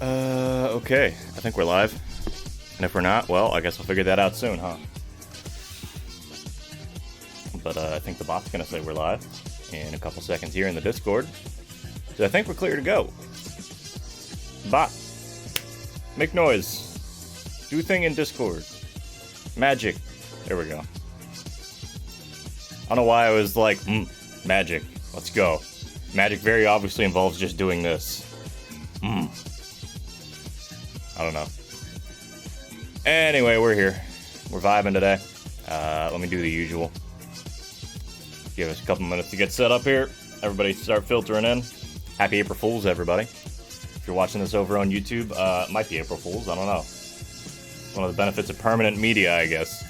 Okay. I think we're live. And if we're not, well, I guess we'll figure that out soon, huh? But I think the bot's gonna say we're live in a couple seconds here in the Discord. So I think we're clear to go. Bot. Make noise. Do thing in Discord. Magic. There we go. I don't know why I was like, magic. Let's go. Magic very obviously involves just doing this. I don't know. Anyway, we're here. We're vibing today. Let me do the usual. Give us a couple minutes to get set up here. Everybody start filtering in. Happy April Fools, everybody. If you're watching this over on YouTube, it might be April Fools, I don't know. One of the benefits of permanent media, I guess.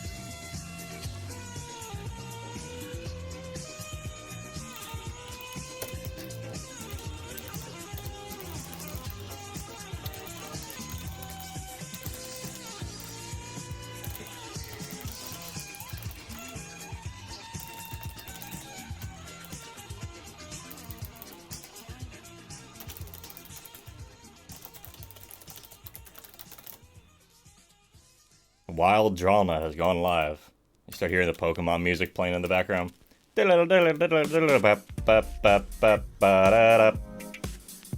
Wild Drama has gone live. You start hearing the Pokemon music playing in the background.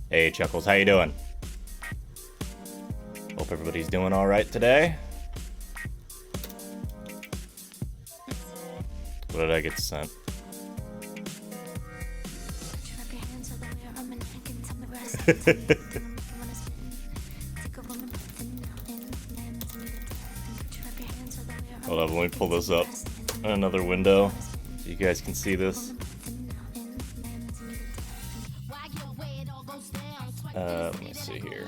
Hey Chuckles, how you doing? Hope everybody's doing alright today. What did I get sent? Hold on, let me pull this up. Another window, so you guys can see this. Let me see here.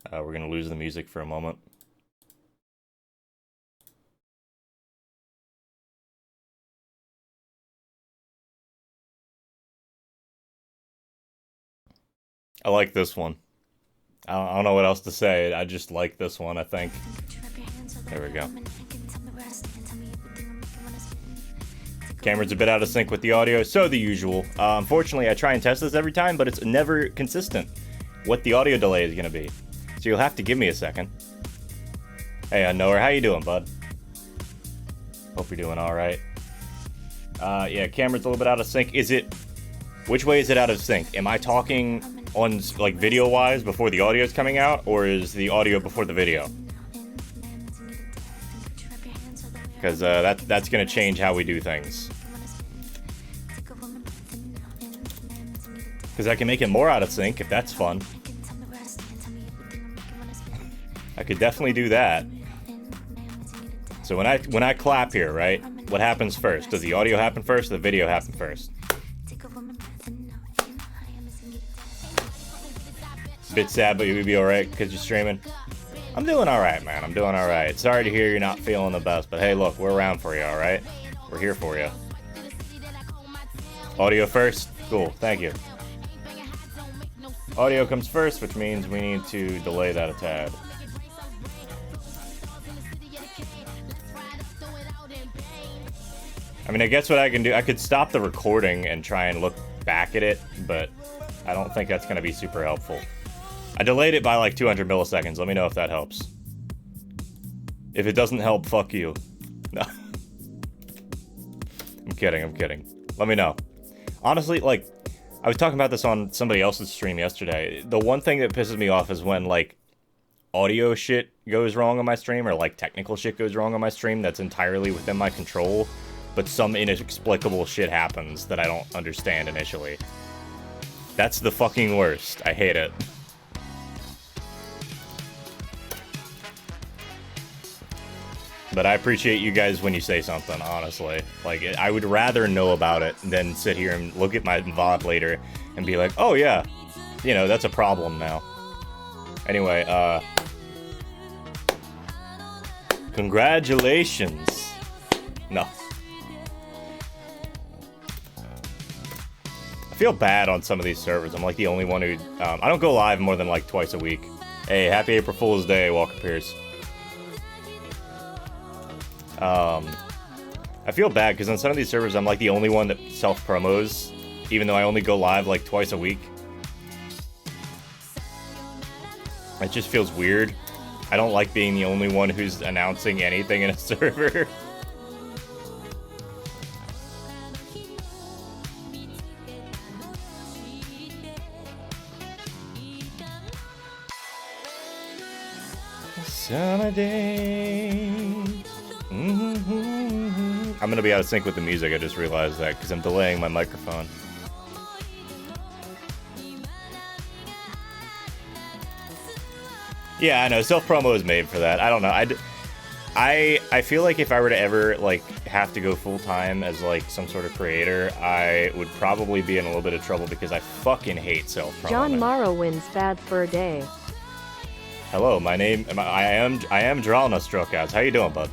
We're gonna lose the music for a moment. I like this one. I don't know what else to say. I just like this one, I think. There we go. Camera's a bit out of sync with the audio, so the usual. Unfortunately, I try and test this every time, but it's never consistent what the audio delay is going to be. So you'll have to give me a second. Hey, Unknower, how you doing, bud? Hope you're doing alright. Yeah, camera's a little bit out of sync. Which way is it out of sync? Am I talking on, like, video-wise before the audio is coming out, or is the audio before the video? Because that's going to change how we do things. Because I can make it more out of sync, if that's fun. I could definitely do that. So when I clap here, right, what happens first? Does the audio happen first, or the video happen first? Bit sad, but you'll be alright because you're streaming. I'm doing alright, man. I'm doing alright. Sorry to hear you're not feeling the best, but hey, look, we're around for you, alright? We're here for you. Audio first? Cool, thank you. Audio comes first, which means we need to delay that a tad. I mean, I guess what I can do, I could stop the recording and try and look back at it, but I don't think that's going to be super helpful. I delayed it by like 200 milliseconds. Let me know if that helps. If it doesn't help, fuck you. No. I'm kidding. Let me know. Honestly, like, I was talking about this on somebody else's stream yesterday. The one thing that pisses me off is when, like, audio shit goes wrong on my stream, or, like, technical shit goes wrong on my stream that's entirely within my control, but some inexplicable shit happens that I don't understand initially. That's the fucking worst. I hate it. But I appreciate you guys when you say something, honestly. Like, I would rather know about it than sit here and look at my VOD later and be like, oh yeah, you know, that's a problem now. Anyway, congratulations. No. I feel bad on some of these servers. I'm like the only one who, I don't go live more than like twice a week. Hey, happy April Fool's Day, Walker Pierce. I feel bad because on some of these servers I'm like the only one that self-promos, even though I only go live like twice a week. It just feels weird. I don't like being the only one who's announcing anything in a server. Summer days. I'm gonna be out of sync with the music, I just realized that, because I'm delaying my microphone. Yeah, I know, self-promo is made for that. I don't know, I feel like if I were to ever, like, have to go full-time as, like, some sort of creator, I would probably be in a little bit of trouble because I fucking hate self-promo. John Morrowind's Bad Fur Day. Hello, I am Dralna How you doing, bud?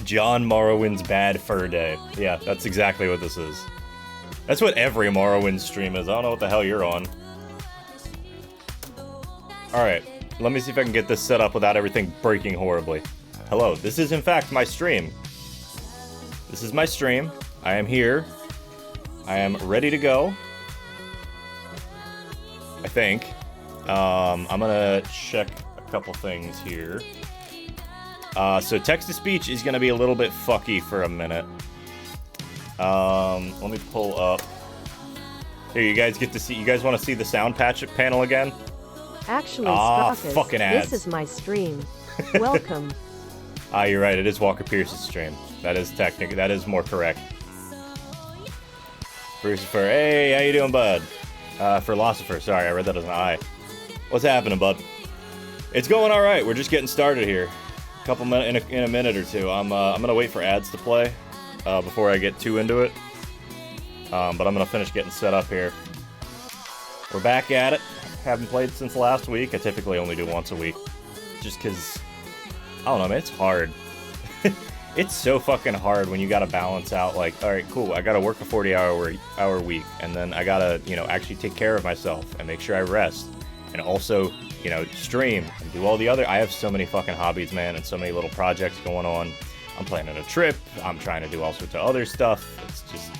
John Morrowind's Bad Fur Day. Yeah, that's exactly what this is. That's what every Morrowind stream is. I don't know what the hell you're on. Alright, let me see if I can get this set up without everything breaking horribly. Hello, this is in fact my stream. This is my stream. I am here. I am ready to go. I think. I'm gonna check a couple things here. So text-to-speech is gonna be a little bit fucky for a minute. Let me pull up. Here, you guys get to see. You guys want to see the sound patch panel again? Actually, Scaucus, fucking ads. This is my stream. Welcome. You're right. It is Walker Pierce's stream. That is technically. That is more correct. Crucifer, hey, how you doing, bud? Philosopher, sorry, I read that as an I. What's happening, bud? It's going all right. We're just getting started here. A couple minutes in a minute or two. I'm gonna wait for ads to play before I get too into it. But I'm gonna finish getting set up here. We're back at it. Haven't played since last week. I typically only do once a week, just because I don't know, man. It's hard. It's so fucking hard when you gotta balance out, like, all right, cool, I gotta work a 40-hour week, and then I gotta, you know, actually take care of myself and make sure I rest, and also, you know, stream and do all the other. I have so many fucking hobbies, man, and so many little projects going on. I'm planning a trip. I'm trying to do all sorts of other stuff. It's just,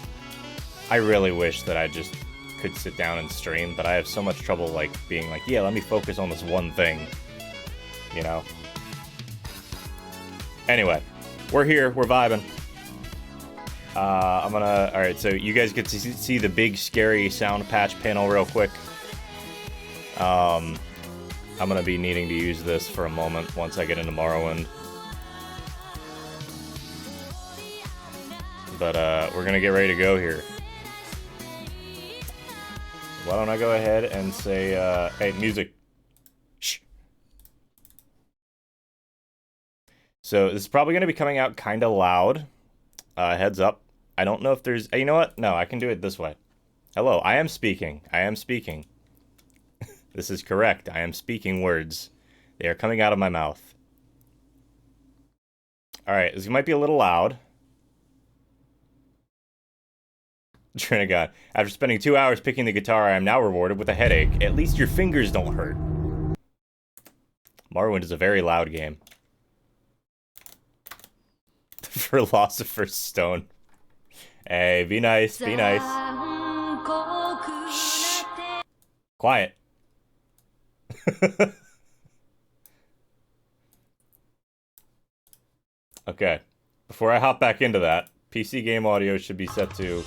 I really wish that I just could sit down and stream, but I have so much trouble, like, being like, yeah, let me focus on this one thing, you know? Anyway. We're here, we're vibing. Alright, so you guys get to see the big, scary sound patch panel real quick. I'm gonna be needing to use this for a moment once I get into Morrowind. But, we're gonna get ready to go here. Why don't I go ahead and say, hey, music. Shh. So this is probably going to be coming out kind of loud. Heads up. I don't know if there's... You know what? No, I can do it this way. Hello, I am speaking. I am speaking. This is correct. I am speaking words. They are coming out of my mouth. Alright, this might be a little loud. Trinigon. After spending 2 hours picking the guitar, I am now rewarded with a headache. At least your fingers don't hurt. Morrowind is a very loud game. Philosopher's Stone. Hey, be nice, be nice. Shh. Quiet. Okay. Before I hop back into that, PC game audio should be set to...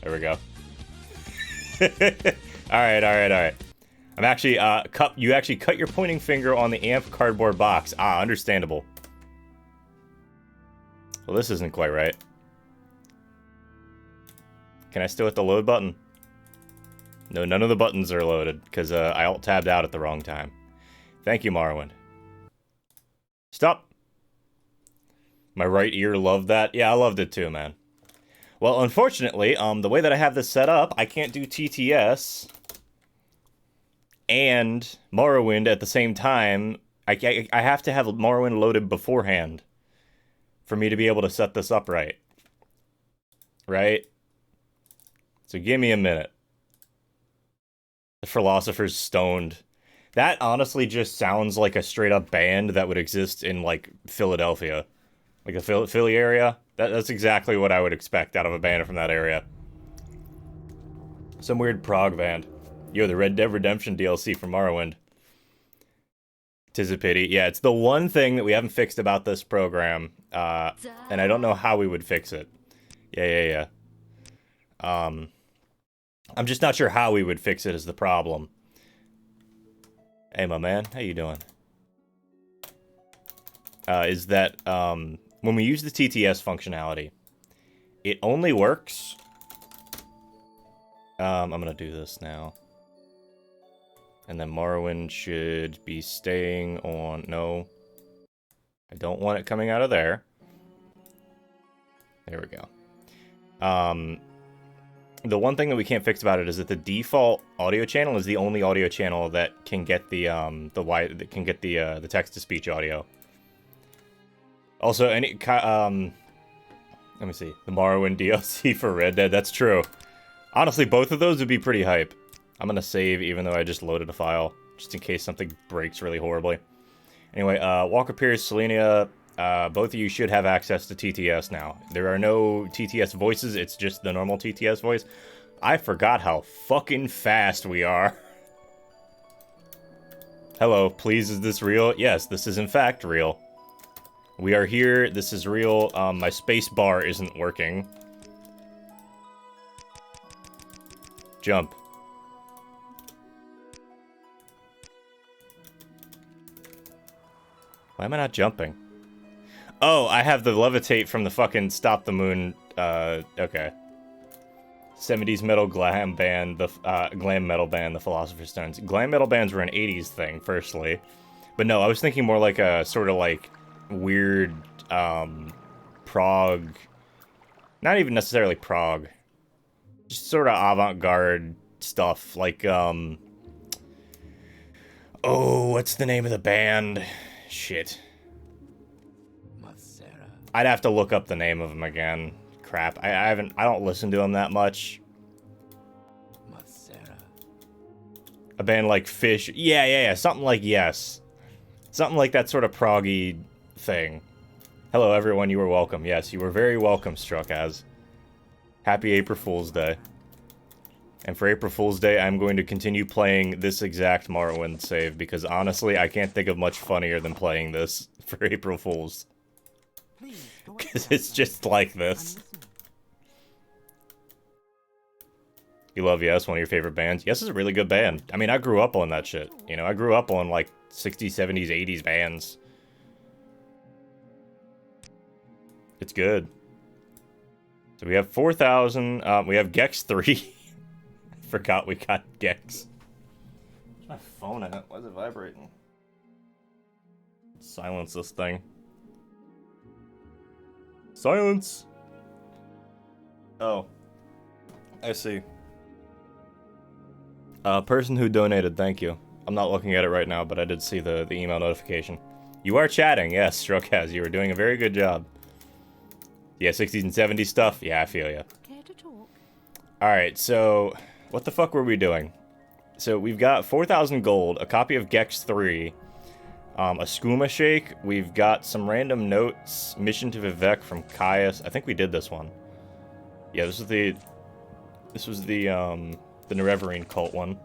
There we go. Alright. I'm actually, you actually cut your pointing finger on the amp cardboard box. Ah, understandable. Well, this isn't quite right. Can I still hit the load button? No, none of the buttons are loaded, because I alt-tabbed out at the wrong time. Thank you, Morrowind. Stop! My right ear loved that. Yeah, I loved it too, man. Well, unfortunately, the way that I have this set up, I can't do TTS and Morrowind at the same time. I have to have Morrowind loaded beforehand for me to be able to set this up right. Right? So give me a minute. The Philosopher's Stoned. That honestly just sounds like a straight-up band that would exist in, like, Philadelphia. Like the Philly area. That's exactly what I would expect out of a band from that area. Some weird prog band. Yo, the Red Dead Redemption DLC from Morrowind. 'Tis a pity. Yeah, it's the one thing that we haven't fixed about this program, and I don't know how we would fix it. Yeah. I'm just not sure how we would fix it is the problem. Hey, my man, how you doing? Is that, when we use the TTS functionality, it only works... I'm gonna do this now. And then Morrowind should be staying on... No. I don't want it coming out of there. There we go. The one thing that we can't fix about it is that the default audio channel is the only audio channel that can get the text-to-speech audio. Also, let me see. The Morrowind DLC for Red Dead, that's true. Honestly, both of those would be pretty hype. I'm gonna save even though I just loaded a file, just in case something breaks really horribly. Anyway, Walker Pierce, Selenia, both of you should have access to TTS now. There are no TTS voices, it's just the normal TTS voice. I forgot how fucking fast we are. Hello, please, is this real? Yes, this is in fact real. We are here, this is real. My space bar isn't working. Jump. Why am I not jumping? Oh, I have the levitate from the fucking Stop the Moon, okay. 70s metal glam band, the, glam metal band, the Philosopher's Stones. Glam metal bands were an 80s thing, firstly. But no, I was thinking more like a sort of like weird, prog... Not even necessarily prog. Just sort of avant-garde stuff, like, oh, what's the name of the band? Shit. I'd have to look up the name of them again. Crap, I don't listen to them that much. A band like Fish. Yeah, something like Yes. Something like that sort of proggy thing. Hello, everyone, you were welcome. Yes, you were very welcome, Struck As. Happy April Fool's Day. And for April Fool's Day, I'm going to continue playing this exact Morrowind save, because honestly, I can't think of much funnier than playing this for April Fool's. Because it's just like this. You love Yes, one of your favorite bands? Yes is a really good band. I mean, I grew up on that shit. You know, I grew up on, like, 60s, 70s, 80s bands. It's good. So we have 4,000, we have Gex 3. Forgot we got Gex. Where's my phone at? Why is it vibrating? Silence this thing. Silence! Oh. I see. Person who donated, thank you. I'm not looking at it right now, but I did see the email notification. You are chatting, yes, Struck Has. You were doing a very good job. Yeah, 60s and 70s stuff? Yeah, I feel ya. Alright, so... What the fuck were we doing? So, we've got 4,000 gold, a copy of Gex 3, a skooma shake, we've got some random notes, mission to Vivek from Caius. I think we did this one. Yeah, this was the Nerevarine cult one.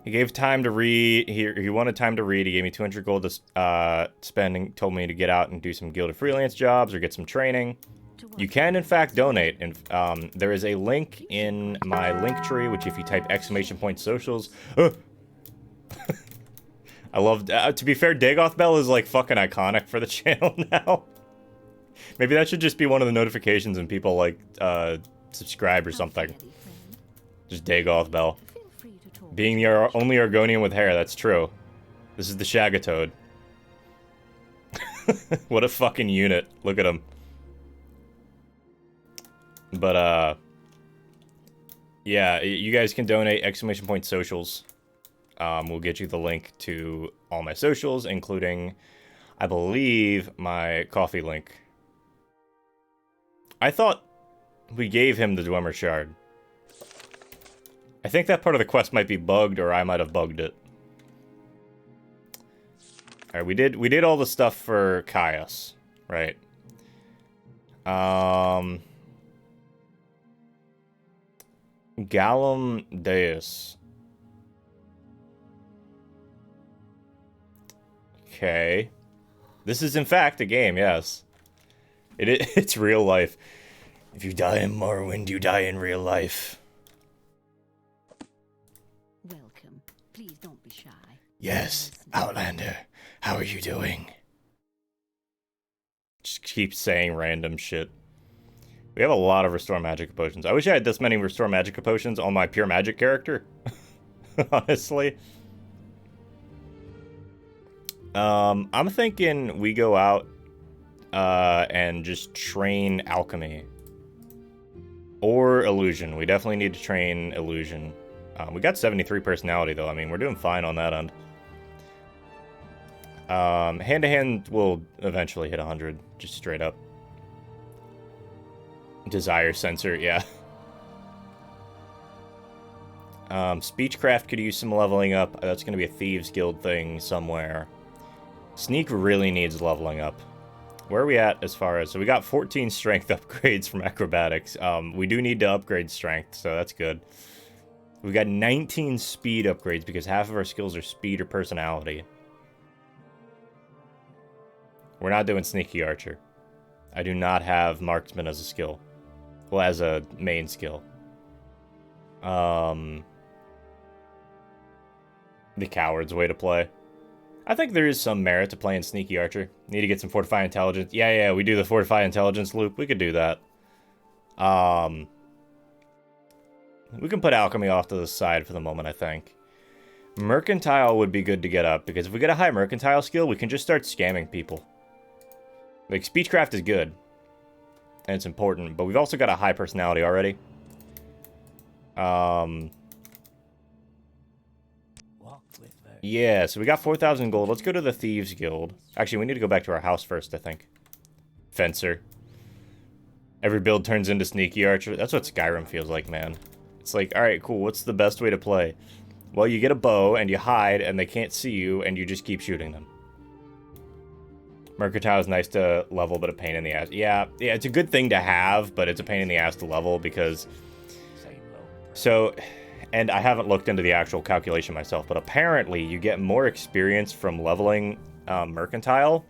He gave time to read, he wanted time to read, he gave me 200 gold to spend, and told me to get out and do some gilded freelance jobs or get some training. You can, in fact, donate, and there is a link in my link tree, which if you type !socials... I love... to be fair, Dagoth Bell is, like, fucking iconic for the channel now. Maybe that should just be one of the notifications and people, like, subscribe or something. Just Dagoth Bell. Being the only Argonian with hair, that's true. This is the Shagatoad. What a fucking unit. Look at him. But, yeah, you guys can donate !socials. We'll get you the link to all my socials, including, I believe, my coffee link. I thought we gave him the Dwemer Shard. I think that part of the quest might be bugged, or I might have bugged it. Alright, we did all the stuff for Caius, right? Gallum Deus. Okay. This is in fact a game, yes. It's real life. If you die in Morrowind, you die in real life. Welcome. Please don't be shy. Yes, Outlander. How are you doing? Just keep saying random shit. We have a lot of Restore Magic potions. I wish I had this many Restore Magic potions on my Pure Magic character. Honestly. I'm thinking we go out and just train Alchemy. Or Illusion. We definitely need to train Illusion. We got 73 personality, though. I mean, we're doing fine on that end. Hand-to-hand will eventually hit 100, just straight up. Desire sensor, yeah. Speechcraft could use some leveling up. That's going to be a Thieves Guild thing somewhere. Sneak really needs leveling up. Where are we at as far as... So we got 14 strength upgrades from acrobatics. We do need to upgrade strength, so that's good. We got 19 speed upgrades because half of our skills are speed or personality. We're not doing Sneaky Archer. I do not have Marksman as a skill. Well, as a main skill. The Coward's way to play. I think there is some merit to playing Sneaky Archer. Need to get some Fortify Intelligence. Yeah, we do the Fortify Intelligence loop. We could do that. We can put Alchemy off to the side for the moment, I think. Mercantile would be good to get up, because if we get a high Mercantile skill, we can just start scamming people. Like, Speechcraft is good. And it's important, but we've also got a high personality already. Yeah, so we got 4,000 gold. Let's go to the Thieves Guild. Actually, we need to go back to our house first, I think. Fencer. Every build turns into Sneaky Archer. That's what Skyrim feels like, man. It's like, alright, cool, what's the best way to play? Well, you get a bow, and you hide, and they can't see you, and you just keep shooting them. Mercantile is nice to level, but a pain in the ass. Yeah, it's a good thing to have, but it's a pain in the ass to level, because... So... And I haven't looked into the actual calculation myself, but apparently you get more experience from leveling Mercantile.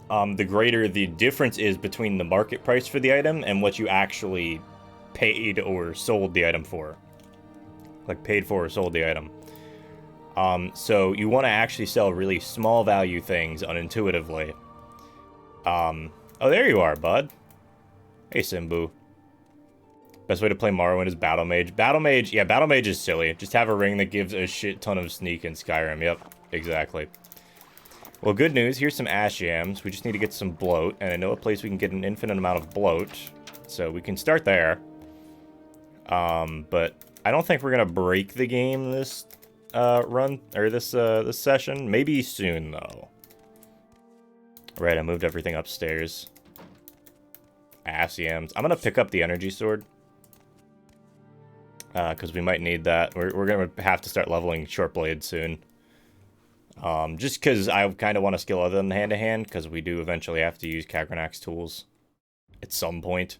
The greater the difference is between the market price for the item and what you actually paid or sold the item for. Like, paid for or sold the item. So you want to actually sell really small value things unintuitively. Oh, there you are, bud. Hey, Simbu. Best way to play Morrowind is Battle Mage. Battle Mage, yeah, Battle Mage is silly. Just have a ring that gives a shit ton of sneak in Skyrim. Yep, exactly. Well, good news. Here's some ash yams. We just need to get some bloat, and I know a place we can get an infinite amount of bloat, so we can start there. But I don't think we're gonna break the game this run or this session. Maybe soon though. Right, I moved everything upstairs. Ash yams. I'm gonna pick up the energy sword. Because we might need that. We're going to have to start leveling short blade soon. Just because I kind of want a skill other than hand-to-hand, because we do eventually have to use Kagranak's tools at some point.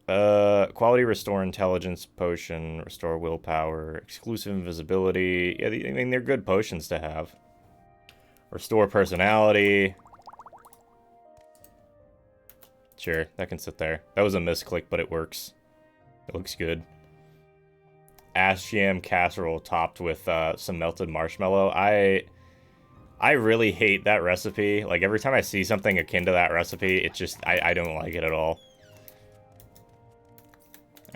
Quality Restore Intelligence Potion, Restore Willpower, Exclusive Invisibility. Yeah, I mean, they're good potions to have. Restore Personality. Sure, that can sit there. That was a misclick, but it works. It looks good. Ash Jam Casserole topped with some melted marshmallow. I really hate that recipe. Like, every time I see something akin to that recipe, it's just, I don't like it at all.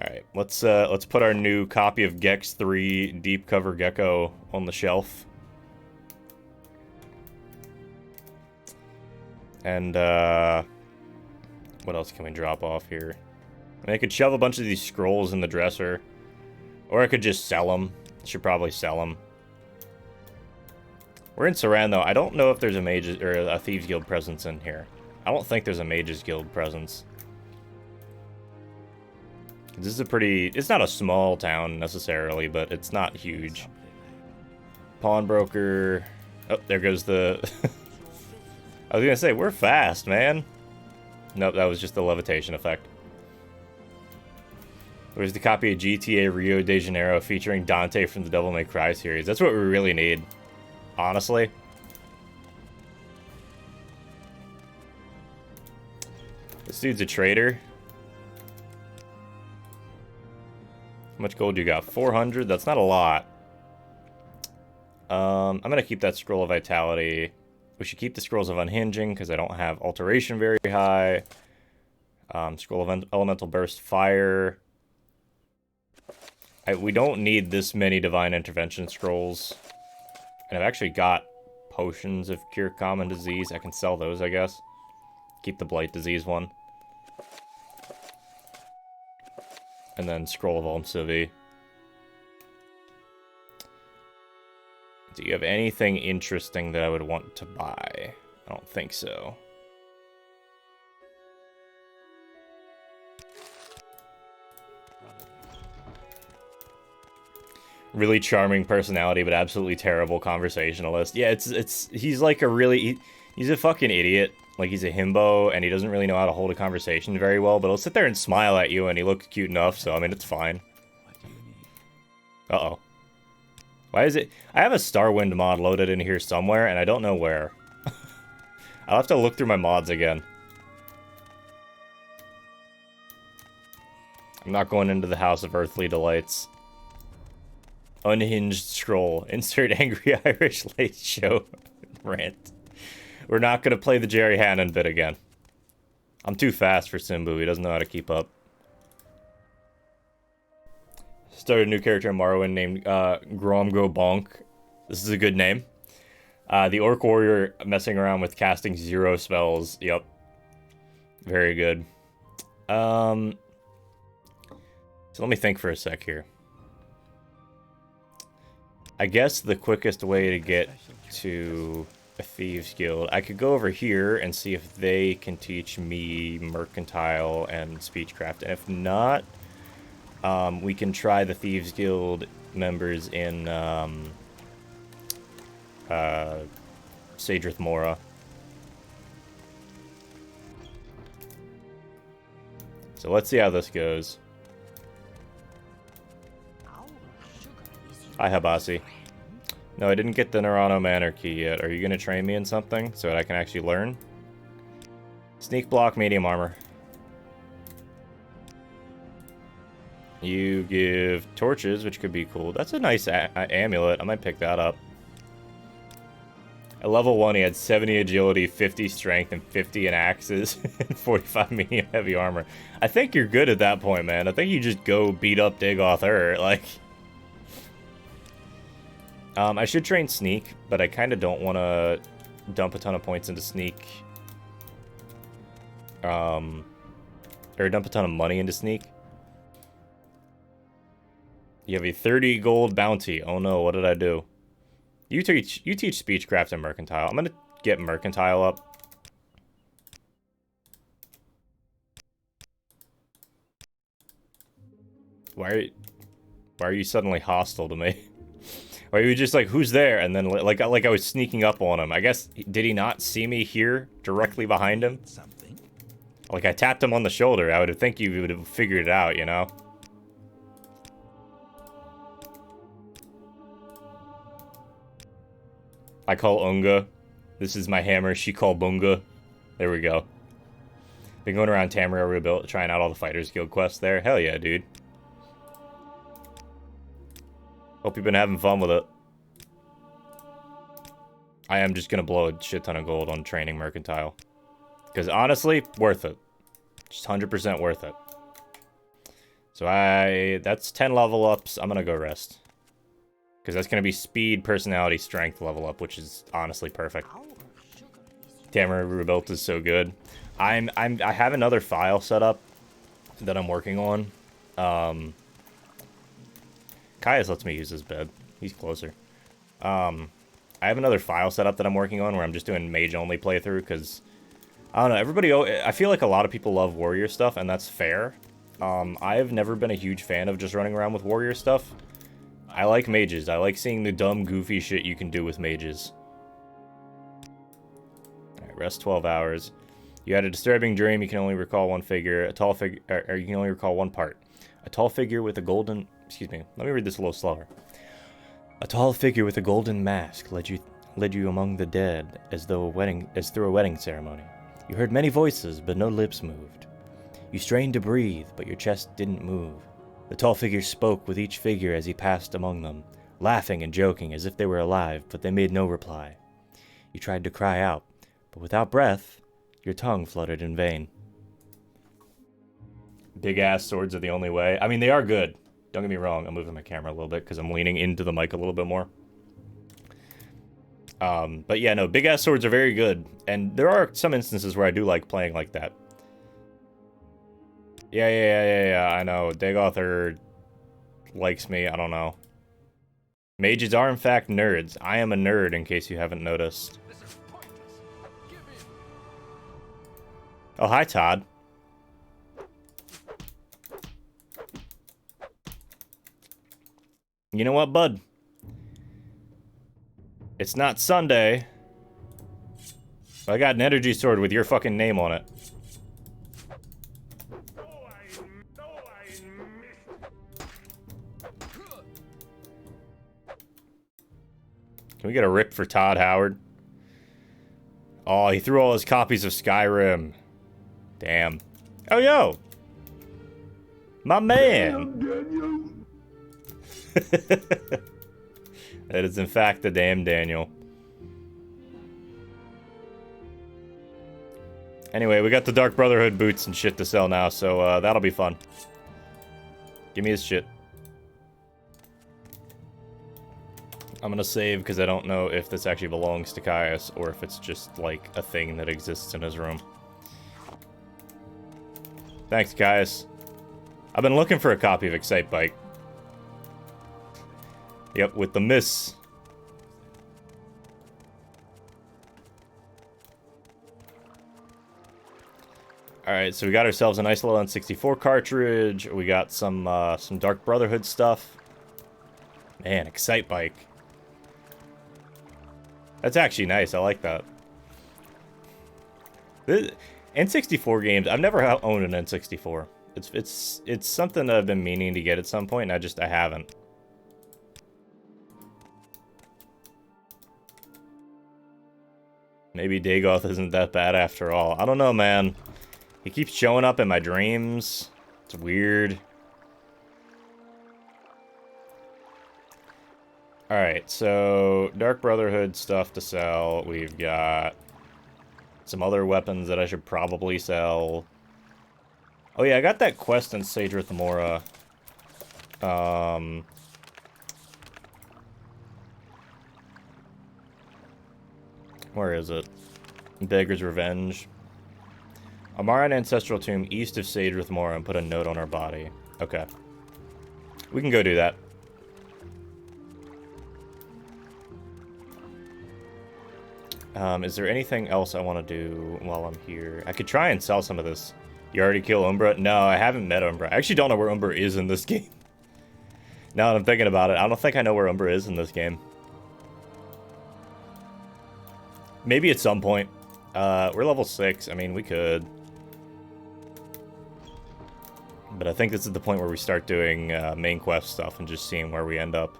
Alright, let's put our new copy of Gex 3 Deep Cover Gecko on the shelf. And, what else can we drop off here? I mean, I could shove a bunch of these scrolls in the dresser. Or I could just sell them. Should probably sell them. We're in Saran, though. I don't know if there's a Mages or a Thieves Guild presence in here. I don't think there's a Mages Guild presence. This is a pretty... It's not a small town, necessarily, but it's not huge. Pawnbroker... Oh, there goes the... I was gonna say, we're fast, man. Nope, that was just the levitation effect. Where's the copy of GTA Rio de Janeiro featuring Dante from the Devil May Cry series? That's what we really need, honestly. This dude's a traitor. How much gold you got? 400? That's not a lot. I'm gonna keep that Scroll of Vitality. We should keep the Scrolls of Unhinging, because I don't have Alteration very high. Scroll of Elemental Burst Fire. We don't need this many Divine Intervention Scrolls. And I've actually got Potions of Cure Common Disease. I can sell those, I guess. Keep the Blight Disease one. And then Scroll of Olm Civi. Do you have anything interesting that I would want to buy? I don't think so. Really charming personality, but absolutely terrible conversationalist. Yeah, he's like a really... He's a fucking idiot. Like, he's a himbo, and he doesn't really know how to hold a conversation very well, but he'll sit there and smile at you, and he looks cute enough, so, I mean, it's fine. Uh-oh. Why is it... I have a Starwind mod loaded in here somewhere, and I don't know where. I'll have to look through my mods again. I'm not going into the House of Earthly Delights. Unhinged scroll. Insert angry Irish late show rant. We're not going to play the Jerry Hannon bit again. I'm too fast for Simbu. He doesn't know how to keep up. Started a new character in Morrowind named Gromgo Bonk. This is a good name. The Orc Warrior messing around with casting 0 spells. Yep. Very good. So let me think for a sec here. I guess the quickest way to get to a Thieves Guild, I could go over here and see if they can teach me Mercantile and Speechcraft. And if not, we can try the Thieves Guild members in Sadrith Mora. So let's see how this goes. Hi, Habasi. No, I didn't get the Nerano Manor key yet. Are you going to train me in something so that I can actually learn? Sneak block, medium armor. You give torches, which could be cool. That's a nice amulet. I might pick that up. At level 1, he had 70 agility, 50 strength, and 50 in axes, and 45 medium heavy armor. I think you're good at that point, man. I think you just go beat up Dagoth Ur, like... I should train Sneak, but I kind of don't want to dump a ton of points into Sneak. Or dump a ton of money into Sneak. You have a 30 gold bounty. Oh no, what did I do? You teach Speechcraft and Mercantile. I'm going to get Mercantile up. Why are you suddenly hostile to me? Or he was just like, who's there? And then like I was sneaking up on him. I guess, did he not see me here directly behind him? Something. Like, I tapped him on the shoulder. I would think you would have figured it out, you know? I call Unga. This is my hammer. She called Bunga. There we go. Been going around Tamriel Rebuilt, trying out all the Fighters Guild quests there. Hell yeah, dude. Hope you've been having fun with it. I am just going to blow a shit ton of gold on training Mercantile. Because honestly, worth it. Just 100% worth it. So that's 10 level ups. I'm going to go rest. Because that's going to be speed, personality, strength level up, which is honestly perfect. Tamriel Rebuilt is so good. I have another file set up that I'm working on. Caius lets me use his bed. He's closer. I have another file set up that I'm working on where I'm just doing mage-only playthrough, because, I don't know, I feel like a lot of people love warrior stuff, and that's fair. I've never been a huge fan of just running around with warrior stuff. I like mages. I like seeing the dumb, goofy shit you can do with mages. Alright, rest 12 hours. You had a disturbing dream. You can only recall one figure. A tall figure, or you can only recall one part. A tall figure with a golden... Excuse me, let me read this a little slower. A tall figure with a golden mask led you among the dead as through a wedding ceremony. You heard many voices, but no lips moved. You strained to breathe, but your chest didn't move. The tall figure spoke with each figure as he passed among them, laughing and joking as if they were alive, but they made no reply. You tried to cry out, but without breath, your tongue fluttered in vain. Big-ass swords are the only way. I mean, they are good. Don't get me wrong. I'm moving my camera a little bit because I'm leaning into the mic a little bit more. But yeah, no, big-ass swords are very good. And there are some instances where I do like playing like that. Yeah, I know. Dagoth likes me. I don't know. Mages are, in fact, nerds. I am a nerd, in case you haven't noticed. Oh, hi, Todd. You know what, bud? It's not Sunday. But I got an energy sword with your fucking name on it. Can we get a rip for Todd Howard? Oh, he threw all his copies of Skyrim. Damn. Oh, yo! My man! That is, in fact, the damn Daniel. Anyway, we got the Dark Brotherhood boots and shit to sell now, so that'll be fun. Give me his shit. I'm gonna save because I don't know if this actually belongs to Caius or if it's just like a thing that exists in his room. Thanks, Caius. I've been looking for a copy of Excite Bike. Yep, with the miss. Alright, so we got ourselves a nice little N64 cartridge. We got some Dark Brotherhood stuff. Man, Excite Bike. That's actually nice. I like that. N64 games. I've never owned an N64. It's something that I've been meaning to get at some point, and I haven't. Maybe Dagoth isn't that bad after all. I don't know, man. He keeps showing up in my dreams. It's weird. Alright, so Dark Brotherhood stuff to sell. We've got some other weapons that I should probably sell. Oh yeah, I got that quest in Sadrith Mora. Where is it? Beggar's Revenge. Amara an ancestral tomb east of Sadrith Mora and put a note on her body. Okay. We can go do that. Is there anything else I want to do while I'm here? I could try and sell some of this. You already killed Umbra? No, I haven't met Umbra. I actually don't know where Umbra is in this game. Now that I'm thinking about it, I don't think I know where Umbra is in this game. Maybe at some point. We're level 6. I mean, we could. But I think this is the point where we start doing main quest stuff and just seeing where we end up.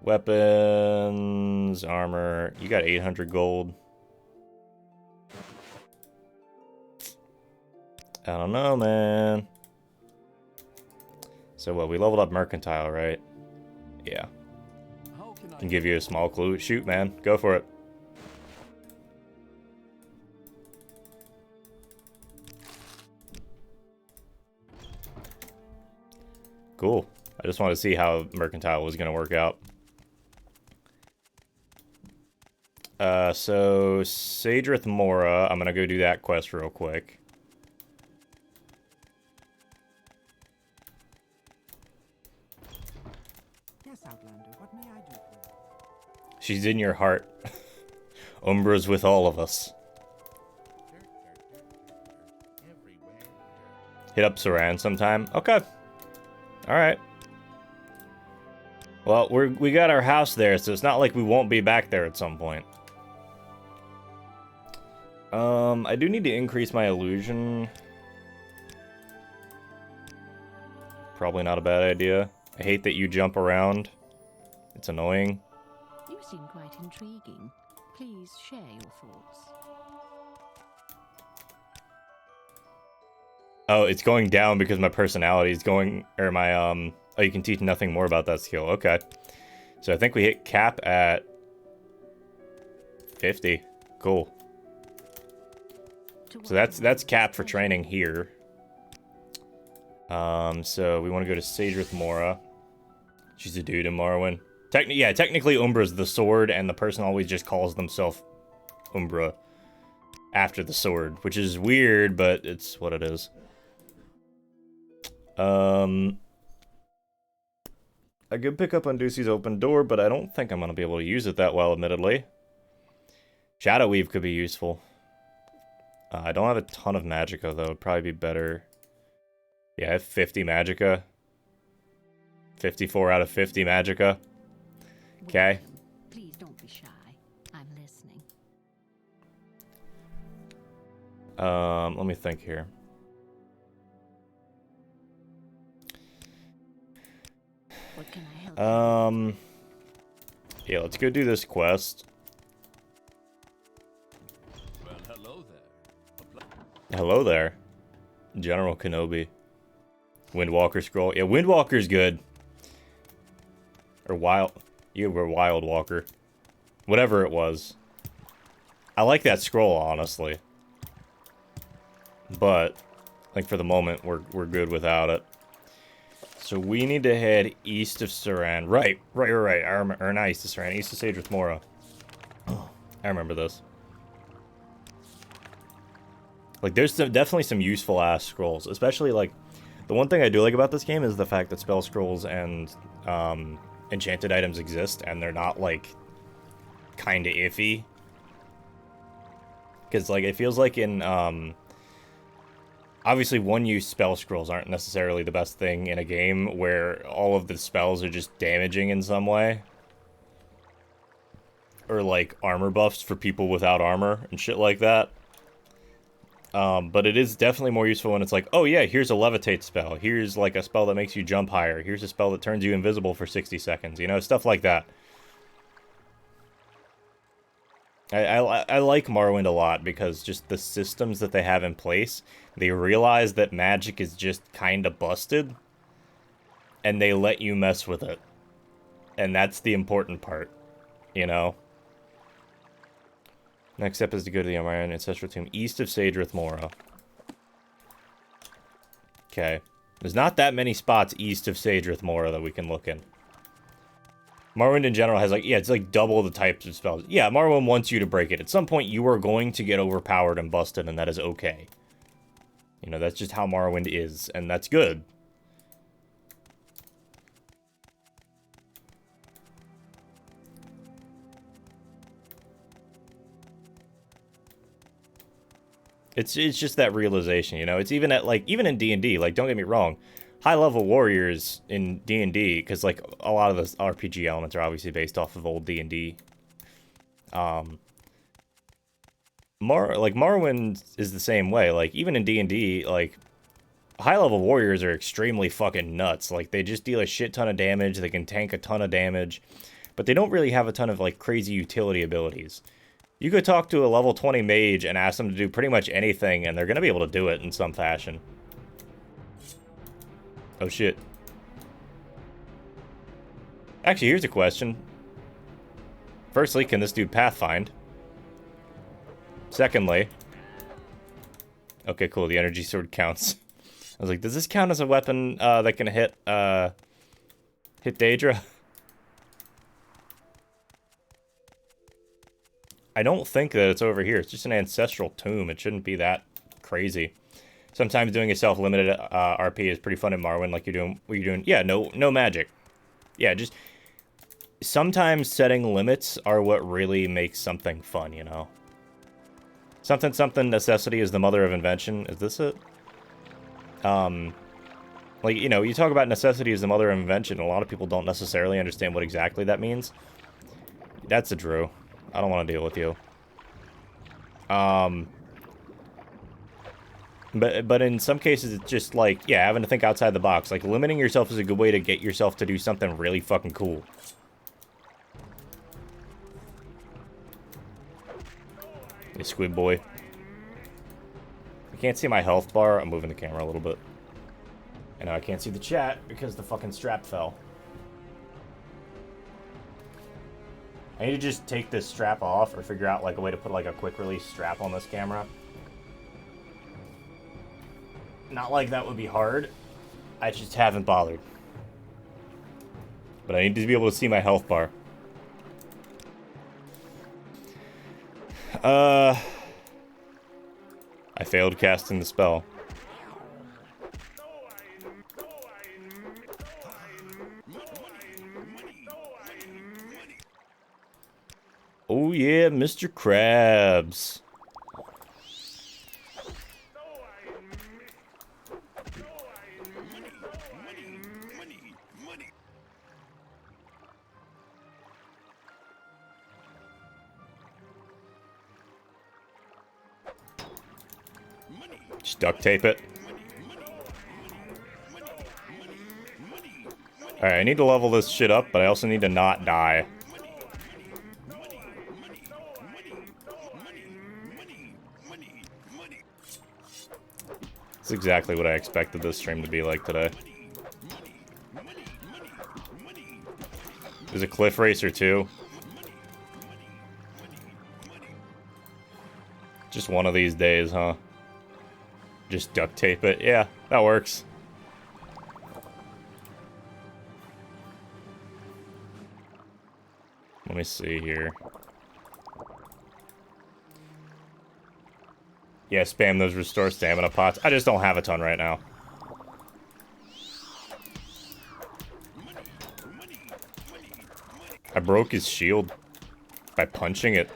Weapons, armor. You got 800 gold. I don't know, man. So what, we leveled up Mercantile, right? Yeah. Can give you a small clue. Shoot, man. Go for it. Cool. I just wanted to see how Mercantile was going to work out. So Sadrith Mora, I'm going to go do that quest real quick. Yes, Outlander, what may I do for you? She's in your heart. Umbra's with all of us. Hit up Saran sometime. Okay. Alright. Well, we got our house there, so it's not like we won't be back there at some point. I do need to increase my illusion. Probably not a bad idea. I hate that you jump around. It's annoying. You seem quite intriguing. Please share your thoughts. Oh, it's going down because my personality is going, or my, oh, you can teach nothing more about that skill. Okay. So I think we hit cap at 50. Cool. So that's cap for training here. So we want to go to Sadrith Mora. She's a dude in Morrowind. Technically Umbra's the sword, and the person always just calls themselves Umbra after the sword, which is weird, but it's what it is. I could pick up on Ducey's open door, but I don't think I'm going to be able to use it that well, admittedly. Shadow Weave could be useful. I don't have a ton of Magicka, though. It'd probably be better. Yeah, I have 50 Magicka. 54 out of 50 Magicka. Okay. Please don't be shy. I'm listening. Let me think here. What can I help you with? Yeah, let's go do this quest. Well, Hello there. General Kenobi. Windwalker scroll. Yeah, Windwalker's good. Or Wild... You were Wild Walker. Whatever it was. I like that scroll, honestly. But, like, for the moment, we're good without it. So we need to head east of Saran. Right. Or not east of Saran, east of Sadrith Mora. I remember this. Like, there's definitely some useful ass scrolls, especially like the one thing I do like about this game is the fact that spell scrolls and enchanted items exist, and they're not like kind of iffy. Because like it feels like in obviously one-use spell scrolls aren't necessarily the best thing in a game where all of the spells are just damaging in some way. Or like armor buffs for people without armor and shit like that. But it is definitely more useful when it's like, oh yeah, here's a levitate spell. Here's like a spell that makes you jump higher. Here's a spell that turns you invisible for 60 seconds. You know, stuff like that. I like Morrowind a lot because just the systems that they have in place, they realize that magic is just kind of busted. And they let you mess with it. And that's the important part, you know? Next step is to go to the Iron Ancestral Tomb east of Sadrith Mora. Okay. There's not that many spots east of Sadrith Mora that we can look in. Morrowind in general has like, yeah, it's like double the types of spells. Yeah, Morrowind wants you to break it. At some point, you are going to get overpowered and busted, and that is okay. You know, that's just how Morrowind is, and that's good. It's just that realization, you know? It's even at, like, even in D&D, like, don't get me wrong, high-level warriors in D&D, because, like, a lot of the RPG elements are obviously based off of old D&D. Morrowind is the same way. Like, even in D&D, like, high-level warriors are extremely fucking nuts. Like, they just deal a shit ton of damage, they can tank a ton of damage, but they don't really have a ton of, like, crazy utility abilities. You could talk to a level 20 mage and ask them to do pretty much anything, and they're going to be able to do it in some fashion. Oh, shit. Actually, here's a question. Firstly, can this dude pathfind? Secondly... Okay, cool, the energy sword counts. I was like, does this count as a weapon that can hit Daedra? I don't think that it's over here. It's just an ancestral tomb. It shouldn't be that crazy. Sometimes doing a self-limited RP is pretty fun in Morrowind, like what you're doing. Yeah, no magic. Yeah, just sometimes setting limits are what really makes something fun, you know? Something necessity is the mother of invention. Is this it? Like, you know, you talk about necessity as the mother of invention, a lot of people don't necessarily understand what exactly that means. That's a Drew. I don't want to deal with you. But in some cases, it's just like, yeah, having to think outside the box. Like, limiting yourself is a good way to get yourself to do something really fucking cool. Hey, squid boy. I can't see my health bar. I'm moving the camera a little bit. And now I can't see the chat because the fucking strap fell. I need to just take this strap off or figure out like a way to put like a quick release strap on this camera. Not like that would be hard. I just haven't bothered. But I need to be able to see my health bar. I failed casting the spell. Oh yeah, Mr. Krabs. Just duct tape it. Alright, I need to level this shit up, but I also need to not die. That's exactly what I expected this stream to be like today. There's a cliff racer too. Just one of these days, huh? Just duct tape it. Yeah, that works. Let me see here. Yeah, spam those restore stamina pots. I just don't have a ton right now. I broke his shield by punching it.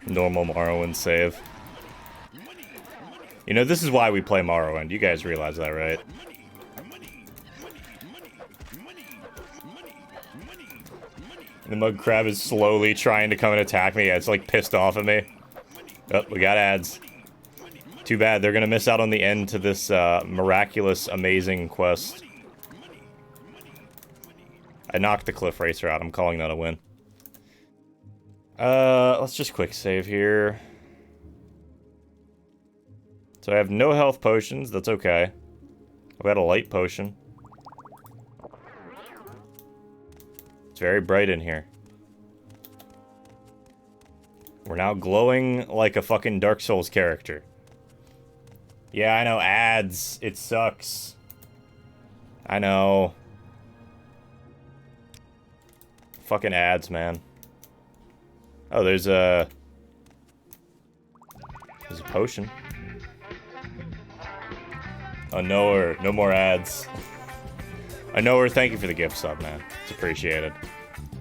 Normal Morrowind save. You know, this is why we play Morrowind. You guys realize that, right? The mud crab is slowly trying to come and attack me. Yeah, it's like pissed off at me. Oh, we got ads. Too bad. They're gonna miss out on the end to this miraculous, amazing quest. I knocked the cliff racer out. I'm calling that a win. Let's just quick save here. So I have no health potions. That's okay. I've got a light potion. It's very bright in here. We're now glowing like a fucking Dark Souls character. Yeah, I know, ads. It sucks. I know. Fucking ads, man. Oh, there's a potion. Oh, no more ads. I know her. Thank you for the gift sub, man. It's appreciated.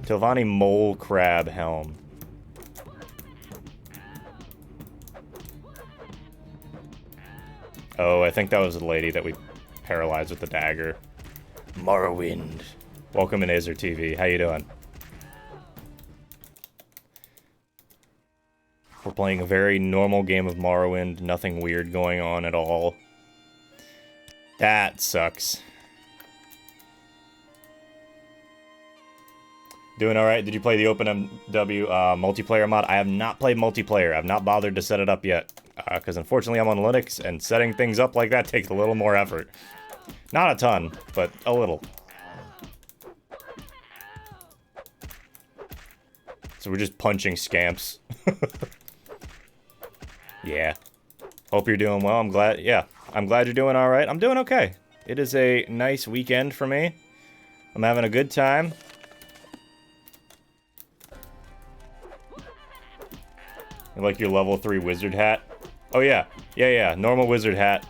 Tilvani Mole Crab Helm. Oh, I think that was the lady that we paralyzed with the dagger. Morrowind. Welcome in Azer TV. How you doing? We're playing a very normal game of Morrowind. Nothing weird going on at all. That sucks. Doing alright. Did you play the OpenMW multiplayer mod? I have not played multiplayer. I've not bothered to set it up yet. Because unfortunately I'm on Linux, and setting things up like that takes a little more effort. Not a ton, but a little. So we're just punching scamps. Yeah. Hope you're doing well. I'm glad. Yeah. I'm glad you're doing alright. I'm doing okay. It is a nice weekend for me. I'm having a good time. You like your level 3 wizard hat? Oh yeah. Yeah. Normal wizard hat.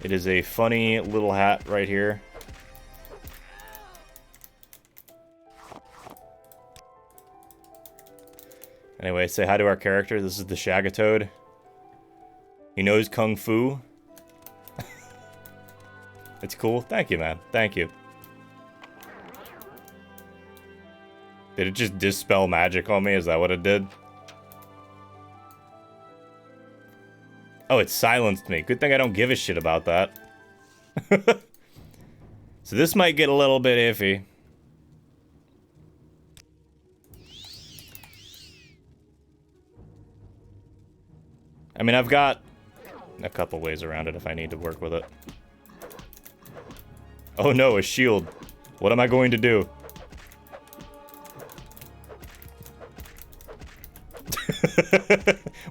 It is a funny little hat right here. Anyway, say hi to our character. This is the Shagatoad. He knows Kung Fu. It's cool. Thank you, man. Thank you. Did it just dispel magic on me? Is that what it did? Oh, it silenced me. Good thing I don't give a shit about that. So this might get a little bit iffy. I mean, I've got a couple ways around it if I need to work with it. Oh no, a shield. What am I going to do?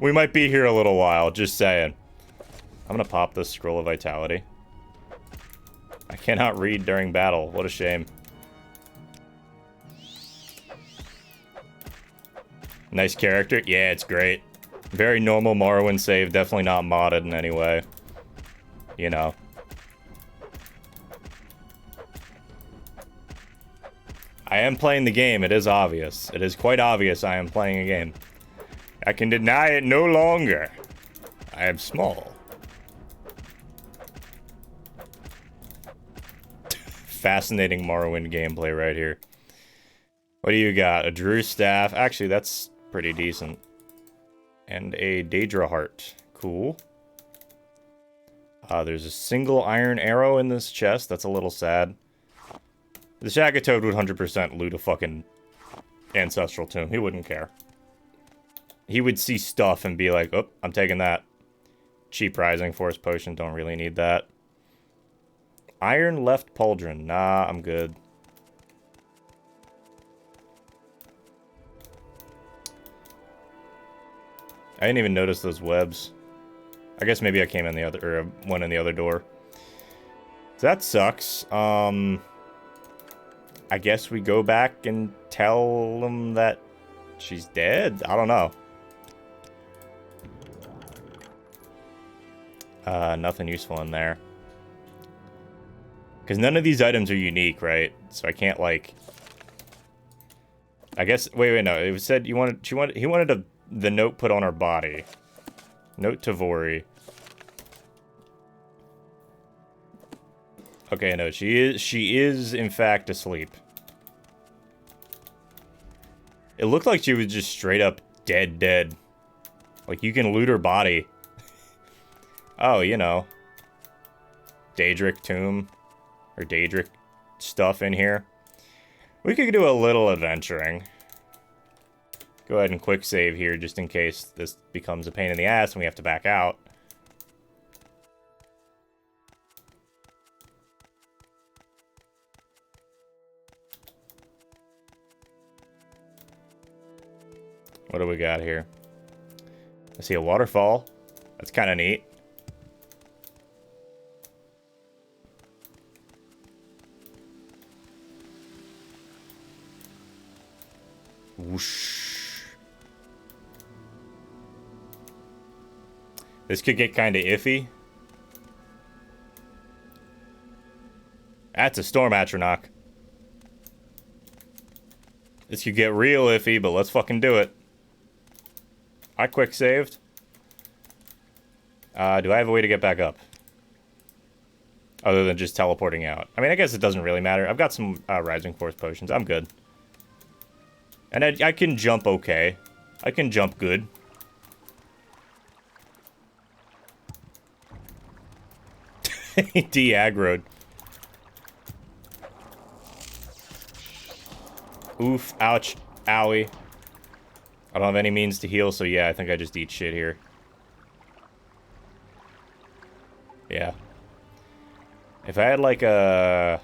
We might be here a little while, just saying. I'm gonna pop this Scroll of Vitality. I cannot read during battle. What a shame. Nice character. Yeah, it's great. Very normal Morrowind save. Definitely not modded in any way. You know. I am playing the game. It is obvious. It is quite obvious I am playing a game. I can deny it no longer. I am small. Fascinating Morrowind gameplay right here. What do you got? A Drew Staff. Actually, that's pretty decent. And a Daedra Heart. Cool. There's a single iron arrow in this chest. That's a little sad. The Shagatoad would 100% loot a fucking ancestral tomb. He wouldn't care. He would see stuff and be like, oh, I'm taking that. Cheap Rising Force Potion. Don't really need that. Iron Left Pauldron. Nah, I'm good. I didn't even notice those webs. I guess maybe I came in the other, or went in the other door. So that sucks. I guess we go back and tell them that she's dead? I don't know. Nothing useful in there. Because none of these items are unique, right? So I can't, like... I guess... Wait, no. It said he wanted the note put on her body. Note to Vori. Okay, no. She is, in fact, asleep. It looked like she was just straight up dead. Like, you can loot her body. Oh, you know. Daedric tomb. Or Daedric stuff in here. We could do a little adventuring. Go ahead and quick save here just in case this becomes a pain in the ass and we have to back out. What do we got here? I see a waterfall. That's kind of neat. Whoosh. This could get kind of iffy. That's a Storm Atronach. This could get real iffy, but let's fucking do it. I quick saved. Do I have a way to get back up? Other than just teleporting out. I mean, I guess it doesn't really matter. I've got some Rising Force potions. I'm good. And I can jump okay. I can jump good. De-aggroed. Oof. Ouch. Owie. I don't have any means to heal, so yeah, I think I just eat shit here. Yeah. If I had like a...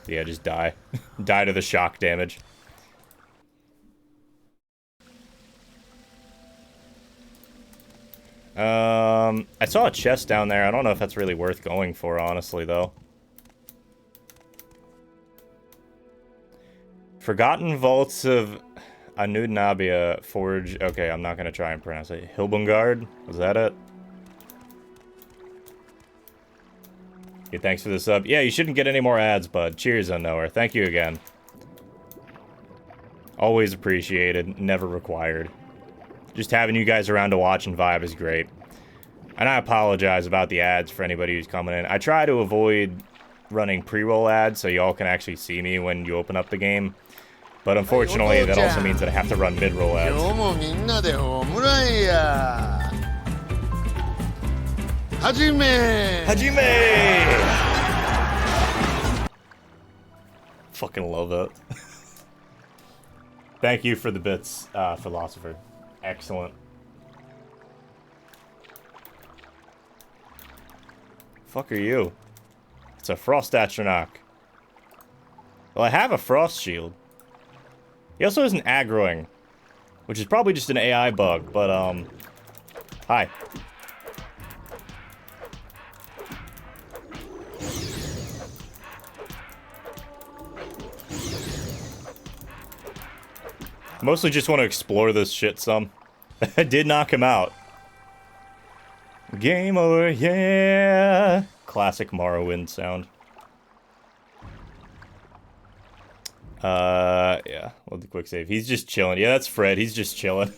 Yeah, just die. Die to the shock damage. I saw a chest down there. I don't know if that's really worth going for, honestly, though. Forgotten Vaults of Anudnabia Forge. Okay, I'm not going to try and pronounce it. Hilbungard? Was that it? Okay, thanks for the sub. Yeah, you shouldn't get any more ads, bud. Cheers, Unknower. Thank you again. Always appreciated, never required. Just having you guys around to watch and vibe is great. And I apologize about the ads for anybody who's coming in. I try to avoid running pre-roll ads so y'all can actually see me when you open up the game. But unfortunately, that also means that I have to run mid-roll ads. Hajime! Fucking love that. Thank you for the bits, Philosopher. Excellent. Fuck are you? It's a Frost Atronach. Well, I have a Frost Shield. He also isn't aggroing, which is probably just an AI bug, but, hi. Mostly just want to explore this shit some. I did knock him out. Game over, yeah! Classic Morrowind sound. Yeah, we'll do quick save. He's just chilling. Yeah, that's Fred. He's just chilling.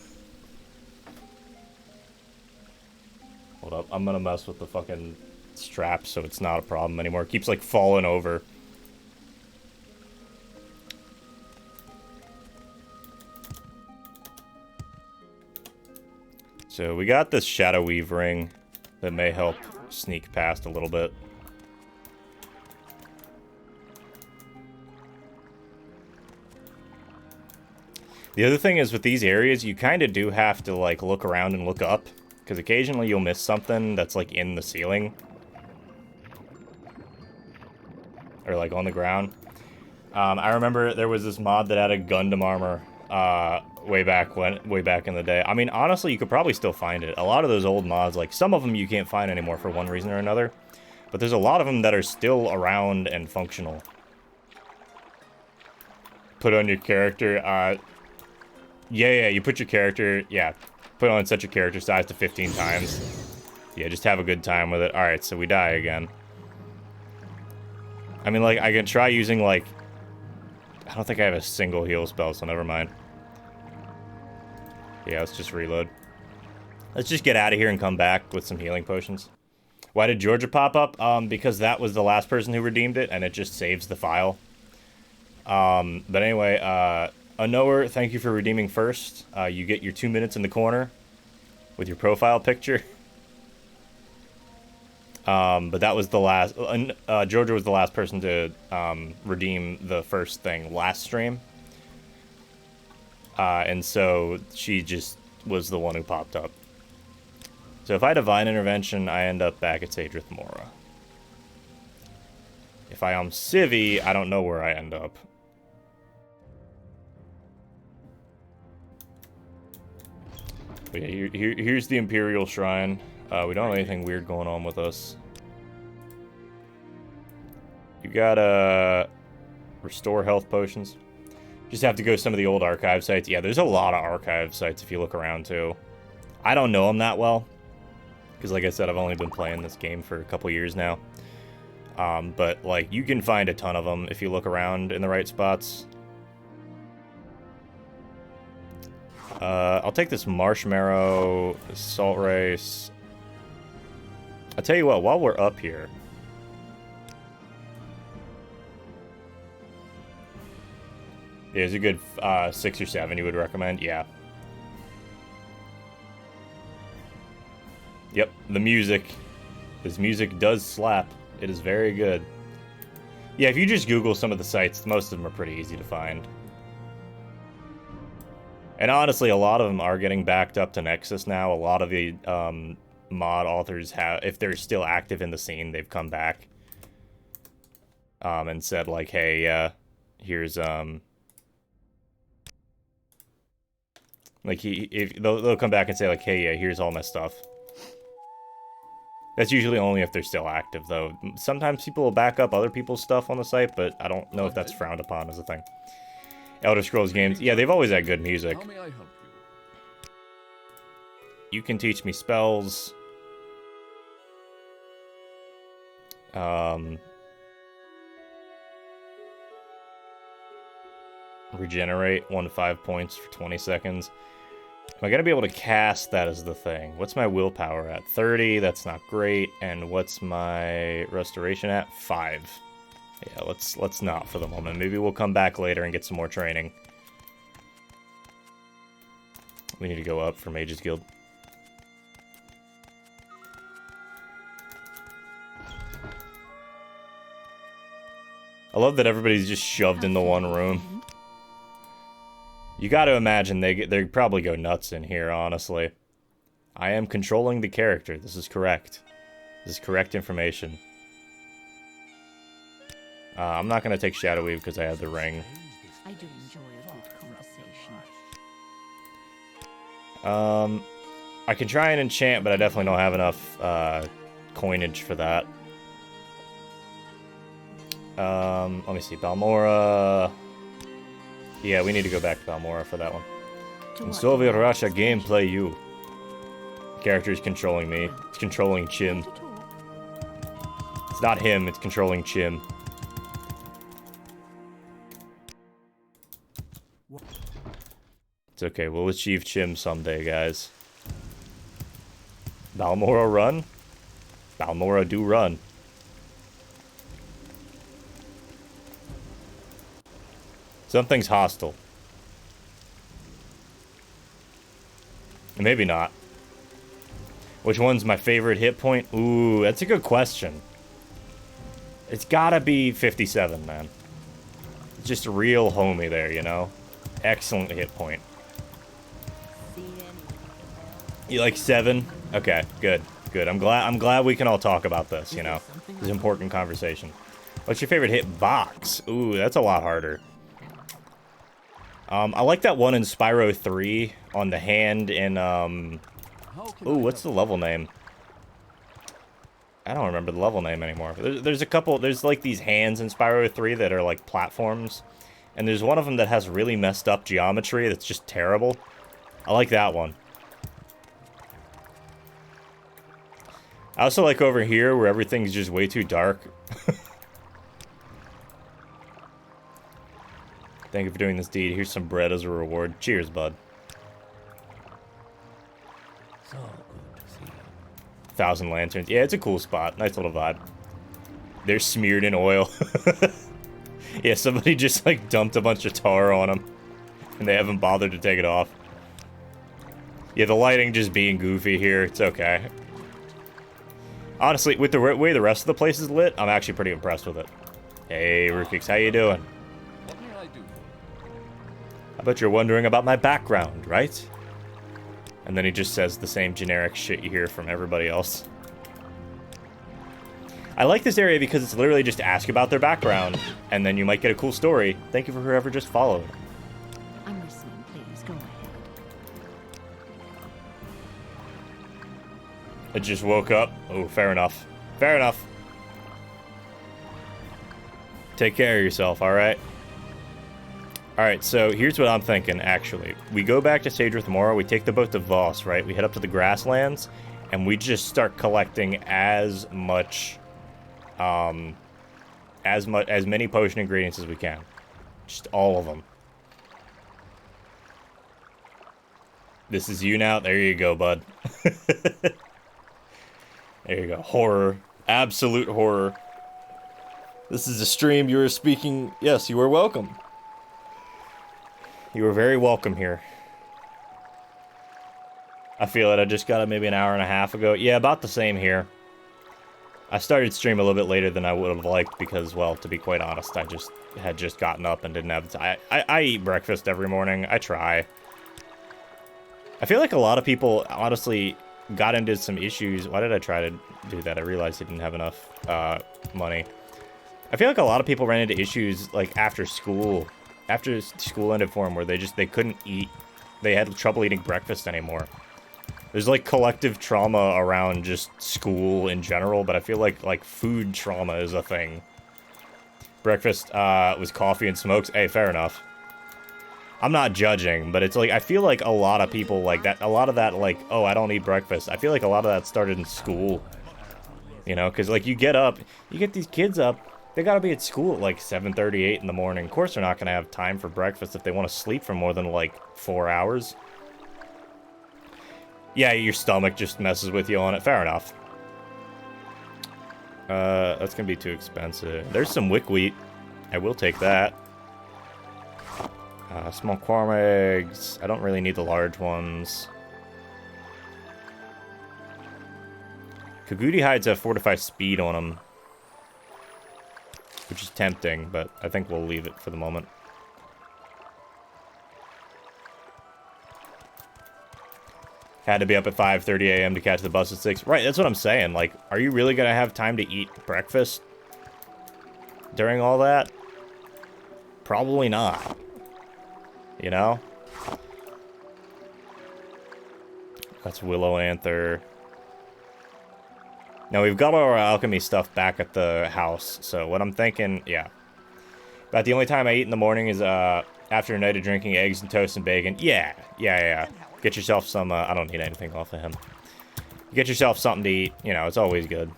Hold up. I'm gonna mess with the fucking strap so it's not a problem anymore. It keeps, like, falling over. So we got this Shadow Weave ring that may help sneak past a little bit. The other thing is with these areas, you kind of do have to, like, look around and look up, because occasionally you'll miss something that's, like, in the ceiling. Or, like, on the ground. I remember there was this mod that added Gundam armor, way back in the day. I mean, honestly, you could probably still find it. A lot of those old mods, like, some of them you can't find anymore for one reason or another. But there's a lot of them that are still around and functional. Put on your character, yeah, you put your character, yeah, put on set your character size to 15 times. Yeah, just have a good time with it. Alright, so we die again. I mean, like, I can try using, like, I don't think I have a single heal spell, so never mind. Yeah, let's just reload. Let's just get out of here and come back with some healing potions. Why did Georgia pop up? Because that was the last person who redeemed it, and it just saves the file. But anyway, a knower, thank you for redeeming first. You get your 2 minutes in the corner with your profile picture. But that was the last, Georgia was the last person to redeem the first thing last stream. And so she just was the one who popped up. So if I Divine Intervention, I end up back at Sadrith Mora. If I Civi, I don't know where I end up. But yeah, here's the Imperial Shrine. We don't have anything weird going on with us. You gotta restore health potions. Just have to go to some of the old archive sites. Yeah, there's a lot of archive sites if you look around too. I don't know them that well. Because like I said, I've only been playing this game for a couple years now. But like, you can find a ton of them if you look around in the right spots. I'll take this Marshmarrow, Salt Race. I'll tell you what, while we're up here. There's a good 6 or 7 you would recommend, yeah. Yep, the music. This music does slap. It is very good. Yeah, if you just Google some of the sites, most of them are pretty easy to find. And honestly, a lot of them are getting backed up to Nexus now. A lot of the mod authors have, if they're still active in the scene, they've come back and said like, hey, here's like they'll come back and say like, hey, yeah, here's all my stuff. That's usually only if they're still active, though. Sometimes people will back up other people's stuff on the site, but I don't know if that's frowned upon as a thing. Elder Scrolls games, yeah, they've always had good music. How may I help you? You can teach me spells. regenerate 1 to 5 points for 20 seconds. Am I gonna be able to cast that as the thing? What's my willpower at? 30, that's not great. And what's my restoration at? 5. Yeah, let's not for the moment. Maybe we'll come back later and get some more training. We need to go up for Mage's Guild. I love that everybody's just shoved into one room. You gotta imagine they probably go nuts in here, honestly. I am controlling the character. This is correct. This is correct information. I'm not gonna take Shadow Weave because I have the ring. I do enjoy a good conversation. I can try and enchant, but I definitely don't have enough coinage for that. Let me see, Balmora. Yeah, we need to go back to Balmora for that one. In Soviet Russia, gameplay you. The character is controlling me. It's controlling Chim. It's not him, it's controlling Chim. It's okay, we'll achieve Chim someday, guys. Balmora run? Balmora do run. Something's hostile. Maybe not. Which one's my favorite hit point? Ooh, that's a good question. It's gotta be 57, man. Just a real homie there, you know? Excellent hit point. You like 7? Okay, good, good. I'm glad we can all talk about this, you know? This is an important conversation. What's your favorite hit box? Ooh, that's a lot harder. I like that one in Spyro 3 on the hand in, ooh, what's the level name? I don't remember the level name anymore. There's a couple, there's like these hands in Spyro 3 that are like platforms. And there's one of them that has really messed up geometry that's just terrible. I like that one. I also like over here where everything's just way too dark. Thank you for doing this deed. Here's some bread as a reward. Cheers, bud. So good to see you. 1,000 lanterns. Yeah, it's a cool spot. Nice little vibe. They're smeared in oil. Yeah, somebody just like dumped a bunch of tar on them. And they haven't bothered to take it off. Yeah, the lighting just being goofy here. It's okay. Honestly, with the way the rest of the place is lit, I'm actually pretty impressed with it. Hey, Rukix, how you doing? What may I do? I bet you're wondering about my background, right? And then he just says the same generic shit you hear from everybody else. I like this area because it's literally just ask about their background, and then you might get a cool story. Thank you for whoever just followed. I'm listening, please. Go ahead. I just woke up. Oh, fair enough. Fair enough. Take care of yourself, alright? Alright, so here's what I'm thinking, actually. We go back to Sage with Mora, we take the boat to Voss, right? We head up to the grasslands, and we just start collecting as many potion ingredients as we can. Just all of them. This is you now? There you go, bud. There you go. Horror. Absolute horror. This is a stream. You were speaking. Yes, you are welcome. You were very welcome here. I feel it. I just got it maybe an hour and a half ago. Yeah, about the same here. I started stream a little bit later than I would have liked because, well, to be quite honest, I had just gotten up and didn't have time. I eat breakfast every morning. I try. I feel like a lot of people, honestly, got into some issues. Why did I try to do that? I realized I didn't have enough money. I feel like a lot of people ran into issues, like, after school ended for them, where they couldn't eat. They had trouble eating breakfast anymore. There's, like, collective trauma around just school in general, but I feel like food trauma is a thing. Breakfast was coffee and smokes. Hey, fair enough. I'm not judging, but it's like, I feel like a lot of people like that, a lot of that, like, oh, I don't eat breakfast. I feel like a lot of that started in school. You know, because, like, you get up, you get these kids up, They gotta be at school at like 7:38 in the morning. Of course they're not gonna have time for breakfast if they want to sleep for more than like 4 hours. Yeah, your stomach just messes with you on it. Fair enough. That's gonna be too expensive. There's some wick wheat. I will take that. Small quorum eggs. I don't really need the large ones. Kagudi hides have fortified speed on them, which is tempting, but I think we'll leave it for the moment. Had to be up at 5:30 a.m. to catch the bus at 6. Right, that's what I'm saying. Like, are you really going to have time to eat breakfast during all that? Probably not. You know? That's Willow Anther. Now, we've got our alchemy stuff back at the house, so what I'm thinking, yeah. About the only time I eat in the morning is after a night of drinking eggs and toast and bacon. Yeah. Get yourself some, I don't need anything off of him. Get yourself something to eat, you know, it's always good.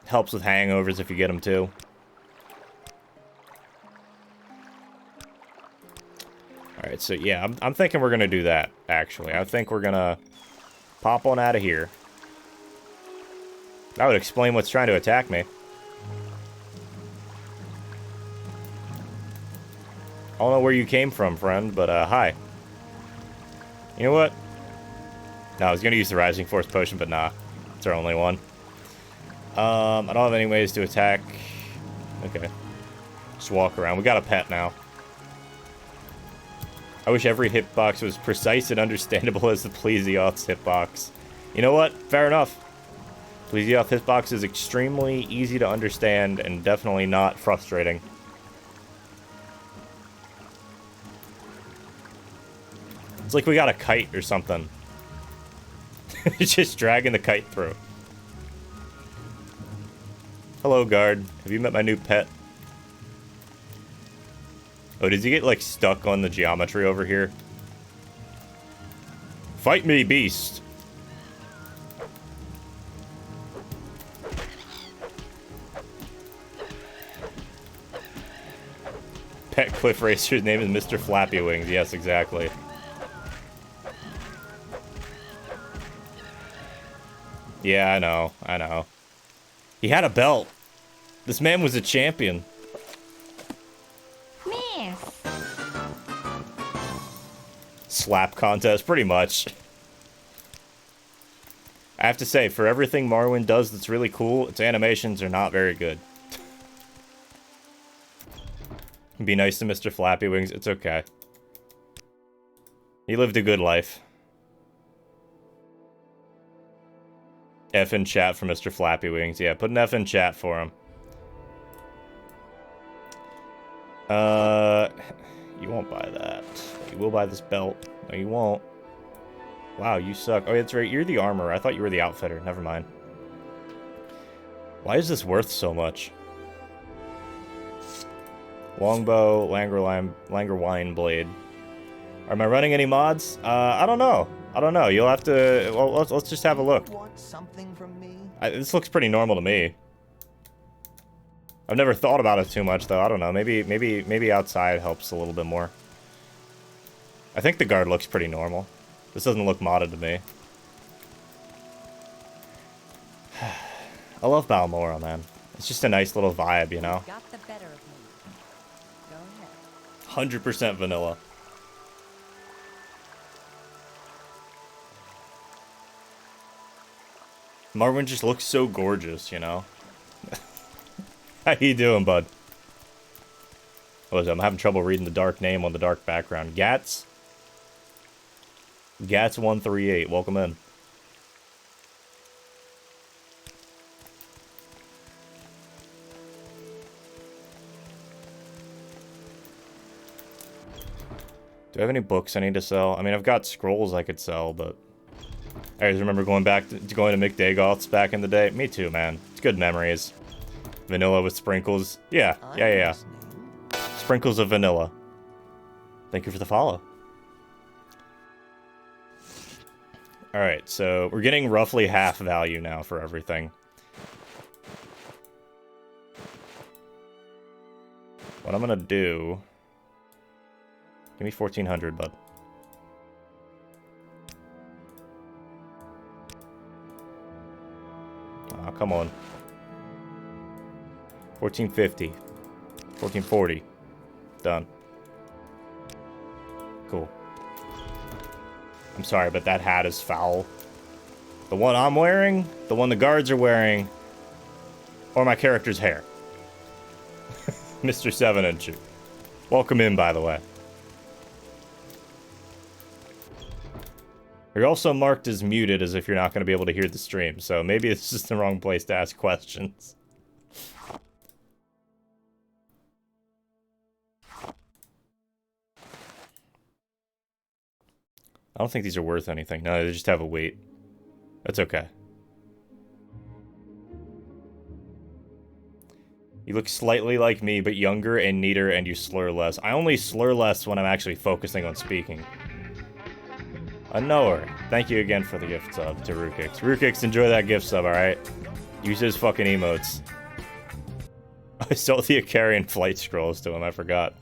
Helps with hangovers if you get them too. Alright, so yeah, I'm thinking we're gonna do that, actually. I think we're gonna pop on out of here. That would explain what's trying to attack me. I don't know where you came from, friend, but hi. You know what? No, I was gonna use the Rising Force potion, but nah. It's our only one. I don't have any ways to attack. Okay. Just walk around. We got a pet now. I wish every hitbox was precise and understandable as the Plesioth's hitbox. You know what? Fair enough. Plesioth hitbox is extremely easy to understand and definitely not frustrating. It's like we got a kite or something. It's just dragging the kite through. Hello, guard. Have you met my new pet? Oh, does he get, like, stuck on the geometry over here? Fight me, beast! Pet Cliff Racer's name is Mr. Flappy Wings. Yes, exactly. Yeah, I know. He had a belt. This man was a champion. Miss. Slap contest, pretty much. I have to say, for everything Morrowind does that's really cool, its animations are not very good. Be nice to Mr. Flappy Wings, it's okay. He lived a good life. F in chat for Mr. Flappy Wings. Yeah, put an F in chat for him. You won't buy that. You will buy this belt. No, you won't. Wow, you suck. Oh, that's right. You're the armorer. I thought you were the outfitter. Never mind. Why is this worth so much? Longbow, Langerwine Blade. Am I running any mods? I don't know. You'll have to... Well, let's just have a look. Want something from me? This looks pretty normal to me. I've never thought about it too much, though. I don't know. Maybe outside helps a little bit more. I think the guard looks pretty normal. This doesn't look modded to me. I love Balmora, man. It's just a nice little vibe, you know? Got the better of me. Go ahead. 100% vanilla. Morrowind just looks so gorgeous, you know? How you doing, bud? What was it? I'm having trouble reading the dark name on the dark background. Gats? Gats138, welcome in. Do I have any books I need to sell? I mean, I've got scrolls I could sell, but... I always remember going back to going to McDagoth's back in the day. Me too, man. It's good memories. Vanilla with sprinkles. Yeah. Sprinkles of vanilla. Thank you for the follow. Alright, so we're getting roughly half value now for everything. What I'm gonna do... Give me 1400, bud. Oh, come on. 1450. 1440. Done. Cool. I'm sorry, but that hat is foul. The one I'm wearing, the one the guards are wearing, or my character's hair. Mr. 7-inch. Welcome in, by the way. You're also marked as muted, as if you're not going to be able to hear the stream, so maybe it's just the wrong place to ask questions. I don't think these are worth anything. No, they just have a weight. That's okay. You look slightly like me, but younger and neater, and you slur less. I only slur less when I'm actually focusing on speaking. A knower. Thank you again for the gift sub to Rukix. Rukix, enjoy that gift sub, alright? Use his fucking emotes. I sold the Icarian flight scrolls to him, I forgot.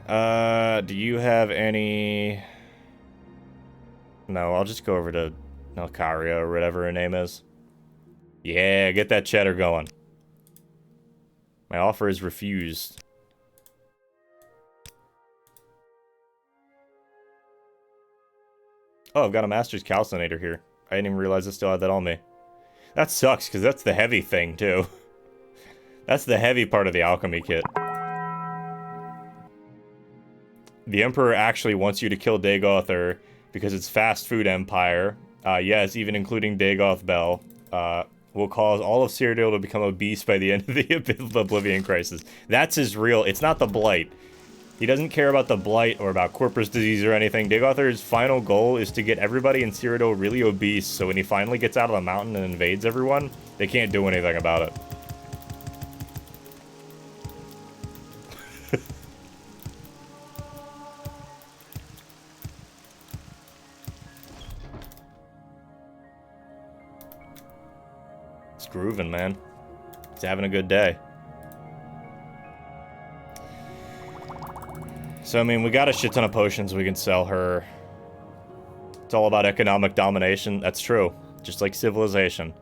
Do you have any... No, I'll just go over to Nalcaria or whatever her name is. Yeah, get that cheddar going. My offer is refused. Oh, I've got a Master's Calcinator here. I didn't even realize I still had that on me. That sucks, because that's the heavy thing, too. That's the heavy part of the alchemy kit. The Emperor actually wants you to kill Dagoth because it's fast food empire. Yes, even including Dagoth Bell. Will cause all of Cyrodiil to become obese by the end of the Oblivion Crisis. That's his real... It's not the Blight. He doesn't care about the Blight or about Corpus disease or anything. Dagother's final goal is to get everybody in Cyrodiil really obese, so when he finally gets out of the mountain and invades everyone, they can't do anything about it. It's grooving, man. He's having a good day. So, I mean, we got a shit ton of potions we can sell her. It's all about economic domination. That's true. Just like civilization.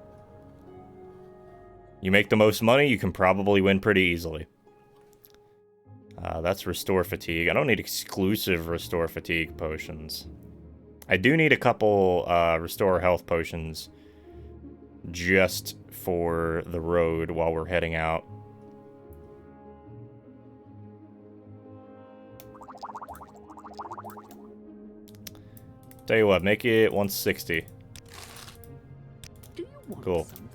You make the most money, you can probably win pretty easily. That's Restore Fatigue. I don't need exclusive Restore Fatigue potions. I do need a couple Restore Health potions just for the road while we're heading out. Tell you what, make it 160. Do you want Cool. something?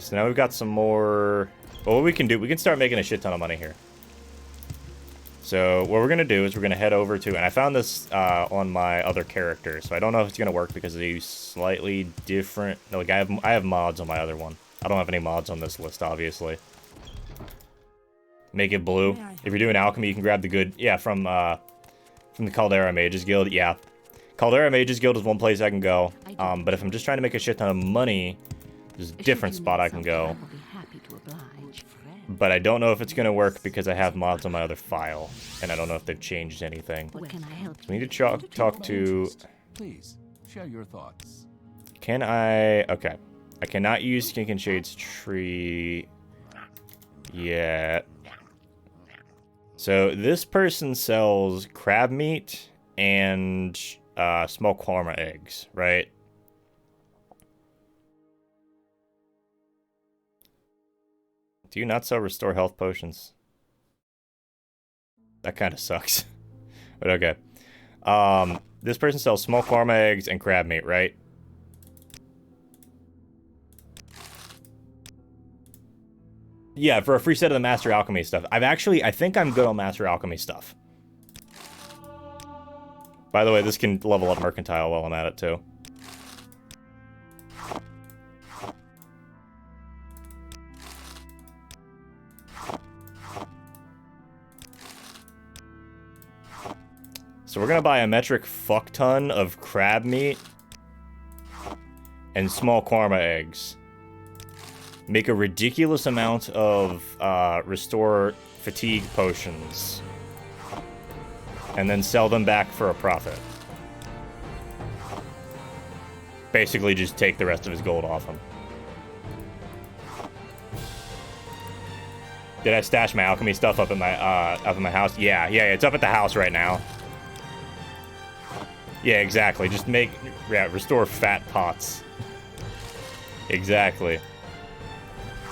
So now we've got some more... Well, what we can do, we can start making a shit ton of money here. So what we're going to do is we're going to head over to... And I found this on my other character, so I don't know if it's going to work because they use slightly different... No, like I have mods on my other one. I don't have any mods on this list, obviously. Make it blue. If you're doing alchemy, you can grab the good... Yeah, from the Caldera Mages Guild, yeah. Caldera Mages Guild is one place I can go. But if I'm just trying to make a shit ton of money, there's a different spot I can go. But I don't know if it's going to work because I have mods on my other file. And I don't know if they've changed anything. What can I help So we need to talk to... Please, share your thoughts. Can I... Okay. I cannot use Skink and Shade's tree yet. So this person sells crab meat and small korma eggs, right? Do you not sell restore health potions? That kind of sucks. But okay. This person sells small korma eggs and crab meat, right? Yeah, for a free set of the Master Alchemy stuff. I think I'm good on Master Alchemy stuff. By the way, this can level up Mercantile while I'm at it, too. So we're gonna buy a metric fuck ton of crab meat and small korma eggs. Make a ridiculous amount of restore fatigue potions. And then sell them back for a profit. Basically just take the rest of his gold off him. Did I stash my alchemy stuff up in my house? Yeah, it's up at the house right now. Yeah, exactly. Just restore fat pots. Exactly.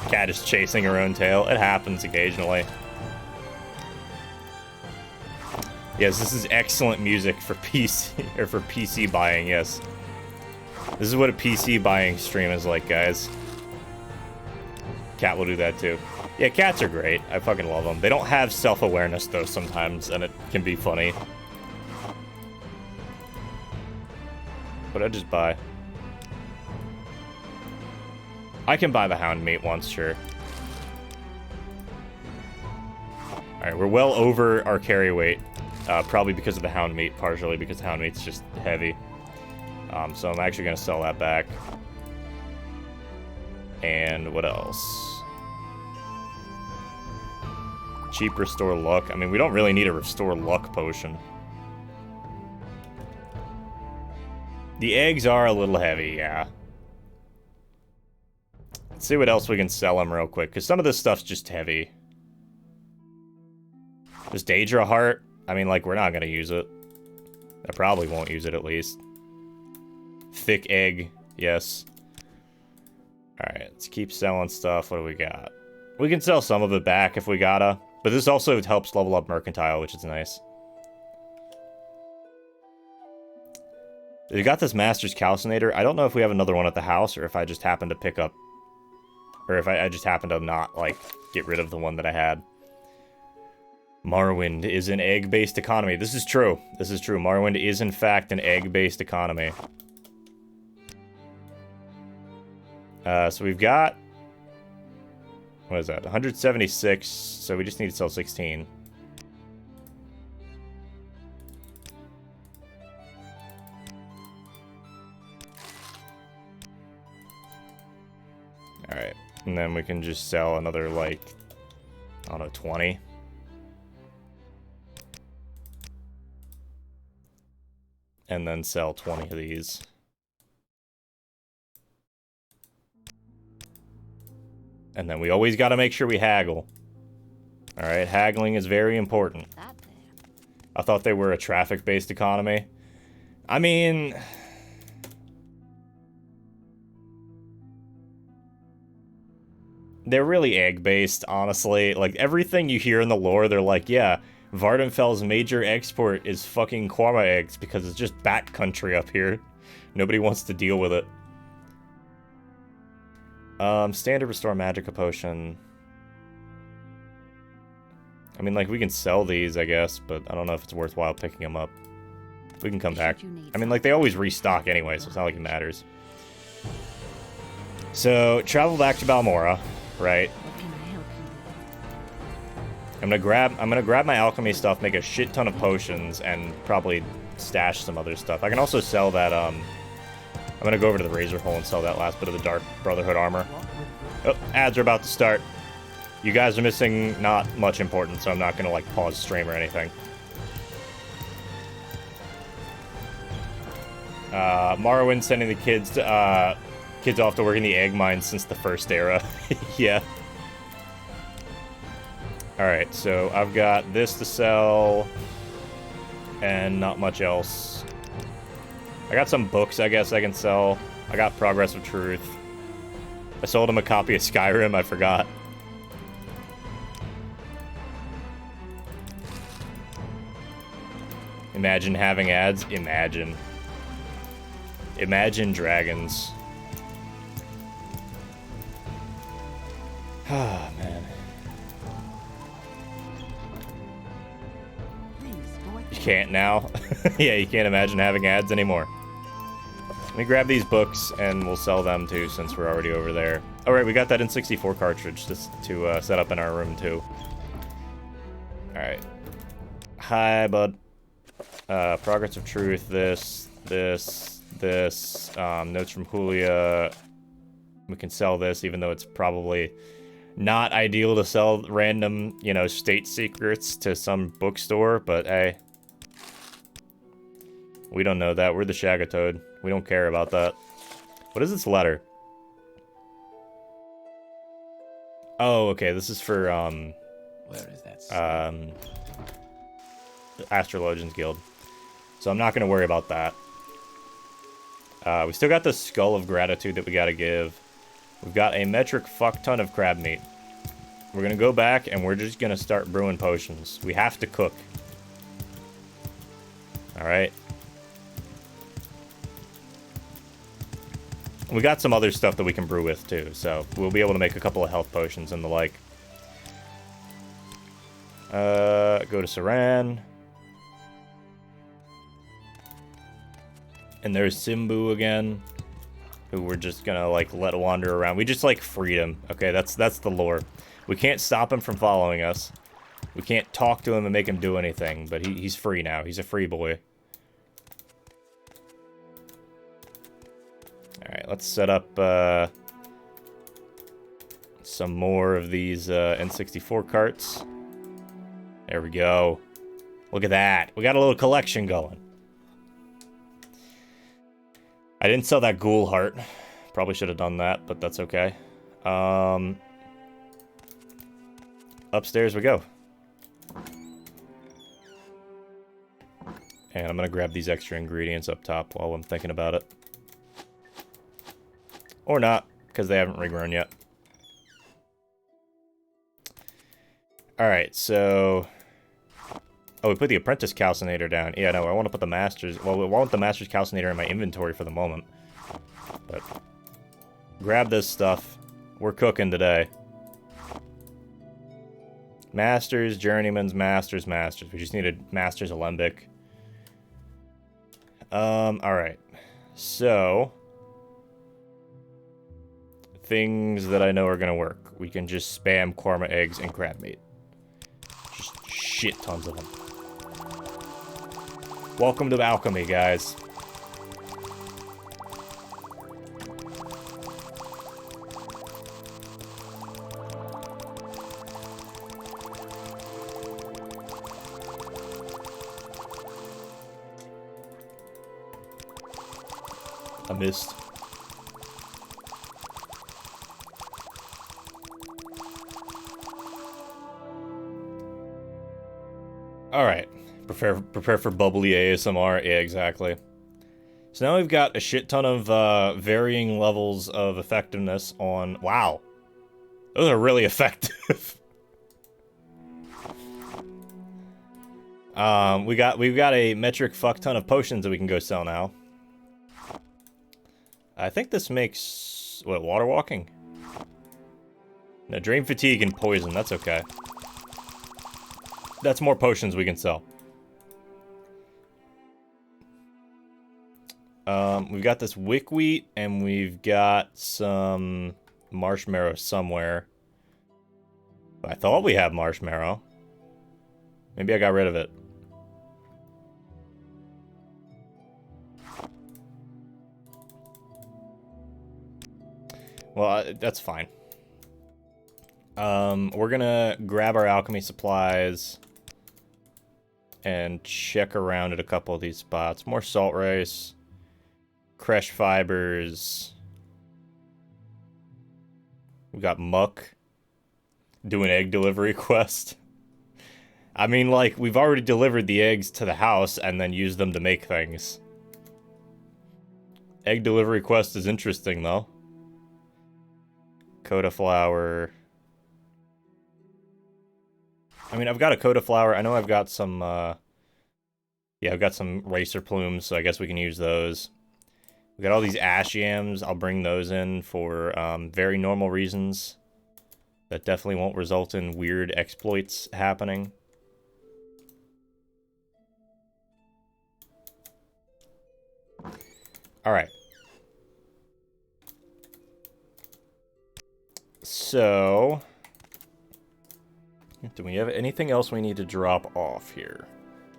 Cat is chasing her own tail. It happens occasionally. Yes, this is excellent music for PC or for PC buying. Yes, this is what a PC buying stream is like, guys. Cat will do that too. Yeah, cats are great. I fucking love them. They don't have self-awareness though sometimes, and it can be funny. But I just buy. I can buy the hound meat once, sure. Alright, we're well over our carry weight. Probably because of the hound meat, partially because hound meat's just heavy. So I'm actually going to sell that back. And what else? Cheap restore luck. I mean, we don't really need a restore luck potion. The eggs are a little heavy, yeah. Let's see what else we can sell them real quick, because some of this stuff's just heavy. This Daedra heart, I mean, like, we're not going to use it. I probably won't use it, at least. Thick egg, yes. Alright, let's keep selling stuff. What do we got? We can sell some of it back if we gotta. But this also helps level up Mercantile, which is nice. We got this Master's Calcinator. I don't know if we have another one at the house, or if I just happen to pick up... Or if I just happen to not, like, get rid of the one that I had. Morrowind is an egg-based economy. This is true. This is true. Morrowind is, in fact, an egg-based economy. So we've got... What is that? 176, so we just need to sell 16. Alright, and then we can just sell another, like, I don't know, 20. And then sell 20 of these. And then we always got to make sure we haggle. Alright, haggling is very important. I thought they were a traffic-based economy. I mean... They're really egg-based, honestly. Like, everything you hear in the lore, they're like, yeah, Vardenfell's major export is fucking Korma eggs because it's just bat country up here. Nobody wants to deal with it. Standard restore magicka potion. I mean, like, we can sell these, I guess, but I don't know if it's worthwhile picking them up. We can come back. I mean, like, they always restock anyway, so it's not like it matters. So, travel back to Balmora, right? I'm gonna grab my alchemy stuff, make a shit ton of potions, and probably stash some other stuff. I can also sell that, I'm gonna go over to the Razor Hole and sell that last bit of the Dark Brotherhood armor. Oh, ads are about to start. You guys are missing not much important, so I'm not gonna, like, pause stream or anything. Morrowind sending the kids off to work in the egg mines since the first era. Yeah. Alright, so I've got this to sell, and not much else. I got some books, I guess, I can sell. I got Progress of Truth. I sold him a copy of Skyrim, I forgot. Imagine having ads. Imagine. Imagine dragons. Ah, man. You can't now? Yeah, you can't imagine having ads anymore. Let me grab these books, and we'll sell them, too, since we're already over there. Alright, we got that N64 cartridge to set up in our room, too. Alright. Hi, bud. Progress of Truth, this, notes from Julia. We can sell this, even though it's probably not ideal to sell random, you know, state secrets to some bookstore, but hey. We don't know that. We're the Shagatoad. We don't care about that. What is this letter? Oh, okay. This is for, Where is that? the Astrologians Guild. So I'm not going to worry about that. We still got the Skull of Gratitude that we got to give. We've got a metric fuck ton of crab meat. We're going to go back and we're just going to start brewing potions. We have to cook. Alright. We got some other stuff that we can brew with too, so we'll be able to make a couple of health potions and the like. Go to Saran. And there's Simbu again, who we're just gonna like let wander around. We just like freed him. Okay, that's the lore. We can't stop him from following us. We can't talk to him and make him do anything, but he's free now. He's a free boy. Alright, let's set up some more of these N64 carts. There we go. Look at that. We got a little collection going. I didn't sell that ghoul heart. Probably should have done that, but that's okay. Upstairs we go. And I'm going to grab these extra ingredients up top while I'm thinking about it. Or not, because they haven't regrown yet. Alright, so... Oh, we put the Apprentice Calcinator down. Yeah, no, I want to put the Master's... Well, we want the Master's Calcinator in my inventory for the moment. But... Grab this stuff. We're cooking today. Masters, Journeyman's, Masters, Masters. We just need a Master's Alembic. Alright. So... Things that I know are gonna work. We can just spam korma eggs and crab meat. Just shit tons of them. Welcome to alchemy, guys. I missed. Alright. Prepare for bubbly ASMR. Yeah, exactly. So now we've got a shit ton of varying levels of effectiveness on... Wow. Those are really effective. we've got a metric fuck ton of potions that we can go sell now. I think this makes... What, water walking? No, drain fatigue and poison. That's okay. That's more potions we can sell. We've got this wickweed, and we've got some marshmallow somewhere. I thought we had marshmallow. Maybe I got rid of it. Well, that's fine. We're gonna grab our alchemy supplies and check around at a couple of these spots. More salt rice, crushed fibers. We got muck. Do an egg delivery quest. I mean, like, we've already delivered the eggs to the house and then used them to make things. Egg delivery quest is interesting, though. Coda flour. I mean, I've got a coda flour. I know I've got some, yeah, I've got some racer plumes, so I guess we can use those. We got all these ash yams. I'll bring those in for very normal reasons. That definitely won't result in weird exploits happening. Alright. So... do we have anything else we need to drop off here?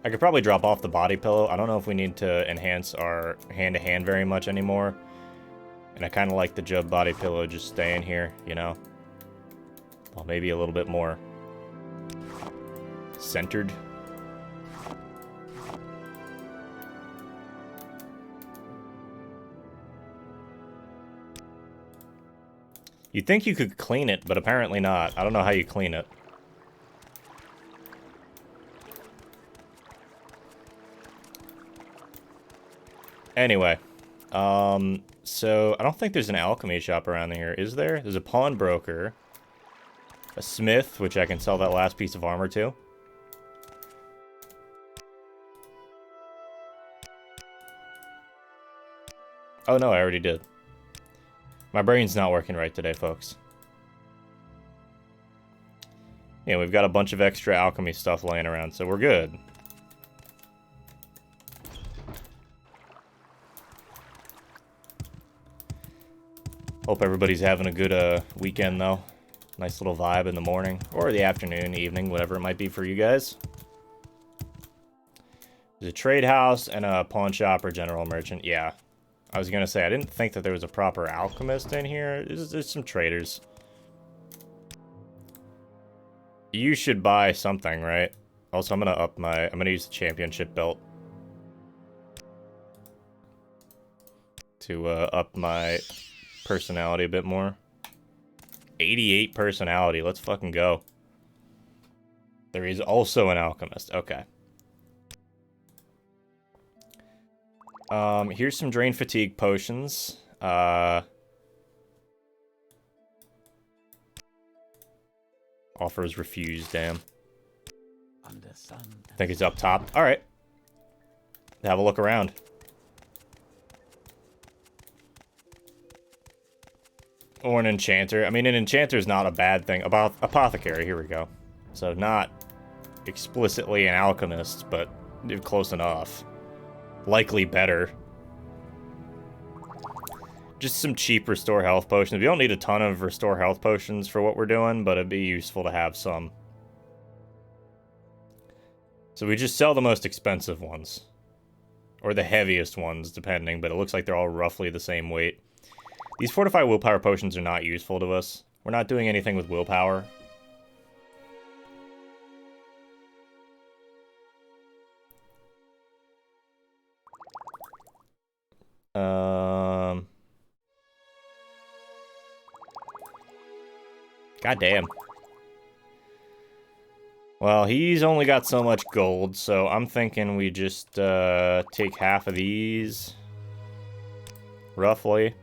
I could probably drop off the body pillow. I don't know if we need to enhance our hand-to-hand very much anymore. And I kind of like the Jub body pillow just staying here, you know? Well, maybe a little bit more centered. You'd think you could clean it, but apparently not. I don't know how you clean it. Anyway, so I don't think there's an alchemy shop around here, is there? There's a pawnbroker, a smith, which I can sell that last piece of armor to. Oh no, I already did. My brain's not working right today, folks. Yeah, we've got a bunch of extra alchemy stuff laying around, so we're good. Hope everybody's having a good weekend, though. Nice little vibe in the morning, or the afternoon, evening, whatever it might be for you guys. There's a trade house and a pawn shop or general merchant. Yeah, I was gonna say, I didn't think that there was a proper alchemist in here. There's some traders. You should buy something, right? Also, I'm gonna use the championship belt to up my personality a bit more. 88 personality, let's fucking go. There is also an alchemist, okay. Here's some drain fatigue potions. Offers refused, damn. Under sun. I think it's up top. Alright. Have a look around. Or an enchanter. I mean, an enchanter is not a bad thing. About apothecary, here we go. So not explicitly an alchemist, but close enough. Likely better. Just some cheap restore health potions. We don't need a ton of restore health potions for what we're doing, but it'd be useful to have some. So we just sell the most expensive ones. Or the heaviest ones, depending, but it looks like they're all roughly the same weight. These fortify willpower potions are not useful to us. We're not doing anything with willpower. God damn. Well, he's only got so much gold, so I'm thinking we just take half of these. Roughly.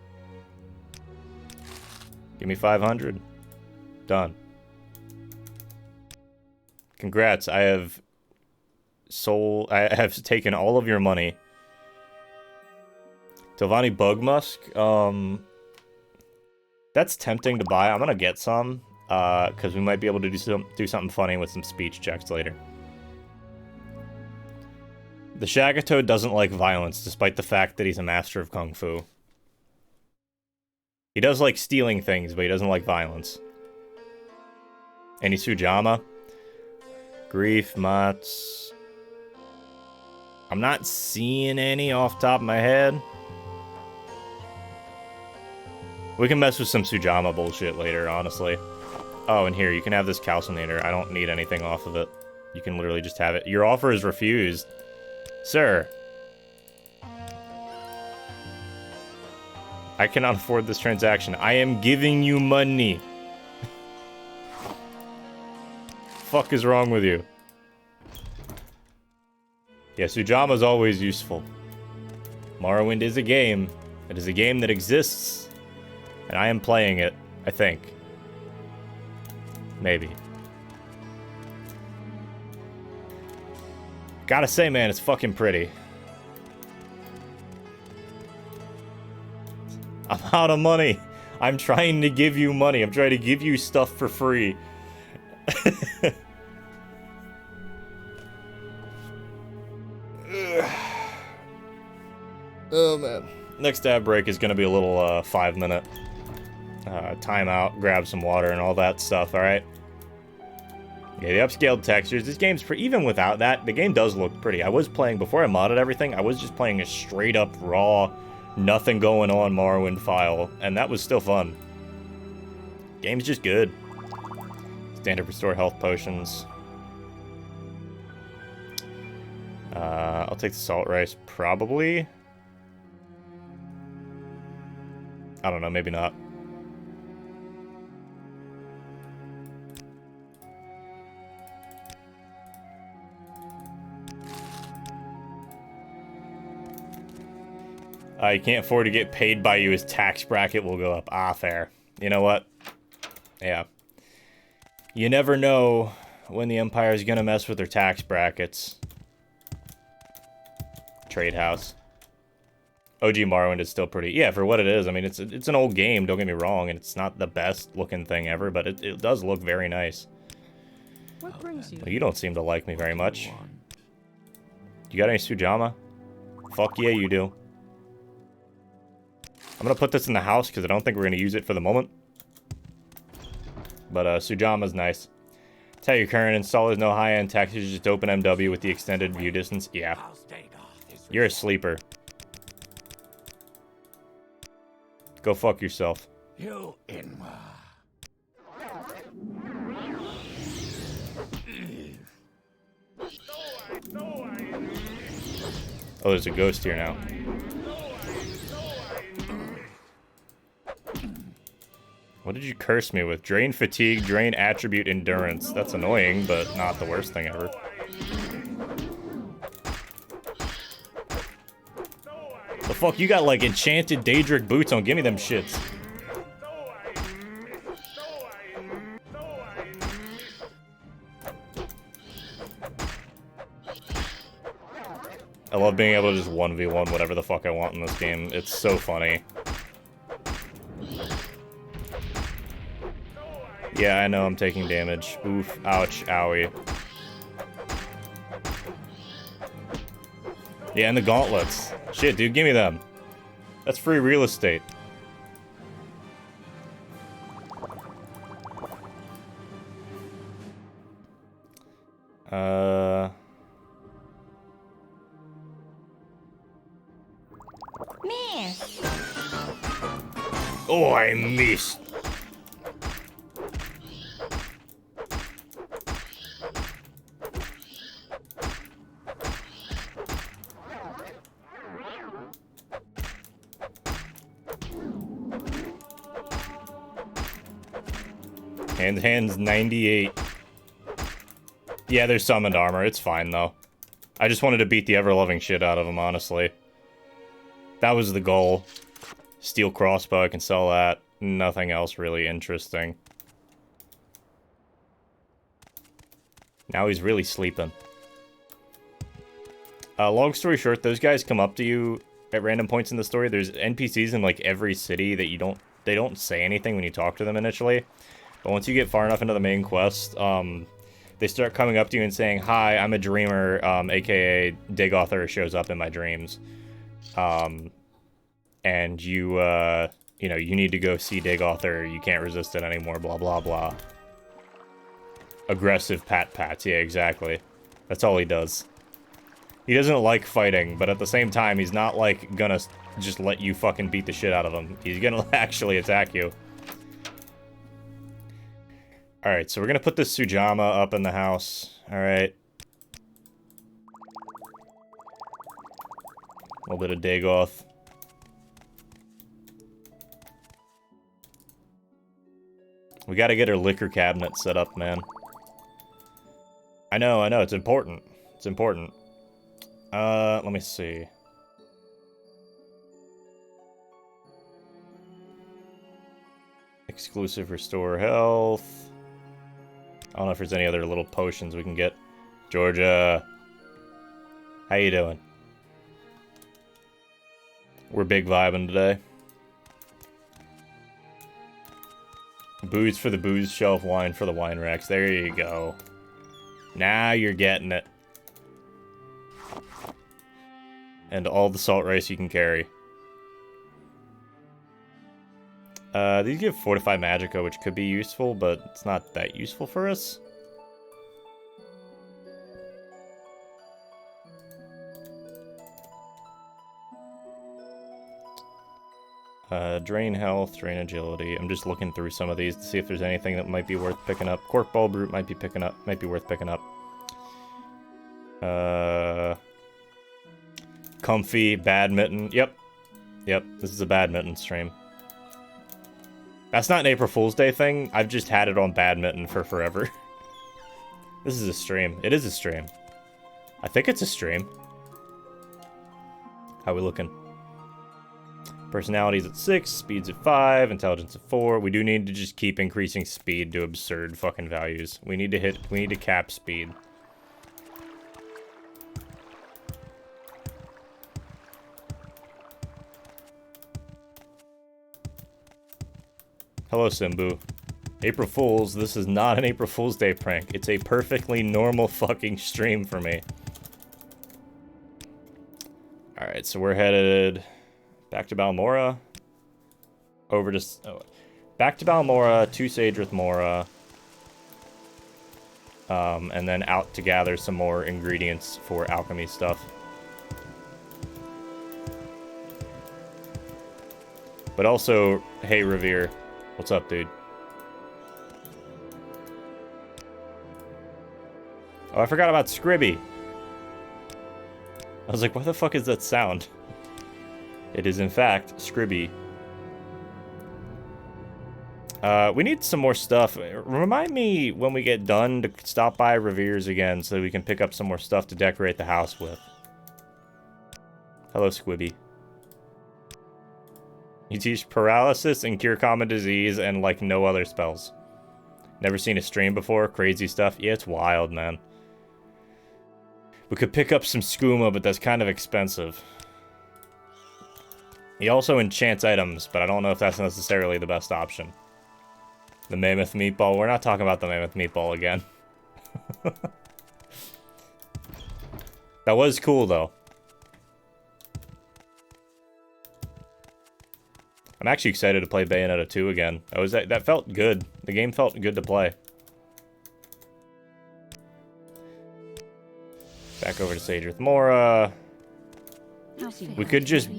Give me 500. Done. Congrats, I have taken all of your money. Tilvani Bugmusk, that's tempting to buy. I'm gonna get some, because we might be able to do something funny with some speech checks later. The Shagatoad doesn't like violence, despite the fact that he's a master of Kung Fu. He does like stealing things, but he doesn't like violence. Any Sujama? Grief, Mats. I'm not seeing any off the top of my head. We can mess with some Sujama bullshit later, honestly. Oh, and here, you can have this calcinator. I don't need anything off of it. You can literally just have it. Your offer is refused. Sir. I cannot afford this transaction. I am giving you money. Fuck is wrong with you? Yeah, Sujama's always useful. Morrowind is a game. It is a game that exists. And I am playing it, I think. Maybe. Gotta say, man, it's fucking pretty. I'm out of money. I'm trying to give you money. I'm trying to give you stuff for free. Oh, man. Next ad break is going to be a little 5-minute timeout, grab some water and all that stuff, alright? Yeah, the upscaled textures. This game's even without that, the game does look pretty. I was playing, before I modded everything, I was just playing a straight up raw nothing going on Morrowind file, and that was still fun. Game's just good. Standard restore health potions. I'll take the salt rice, probably. I don't know, maybe not. You can't afford to get paid by you, his tax bracket will go up. Ah, fair. You know what? Yeah. You never know when the Empire's gonna mess with their tax brackets. Trade house. OG Morrowind is still pretty... Yeah, for what it is. I mean, it's an old game, don't get me wrong, and it's not the best looking thing ever, but it does look very nice. What brings you? Well, you don't seem to like me very much. You got any Sujama? Fuck yeah, you do. I'm gonna put this in the house because I don't think we're gonna use it for the moment. But Sujama's nice. Tell your current installers no high-end textures, just open MW with the extended view distance. Yeah. You're a sleeper. Go fuck yourself. You Inwa. Oh, there's a ghost here now. What did you curse me with? Drain fatigue, drain attribute endurance. That's annoying, but not the worst thing ever. The fuck, you got like enchanted Daedric boots on. Give me them shits. I love being able to just 1v1 whatever the fuck I want in this game. It's so funny. Yeah, I know I'm taking damage. Oof, ouch, owie. Yeah, and the gauntlets. Shit, dude, give me them. That's free real estate. Miss. Oh, I missed. Hands 98. Yeah, there's summoned armor. It's fine, though. I just wanted to beat the ever-loving shit out of him, honestly. That was the goal. Steel crossbow, I can sell that. Nothing else really interesting. Now he's really sleeping. Long story short, those guys come up to you at random points in the story. There's NPCs in, like, every city that you don't... They don't say anything when you talk to them initially. But once you get far enough into the main quest, they start coming up to you and saying, "Hi, I'm a dreamer, aka Digauthor shows up in my dreams. And you, you know, you need to go see Digauthor, you can't resist it anymore, blah, blah, blah." Aggressive pat-pats, yeah, exactly. That's all he does. He doesn't like fighting, but at the same time, he's not, like, gonna just let you fucking beat the shit out of him. He's gonna actually attack you. Alright, so we're gonna put this Sujama up in the house. Alright. A little bit of Dagoth. We gotta get our liquor cabinet set up, man. I know, it's important. It's important. Let me see. Exclusive restore health. I don't know if there's any other little potions we can get. Georgia. How you doing? We're big vibing today. Booze for the booze shelf, wine for the wine racks. There you go. Now you're getting it. And all the salt rice you can carry. These give Fortify Magicka, which could be useful, but it's not that useful for us. Drain health, drain agility. I'm just looking through some of these to see if there's anything that might be worth picking up. Cork Ball Brute might be worth picking up. Comfy, Badminton. Yep, this is a Badminton stream. That's not an April Fool's Day thing. I've just had it on Badminton for forever. This is a stream. It is a stream. I think it's a stream. How we looking? Personality's at 6, speed's at 5, intelligence at 4. We do need to just keep increasing speed to absurd fucking values. We need to cap speed. Hello, Simbu. April Fools, this is not an April Fool's Day prank. It's a perfectly normal fucking stream for me. Alright, so we're headed back to Balmora. Back to Balmora, to Sadrith Mora. And then out to gather some more ingredients for alchemy stuff. But also, hey Revere. What's up, dude? Oh, I forgot about Scribby. I was like, what the fuck is that sound? It is, in fact, Scribby. We need some more stuff. Remind me when we get done to stop by Revere's again so we can pick up some more stuff to decorate the house with. Hello, Squibby. You teach paralysis and cure common disease and, like, no other spells. Never seen a stream before? Crazy stuff? Yeah, it's wild, man. We could pick up some skooma, but that's kind of expensive. He also enchants items, but I don't know if that's necessarily the best option. The Mammoth Meatball. We're not talking about the Mammoth Meatball again. That was cool, though. I'm actually excited to play Bayonetta 2 again. That felt good. The game felt good to play. Back over to Sadrith Mora. We could just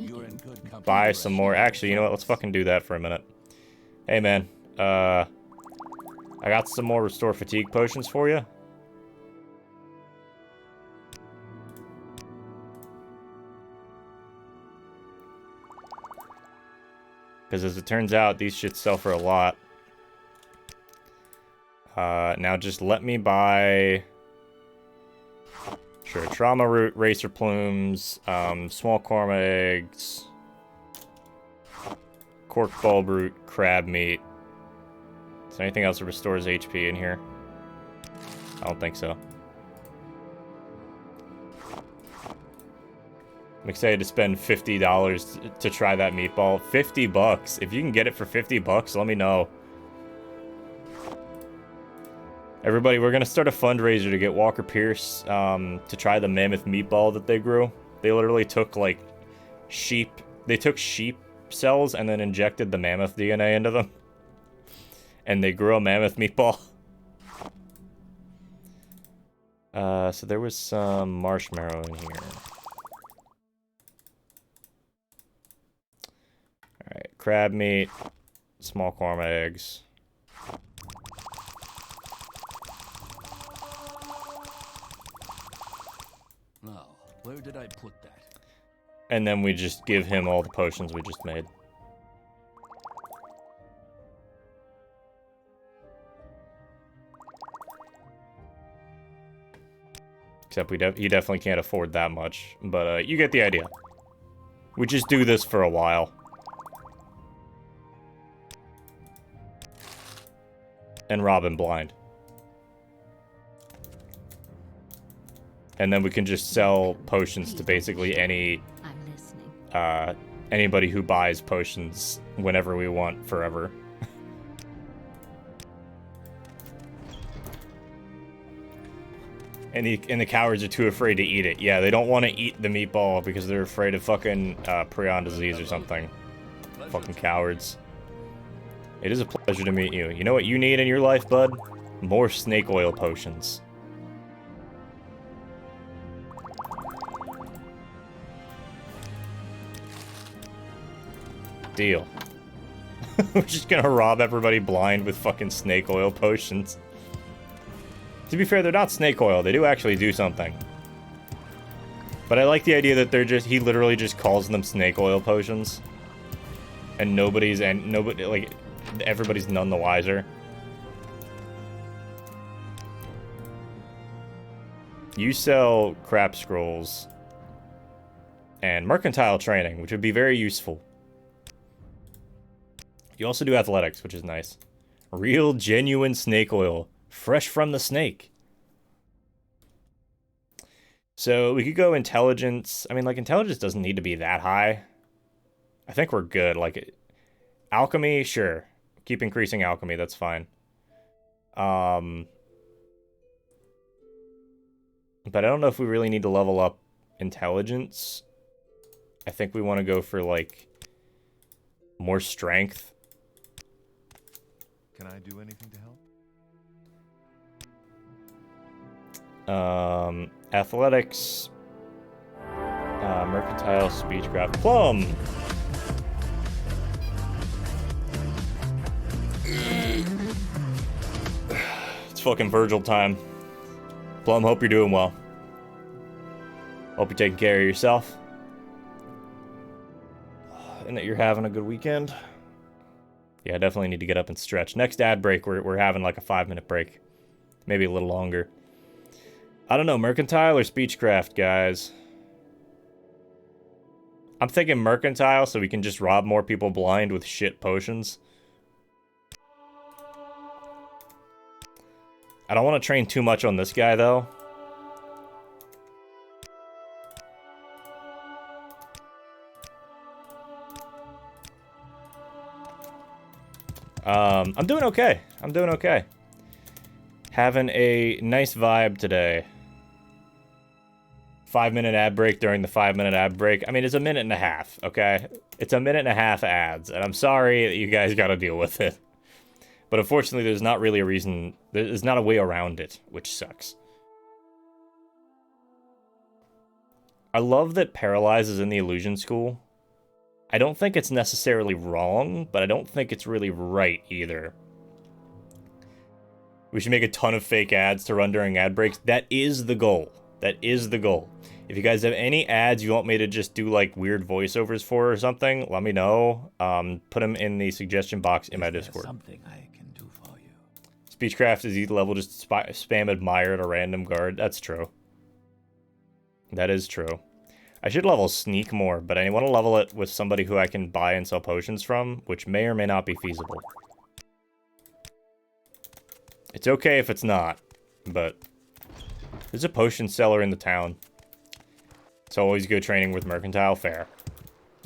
buy some more. Actually, you know what? Let's fucking do that for a minute. Hey, man. I got some more Restore Fatigue potions for you. Because as it turns out, these shit sell for a lot. Now just let me buy... Sure, Trauma Root, Racer Plumes, Small Korma Eggs, Cork Bulb Root, Crab Meat. Is there anything else that restores HP in here? I don't think so. I'm excited to spend $50 to try that meatball. 50 bucks. If you can get it for 50 bucks, let me know. Everybody, we're gonna start a fundraiser to get Walker Pierce to try the mammoth meatball that they grew. They literally took like sheep. They took sheep cells and then injected the mammoth DNA into them, and they grew a mammoth meatball. So there was some marshmallow in here. All right, crab meat, small korma eggs. Now, where did I put that? And then we just give him all the potions we just made. Except he definitely can't afford that much. But you get the idea. We just do this for a while. And Robin blind. And then we can just sell potions to basically any I'm listening. anybody who buys potions whenever we want, forever. And the cowards are too afraid to eat it. Yeah, they don't want to eat the meatball because they're afraid of fucking prion disease or something. Fucking cowards. It is a pleasure to meet you. You know what you need in your life, bud? More snake oil potions. Deal. We're just gonna rob everybody blind with fucking snake oil potions. To be fair, they're not snake oil. They do actually do something. But I like the idea that they're just, he literally just calls them snake oil potions. And everybody's none the wiser. You sell crap scrolls and mercantile training, which would be very useful. You also do athletics, which is nice. Real, genuine snake oil. Fresh from the snake. So we could go intelligence. I mean, like, intelligence doesn't need to be that high. I think we're good. Like, alchemy, sure. Keep increasing alchemy, that's fine. But I don't know if we really need to level up intelligence. I think we want to go for, like, more strength. Can I do anything to help? Athletics, mercantile, speechcraft, plum. It's fucking Virgil time. Plum, hope you're doing well. Hope you're taking care of yourself. And that you're having a good weekend. Yeah, I definitely need to get up and stretch. Next ad break, we're having like a 5-minute break. Maybe a little longer. I don't know, mercantile or speechcraft, guys? I'm thinking mercantile so we can just rob more people blind with shit potions. I don't want to train too much on this guy, though. I'm doing okay. I'm doing okay. Having a nice vibe today. 5-minute ad break during the 5-minute ad break. I mean, it's a minute and a half, okay? It's a minute and a half ads, and I'm sorry that you guys gotta deal with it. But unfortunately, there's not really a reason, there's not a way around it, which sucks. I love that Paralyze is in the Illusion School. I don't think it's necessarily wrong, but I don't think it's really right either. We should make a ton of fake ads to run during ad breaks. That is the goal. That is the goal. If you guys have any ads you want me to just do like weird voiceovers for or something, let me know. Put them in the suggestion box in my Discord. Something I can do for you. Speechcraft is either level, just spam admire at a random guard. That's true. That is true. I should level sneak more, but I want to level it with somebody who I can buy and sell potions from, which may or may not be feasible. It's okay if it's not, but there's a potion seller in the town. So always go training with mercantile, fair.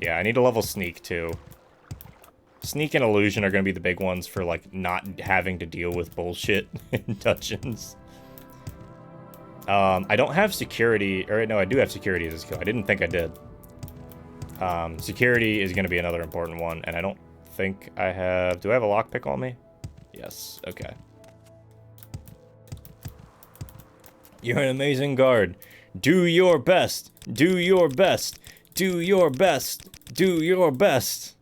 Yeah, I need to level sneak too. Sneak and illusion are going to be the big ones for like not having to deal with bullshit in dungeons. I don't have security, or no, I do have security as a skill. I didn't think I did. Security is going to be another important one, and I don't think I have... Do I have a lockpick on me? Yes, okay. You're an amazing guard. Do your best. Do your best. Do your best. Do your best.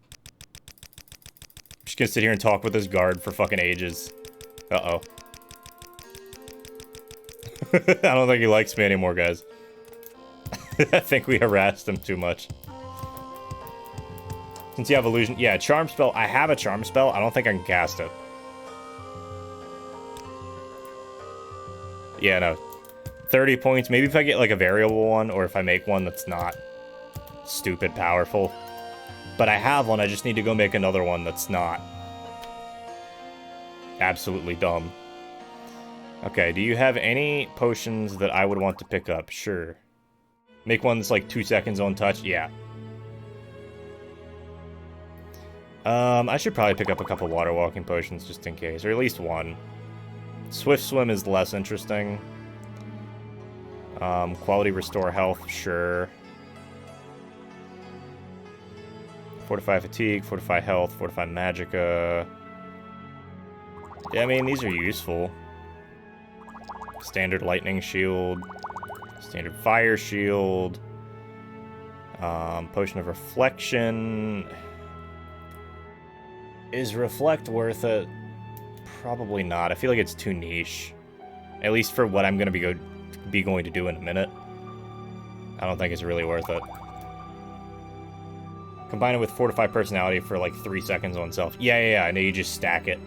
I'm just gonna sit here and talk with this guard for fucking ages. Uh-oh. I don't think he likes me anymore, guys. I think we harassed him too much. Since you have illusion... Yeah, charm spell. I have a charm spell. I don't think I can cast it. Yeah, no. 30 points. Maybe if I get like a variable one, or if I make one that's not stupid powerful. But I have one. I just need to go make another one that's not absolutely dumb. Okay, do you have any potions that I would want to pick up? Sure. Make one that's like 2 seconds on touch? Yeah. I should probably pick up a couple water walking potions just in case, or at least one. Swift swim is less interesting. Quality restore health, sure. Fortify fatigue, fortify health, fortify magicka. Yeah, I mean, these are useful. Standard lightning shield, standard fire shield, potion of reflection. Is Reflect worth it? Probably not. I feel like it's too niche. At least for what I'm going to be going to do in a minute. I don't think it's really worth it. Combine it with Fortify Personality for like 3 seconds on self. Yeah, I know you just stack it.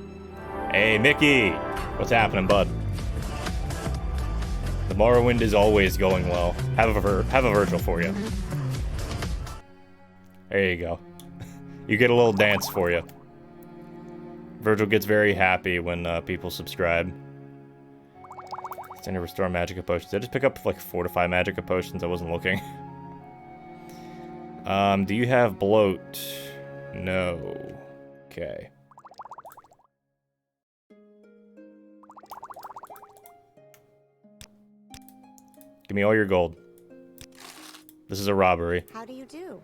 Hey, Mickey! What's happening, bud? The Morrowind is always going well. Have a Virgil for you. There you go. You get a little dance for you. Virgil gets very happy when people subscribe. Send to restore Magicka potions. Did I just pick up like 4 to 5 Magicka potions? I wasn't looking. Do you have bloat? No. Okay. Give me all your gold. This is a robbery. How do you do?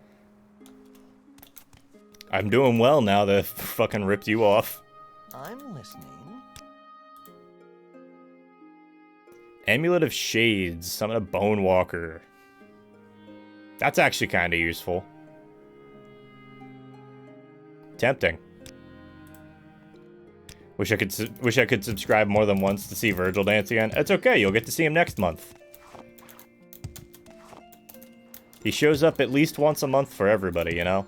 I'm doing well now that I fucking ripped you off. I'm listening. Amulet of Shades. Summon a Bone Walker. That's actually kind of useful. Tempting. Wish I could subscribe more than once to see Virgil dance again. It's okay. You'll get to see him next month. He shows up at least once a month for everybody, you know?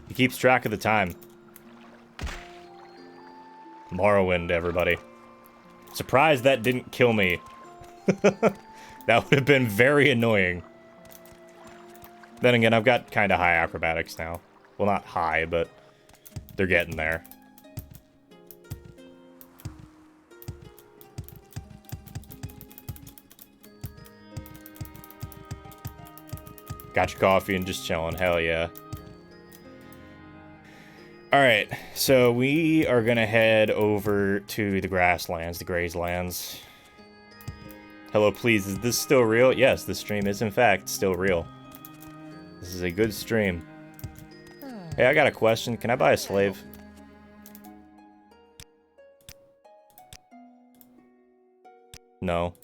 He keeps track of the time. Morrowind, everybody. Surprised that didn't kill me. That would have been very annoying. Then again, I've got kind of high acrobatics now. Well, not high, but they're getting there. Got your coffee and just chilling. Hell yeah. Alright, so we are gonna head over to the grasslands, the grazelands. Hello, please, is this still real? Yes, this stream is in fact still real. This is a good stream. Hey, I got a question. Can I buy a slave? No.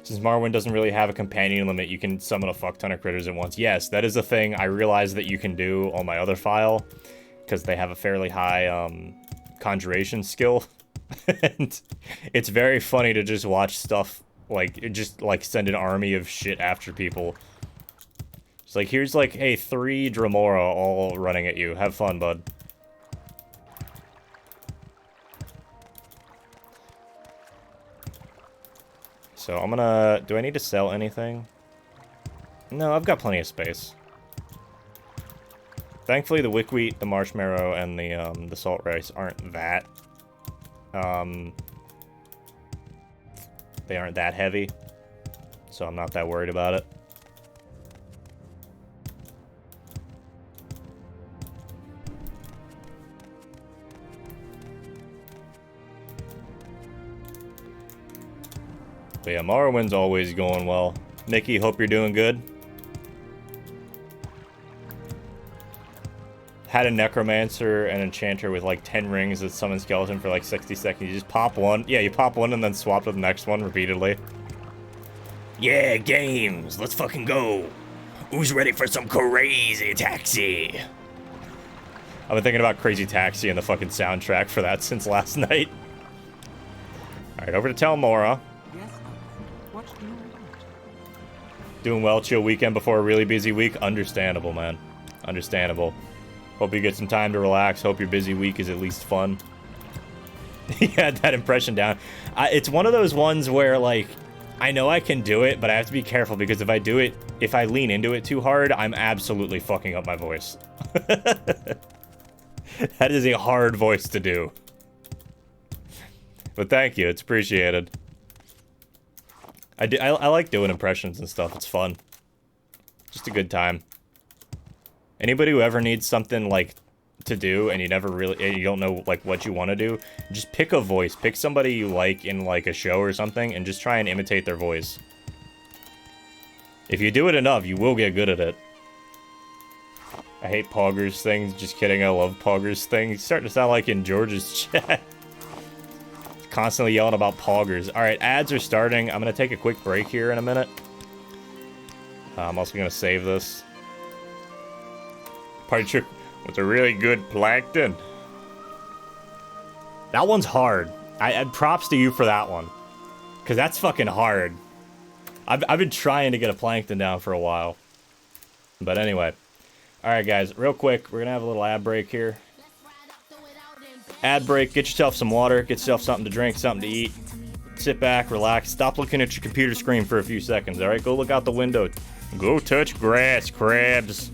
Since Morrowind doesn't really have a companion limit, you can summon a fuck ton of critters at once. Yes, that is a thing I realized that you can do on my other file, because they have a fairly high conjuration skill. And it's very funny to just watch stuff, like, just, like, send an army of shit after people. It's like, here's, like, hey, 3 Dremora all running at you. Have fun, bud. So I'm gonna... Do I need to sell anything? No, I've got plenty of space. Thankfully, the wickweed, the marshmallow, and the salt rice aren't that... They aren't that heavy. So I'm not that worried about it. But yeah, Morrowind's always going well. Nikki, hope you're doing good. Had a necromancer and enchanter with like 10 rings that summon skeleton for like 60 seconds. You just pop one. Yeah, you pop one and then swap to the next one repeatedly. Yeah, games. Let's fucking go. Who's ready for some crazy taxi? I've been thinking about Crazy Taxi and the fucking soundtrack for that since last night. Alright, over to Telmora. Yes, Alfred. What do you want? Doing well, chill weekend before a really busy week. Understandable, man. Understandable. Hope you get some time to relax. Hope your busy week is at least fun. He had that impression down. It's one of those ones where, like, I know I can do it, but I have to be careful because if I do it, if I lean into it too hard, I'm absolutely fucking up my voice. That is a hard voice to do. But thank you, it's appreciated. I like doing impressions and stuff, it's fun. Just a good time. Anybody who ever needs something, like, to do, and you never really, and you don't know, like, what you want to do, just pick a voice. Pick somebody you like in, like, a show or something, and just try and imitate their voice. If you do it enough, you will get good at it. I hate Poggers things. Just kidding, I love Poggers things. It's starting to sound like in George's chat. Constantly yelling about Poggers. Alright, ads are starting. I'm gonna take a quick break here in a minute. I'm also gonna save this. Party trick with a really good plankton. That one's hard. I props to you for that one. Cause that's fucking hard. I've been trying to get a plankton down for a while. But anyway. Alright guys, real quick, we're gonna have a little ad break here. Ad break, get yourself some water, get yourself something to drink, something to eat. Sit back, relax, stop looking at your computer screen for a few seconds, alright? Go look out the window. Go touch grass, crabs.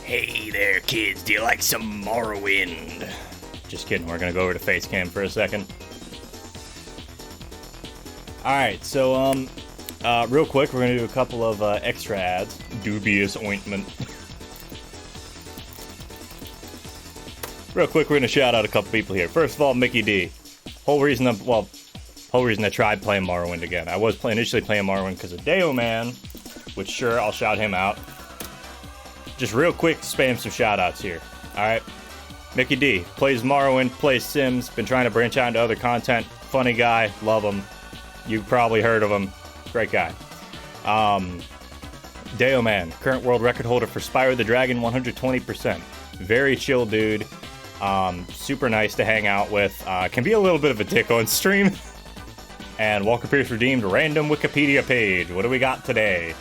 Hey there, kids. Do you like some Morrowind? Just kidding. We're gonna go over to Facecam for a second. Alright, so, real quick, we're gonna do a couple of extra ads. Dubious ointment. Real quick, we're gonna shout out a couple people here. First of all, Mickey D. Whole reason I tried playing Morrowind again. I was initially playing Morrowind because of Deo Man, which sure, I'll shout him out. Just real quick, spam some shoutouts here. Alright. Mickey D. Plays Morrowind, plays Sims, been trying to branch out into other content Funny guy. Love him. You've probably heard of him. Great guy. Deo Man, current world record holder for Spyro the Dragon, 120%. Very chill dude. Super nice to hang out with. Can be a little bit of a dick on stream. And Walker Pierce redeemed random Wikipedia page. What do we got today?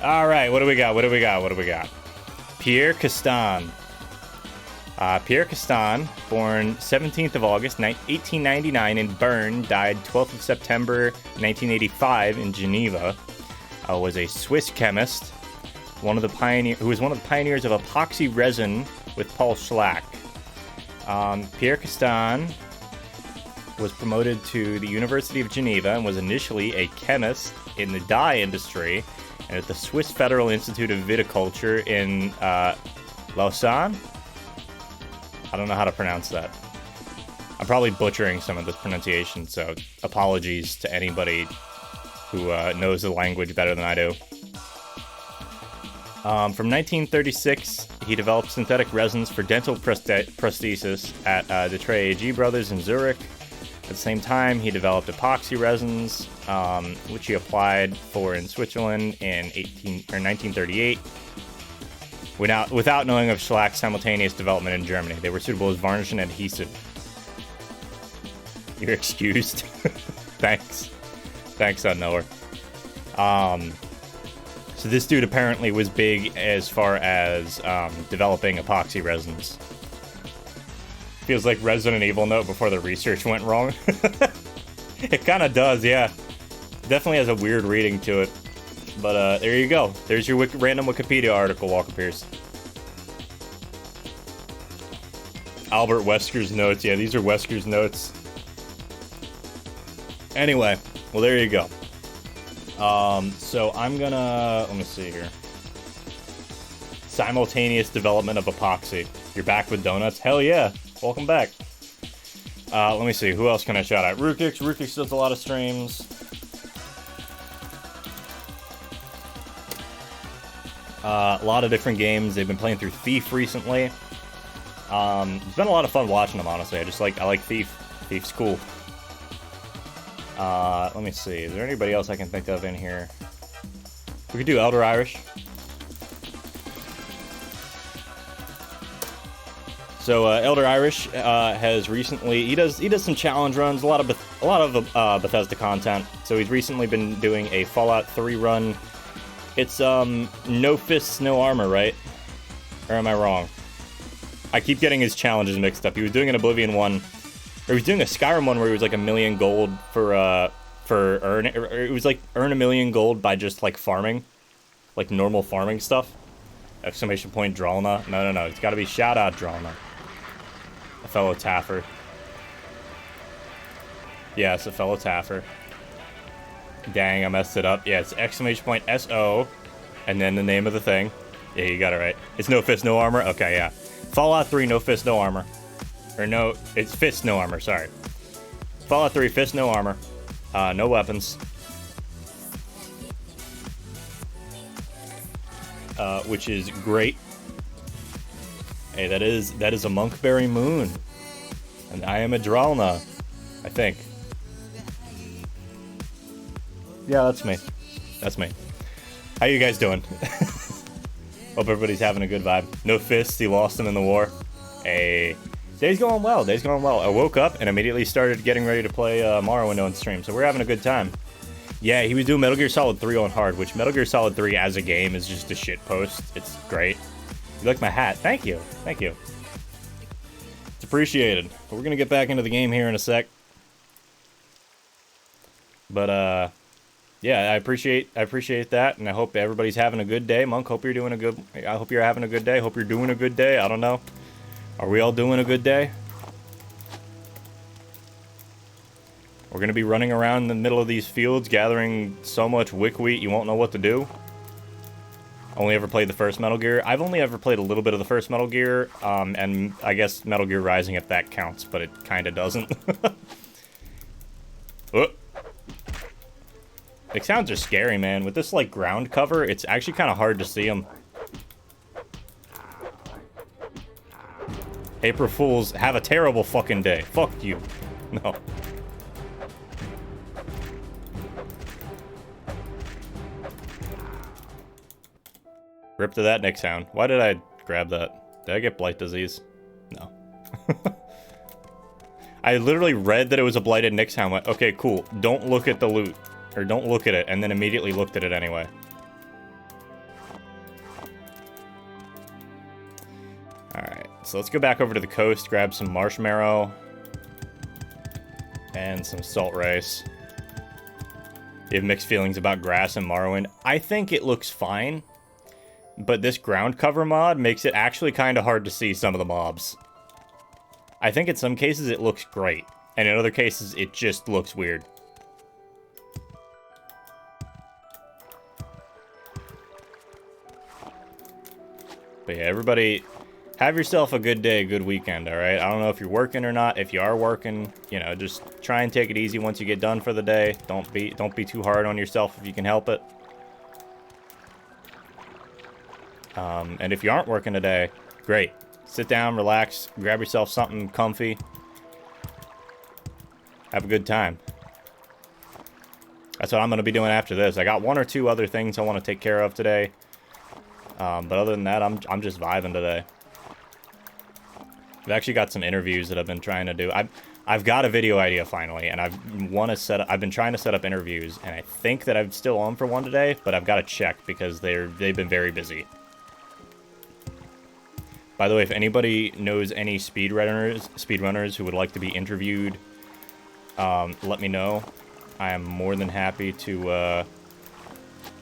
Alright, what do we got? Pierre Castan. Pierre Castan, born 17th of August, 1899 in Bern, died 12th of September, 1985 in Geneva. Was a Swiss chemist, who was one of the pioneers of epoxy resin with Paul Schlack. Pierre Castan was promoted to the University of Geneva and was initially a chemist in the dye industry and at the Swiss Federal Institute of Viticulture in Lausanne. I don't know how to pronounce that. I'm probably butchering some of this pronunciation, so apologies to anybody who knows the language better than I do. From 1936, he developed synthetic resins for dental prosthesis at the Trey AG Brothers in Zurich. At the same time, he developed epoxy resins, which he applied for in Switzerland in 1938. Without knowing of Schlack's simultaneous development in Germany, they were suitable as varnish and adhesive. You're excused. Thanks. Thanks, unknower. So this dude apparently was big as far as developing epoxy resins. Feels like Resident Evil note before the research went wrong. It kind of does, yeah. Definitely has a weird reading to it. But there you go. There's your random Wikipedia article, Walker Pierce. Albert Wesker's notes. Yeah, these are Wesker's notes. Anyway, well, there you go. So I'm gonna... Let me see here. Simultaneous development of epoxy. You're back with donuts? Hell yeah. Welcome back. Let me see. Who else can I shout out? Rukix. Rukix does a lot of streams. A lot of different games. They've been playing through Thief recently. It's been a lot of fun watching them, honestly. I like Thief. Thief's cool. Let me see. Is there anybody else I can think of in here? We could do Elder Irish. So Elder Irish has recently he does some challenge runs, a lot of Bethesda content. So he's recently been doing a Fallout 3 run. It's no fists, no armor, right? Or am I wrong? I keep getting his challenges mixed up. He was doing an Oblivion one. Or he was doing a Skyrim one where he was like 1 million gold for earn. It was like earn 1 million gold by just like farming, like normal farming stuff. Exclamation point Dralna. No. It's got to be shout out Dralna. A fellow Taffer. Yes, a fellow Taffer. Dang, I messed it up. Yeah, it's exclamation point SO, and then the name of the thing. Yeah, you got it right. It's no fist, no armor. Okay, yeah. Fallout 3, no fist, no armor. Or no, it's fist, no armor, sorry. Fallout 3, fist, no armor. No weapons. Which is great. Hey, that is a Monkberry Moon. And I am a Dralna, I think. Yeah, that's me. That's me. How you guys doing? Hope everybody's having a good vibe. No fists, he lost them in the war. Hey. Day's going well, day's going well. I woke up and immediately started getting ready to play Morrowind on stream, so we're having a good time. Yeah, he was doing Metal Gear Solid 3 on hard, which Metal Gear Solid 3 as a game is just a shit post. It's great. You like my hat? Thank you. Thank you. It's appreciated. But we're gonna get back into the game here in a sec. But yeah, I appreciate that, and I hope everybody's having a good day. Monk, I hope you're having a good day. Hope you're doing a good day. I don't know. Are we all doing a good day? We're gonna be running around in the middle of these fields, gathering so much wick wheat you won't know what to do. Only ever played the first Metal Gear. I've only ever played a little bit of the first Metal Gear, and I guess Metal Gear Rising if that counts, but it kinda doesn't. Oh. The sounds are scary, man. With this, like, ground cover, it's actually kind of hard to see them. April Fools, have a terrible fucking day. Fuck you. No. Rip to that Nick sound. Why did I grab that? Did I get blight disease? No. I literally read that it was a blighted Nyx hound. Went, okay, cool. Don't look at the loot. Or don't look at it. And then immediately looked at it anyway. Alright. So let's go back over to the coast. Grab some marshmallow. And some salt rice. You have mixed feelings about grass and Morrowind. I think it looks fine. But this ground cover mod makes it actually kind of hard to see some of the mobs. I think in some cases it looks great, and in other cases it just looks weird. But yeah, everybody, have yourself a good day, good weekend, alright? I don't know if you're working or not. If you are working, you know, just try and take it easy once you get done for the day. Don't be too hard on yourself if you can help it. And if you aren't working today, great. Sit down, relax, grab yourself something comfy. Have a good time. That's what I'm going to be doing after this. I got one or two other things I want to take care of today. But other than that, I'm just vibing today. I've actually got some interviews that I've been trying to do. I've got a video idea finally, and I've been trying to set up interviews, and I think that I'm still on for one today, but I've got to check because they've been very busy. By the way, if anybody knows any speedrunners who would like to be interviewed, let me know. I am more than happy to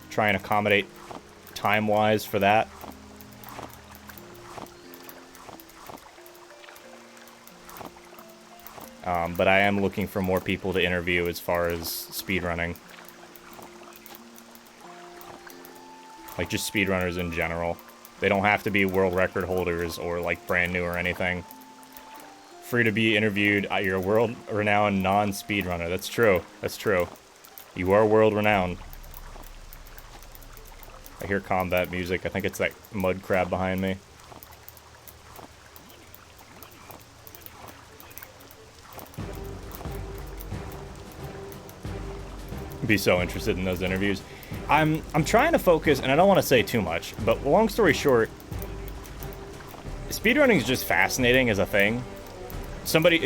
try and accommodate time-wise for that. But I am looking for more people to interview as far as speedrunning. Like, just speedrunners in general. They don't have to be world record holders or, like, brand new or anything. Free to be interviewed. You're a world-renowned non-speedrunner. That's true. That's true. You are world-renowned. I hear combat music. I think it's that mud crab behind me. Be so interested in those interviews. I'm trying to focus, and I don't want to say too much, but long story short, speedrunning is just fascinating as a thing.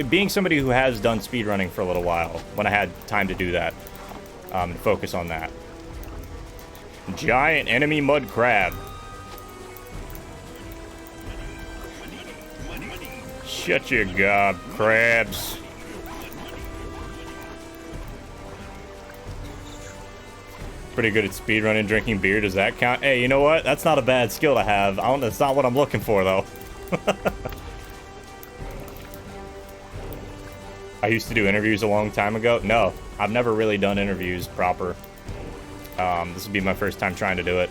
Being somebody who has done speedrunning for a little while, when I had time to do that, focus on that. Giant enemy mud crab. Shut your gob, crabs. Pretty good at speedrunning, drinking beer. Does that count? Hey, you know what? That's not a bad skill to have. That's not what I'm looking for, though. I used to do interviews a long time ago. No, I've never really done interviews proper. This would be my first time trying to do it.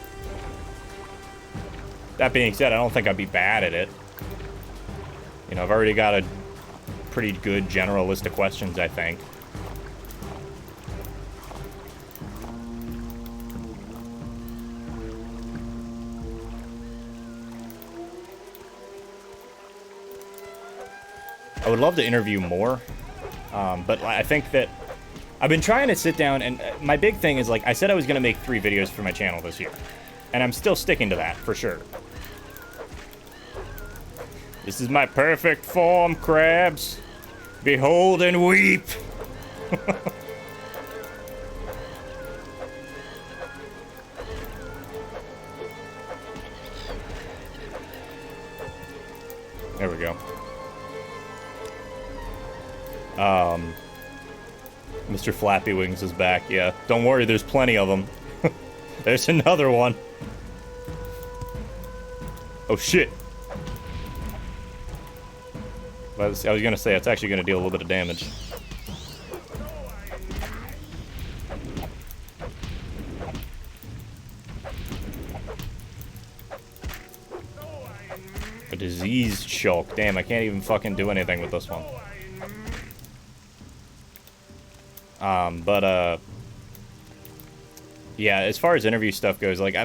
That being said, I don't think I'd be bad at it. You know, I've already got a pretty good general list of questions, I think. I would love to interview more, but I think that I've been trying to sit down, and my big thing is, like, I said I was going to make 3 videos for my channel this year, and I'm still sticking to that, for sure. This is my perfect form, crabs. Behold and weep. There we go. Mr. Flappy Wings is back, yeah. Don't worry, there's plenty of them. There's another one. Oh, shit. I was gonna say, it's actually gonna deal a little bit of damage. A diseased shulk. Damn, I can't even fucking do anything with this one. Yeah, as far as interview stuff goes, like,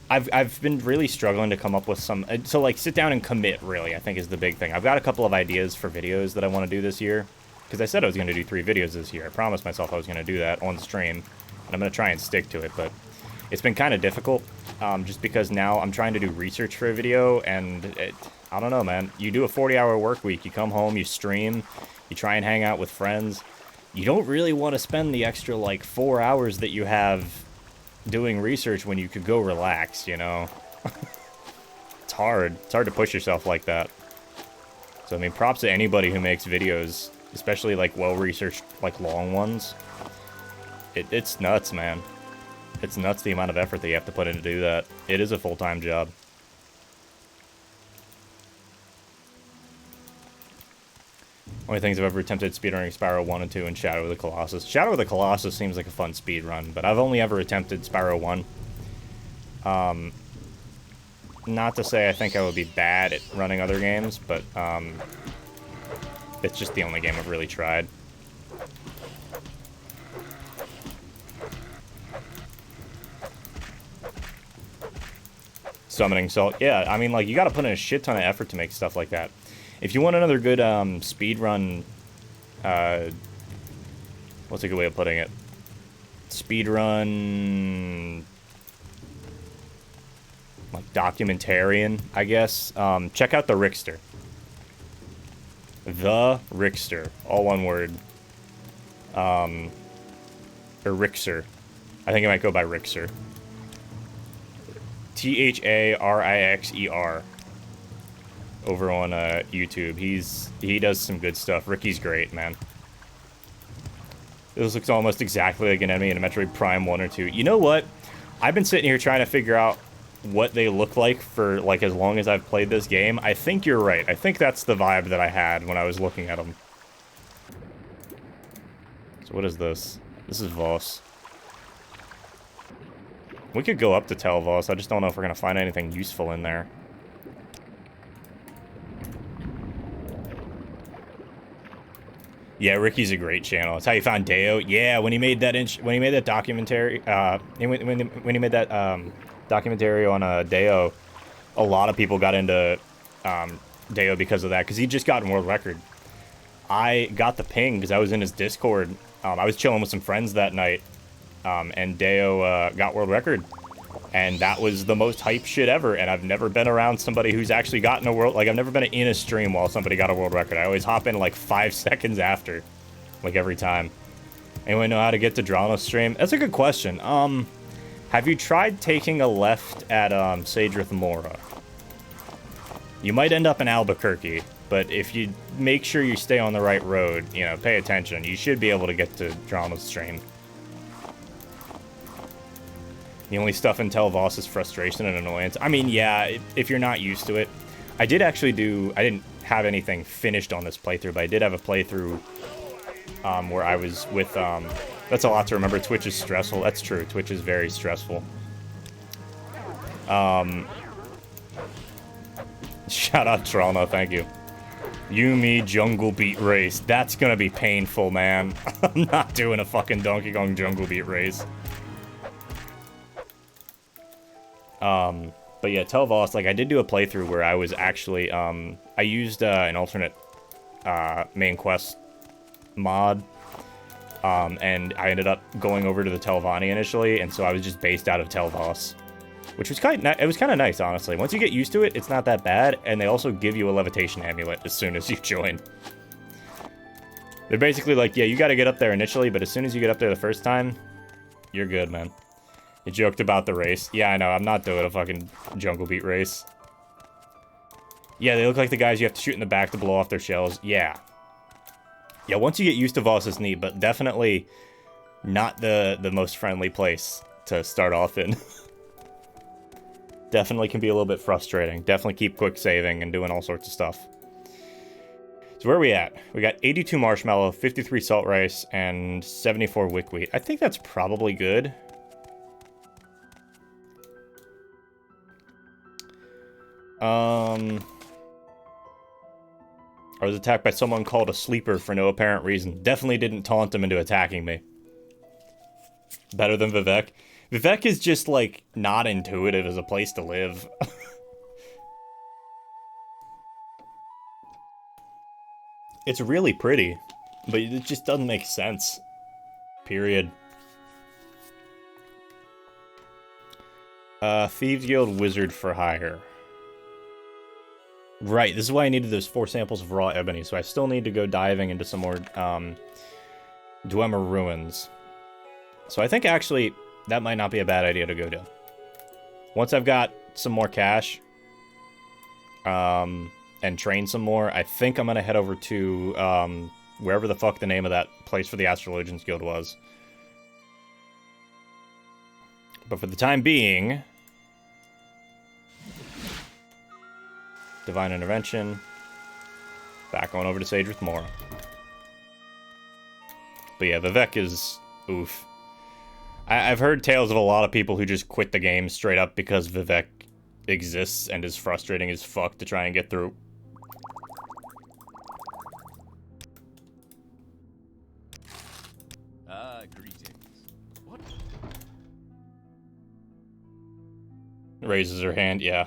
I've been really struggling to come up with some, so, like, sit down and commit, really, I think is the big thing. I've got a couple of ideas for videos that I want to do this year. because I said I was going to do 3 videos this year. I promised myself I was going to do that on stream, and I'm going to try and stick to it, but it's been kind of difficult, just because now I'm trying to do research for a video, and I don't know, man. You do a 40-hour work week, you come home, you stream, you try and hang out with friends. You don't really want to spend the extra, like, 4 hours that you have doing research when you could go relax, you know? It's hard. It's hard to push yourself like that. So, I mean, props to anybody who makes videos, especially, like, well-researched, like, long ones. It's nuts, man. It's nuts the amount of effort that you have to put in to do that. It is a full-time job. Only things I've ever attempted speedrunning Spyro 1 and 2 and Shadow of the Colossus. Shadow of the Colossus seems like a fun speedrun, but I've only ever attempted Spyro 1. Not to say I think I would be bad at running other games, but it's just the only game I've really tried. Summoning Salt. Yeah, I mean, like, you gotta put in a shit ton of effort to make stuff like that. If you want another good speedrun, what's a good way of putting it? Speedrun, like, documentarian, I guess. Check out the Rickster. The Rickster, all one word. Or Rixer. I think it might go by Rixer. Tharixer. Over on YouTube. He does some good stuff. Ricky's great, man. This looks almost exactly like an enemy in a Metroid Prime 1 or 2. You know what? I've been sitting here trying to figure out what they look like for, like, as long as I've played this game. I think you're right. I think that's the vibe that I had when I was looking at them. So what is this? This is Voss. We could go up to Tel Voss. I just don't know if we're going to find anything useful in there. Yeah, Ricky's a great channel. It's how you found Deo. Yeah, when he made that documentary, when he made that documentary on Deo, a lot of people got into Deo because of that, because he just got world record. I got the ping because I was in his Discord. I was chilling with some friends that night, and Deo got world record. And that was the most hype shit ever, and I've never been around somebody who's actually gotten a world... Like, I've never been in a stream while somebody got a world record. I always hop in, like, 5 seconds after. Like, every time. Anyone know how to get to Drano's stream? That's a good question. Have you tried taking a left at, Sadrith Mora? You might end up in Albuquerque, but if you make sure you stay on the right road, you know, pay attention, you should be able to get to Drano's stream. The only stuff in Tel Voss is frustration and annoyance. I mean, yeah, if you're not used to it. I did actually I didn't have anything finished on this playthrough, but I did have a playthrough where I was with, that's a lot to remember. Twitch is stressful. That's true. Twitch is very stressful. Shout out Tralno, thank you. Yumi Jungle Beat race. That's gonna be painful, man. I'm not doing a fucking Donkey Kong Jungle Beat race. But yeah, Tel Voss, like, I did do a playthrough where I was actually, I used, an alternate, main quest mod, and I ended up going over to the Telvanni initially, and so I was just based out of Tel Voss, which was kind of nice, honestly. Once you get used to it, it's not that bad, and they also give you a levitation amulet as soon as you join. They're basically like, yeah, you gotta get up there initially, but as soon as you get up there the first time, you're good, man. You joked about the race. Yeah, I know. I'm not doing a fucking Jungle Beat race. Yeah, they look like the guys you have to shoot in the back to blow off their shells. Yeah. Yeah, once you get used to Voss, it's neat, but definitely not the most friendly place to start off in. Definitely can be a little bit frustrating. Definitely keep quick saving and doing all sorts of stuff. So where are we at? We got 82 marshmallow, 53 salt rice, and 74 wick-wheat. I think that's probably good. I was attacked by someone called a sleeper for no apparent reason. Definitely didn't taunt him into attacking me. Better than Vivek. Vivek is just, like, not intuitive as a place to live. It's really pretty. But it just doesn't make sense. Period. Thieves Guild Wizard for hire. Right, this is why I needed those 4 samples of raw ebony, so I still need to go diving into some more, Dwemer ruins. So I think actually, that might not be a bad idea to go do. Once I've got some more cash, and train some more, I think I'm gonna head over to, wherever the fuck the name of that place for the Astrologians Guild was. But for the time being... Divine Intervention. Back on over to Sage with Mora. But yeah, Vivek is... oof. I've heard tales of a lot of people who just quit the game straight up because Vivek exists and is frustrating as fuck to try and get through. Greetings. What? Raises her hand, yeah.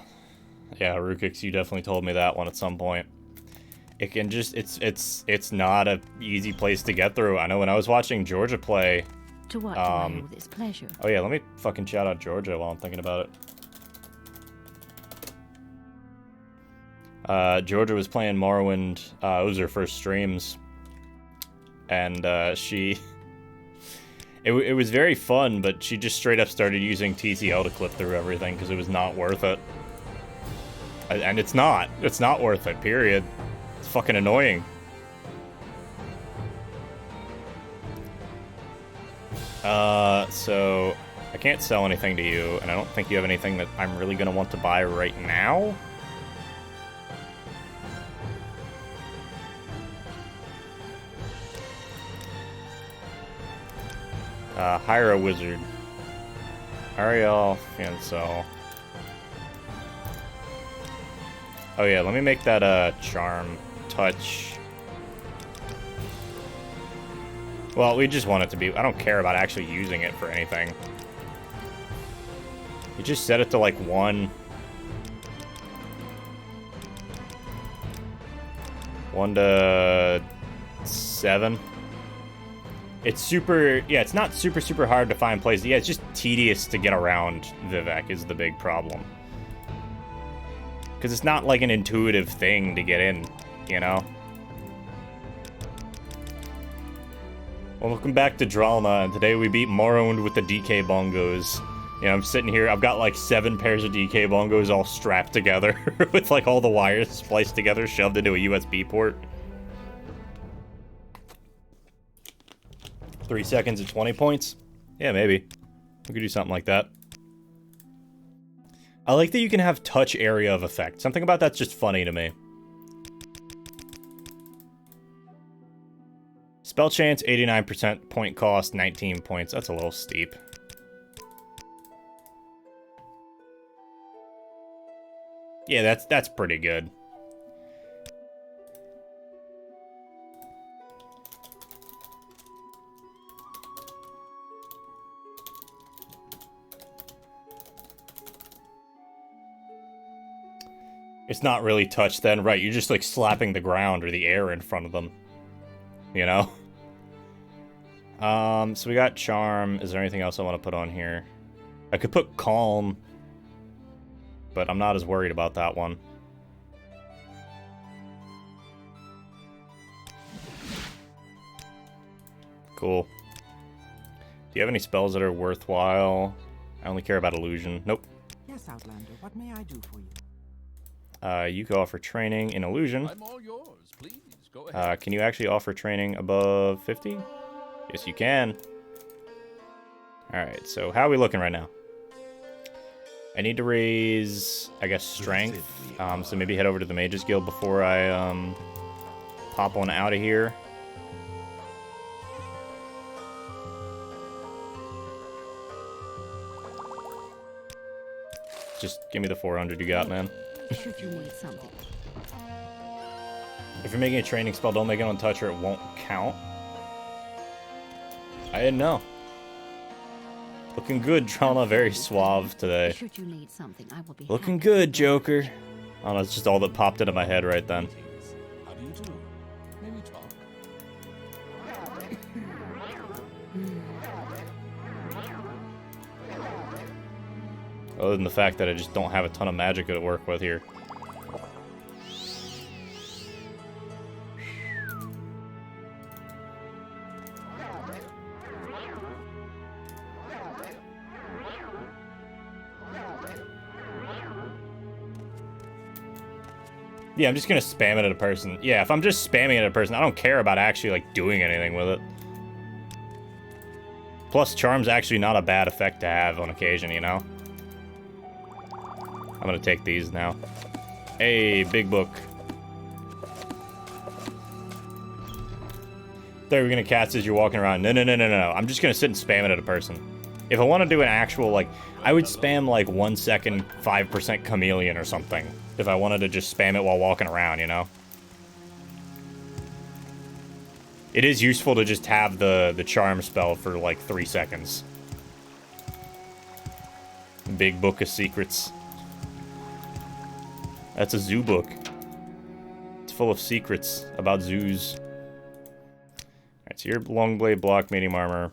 Yeah, Rukix, you definitely told me that one at some point. It can just, it's not a easy place to get through. I know when I was watching Georgia play... To what do I owe this pleasure? Oh yeah, let me fucking shout out Georgia while I'm thinking about it. Georgia was playing Morrowind, it was her first streams. And, she... It was very fun, but she just straight up started using TCL to clip through everything because it was not worth it. And it's not. It's not worth it, period. It's fucking annoying. So I can't sell anything to you, and I don't think you have anything that I'm really gonna want to buy right now. Hire a wizard. Ariel, Fiancel. Oh yeah, let me make that, charm touch. Well, we just want it to be... I don't care about actually using it for anything. You just set it to, like, 1. 1 to 7. It's super... Yeah, it's not super hard to find places. Yeah, it's just tedious to get around Vivek is the big problem. Because it's not, like, an intuitive thing to get in, you know? Well, welcome back to Drama, and today we beat Morrowind with the DK bongos. You know, I'm sitting here, I've got like 7 pairs of DK bongos all strapped together with like all the wires spliced together, shoved into a USB port. 3 seconds at 20 points? Yeah, maybe. We could do something like that. I like that you can have touch area of effect. Something about that's just funny to me. Spell chance, 89% point cost, 19 points. That's a little steep. Yeah, that's pretty good. It's not really touch then, right? You're just like slapping the ground or the air in front of them. You know? So we got Charm. Is there anything else I want to put on here? I could put Calm, but I'm not as worried about that one. Cool. Do you have any spells that are worthwhile? I only care about Illusion. Nope. Yes, Outlander, what may I do for you? You can offer training in Illusion. I'm all yours. Please go ahead. Can you actually offer training above 50? Yes, you can. Alright, so how are we looking right now? I need to raise, I guess, strength. So maybe head over to the Mages Guild before I pop on out of here. Just give me the 400 you got, man. Should you need something? If you're making a training spell, don't make it on touch or it won't count. I didn't know. Looking good, Drama. Very suave today. Should you need something, I will be Looking happy. good, Joker. Oh no, it's just all that popped into my head right then. How do you do? May we talk? Other than the fact that I just don't have a ton of magic to work with here. Yeah, I'm just gonna spam it at a person. Yeah, if I'm just spamming it at a person, I don't care about actually, like, doing anything with it. Plus, Charm's actually not a bad effect to have on occasion, you know? I'm gonna take these now. Hey, big book. Thought we were gonna cast as you're walking around. No. I'm just gonna sit and spam it at a person. If I want to do an actual, like, I would spam, like, 1 second, 5% chameleon or something. If I wanted to just spam it while walking around, you know? It is useful to just have the charm spell for, like, 3 seconds. Big book of secrets. That's a zoo book. It's full of secrets about zoos. Alright, so you're Longblade, block, medium armor.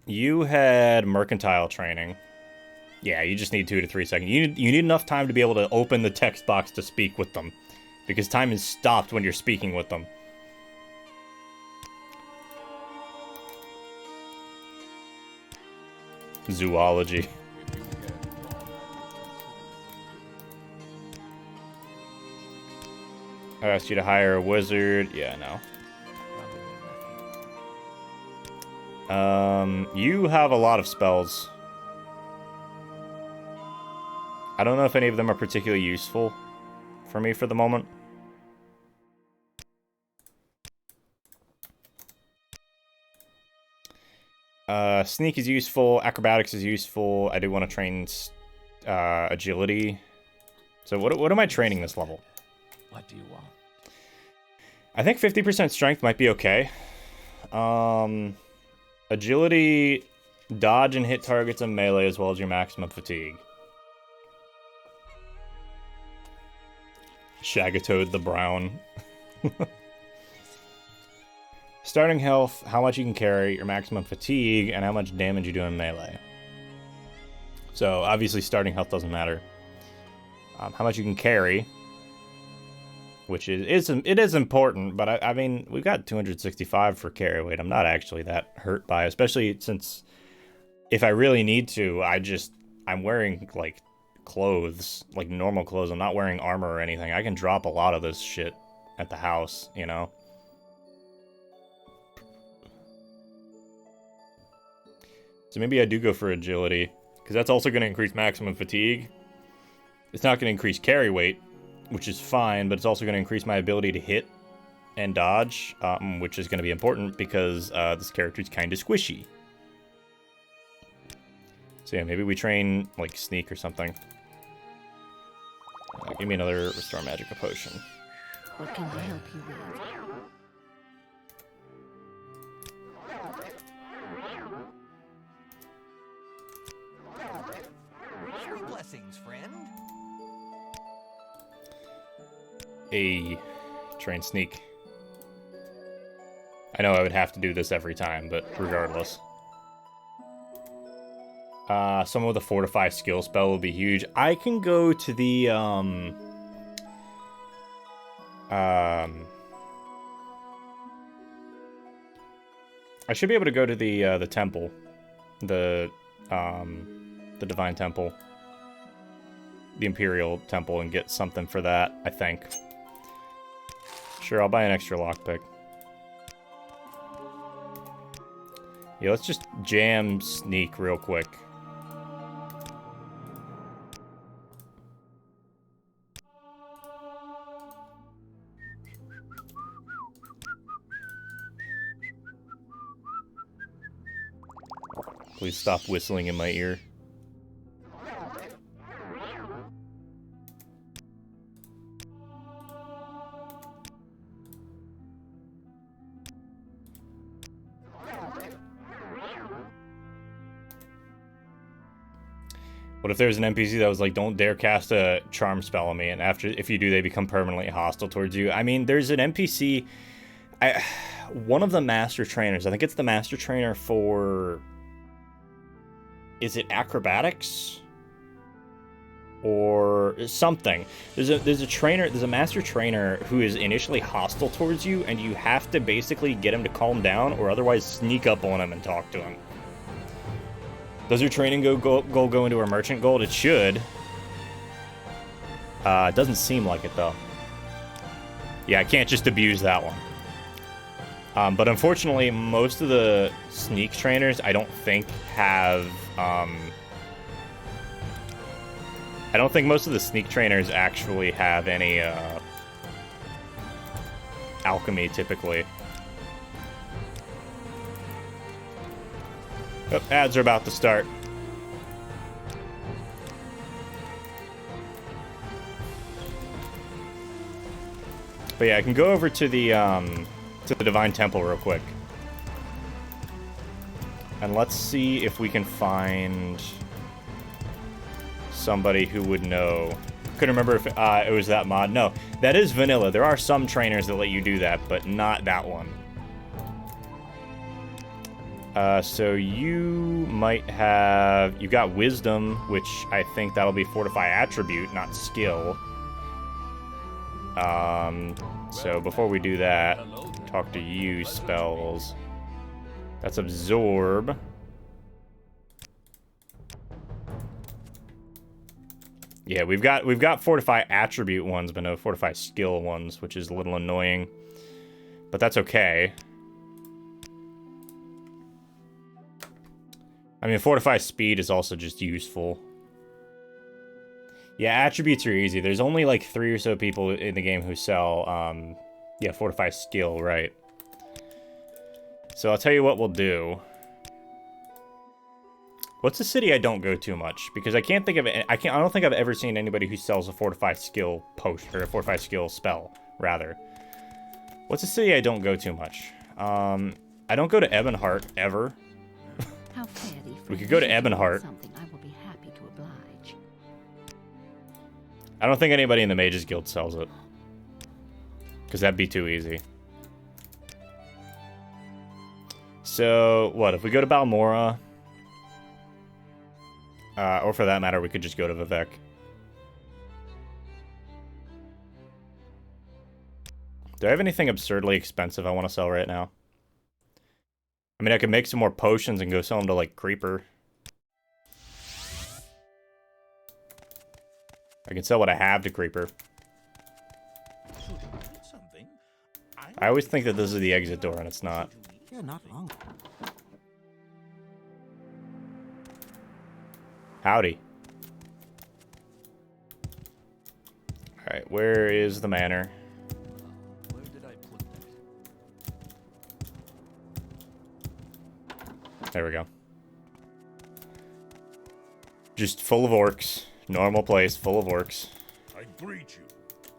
You had mercantile training. Yeah, you just need 2 to 3 seconds. You need enough time to be able to open the text box to speak with them. Because time is stopped when you're speaking with them. Zoology. I asked you to hire a wizard. Yeah, no. You have a lot of spells. I don't know if any of them are particularly useful for me for the moment. Sneak is useful. Acrobatics is useful. I do want to train agility. So what am I training this level? What do you want? I think 50% strength might be okay. Agility, dodge and hit targets in melee as well as your maximum fatigue. Shagatoad the Brown. Starting health, how much you can carry, your maximum fatigue, and how much damage you do in melee. So, obviously starting health doesn't matter. How much you can carry, which is important, but I mean, we've got 265 for carry weight. I'm not actually that hurt by it, especially since if I really need to, I'm wearing, like, clothes, like normal clothes. I'm not wearing armor or anything. I can drop a lot of this shit at the house, you know? So maybe I do go for agility, because that's also going to increase maximum fatigue. It's not going to increase carry weight, which is fine, but it's also going to increase my ability to hit and dodge, which is going to be important because this character is kind of squishy. So yeah, maybe we train, like, sneak or something. Give me another restore magic potion. What can I help you with? Blessings, friend. A train sneak. I know I would have to do this every time, but regardless. Someone with a fortify skill spell will be huge. I can go to the I should be able to go to the temple. The Divine Temple. The Imperial Temple and get something for that, I think. Sure, I'll buy an extra lockpick. Yeah, let's just jam sneak real quick. Please stop whistling in my ear. What if there's an NPC that was like, don't dare cast a charm spell on me, and if you do, they become permanently hostile towards you? I mean, there's an NPC, one of the master trainers, I think it's the master trainer for, is it acrobatics? or something. There's a trainer, there's a master trainer who is initially hostile towards you, and you have to basically get him to calm down, or otherwise sneak up on him and talk to him. Does your training goal go into a merchant gold? It should. It doesn't seem like it though. Yeah, I can't just abuse that one. But unfortunately, most of the sneak trainers, I don't think have. I don't think most of the sneak trainers actually have any alchemy, typically. Oh, ads are about to start. But yeah, I can go over to the Divine Temple real quick. And let's see if we can find somebody who would know. Couldn't remember if it was that mod. No, that is vanilla. There are some trainers that let you do that, but not that one. So you might have... You got Wisdom, which I think that'll be Fortify Attribute, not Skill. So before we do that, talk to you, spells. That's Absorb. Yeah, we've got Fortify Attribute ones, but no Fortify Skill ones, which is a little annoying. But that's okay. I mean, Fortify Speed is also just useful. Yeah, attributes are easy. There's only like 3 or so people in the game who sell, yeah, Fortify Skill, right. So I'll tell you what we'll do. What's a city I don't go to much? Because I can't think of it. I don't think I've ever seen anybody who sells a Fortify Skill post, or a Fortify Skill spell, rather. What's a city I don't go to much? I don't go to Ebonheart ever. How fair thee, We could go to Ebonheart. Something I will be happy to oblige. I don't think anybody in the Mages Guild sells it. Because that'd be too easy. So, what? If we go to Balmora... or for that matter, we could just go to Vivek. Do I have anything absurdly expensive I want to sell right now? I mean, I could make some more potions and go sell them to, like, Creeper. I can sell what I have to Creeper. I always think that this is the exit door, and it's not. Yeah, not long. Howdy. Alright, where is the manor? Where did I put that? There we go. Just full of orcs. Normal place, full of orcs. I greet you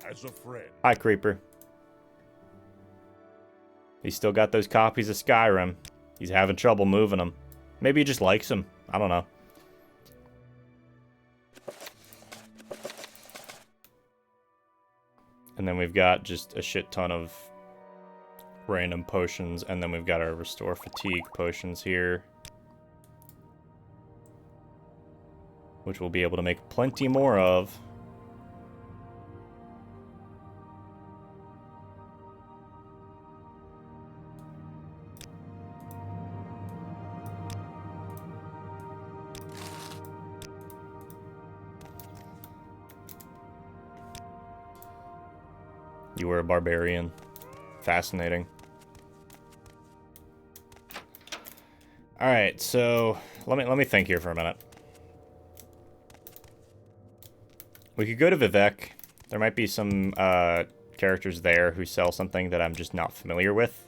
as a friend. Hi, Creeper. He's still got those copies of Skyrim. He's having trouble moving them. Maybe he just likes them. I don't know. And then we've got just a shit ton of random potions. And then we've got our Restore Fatigue potions here. Which we'll be able to make plenty more of. You were a barbarian. Fascinating. Alright, so let me think here for a minute. We could go to Vivek. There might be some characters there who sell something that I'm just not familiar with.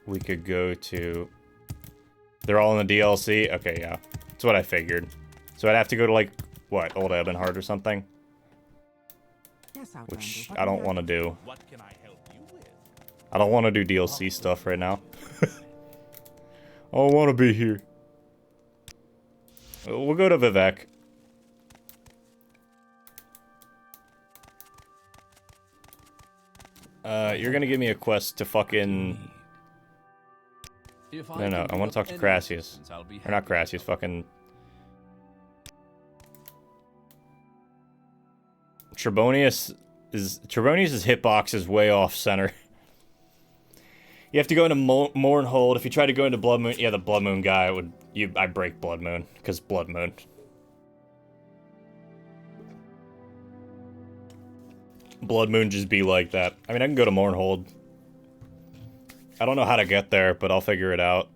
We could go to... They're all in the DLC? Okay, yeah. That's what I figured. So I'd have to go to, like, what, Old Ebonheart or something? Yes, Which I don't want to do. What can I help you with? I don't want to do DLC stuff right now. I don't want to be here. We'll go to Vivek. You're gonna give me a quest to fucking... No, I want to talk to Crassius. Or not Crassius, fucking... Trebonius' hitbox is way off center. You have to go into Mournhold. If you try to go into Blood Moon... Yeah, the Blood Moon guy would... I break Blood Moon, because Blood Moon. Blood Moon just be like that. I mean, I can go to Mournhold. I don't know how to get there, but I'll figure it out.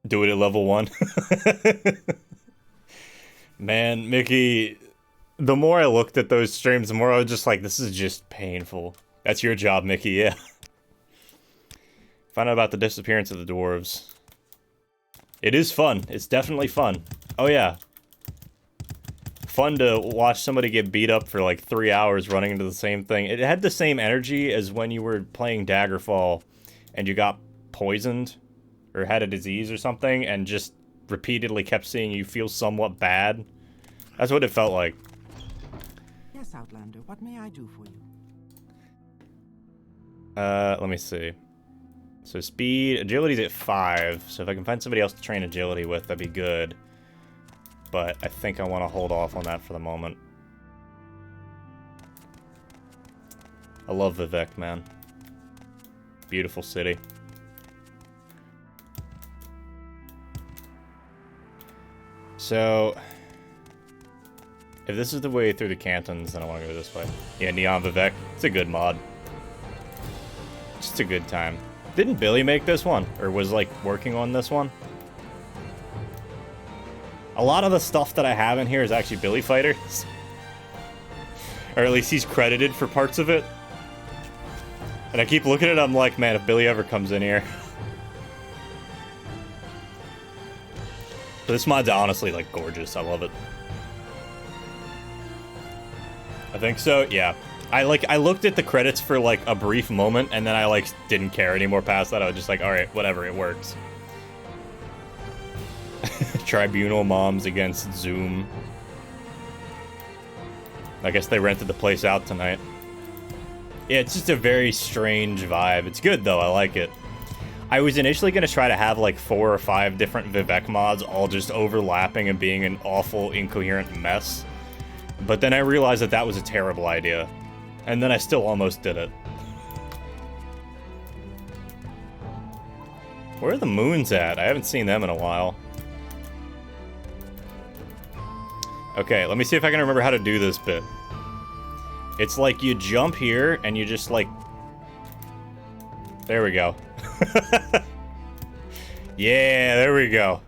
Do it at level 1. Man, Mickey, the more I looked at those streams, the more I was just like, this is just painful. That's your job, Mickey, yeah. Find out about the disappearance of the dwarves. It is fun. It's definitely fun. Oh, yeah. Fun to watch somebody get beat up for like 3 hours running into the same thing. It had the same energy as when you were playing Daggerfall and you got poisoned or had a disease or something and just repeatedly kept seeing you feel somewhat bad. That's what it felt like. Yes, Outlander, what may I do for you? Let me see. So speed, agility's at 5, so if I can find somebody else to train agility with, that'd be good. But I think I want to hold off on that for the moment. I love Vivek, man. Beautiful city. So, if this is the way through the cantons, then I want to go this way. Yeah, Neon Vivek. It's a good mod. Just a good time. Didn't Billy make this one? Or was, like, working on this one? A lot of the stuff that I have in here is actually Billy fighters. Or at least he's credited for parts of it. And I keep looking at it, I'm like, man, if Billy ever comes in here. But this mod's honestly, like, gorgeous. I love it. I think so, yeah. I looked at the credits for, like, a brief moment, and then I, like, didn't care anymore past that. I was just like, alright, whatever, it works. Tribunal moms against Zoom. I guess they rented the place out tonight. Yeah, it's just a very strange vibe. It's good, though. I like it. I was initially going to try to have, like, 4 or 5 different Vivek mods all just overlapping and being an awful, incoherent mess. But then I realized that that was a terrible idea. And then I still almost did it. Where are the moons at? I haven't seen them in a while. Okay, let me see if I can remember how to do this bit. It's like you jump here and you just like... There we go. Yeah, there we go.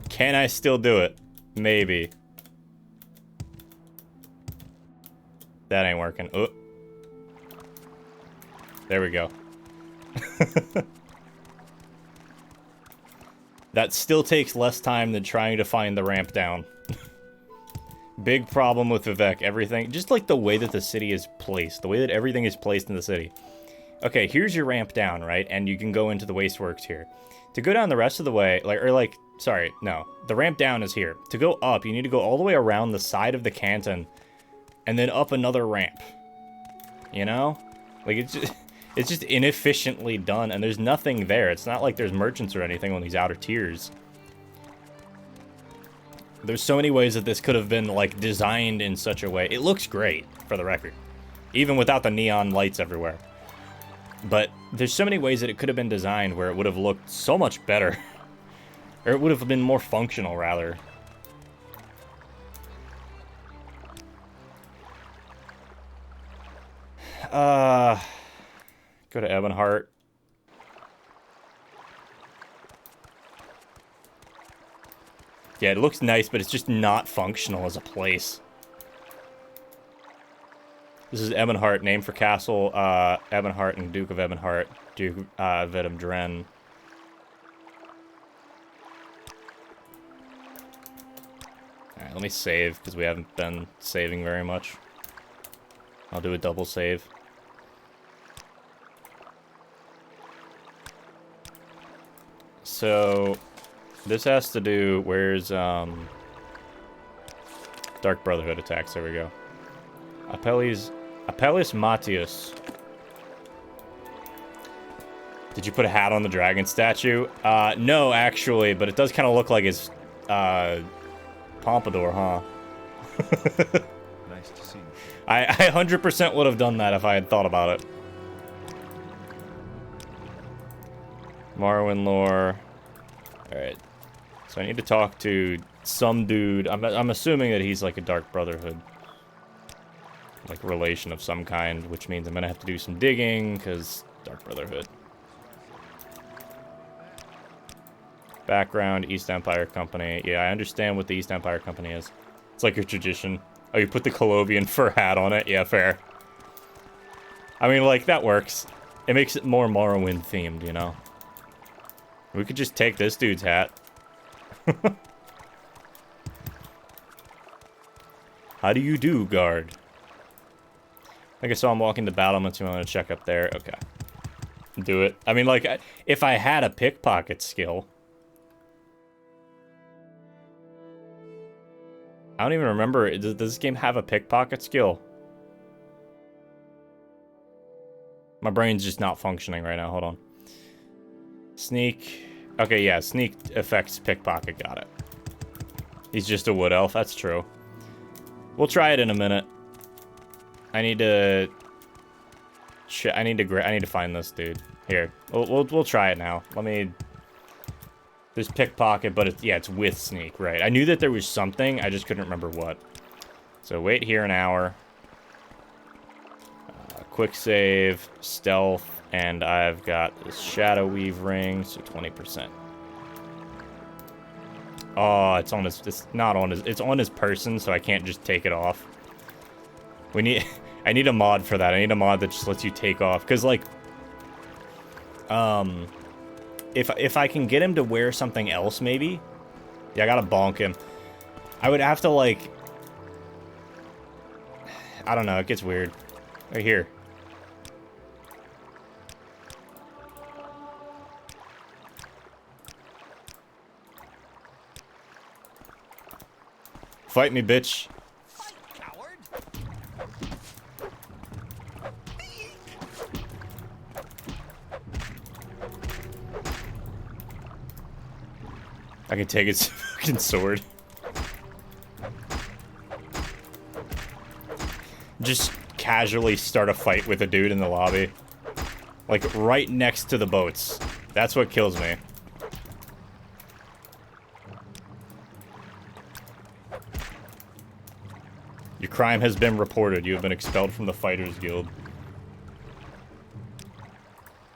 Can I still do it? Maybe. That ain't working. Oh. There we go. That still takes less time than trying to find the ramp down. Big problem with Vivek. Everything, just like the way that the city is placed. The way that everything is placed in the city. Okay, here's your ramp down, right? And you can go into the wasteworks here. To go down the rest of the way, sorry, no. The ramp down is here. To go up, you need to go all the way around the side of the canton. And then up another ramp. You know? Like, it's just inefficiently done, and there's nothing there. It's not like there's merchants or anything on these outer tiers. There's so many ways that this could have been, like, designed in such a way. It looks great, for the record. Even without the neon lights everywhere. But there's so many ways that it could have been designed where it would have looked so much better. Or it would have been more functional, rather. Go to Ebonheart. Yeah, it looks nice, but it's just not functional as a place. This is Ebonheart, named for Castle Ebonheart and Duke of Ebonheart, Duke Vidum Dren. Alright, let me save, because we haven't been saving very much. I'll do a double save. So, this has to do, where's, Dark Brotherhood attacks, there we go. Apelles Matius. Did you put a hat on the dragon statue? No, actually, but it does kind of look like his, pompadour, huh? Nice to see you. I 100% would have done that if I had thought about it. Morrowind lore. Alright. So I need to talk to some dude. I'm assuming that he's like a Dark Brotherhood. Like relation of some kind, which means I'm gonna have to do some digging, because Dark Brotherhood. Background, East Empire Company. Yeah, I understand what the East Empire Company is. It's like your tradition. Oh, you put the Colovian fur hat on it? Yeah, fair. I mean, like, that works. It makes it more Morrowind themed, you know? We could just take this dude's hat. How do you do, guard? I think I saw him walking the battlements. You want to check up there? Okay. Do it. I mean, like, if I had a pickpocket skill... I don't even remember. Does this game have a pickpocket skill? My brain's just not functioning right now. Hold on. Sneak. Okay, yeah. Sneak affects pickpocket. Got it. He's just a wood elf. That's true. We'll try it in a minute. I need to find this dude. Here. We'll try it now. Let me... There's pickpocket, but it's with sneak, right? I knew that there was something, I just couldn't remember what. So wait here an hour. Quick save, stealth, and I've got this shadow weave ring, so 20%. Oh, it's on his. It's not on his. It's on his person, so I can't just take it off. We need. I need a mod for that. I need a mod that just lets you take off, because like. If I can get him to wear something else, maybe. Yeah, I gotta bonk him. I would have to, like... I don't know, it gets weird. Right here. Fight me, bitch. Fight, coward! I can take his fucking sword. Just casually start a fight with a dude in the lobby. Like, right next to the boats. That's what kills me. Your crime has been reported. You have been expelled from the Fighters Guild.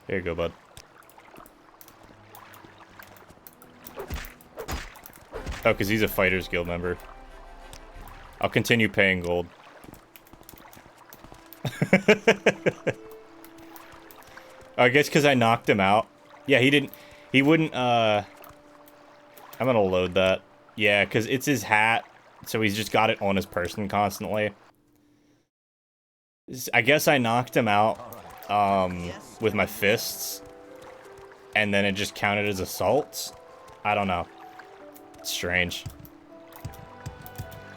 There you go, bud. Oh, because he's a Fighters Guild member. I'll continue paying gold. I guess because I knocked him out. Yeah, he didn't... He wouldn't, I'm gonna load that. Yeah, because it's his hat, so he's just got it on his person constantly. I guess I knocked him out, with my fists. And then it just counted as assaults? I don't know. It's strange.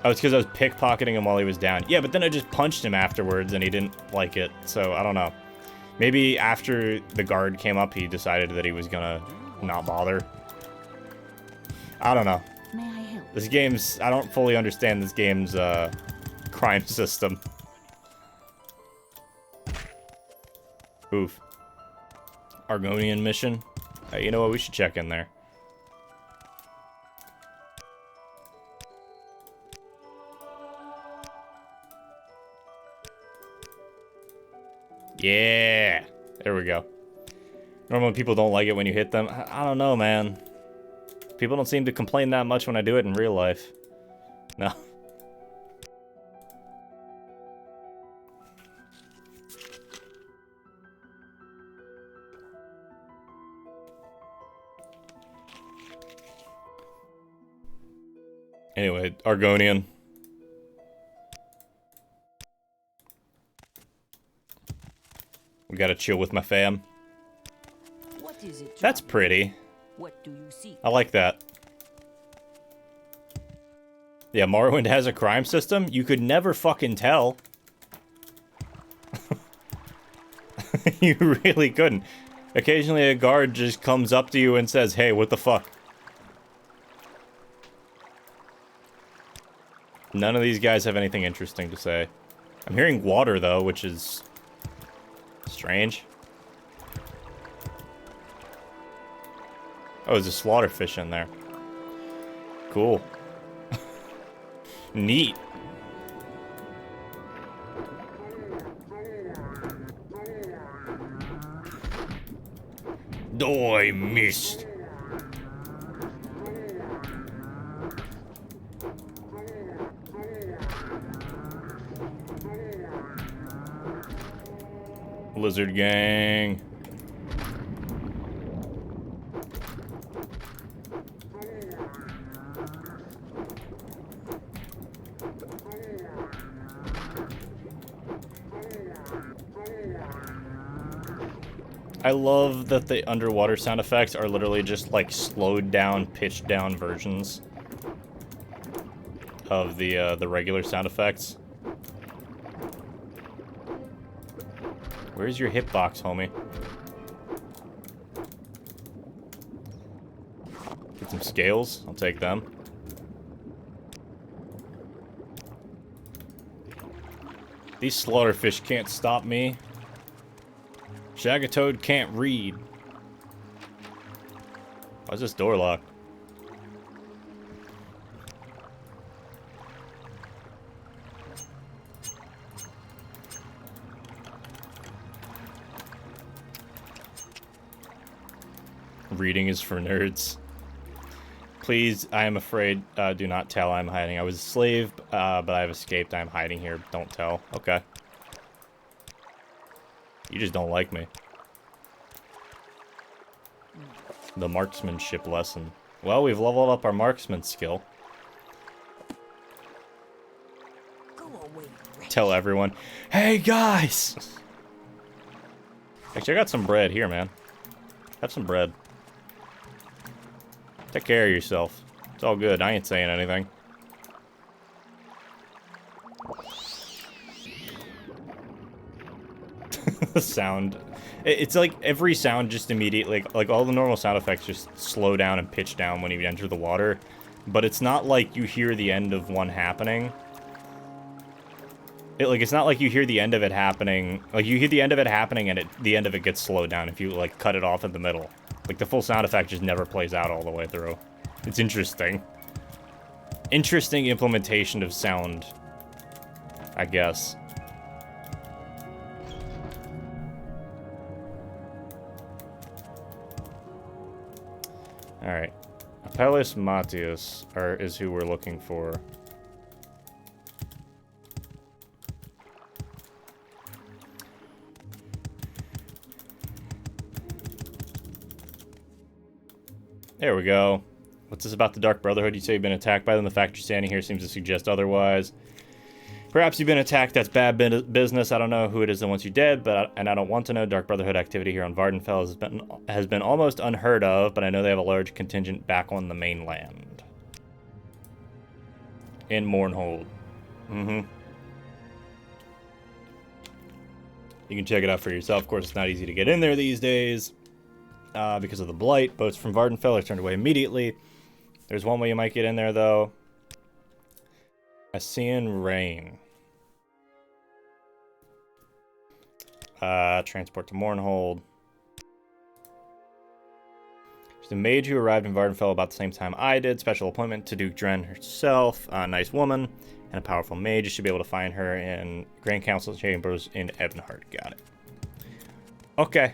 Oh, it's because I was pickpocketing him while he was down. Yeah, but then I just punched him afterwards and he didn't like it. So, I don't know. Maybe after the guard came up, he decided that he was gonna not bother. I don't know. May I help? This game's... I don't fully understand this game's, crime system. Oof. Argonian mission. You know what? We should check in there. Yeah! There we go. Normally people don't like it when you hit them. I don't know, man. People don't seem to complain that much when I do it in real life. No. Anyway, Argonian. We gotta chill with my fam. What is it? That's John? pretty. What do you seek? I like that. Yeah, Morrowind has a crime system? You could never fucking tell. You really couldn't. Occasionally a guard just comes up to you and says, hey, what the fuck? None of these guys have anything interesting to say. I'm hearing water, though, which is strange. Oh, there's a slaughterfish in there. Cool. Neat. Oh, I missed. Lizard gang. I love that the underwater sound effects are literally just like slowed down, pitched down versions of the regular sound effects. Where's your hitbox, homie? Get some scales. I'll take them. These slaughterfish can't stop me. Shagatoad can't read. Why is this door locked? Reading is for nerds. Please, I am afraid, do not tell I'm hiding. I was a slave, but I've escaped. I'm hiding here. Don't tell. Okay. You just don't like me. The marksmanship lesson. Well, we've leveled up our marksman skill. Go away, wretch. Tell everyone, hey guys! Actually, I got some bread here, man. Have some bread. Take care of yourself. It's all good. I ain't saying anything. The sound. It's like every sound just immediately, like all the normal sound effects just slow down and pitch down when you enter the water. But it's not like you hear the end of one happening. It's not like you hear the end of it happening. Like, you hear the end of it happening and the end of it gets slowed down if you, like, cut it off in the middle. Like, the full sound effect just never plays out all the way through. It's interesting. Interesting implementation of sound, I guess. Alright. Apelles Matius is who we're looking for. There we go. What's this about the Dark Brotherhood? You say you've been attacked by them. The fact you're standing here seems to suggest otherwise. Perhaps you've been attacked. That's bad business. I don't know who it is that wants you dead, and I don't want to know. Dark Brotherhood activity here on Vardenfell has been almost unheard of, but I know they have a large contingent back on the mainland. In Mournhold. You can check it out for yourself. Of course, it's not easy to get in there these days. Because of the blight. Boats from Vardenfell are turned away immediately. There's one way you might get in there, though. Ascian Rain. Transport to Mournhold. She's a mage who arrived in Vardenfell about the same time I did. Special appointment to Duke Dren herself. A nice woman and a powerful mage. You should be able to find her in Grand Council Chambers in Ebonheart. Got it. Okay.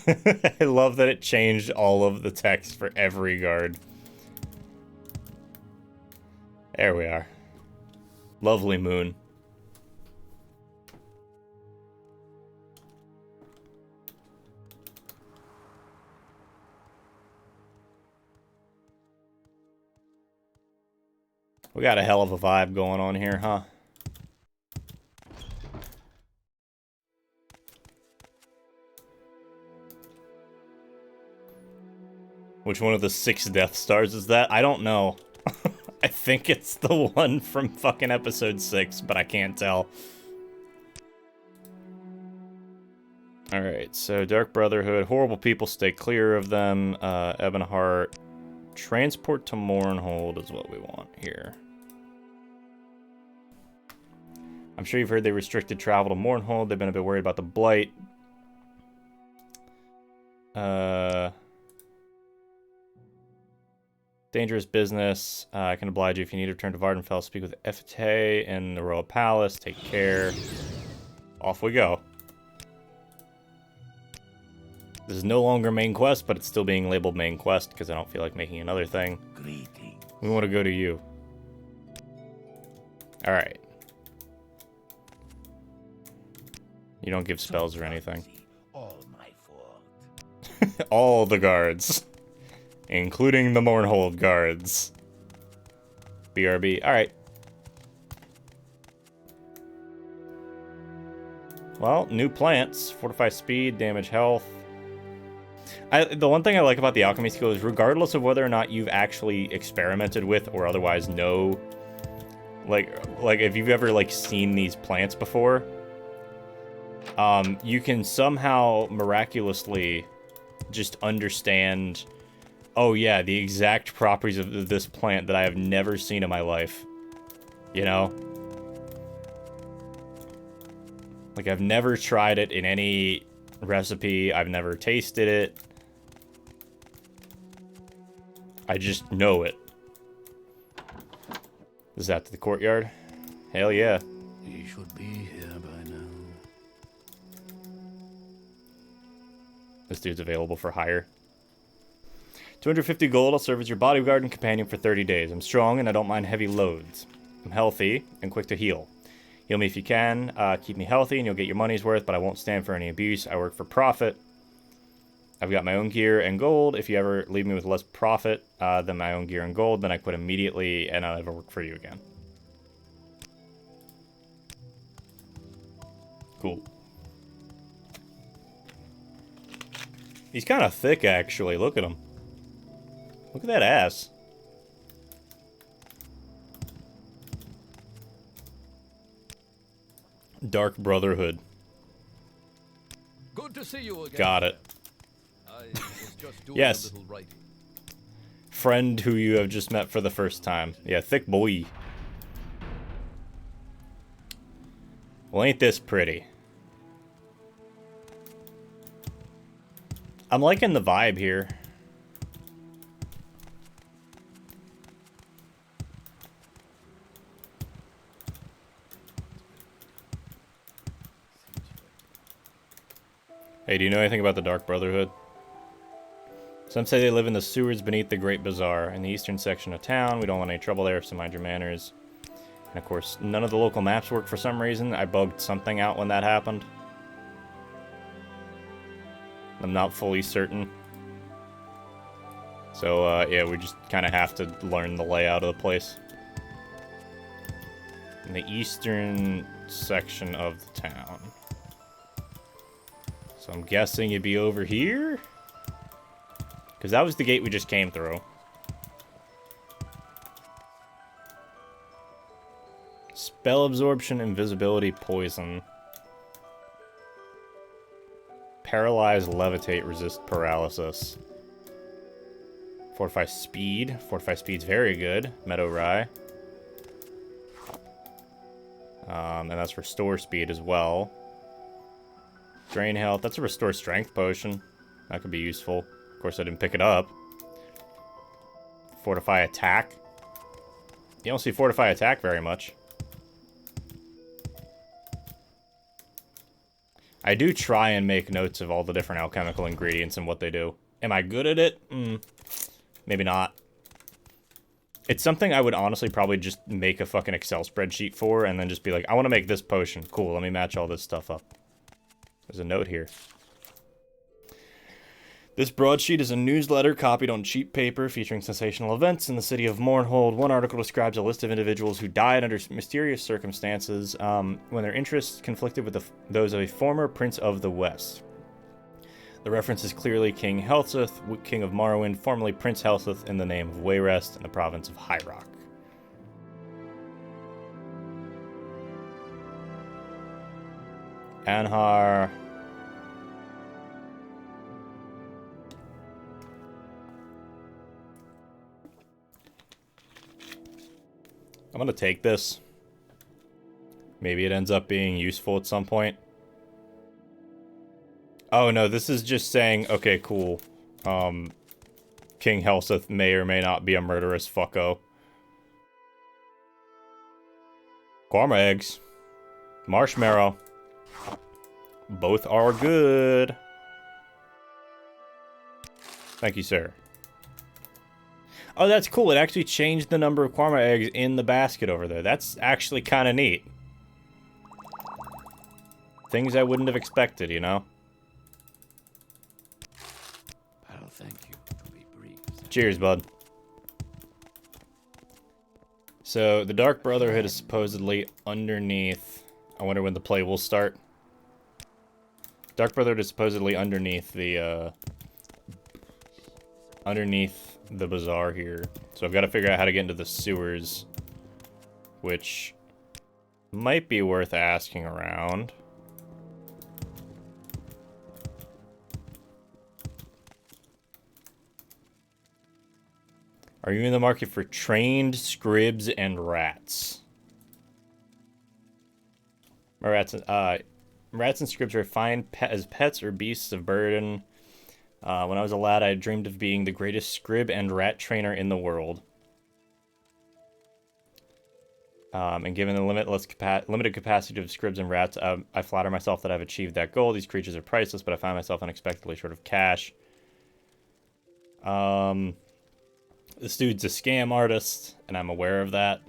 I love that it changed all of the text for every guard. There we are. Lovely moon. We got a hell of a vibe going on here, huh? Which one of the 6 Death Stars is that? I don't know. I think it's the one from fucking episode 6, but I can't tell. Alright, so Dark Brotherhood. Horrible people, stay clear of them. Ebonheart. Transport to Mournhold is what we want here. I'm sure you've heard they restricted travel to Mournhold. They've been a bit worried about the Blight. Dangerous business. I can oblige you if you need to return to Vardenfell. Speak with Efte in the Royal Palace. Take care. Off we go. This is no longer main quest, but it's still being labeled main quest because I don't feel like making another thing. Greetings. We want to go to you. Alright. You don't give spells or anything. All my fault. All the guards. Including the Mournhold guards. BRB. Alright. Well, new plants. Fortify speed, damage health. The one thing I like about the alchemy skill is regardless of whether or not you've actually experimented with or otherwise know, like if you've ever like seen these plants before, you can somehow miraculously just understand, oh yeah, the exact properties of this plant that I have never seen in my life. You know? Like I've never tried it in any recipe, I've never tasted it. I just know it. Is that the courtyard? Hell yeah. He should be here by now. This dude's available for hire. 250 gold, I'll serve as your bodyguard and companion for 30 days. I'm strong and I don't mind heavy loads. I'm healthy and quick to heal. Heal me if you can, keep me healthy and you'll get your money's worth, but I won't stand for any abuse. I work for profit. I've got my own gear and gold. If you ever leave me with less profit than my own gear and gold, then I quit immediately and I'll never work for you again. Cool. He's kind of thick, actually. Look at him. Look at that ass. Dark Brotherhood. Good to see you again. Got it. I was just doing Yes. a little writing. Friend who you have just met for the first time. Yeah, thick boy. Well, ain't this pretty? I'm liking the vibe here. Hey, do you know anything about the Dark Brotherhood? Some say they live in the sewers beneath the Great Bazaar, in the eastern section of town. We don't want any trouble there, so mind your manners. And of course, none of the local maps work for some reason. I bugged something out when that happened. I'm not fully certain. So, yeah, we just kind of have to learn the layout of the place. In the eastern section of the town. So I'm guessing it'd be over here? Because that was the gate we just came through. Spell absorption, invisibility, poison. Paralyze, levitate, resist paralysis. Fortify speed. Fortify speed's very good. Meadow Rye. And that's restore speed as well. Drain health. That's a restore strength potion. That could be useful. Of course, I didn't pick it up. Fortify attack. You don't see fortify attack very much. I do try and make notes of all the different alchemical ingredients and what they do. Am I good at it? Maybe not. It's something I would honestly probably just make a fucking Excel spreadsheet for and then just be like, I want to make this potion. Cool, let me match all this stuff up. There's a note here. This broadsheet is a newsletter copied on cheap paper featuring sensational events in the city of Mournhold. One article describes a list of individuals who died under mysterious circumstances when their interests conflicted with those of a former Prince of the West. The reference is clearly King Helseth, King of Morrowind, formerly Prince Helseth in the name of Wayrest in the province of High Rock. Anhar I'm gonna take this. Maybe it ends up being useful at some point. Oh no, this is just saying, okay, cool. King Helseth may or may not be a murderous fucko. Karma eggs. Marshmallow. Both are good. Thank you, sir. Oh, that's cool. It actually changed the number of karma eggs in the basket over there. That's actually kind of neat. Things I wouldn't have expected, you know? I'll thank you to be brief. Cheers, bud. So, the Dark Brotherhood is supposedly underneath... I wonder when the play will start. Dark Brotherhood is supposedly underneath the, underneath the bazaar here. So I've got to figure out how to get into the sewers. Which might be worth asking around. Are you in the market for trained scribs and rats? Rats and scribs are fine as pets or beasts of burden. When I was a lad, I dreamed of being the greatest scrib and rat trainer in the world. And given the limited capacity of scribs and rats, I flatter myself that I've achieved that goal. These creatures are priceless, but I find myself unexpectedly short of cash. This dude's a scam artist, and I'm aware of that.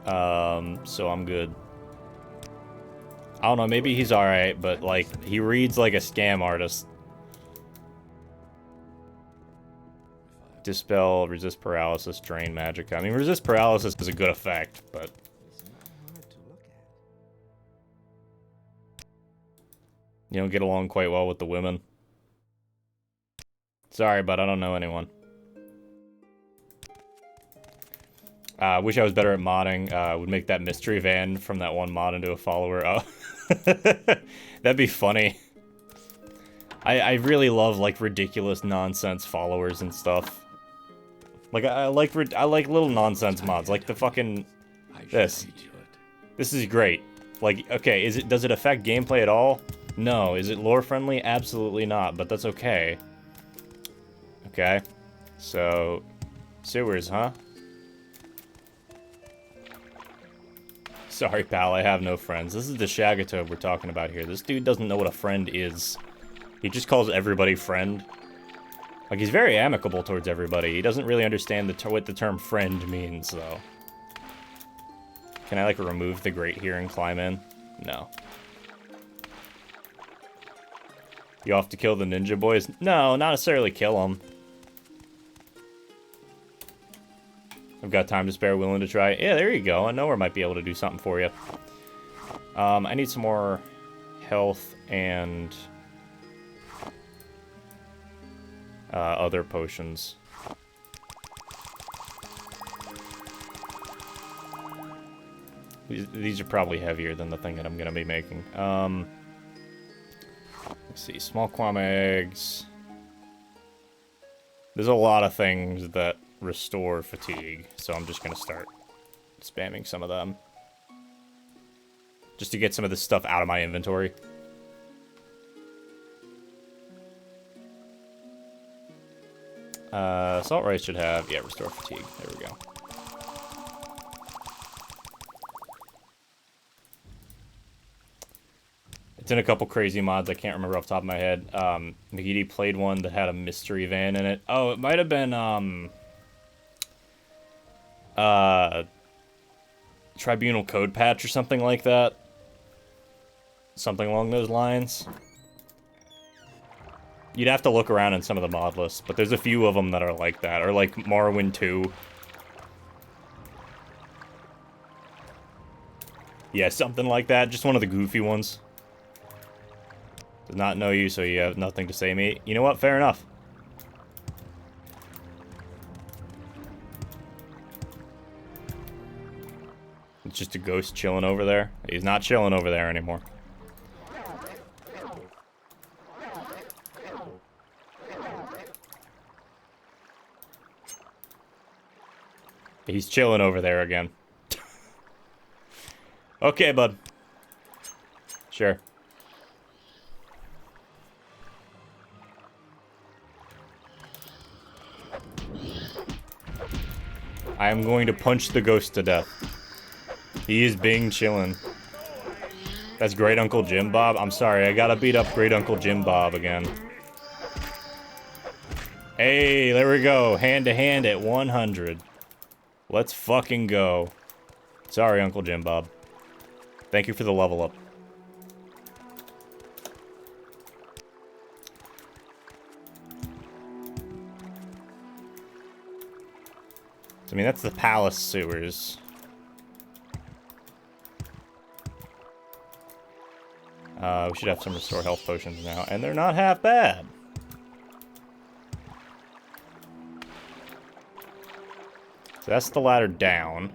So I'm good. I don't know, maybe he's alright, but, like, he reads like a scam artist. Dispel, resist paralysis, drain magic. I mean, resist paralysis is a good effect, but... You don't get along quite well with the women. Sorry, but I don't know anyone. Wish I was better at modding. Would make that mystery van from that one mod into a follower. Oh. That'd be funny. I really love, like, ridiculous nonsense followers and stuff. Like, I like little nonsense mods, like the fucking... This. This is great. Like, okay, does it affect gameplay at all? No. Is it lore friendly? Absolutely not, but that's okay. Okay. So, sewers, huh? Sorry, pal, I have no friends. This is the Shagatoad we're talking about here. This dude doesn't know what a friend is. He just calls everybody friend. Like, he's very amicable towards everybody. He doesn't really understand what the term friend means, though. Can I, like, remove the grate here and climb in? No. You off to kill the ninja boys? No, not necessarily kill them. I've got time to spare, willing to try. Yeah, there you go. I know I might be able to do something for you. I need some more health and other potions. These are probably heavier than the thing that I'm going to be making. Let's see. Small quam eggs. There's a lot of things that restore fatigue, so I'm just going to start spamming some of them. Just to get some of this stuff out of my inventory. Salt rice should have, yeah, restore fatigue. There we go. It's in a couple crazy mods. I can't remember off the top of my head. McGeady played one that had a mystery van in it. Oh, it might have been, Tribunal Code Patch or something like that. Something along those lines. You'd have to look around in some of the mod lists, but there's a few of them that are like that, or like Morrowind 2. Yeah, something like that. Just one of the goofy ones. Does not know you, so you have nothing to say to me. You know what? Fair enough. It's just a ghost chilling over there. He's not chilling over there anymore. He's chilling over there again. Okay, bud. Sure. I am going to punch the ghost to death. He is being chillin'. That's Great Uncle Jim Bob? I'm sorry, I gotta beat up Great Uncle Jim Bob again. Hey, there we go. Hand to hand at 100. Let's fucking go. Sorry, Uncle Jim Bob. Thank you for the level up. So, I mean, that's the palace sewers. We should have some restore health potions now, and they're not half bad. So that's the ladder down.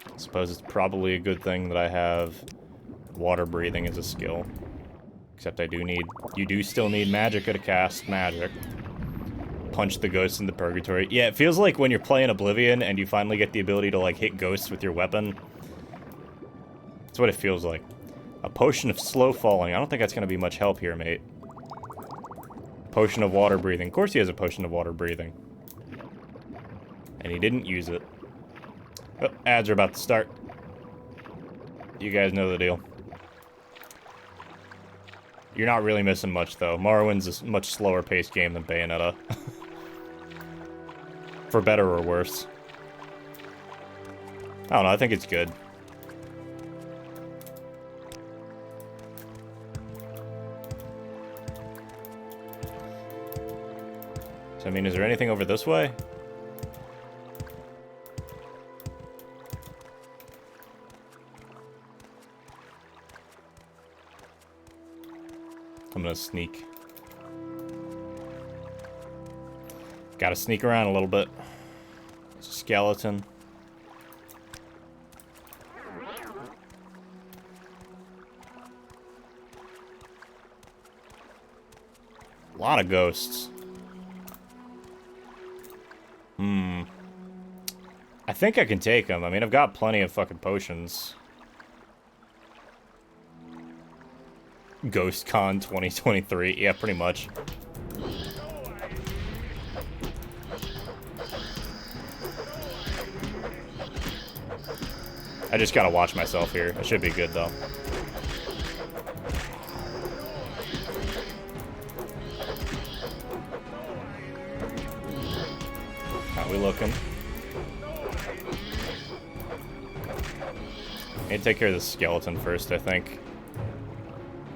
I suppose it's probably a good thing that I have water breathing as a skill. Except you do still need magicka to cast magic. Punch the ghosts into purgatory. Yeah, it feels like when you're playing Oblivion and you finally get the ability to, like, hit ghosts with your weapon. That's what it feels like. A potion of slow falling. I don't think that's going to be much help here, mate. Potion of water breathing. Of course he has a potion of water breathing. And he didn't use it. Oh, ads are about to start. You guys know the deal. You're not really missing much, though. Morrowind's a much slower paced game than Bayonetta. For better or worse. I don't know, I think it's good. So, I mean, is there anything over this way? I'm gonna sneak. Gotta sneak around a little bit. There's a skeleton. A lot of ghosts. I think I can take them. I mean, I've got plenty of fucking potions. GhostCon 2023. Yeah, pretty much. I just gotta watch myself here. I should be good, though. How we looking? I need to take care of the skeleton first, I think.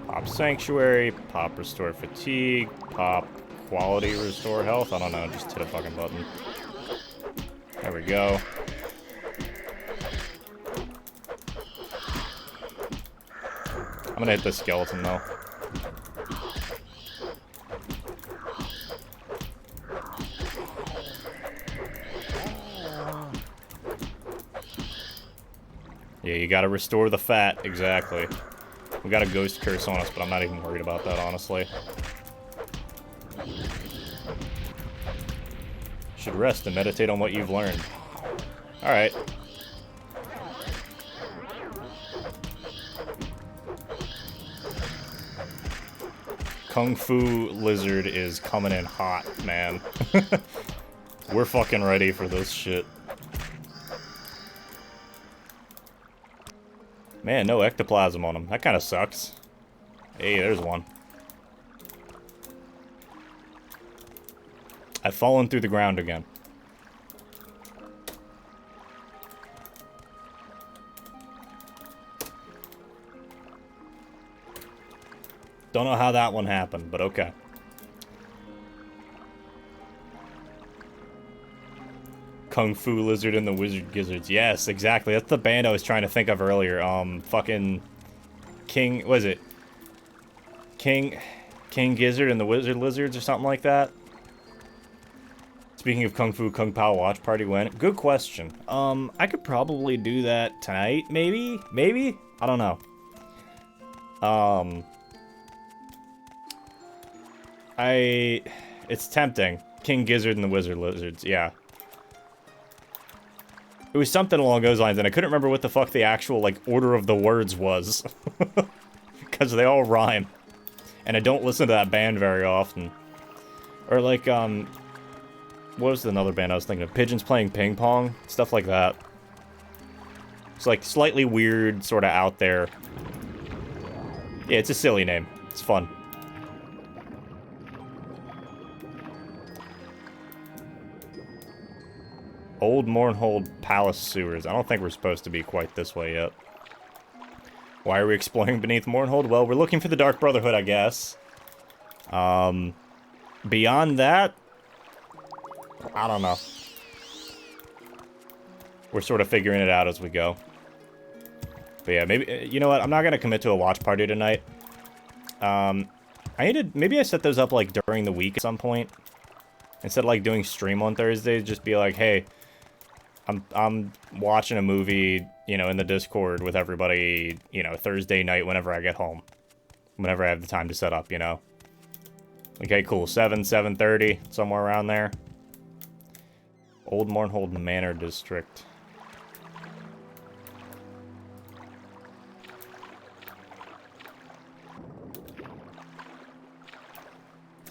Pop Sanctuary, pop Restore Fatigue, pop Quality Restore Health. I don't know, just hit a fucking button. There we go. I'm gonna hit the skeleton, though. Yeah, you gotta restore the fat, exactly. We got a ghost curse on us, but I'm not even worried about that, honestly. Should rest and meditate on what you've learned. Alright. Kung Fu Lizard is coming in hot, man. We're fucking ready for this shit. Man, no ectoplasm on him. That kind of sucks. Hey, there's one. I've fallen through the ground again. Don't know how that one happened, but okay. Kung Fu Lizard and the Wizard Gizzards. Yes, exactly. That's the band I was trying to think of earlier. Fucking King, was it? King Gizzard and the Wizard Lizards or something like that? Speaking of Kung Fu, Kung Pao watch party when? Good question. I could probably do that tonight, maybe? Maybe? I don't know. It's tempting. King Gizzard and the Wizard Lizards, yeah. It was something along those lines, and I couldn't remember what the fuck the actual, like, order of the words was. Because they all rhyme. And I don't listen to that band very often. Or, like, what was another band I was thinking of? Pigeons Playing Ping Pong? Stuff like that. It's, like, slightly weird, sort of out there. Yeah, it's a silly name. It's fun. Old Mournhold Palace Sewers. I don't think we're supposed to be quite this way yet. Why are we exploring beneath Mournhold? Well, we're looking for the Dark Brotherhood, I guess. Beyond that, I don't know. We're sort of figuring it out as we go. But yeah, maybe, you know what? I'm not going to commit to a watch party tonight. Maybe I set those up, like, during the week at some point. Instead of, like, doing stream on Thursdays, just be like, hey, I'm watching a movie, you know, in the Discord with everybody, you know, Thursday night whenever I get home. Whenever I have the time to set up, you know. Okay, cool. 7:30, somewhere around there. Old Mournhold Manor District.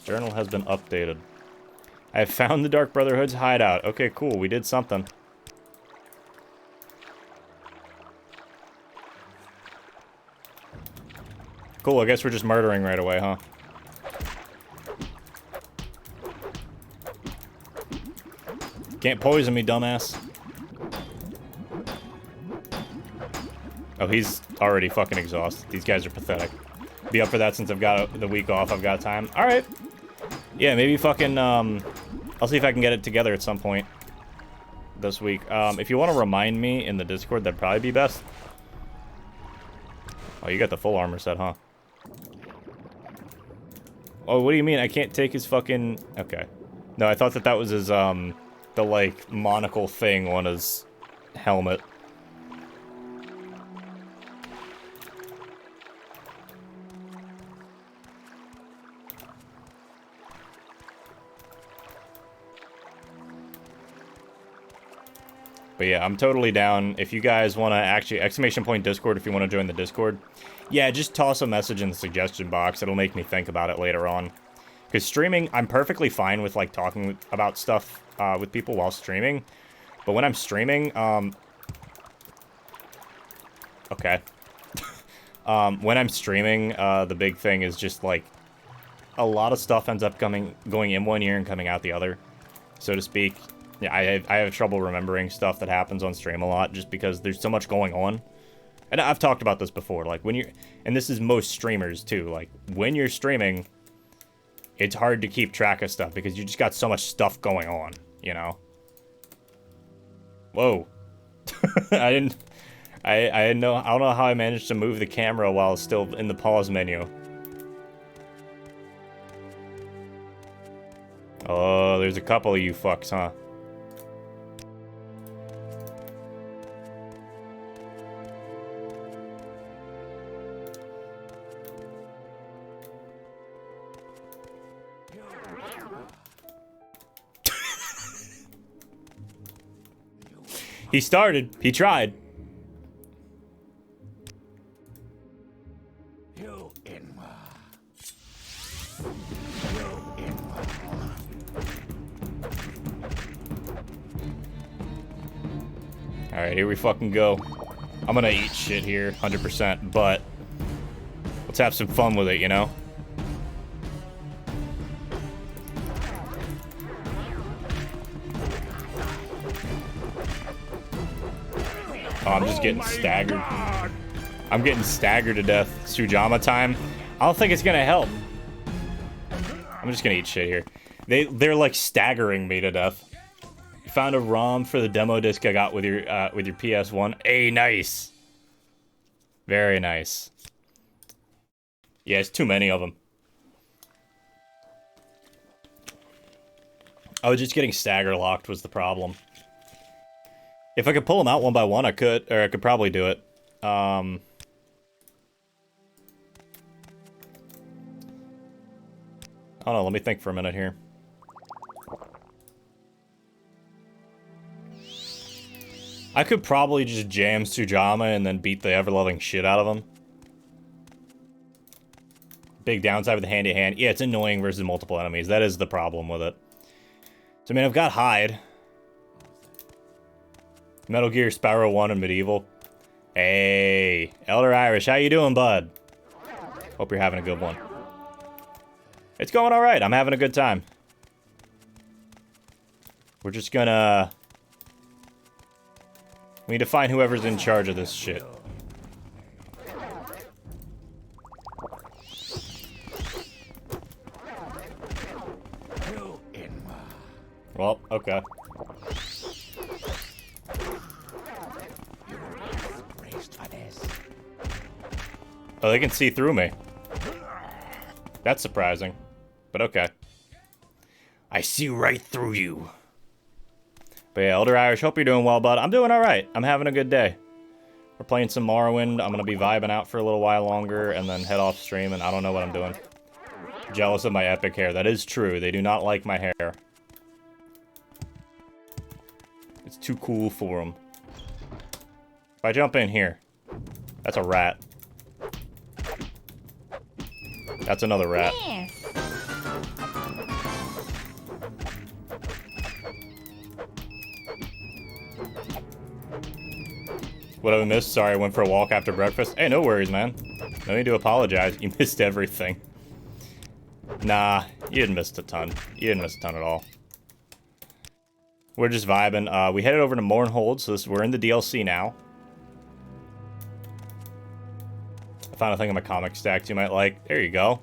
Journal has been updated. I have found the Dark Brotherhood's hideout. Okay, cool. We did something. Cool, I guess we're just murdering right away, huh? Can't poison me, dumbass. Oh, he's already fucking exhausted. These guys are pathetic. Be up for that since I've got the week off. I've got time. Alright. Yeah, maybe fucking, I'll see if I can get it together at some point this week. If you want to remind me in the Discord, that'd probably be best. Oh, you got the full armor set, huh? Oh, what do you mean? I can't take his fucking... Okay. No, I thought that was his, the, like, monocle thing on his helmet. But yeah, I'm totally down. If you guys want to actually... Exclamation point Discord if you want to join the Discord. Yeah, just toss a message in the suggestion box. It'll make me think about it later on. Because streaming, I'm perfectly fine with, like, talking about stuff with people while streaming. But when I'm streaming, okay. When I'm streaming, the big thing is just, like, a lot of stuff ends up going in one ear and coming out the other, so to speak. Yeah, I have trouble remembering stuff that happens on stream a lot just because there's so much going on. And I've talked about this before, like, when you're... And this is most streamers, too. Like, when you're streaming, it's hard to keep track of stuff because you just got so much stuff going on, you know? Whoa. I don't know how I managed to move the camera while still in the pause menu. Oh, there's a couple of you fucks, huh? He started. He tried. Alright, here we fucking go. I'm gonna eat shit here, 100%, but let's have some fun with it, you know? Oh, I'm just getting staggered. I'm getting staggered to death. Sujama time. I don't think it's gonna help. I'm just gonna eat shit here. They're like staggering me to death. You found a ROM for the demo disc I got with your PS1. Hey, nice. Very nice. Yeah, it's too many of them. I was just getting stagger locked was the problem. If I could pull them out one by one, I could, or I could probably do it. Hold on, let me think for a minute here. I could probably just jam Sujama and then beat the ever-loving shit out of him. Big downside with the hand-to-hand. Yeah, it's annoying versus multiple enemies. That is the problem with it. So, I mean, I've got Hyde. Metal Gear, Spyro 1, and Medieval. Hey, Elder Irish, how you doing, bud? Hope you're having a good one. It's going alright. I'm having a good time. We're just gonna... We need to find whoever's in charge of this shit. Well, okay. Oh, they can see through me. That's surprising. But okay. I see right through you. But yeah, Elder Irish, hope you're doing well, bud. I'm doing alright. I'm having a good day. We're playing some Morrowind. I'm gonna be vibing out for a little while longer and then head off stream, and I don't know what I'm doing. Jealous of my epic hair. That is true. They do not like my hair. It's too cool for them. If I jump in here, that's a rat. That's another rat. What have I missed? Sorry, I went for a walk after breakfast. Hey, no worries, man. No need to apologize. You missed everything. Nah, you didn't miss a ton. You didn't miss a ton at all. We're just vibing. We headed over to Mournhold, so we're in the DLC now. I found a thing in my comic stacks you might like. There you go.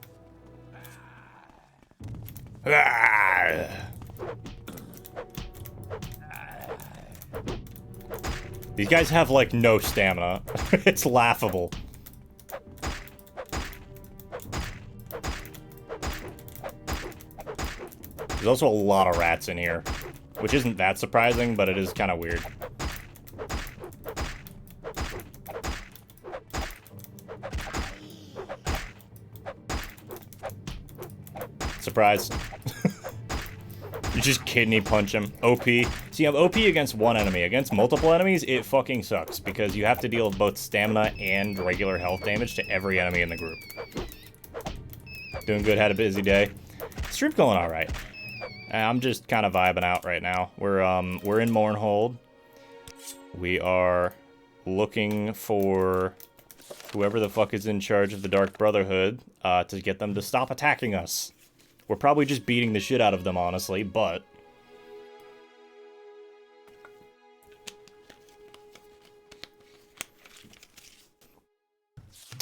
These guys have, like, no stamina. It's laughable. There's also a lot of rats in here, which isn't that surprising, but it is kind of weird. Surprise. You just kidney punch him. OP. See, I'm OP against one enemy. Against multiple enemies, it fucking sucks, because you have to deal with both stamina and regular health damage to every enemy in the group. Doing good, had a busy day. Stream's going alright. I'm just kind of vibing out right now. We're in Mournhold. We are looking for whoever the fuck is in charge of the Dark Brotherhood to get them to stop attacking us. We're probably just beating the shit out of them, honestly, but...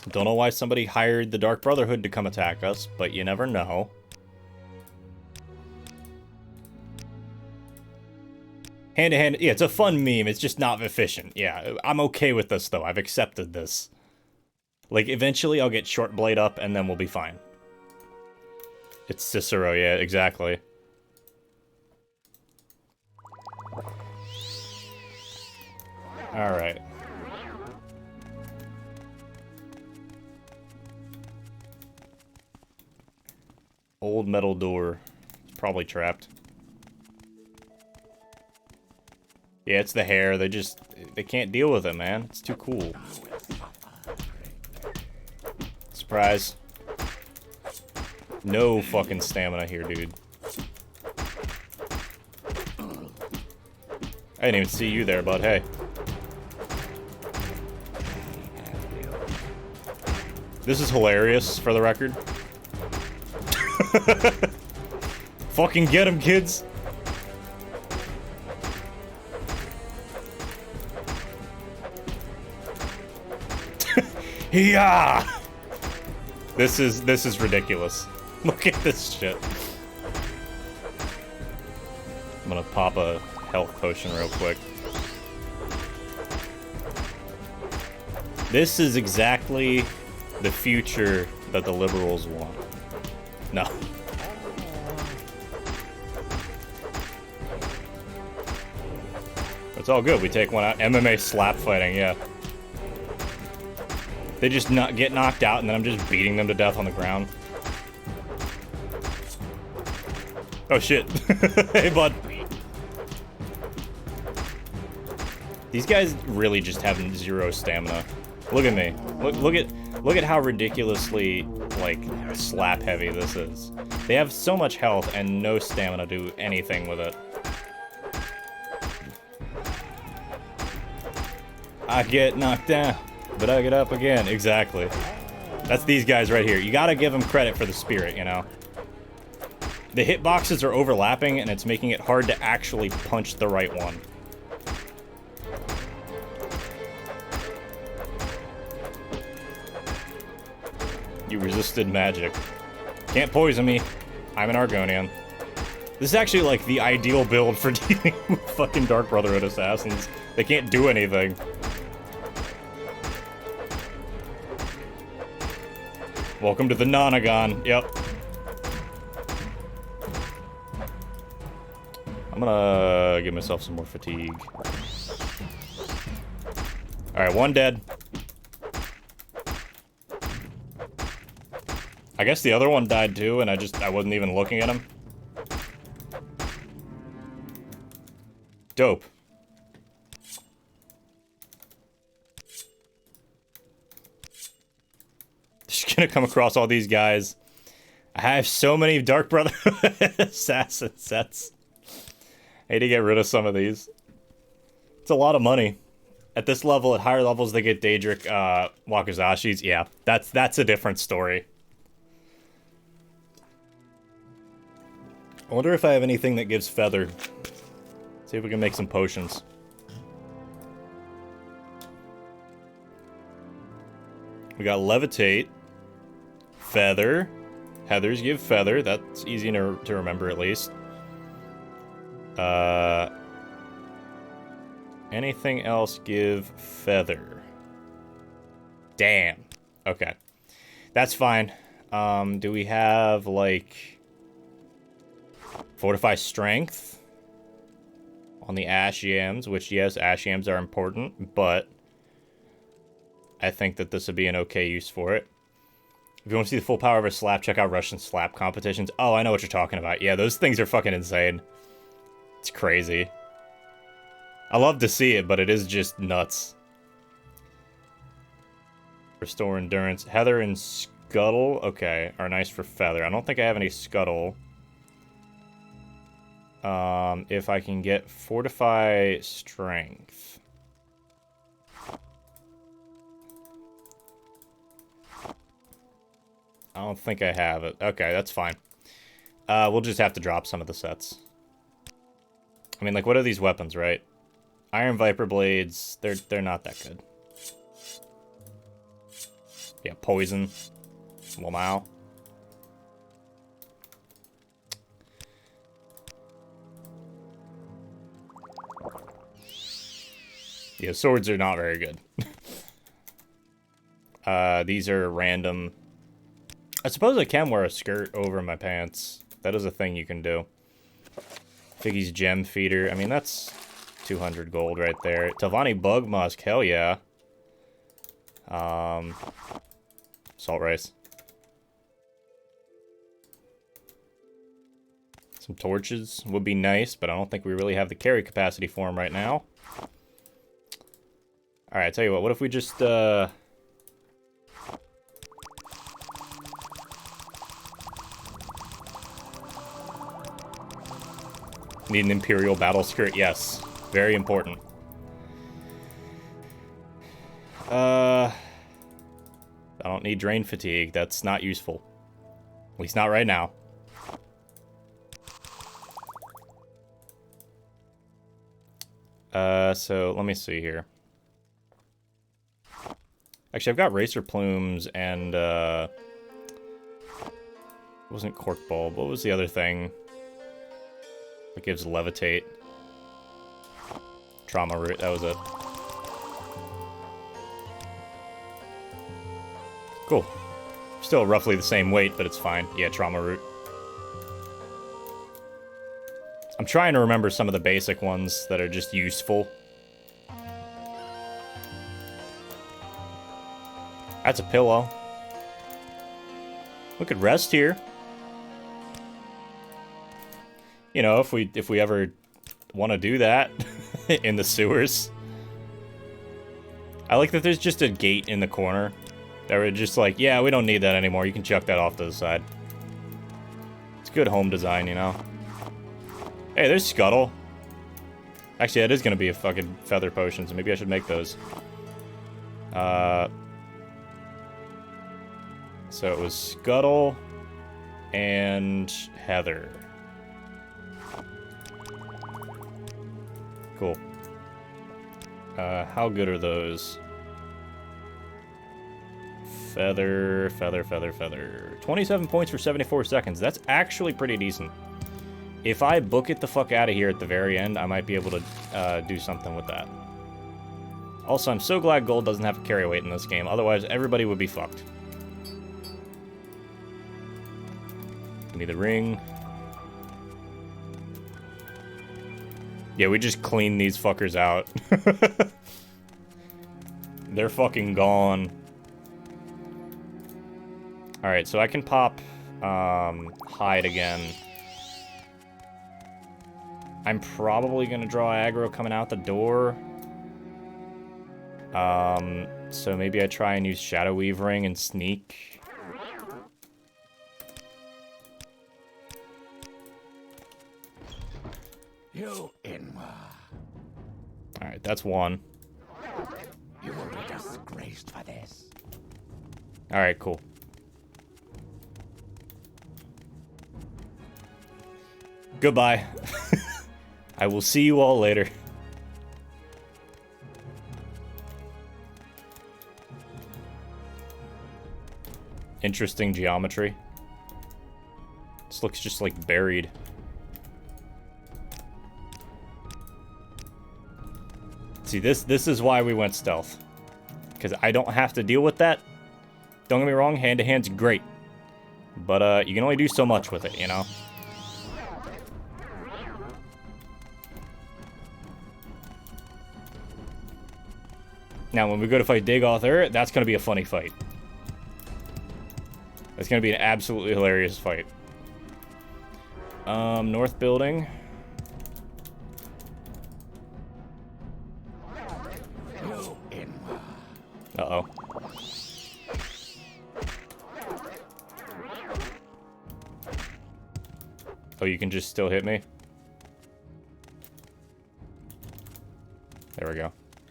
Don't know why somebody hired the Dark Brotherhood to come attack us, but you never know. Hand-to-hand, yeah, it's a fun meme, it's just not efficient. Yeah, I'm okay with this, though. I've accepted this. Like, eventually I'll get Short Blade up, and then we'll be fine. It's Cicero, yeah, exactly. Alright. Old metal door. It's probably trapped. Yeah, it's the hair. They can't deal with it, man. It's too cool. Surprise. No fucking stamina here, dude. I didn't even see you there, bud. Hey. This is hilarious, for the record. Fucking get him, kids. Yeah. This is ridiculous. Look at this shit. I'm gonna pop a health potion real quick. This is exactly the future that the liberals want. No. It's all good. We take one out. MMA slap fighting, yeah. They just get knocked out, and then I'm just beating them to death on the ground. Oh shit. Hey, bud. These guys really just have 0 stamina. Look at me. Look at how ridiculously, like, slap heavy this is. They have so much health and no stamina to do anything with it. I get knocked down, but I get up again. Exactly. That's these guys right here. You gotta give them credit for the spirit, you know? The hitboxes are overlapping, and it's making it hard to actually punch the right one. You resisted magic. Can't poison me. I'm an Argonian. This is actually, like, the ideal build for dealing with fucking Dark Brotherhood assassins. They can't do anything. Welcome to the Nonagon. Yep. I'm gonna give myself some more fatigue. Alright, 1 dead. I guess the other one died too, and I wasn't even looking at him. Dope. Just gonna come across all these guys. I have so many Dark Brotherhood assassin sets. I need to get rid of some of these. It's a lot of money. At this level, at higher levels, they get Daedric Wakazashis. Yeah, that's a different story. I wonder if I have anything that gives feather. See if we can make some potions. We got levitate, feather. Heathers give feather. That's easy to remember at least. Anything else give feather? Damn. Okay. That's fine. Do we have, like... Fortify strength on the ash yams, which, yes, ash yams are important, but I think that this would be an okay use for it. If you want to see the full power of a slap, check out Russian slap competitions. Oh, I know what you're talking about. Yeah, those things are fucking insane. It's crazy. I love to see it, but it is just nuts. Restore endurance. Heather and Scuttle, okay, are nice for feather. I don't think I have any Scuttle. If I can get Fortify Strength. I don't think I have it. Okay, that's fine. We'll just have to drop some of the sets. I mean, like, what are these weapons, right? Iron Viper Blades, they're not that good. Yeah, Poison. Well, now. Yeah, swords are not very good. These are random. I suppose I can wear a skirt over my pants. That is a thing you can do. Figgy's Gem Feeder. I mean, that's 200 gold right there. Telvanni Bug Musk. Hell yeah. Salt Rice. Some torches would be nice, but I don't think we really have the carry capacity for them right now. Alright, tell you what if we just, need an Imperial Battle Skirt? Yes. Very important. I don't need Drain Fatigue. That's not useful. At least not right now. So let me see here. Actually, I've got Racer Plumes and, it wasn't Cork Bulb. What was the other thing that gives Levitate? Trauma Root, that was it. Cool. Still roughly the same weight, but it's fine. Yeah, Trauma Root. I'm trying to remember some of the basic ones that are just useful. That's a pillow. We could rest here. You know, if we ever want to do that in the sewers. I like that there's just a gate in the corner. That we're just like, yeah, we don't need that anymore. You can chuck that off to the side. It's good home design, you know? Hey, there's Scuttle. Actually, that is going to be a fucking feather potion, so maybe I should make those. So it was Scuttle and Heather. Cool. How good are those? Feather, feather, feather, feather. 27 points for 74 seconds. That's actually pretty decent. If I book it the fuck out of here at the very end, I might be able to do something with that. Also, I'm so glad gold doesn't have a carry weight in this game. Otherwise, everybody would be fucked. Give me the ring. Yeah, we just clean these fuckers out. They're fucking gone. Alright, so I can pop hide again. I'm probably gonna draw aggro coming out the door. So maybe I try and use Shadow Weave Ring and sneak. You Inwa. Alright, that's one. You will be disgraced for this. Alright, cool. Goodbye. I will see you all later. Interesting geometry. This looks just like buried. See, this is why we went stealth. Because I don't have to deal with that. Don't get me wrong, hand-to-hand's great. But, you can only do so much with it, you know? Now, when we go to fight Dagoth, that's going to be a funny fight. That's going to be an absolutely hilarious fight. North building. Uh-oh. Oh, you can just still hit me? There we go.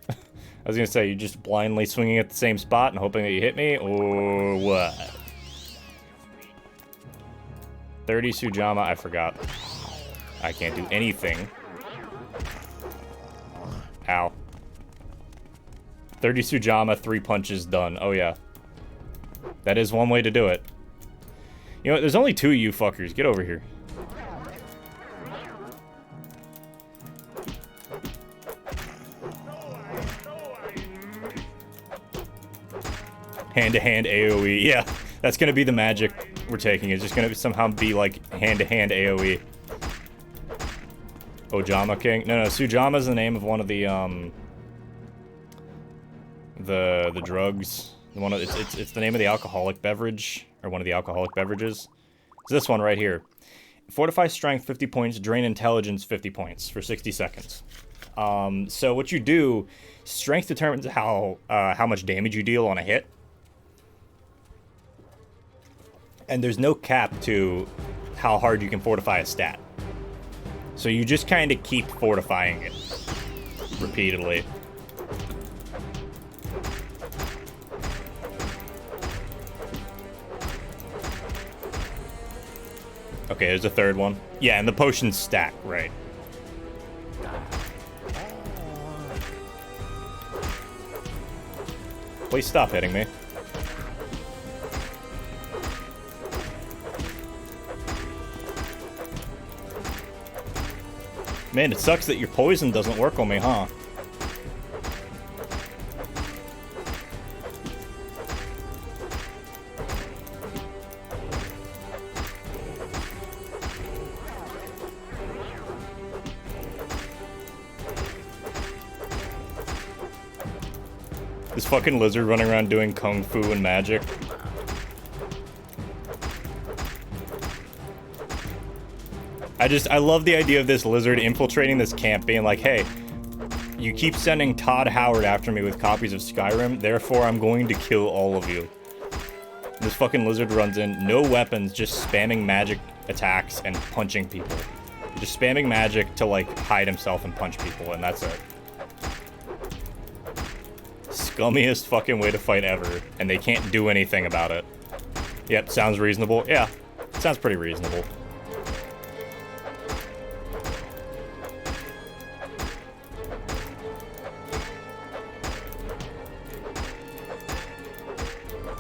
I was gonna say, you just blindly swinging at the same spot and hoping that you hit me, or what? 30 Sujama, I forgot. I can't do anything. Ow. 30 Sujama, 3 punches done. Oh yeah. That is one way to do it. You know what, there's only 2 of you fuckers. Get over here. Hand-to-hand AoE. Yeah, that's gonna be the magic we're taking. It's just gonna somehow be like hand-to-hand AoE. Ojama King? No, Sujama's the name of one of the drugs. It's the name of the alcoholic beverage, or one of the alcoholic beverages. It's this one right here. Fortify strength 50 points, drain intelligence 50 points for 60 seconds. So what you do, strength determines how much damage you deal on a hit. And there's no cap to how hard you can fortify a stat. So you just kind of keep fortifying it repeatedly. Okay, there's a third one. Yeah, and the potions stack, right. Please stop hitting me. Man, it sucks that your poison doesn't work on me, huh? This fucking lizard running around doing kung fu and magic. I love the idea of this lizard infiltrating this camp, being like, hey, You keep sending Todd Howard after me with copies of Skyrim, therefore I'm going to kill all of you. This fucking lizard runs in, no weapons, just spamming magic attacks and punching people. Just spamming magic to, like, hide himself and punch people, and that's it. Scummiest fucking way to fight ever, and they can't do anything about it. Yep, sounds reasonable. Yeah, sounds pretty reasonable.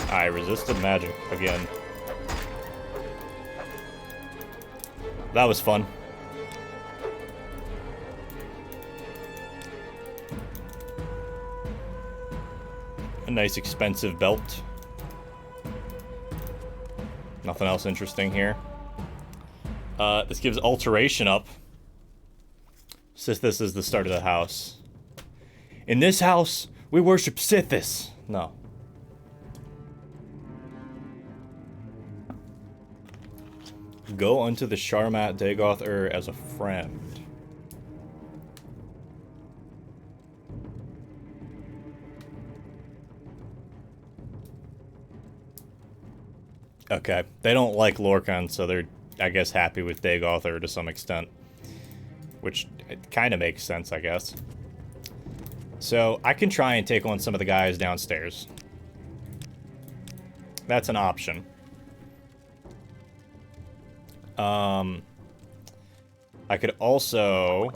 I resisted magic again. That was fun. A nice expensive belt. Nothing else interesting here. This gives alteration up. Since this is the start of the house. In this house, we worship Sithis. No. Go unto the Sharmat Dagoth as a friend. Okay, they don't like Lorkhan, so they're, I guess, happy with Dagoth to some extent. Which kind of makes sense, I guess. So, I can try and take on some of the guys downstairs. That's an option. I could also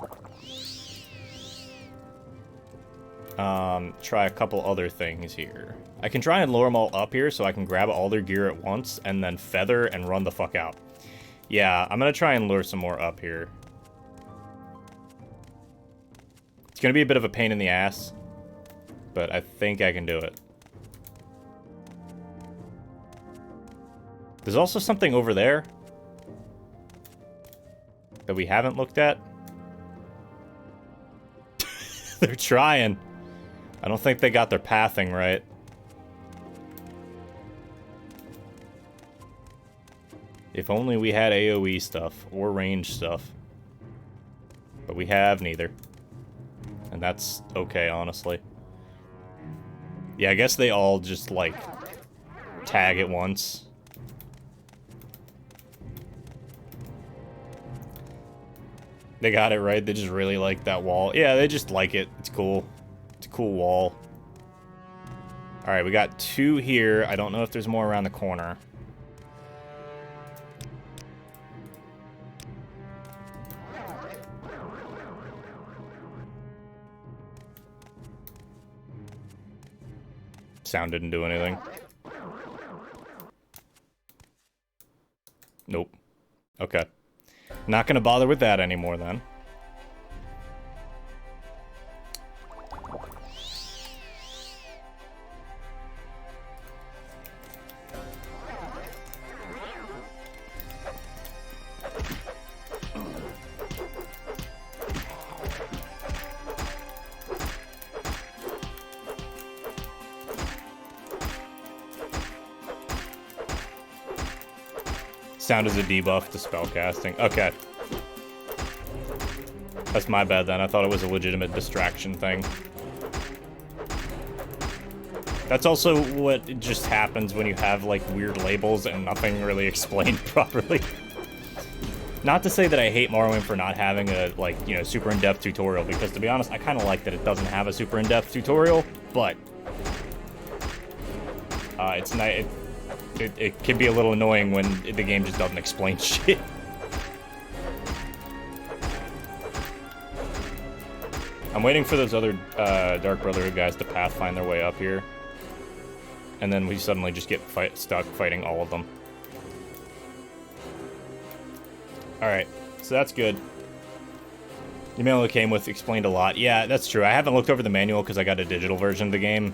try a couple other things here. I can try and lure them all up here so I can grab all their gear at once and then feather and run the fuck out. Yeah, I'm gonna try and lure some more up here. It's gonna be a bit of a pain in the ass, but I think I can do it. There's also something over there that we haven't looked at. They're trying. I don't think they got their pathing right. If only we had AoE stuff or range stuff. But we have neither. And that's okay, honestly. Yeah, I guess they all just, like, tag at once. They got it right. They just really like that wall. Yeah, they just like it. It's cool. It's a cool wall. Alright, we got 2 here. I don't know if there's more around the corner. Sound didn't do anything. Nope. Okay. Not gonna bother with that anymore then. Sound is a debuff to spellcasting. Okay. That's my bad then. I thought it was a legitimate distraction thing. That's also what just happens when you have, like, weird labels and nothing really explained properly. Not to say that I hate Morrowind for not having a, like, you know, super in-depth tutorial, because to be honest, I kind of like that it doesn't have a super in-depth tutorial, but it's nice. It can be a little annoying when the game just doesn't explain shit. I'm waiting for those other Dark Brotherhood guys to pathfind their way up here. And then we suddenly just get stuck fighting all of them. Alright, so that's good. The manual it came with explained a lot. Yeah, that's true. I haven't looked over the manual because I got a digital version of the game.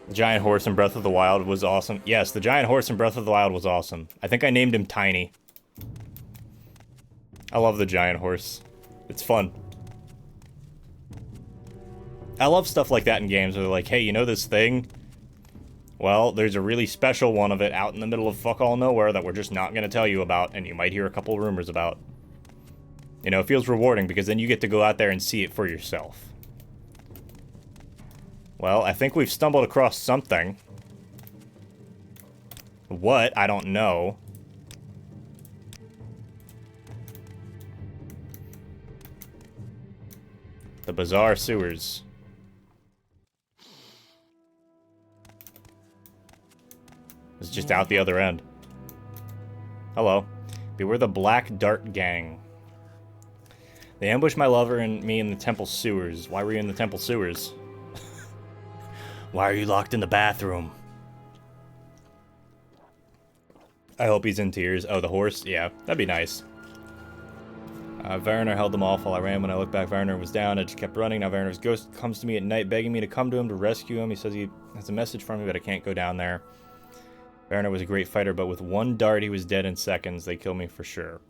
The giant horse in Breath of the Wild was awesome. Yes, the giant horse in Breath of the Wild was awesome. I think I named him Tiny. I love the giant horse. It's fun. I love stuff like that in games where they're like, hey, you know this thing? Well, there's a really special one of it out in the middle of fuck all nowhere that we're just not going to tell you about, and you might hear a couple rumors about. You know, it feels rewarding because then you get to go out there and see it for yourself. Well, I think we've stumbled across something. What? I don't know. The bizarre sewers. It's just out the other end. Hello. Beware the Black Dart Gang. They ambushed my lover and me in the temple sewers. Why were you in the temple sewers? Why are you locked in the bathroom? I hope he's in tears. Oh, the horse? Yeah, that'd be nice. Werner held them off while I ran. When I looked back, Werner was down. I just kept running. Now Werner's ghost comes to me at night begging me to come to him to rescue him. He says he has a message for me, but I can't go down there. Werner was a great fighter, but with one dart, he was dead in seconds. They killed me for sure.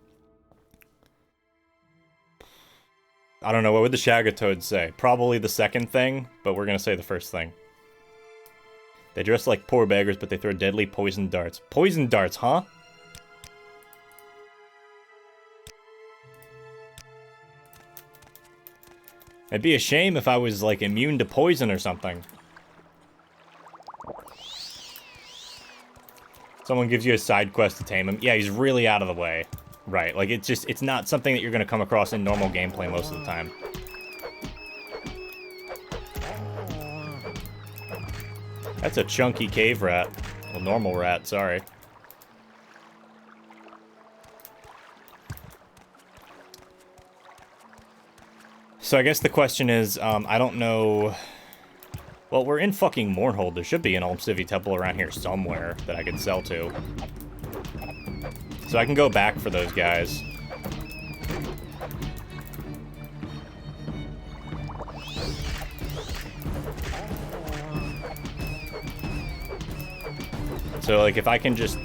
I don't know. What would the Shagatoads say? Probably the second thing, but we're going to say the first thing. They dress like poor beggars, but they throw deadly poison darts. Poison darts, huh? It'd be a shame if I was, like, immune to poison or something. Someone gives you a side quest to tame him. Yeah, he's really out of the way. Right, like, it's not something that you're going to come across in normal gameplay most of the time. That's a chunky cave rat. Well, normal rat, sorry. So I guess the question is, I don't know... Well, we're in fucking Mournhold. There should be an Olm Civvy temple around here somewhere that I could sell to. So I can go back for those guys. So, like, if I can just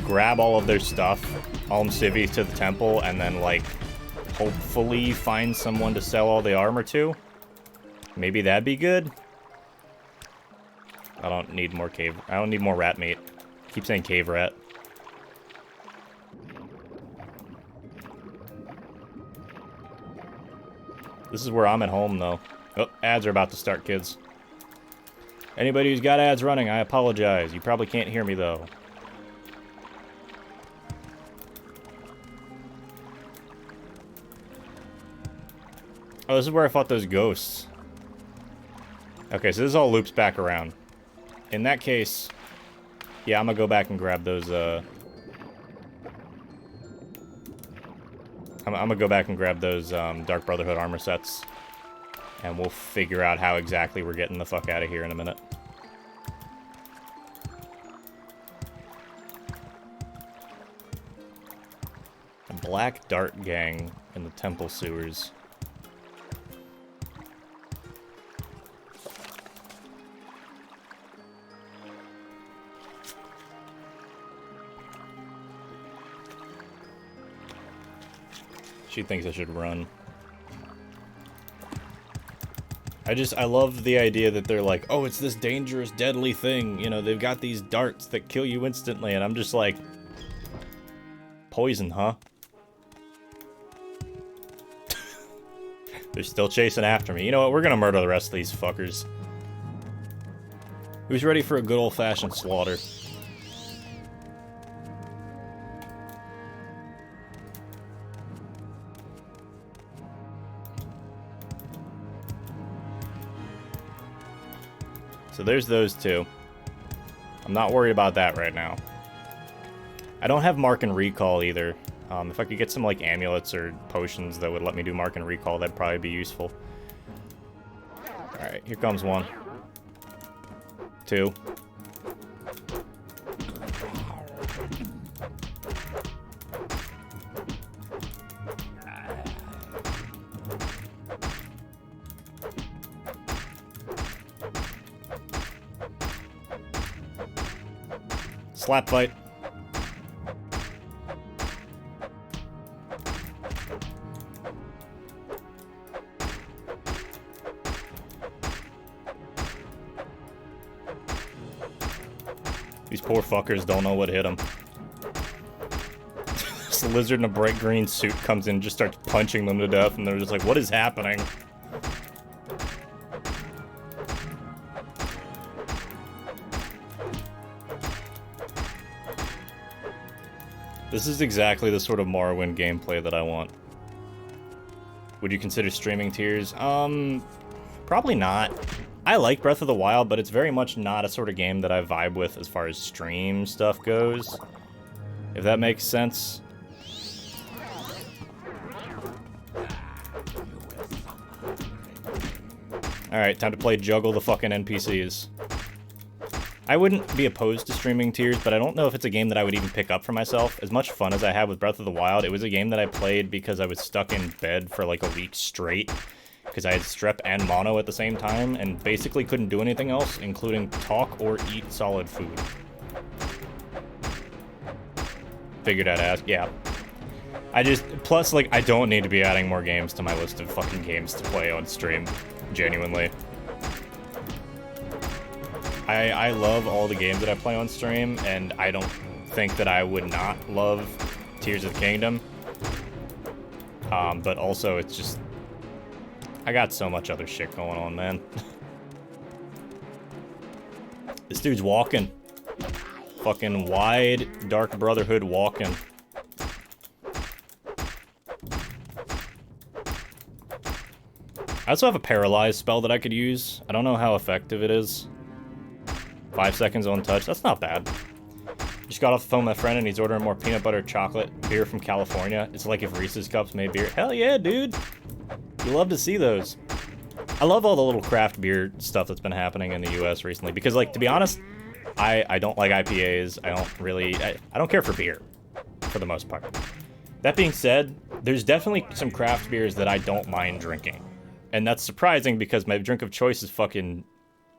grab all of their stuff, Olm Civvy to the temple, and then, like, hopefully find someone to sell all the armor to, maybe that'd be good. I don't need more cave... I don't need more rat meat. I keep saying cave rat. This is where I'm at home, though. Oh, ads are about to start, kids. Anybody who's got ads running, I apologize. You probably can't hear me, though. Oh, this is where I fought those ghosts. Okay, so this all loops back around. In that case, yeah, I'm gonna go back and grab those, I'm gonna go back and grab those, Dark Brotherhood armor sets. And we'll figure out how exactly we're getting the fuck out of here in a minute. A Black Dart Gang in the temple sewers. She thinks I should run. I love the idea that they're like, oh, it's this dangerous, deadly thing. You know, they've got these darts that kill you instantly, and I'm just like... Poison, huh? They're still chasing after me. You know what? We're gonna murder the rest of these fuckers. Who's ready for a good old-fashioned slaughter? So there's those two. I'm not worried about that right now. I don't have Mark and Recall either. If I could get some, like, amulets or potions that would let me do Mark and Recall, that'd probably be useful. Alright, here comes one. Two. Slap fight. These poor fuckers don't know what hit them. This lizard in a bright green suit comes in and just starts punching them to death, and they're just like, what is happening? This is exactly the sort of Morrowind gameplay that I want. Would you consider streaming tiers? Probably not. I like Breath of the Wild, but it's very much not a sort of game that I vibe with as far as stream stuff goes. If that makes sense. Alright, time to play Juggle the fucking NPCs. I wouldn't be opposed to streaming tiers, but I don't know if it's a game that I would even pick up for myself. As much fun as I had with Breath of the Wild, it was a game that I played because I was stuck in bed for like a week straight. Because I had strep and mono at the same time, and basically couldn't do anything else, including talk or eat solid food. Figured I'd ask, yeah. Plus, like, I don't need to be adding more games to my list of fucking games to play on stream. Genuinely. I love all the games that I play on stream, and I don't think that I would not love Tears of the Kingdom. But also, it's just... I got so much other shit going on, man. This dude's walking. Fucking wide Dark Brotherhood walking. I also have a paralyzed spell that I could use. I don't know how effective it is. 5 seconds on touch. That's not bad. Just got off the phone with my friend and he's ordering more peanut butter chocolate beer from California. It's like if Reese's Cups made beer. Hell yeah, dude. You love to see those. I love all the little craft beer stuff that's been happening in the US recently because, like, to be honest, I don't like IPAs. I don't really... I don't care for beer, for the most part. That being said, there's definitely some craft beers that I don't mind drinking. And that's surprising because my drink of choice is fucking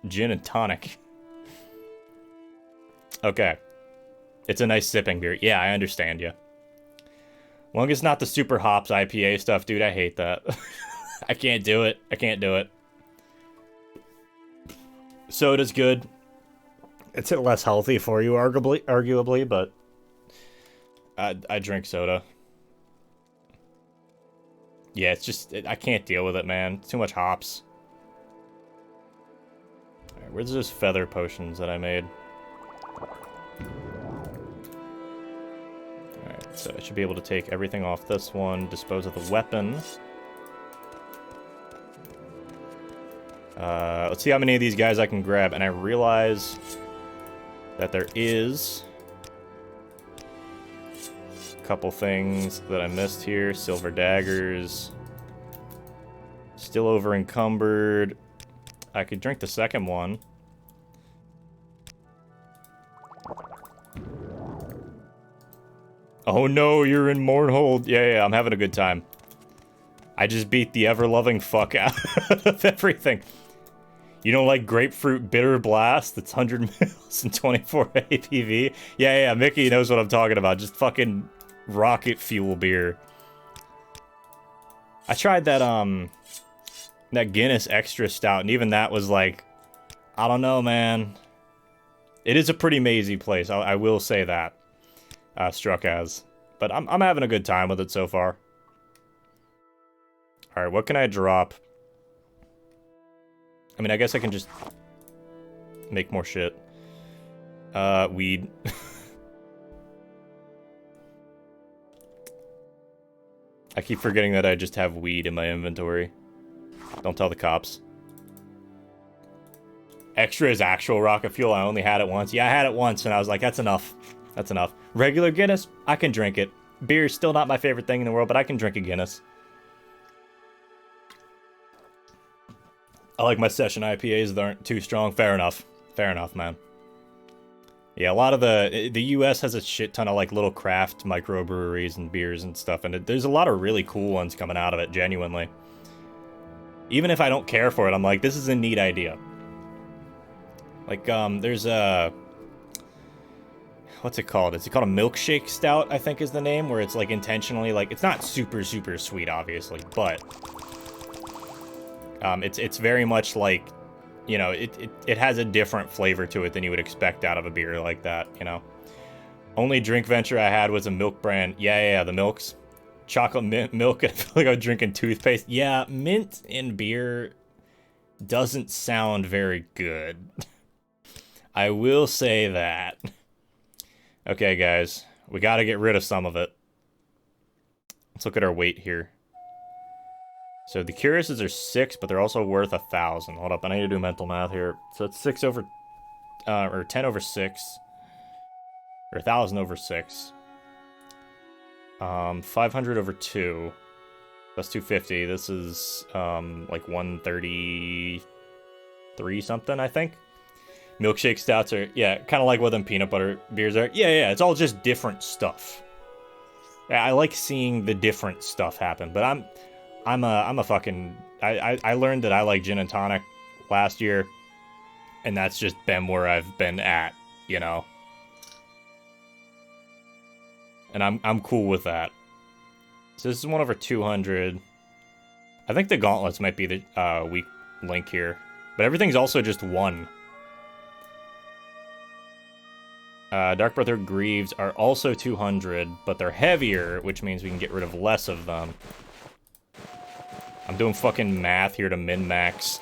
gin and tonic. Okay. It's a nice sipping beer. Yeah, I understand you. Long as it's not the super hops IPA stuff, dude, I hate that. I can't do it. I can't do it. Soda's good. It's less healthy for you, arguably, but I drink soda. Yeah, it's just, I can't deal with it, man. It's too much hops. Alright, where's those feather potions that I made? Alright, so I should be able to take everything off this one, dispose of the weapon. Let's see how many of these guys I can grab, and I realize that there is a couple things that I missed here. Silver daggers. Still over encumbered. I could drink the second one. Oh no, you're in Mournhold. Yeah, I'm having a good time. I just beat the ever-loving fuck out of everything. You don't like Grapefruit Bitter Blast? That's 100 mils and 24 APV? Yeah, Mickey knows what I'm talking about. Just fucking rocket fuel beer. I tried that Guinness Extra Stout, and even that was like, I don't know, man. It is a pretty mazy place, I will say that. Struck as. But I'm having a good time with it so far. Alright, what can I drop? I mean, I guess I can just make more shit. Weed. I keep forgetting that I just have weed in my inventory. Don't tell the cops. Extra is actual rocket fuel. I only had it once. Yeah, I had it once, and I was like, that's enough. That's enough. Regular Guinness, I can drink it. Beer's still not my favorite thing in the world, but I can drink a Guinness. I like my session IPAs that aren't too strong. Fair enough. Fair enough, man. Yeah, a lot of the US has a shit ton of like little craft microbreweries and beers and stuff, and there's a lot of really cool ones coming out of it, genuinely. Even if I don't care for it, I'm like, this is a neat idea. Like, there's a... What's it called? It's called a milkshake stout, I think is the name, where it's like intentionally, like, it's not super, super sweet, obviously, but... it's very much like, you know, it has a different flavor to it than you would expect out of a beer like that, you know. Only drink venture I had was a milk brand. Yeah, the milks. Chocolate mint milk. I feel like I'm drinking toothpaste. Yeah, mint in beer doesn't sound very good. I will say that. Okay, guys. We got to get rid of some of it. Let's look at our weight here. So the Curiouses are 6, but they're also worth 1,000. Hold up, I need to do mental math here. So it's 6 over... or 10 over 6. Or 1,000 over 6. 500 over 2. That's 250. This is, like 133 something, I think. Milkshake stouts are, yeah, kind of like what them peanut butter beers are. Yeah, it's all just different stuff. I like seeing the different stuff happen, but I'm a fucking... I learned that I like gin and tonic last year, and that's just been where I've been at, you know? And I'm cool with that. So this is 1 over 200. I think the gauntlets might be the weak link here. But everything's also just 1. Dark Brother Greaves are also 200, but they're heavier, which means we can get rid of less of them. I'm doing fucking math here to min-max.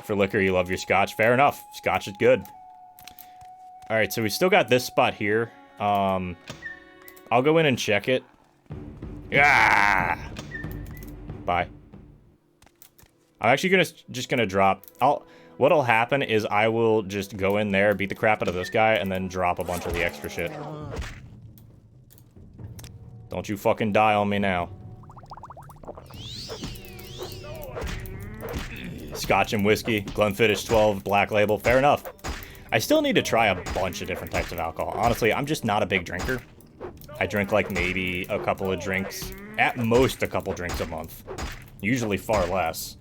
For liquor, you love your scotch. Fair enough. Scotch is good. Alright, so we still got this spot here. I'll go in and check it. Yeah. Bye. I'm actually just gonna drop... What'll happen is I will just go in there, beat the crap out of this guy, and then drop a bunch of the extra shit. Don't you fucking die on me now. Scotch and whiskey, Glenfiddich 12, Black Label, fair enough. I still need to try a bunch of different types of alcohol. Honestly, I'm just not a big drinker. I drink like maybe a couple of drinks, at most a couple drinks a month. Usually far less.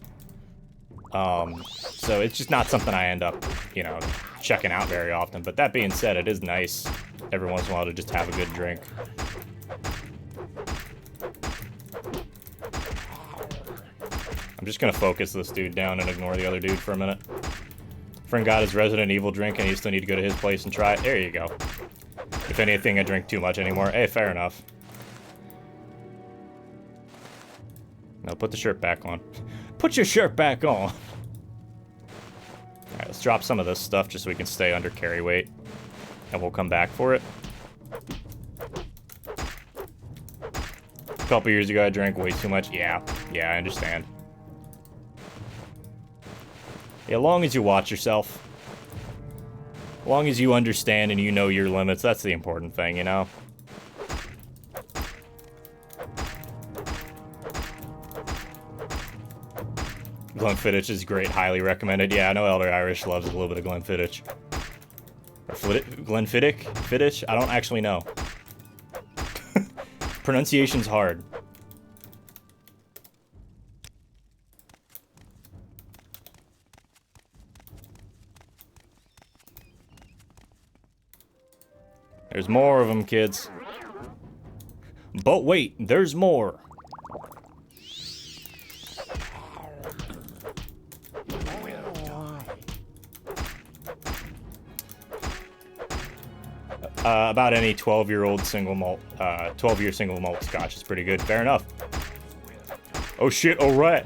So it's just not something I end up, you know, checking out very often. But that being said, it is nice every once in a while to just have a good drink. I'm just gonna focus this dude down and ignore the other dude for a minute. Friend got his Resident Evil drink and you still need to go to his place and try it. There you go. If anything, I drink too much anymore. Hey, fair enough. Now put the shirt back on. Put your shirt back on! Alright, let's drop some of this stuff just so we can stay under carry weight. And we'll come back for it. A couple years ago, I drank way too much. Yeah, I understand. As long as you watch yourself. As long as you understand and you know your limits, that's the important thing, you know? Glenfiddich is great, highly recommended. Yeah, I know Elder Irish loves a little bit of Glenfiddich. Or Glenfiddich? Fiddich? I don't actually know. Pronunciation's hard. There's more of them, kids. But wait, there's more. About any 12-year-old single malt, 12-year single malt scotch is pretty good. Fair enough. Oh shit, alright.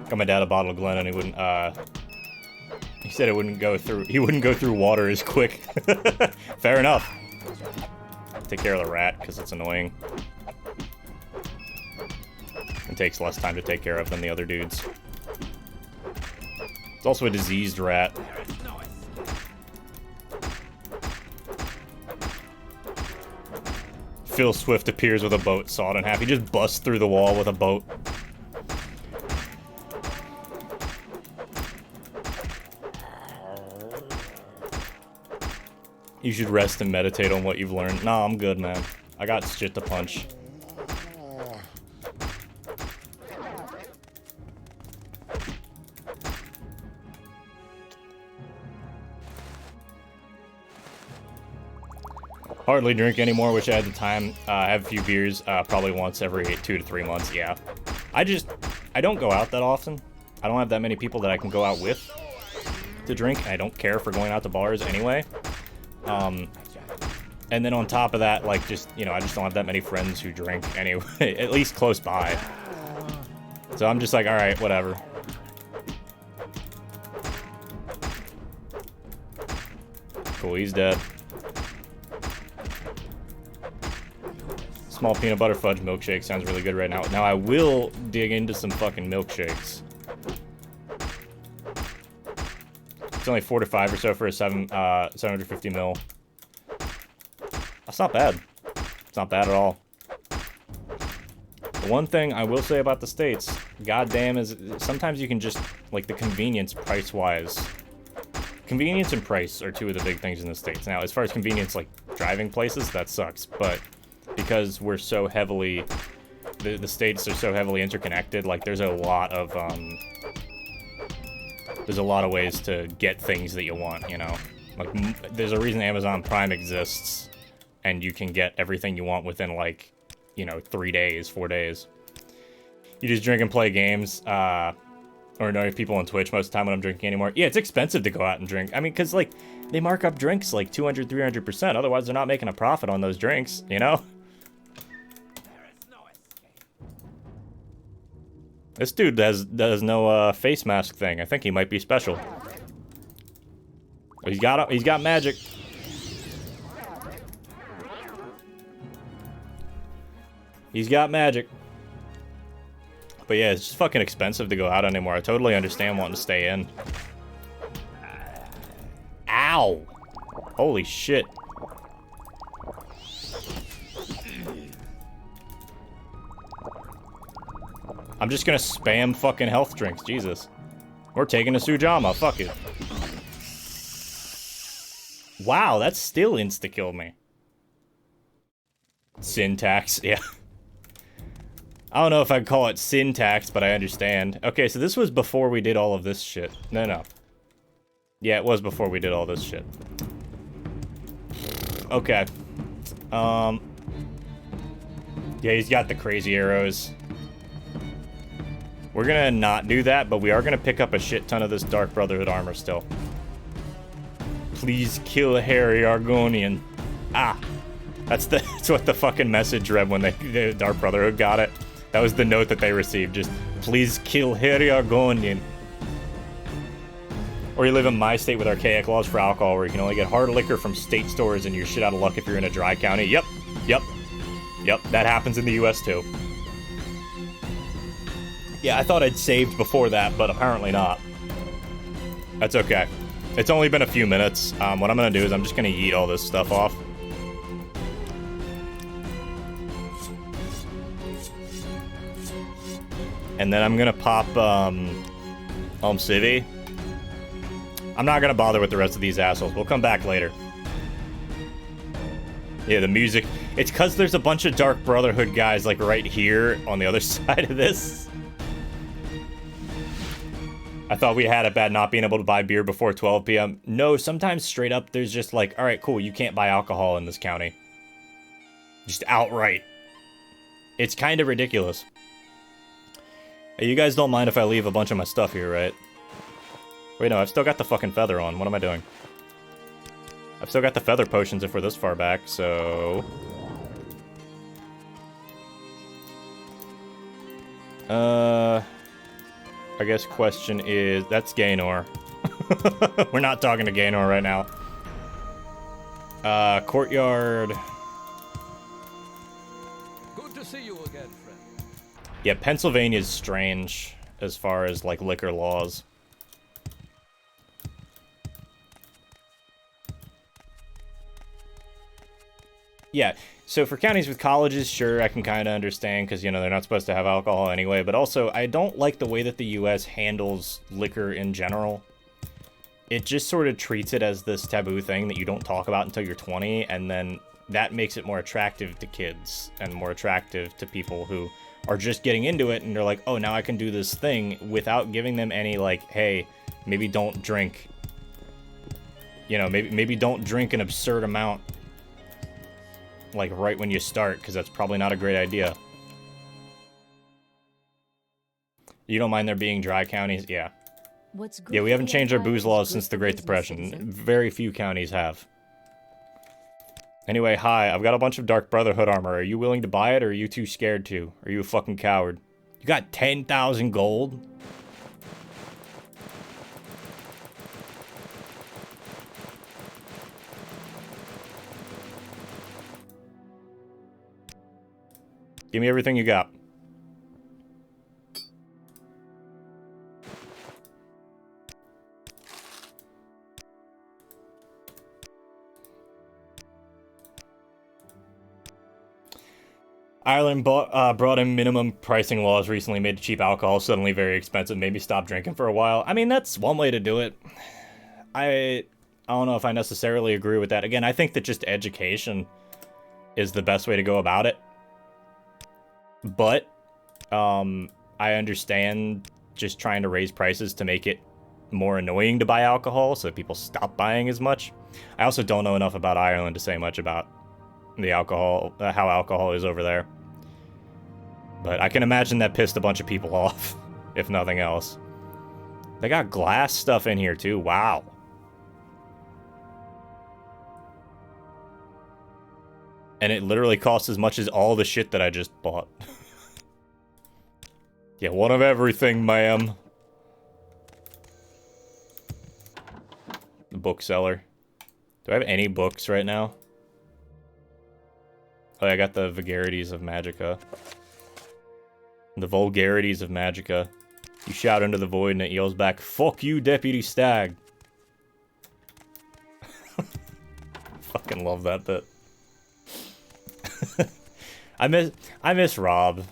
Got my dad a bottle of Glen and he wouldn't, he said it wouldn't go through, he wouldn't go through water as quick. Fair enough. Take care of the rat, because it's annoying. It takes less time to take care of than the other dudes. It's also a diseased rat. Phil Swift appears with a boat sawed in half. He just busts through the wall with a boat. You should rest and meditate on what you've learned. Nah, I'm good, man. I got shit to punch. Hardly drink anymore. Wish I had the time. I have a few beers, probably once every 2 to 3 months. Yeah. I don't go out that often. I don't have that many people that I can go out with to drink. I don't care for going out to bars anyway. And then on top of that, like, just, you know, I just don't have that many friends who drink anyway, at least close by. So I'm just like, all right, whatever. Cool, he's dead. Small peanut butter fudge milkshake sounds really good right now. Now I will dig into some fucking milkshakes. It's only 4 to 5 or so for a 750 ml. That's not bad. It's not bad at all. The one thing I will say about the States, goddamn, is sometimes you can just, like, the convenience price-wise. Convenience and price are two of the big things in the States. Now, as far as convenience, like, driving places, that sucks. But because we're so heavily, the States are so heavily interconnected, like, there's a lot of ways to get things that you want, you know? Like, there's a reason Amazon Prime exists, and you can get everything you want within, like, you know, 3 days, 4 days. You just drink and play games, or know people on Twitch most of the time when I'm drinking anymore. Yeah, it's expensive to go out and drink. I mean, because, like, they mark up drinks, like, 200, 300%. Otherwise, they're not making a profit on those drinks, you know? This dude does no face mask thing. I think he might be special. He's got magic. He's got magic. But yeah, it's just fucking expensive to go out anymore. I totally understand wanting to stay in. Ow! Holy shit. I'm just gonna spam fucking health drinks, Jesus. We're taking a Sujama, fuck it. Wow, that still insta-killed me. Syntax, yeah. I don't know if I'd call it syntax, but I understand. Okay, so this was before we did all of this shit. No. Yeah, it was before we did all this shit. Okay. Yeah, he's got the crazy arrows. We're gonna not do that, but we are gonna pick up a shit ton of this Dark Brotherhood armor still. Please kill Harry Argonian. Ah. That's what the fucking message read when the Dark Brotherhood got it. That was the note that they received. Just, please kill Harry Argonian. Or you live in my state with archaic laws for alcohol where you can only get hard liquor from state stores and you're shit out of luck if you're in a dry county. Yep. That happens in the US too. Yeah, I thought I'd saved before that, but apparently not. That's okay. It's only been a few minutes. What I'm gonna do is I'm just gonna yeet all this stuff off. And then I'm gonna pop, Civvy. I'm not gonna bother with the rest of these assholes. We'll come back later. Yeah, the music. It's because there's a bunch of Dark Brotherhood guys, like, right here on the other side of this. I thought we had it bad not being able to buy beer before 12 p.m. No, sometimes straight up there's just like, alright, cool, you can't buy alcohol in this county. Just outright. It's kind of ridiculous. Hey, you guys don't mind if I leave a bunch of my stuff here, right? Wait, no, I've still got the fucking feather on. What am I doing? I've still got the feather potions if we're this far back, so... I guess question is... That's Gaynor. We're not talking to Gaynor right now. Courtyard... Good to see you again, friend. Yeah, Pennsylvania's strange as far as, like, liquor laws. Yeah, so for counties with colleges, sure, I can kind of understand, because, you know, they're not supposed to have alcohol anyway, but also, I don't like the way that the U.S. handles liquor in general. It just sort of treats it as this taboo thing that you don't talk about until you're 20, and then that makes it more attractive to kids, and more attractive to people who are just getting into it, and they're like, oh, now I can do this thing, without giving them any, like, hey, maybe don't drink. You know, maybe don't drink an absurd amount. like, right when you start, because that's probably not a great idea. You don't mind there being dry counties? Yeah. What's good Yeah, we for haven't the changed our Empire booze is laws good since the for Great business, Depression. citizen. Very few counties have. Anyway, hi, I've got a bunch of Dark Brotherhood armor. Are you willing to buy it, or are you too scared to? Are you a fucking coward? You got 10,000 gold? Give me everything you got. Ireland brought in minimum pricing laws recently, made cheap alcohol suddenly very expensive, made me stop drinking for a while. I mean, that's one way to do it. I don't know if I necessarily agree with that. Again, I think that just education is the best way to go about it. But, I understand just trying to raise prices to make it more annoying to buy alcohol so that people stop buying as much. I also don't know enough about Ireland to say much about the alcohol, how alcohol is over there. But I can imagine that pissed a bunch of people off, if nothing else. They got glass stuff in here too, wow. And it literally costs as much as all the shit that I just bought. Yeah, one of everything, ma'am. The bookseller. Do I have any books right now? Oh, I got the Vulgarities of Magicka. The Vulgarities of Magicka. You shout into the void and it yells back, "Fuck you, Deputy Stag." Fucking love that bit. I miss Rob.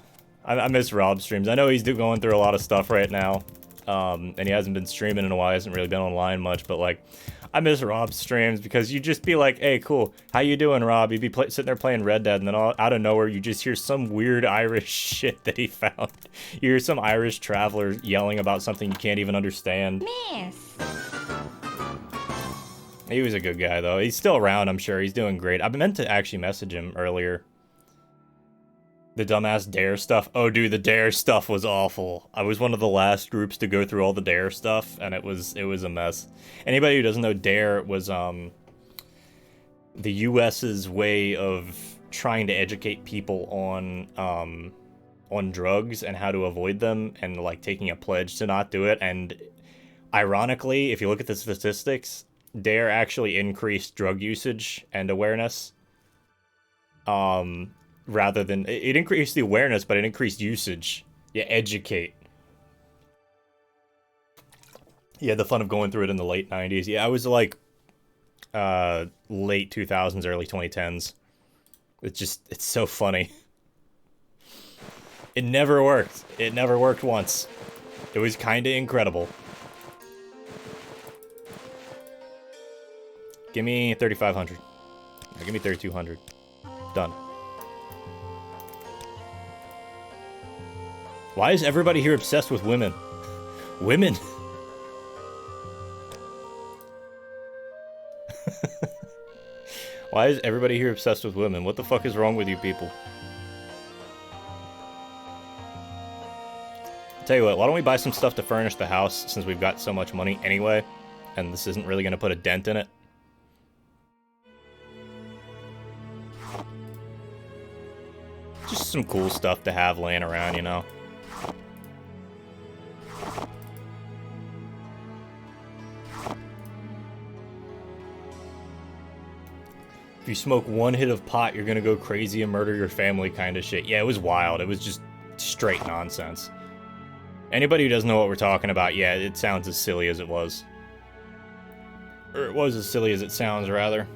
I miss Rob's streams. I know he's going through a lot of stuff right now. And he hasn't been streaming in a while. He hasn't really been online much, but like, I miss Rob's streams because you just be like, "Hey, cool. How you doing, Rob?" You'd be sitting there playing Red Dead, and then out of nowhere, you just hear some weird Irish shit that he found. You hear some Irish traveler yelling about something you can't even understand. Miss. He was a good guy, though. He's still around, I'm sure. He's doing great. I meant to actually message him earlier. The dumbass Dare stuff. Oh, dude, the Dare stuff was awful. I was one of the last groups to go through all the Dare stuff, and it was a mess. Anybody who doesn't know, Dare was the US's way of trying to educate people on drugs and how to avoid them, and like taking a pledge to not do it. And ironically, if you look at the statistics, Dare actually increased drug usage and awareness. Rather than it increased the awareness, but it increased usage. Yeah, educate. Yeah, the fun of going through it in the late 90s. Yeah, I was like late 2000s, early 2010s. It's so funny. It never worked. It never worked once. It was kind of incredible. Give me 3,500. No, give me 3,200. Done. Why is everybody here obsessed with women? Women? Why is everybody here obsessed with women? What the fuck is wrong with you people? Tell you what, why don't we buy some stuff to furnish the house since we've got so much money anyway, and this isn't really going to put a dent in it. Just some cool stuff to have laying around, you know? If you smoke one hit of pot, you're gonna go crazy and murder your family kind of shit. Yeah, it was wild. It was just straight nonsense. Anybody who doesn't know what we're talking about, yeah, it sounds as silly as it was. Or it was as silly as it sounds, rather.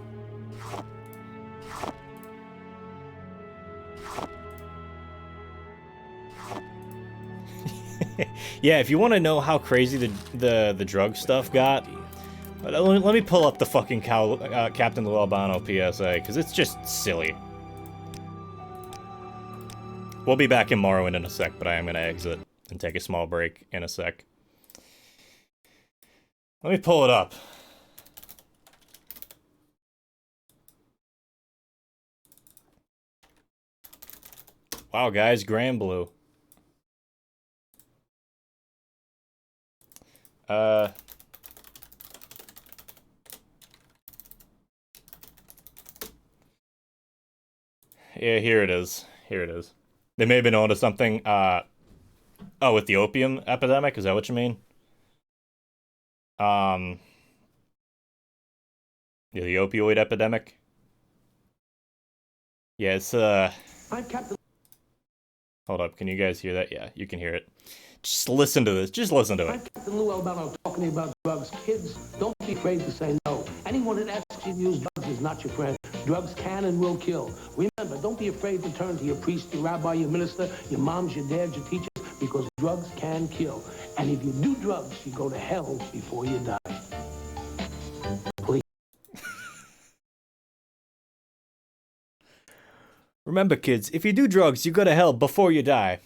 Yeah, if you want to know how crazy the drug stuff got, let me pull up the fucking Captain Lou Albano PSA, because it's just silly. We'll be back in Morrowind in a sec, but I am going to exit and take a small break in a sec. Let me pull it up. Wow, guys, Grand Blue. Yeah, here it is. Here it is. They may have been onto something. Oh, with the opium epidemic? Is that what you mean? Yeah, the opioid epidemic. Yeah, it's Hold up, can you guys hear that? Yeah, you can hear it. Just listen to this. Just listen to it. I'm Captain Lou Albano talking about drugs. Kids, don't be afraid to say no. Anyone that asks you to use drugs is not your friend. Drugs can and will kill. Remember, don't be afraid to turn to your priest, your rabbi, your minister, your moms, your dads, your teachers, because drugs can kill. And if you do drugs, you go to hell before you die. Please. Remember, kids, if you do drugs, you go to hell before you die.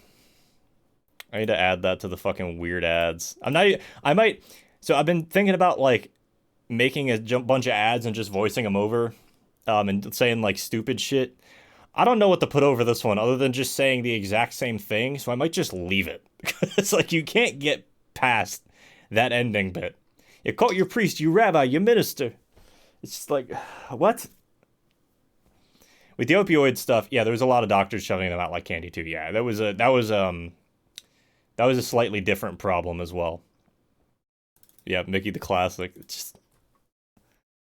I need to add that to the fucking weird ads. So I've been thinking about, like, making a bunch of ads and just voicing them over, and saying, like, stupid shit. I don't know what to put over this one other than just saying the exact same thing, so I might just leave it. It's like, you can't get past that ending bit. You call your priest, your rabbi, your minister. It's just like, what? With the opioid stuff, yeah, there was a lot of doctors shoving them out like candy too. Yeah, that was a slightly different problem as well. Yeah, Mickey the Classic. It's just,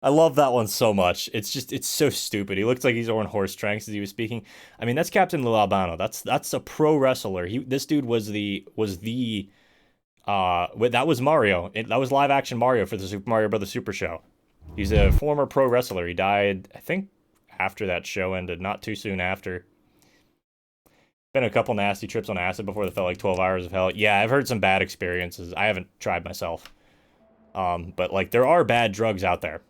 I love that one so much. It's so stupid. He looks like he's on horse tranks as he was speaking. I mean, that's Captain Lou Albano. That's a pro wrestler. This dude was the that was Mario. That was live action Mario for the Super Mario Brothers Super Show. He's a former pro wrestler. He died, I think, after that show ended, not too soon after. Been a couple nasty trips on acid before that felt like 12 hours of hell. Yeah, I've heard some bad experiences. I haven't tried myself. But, like, there are bad drugs out there.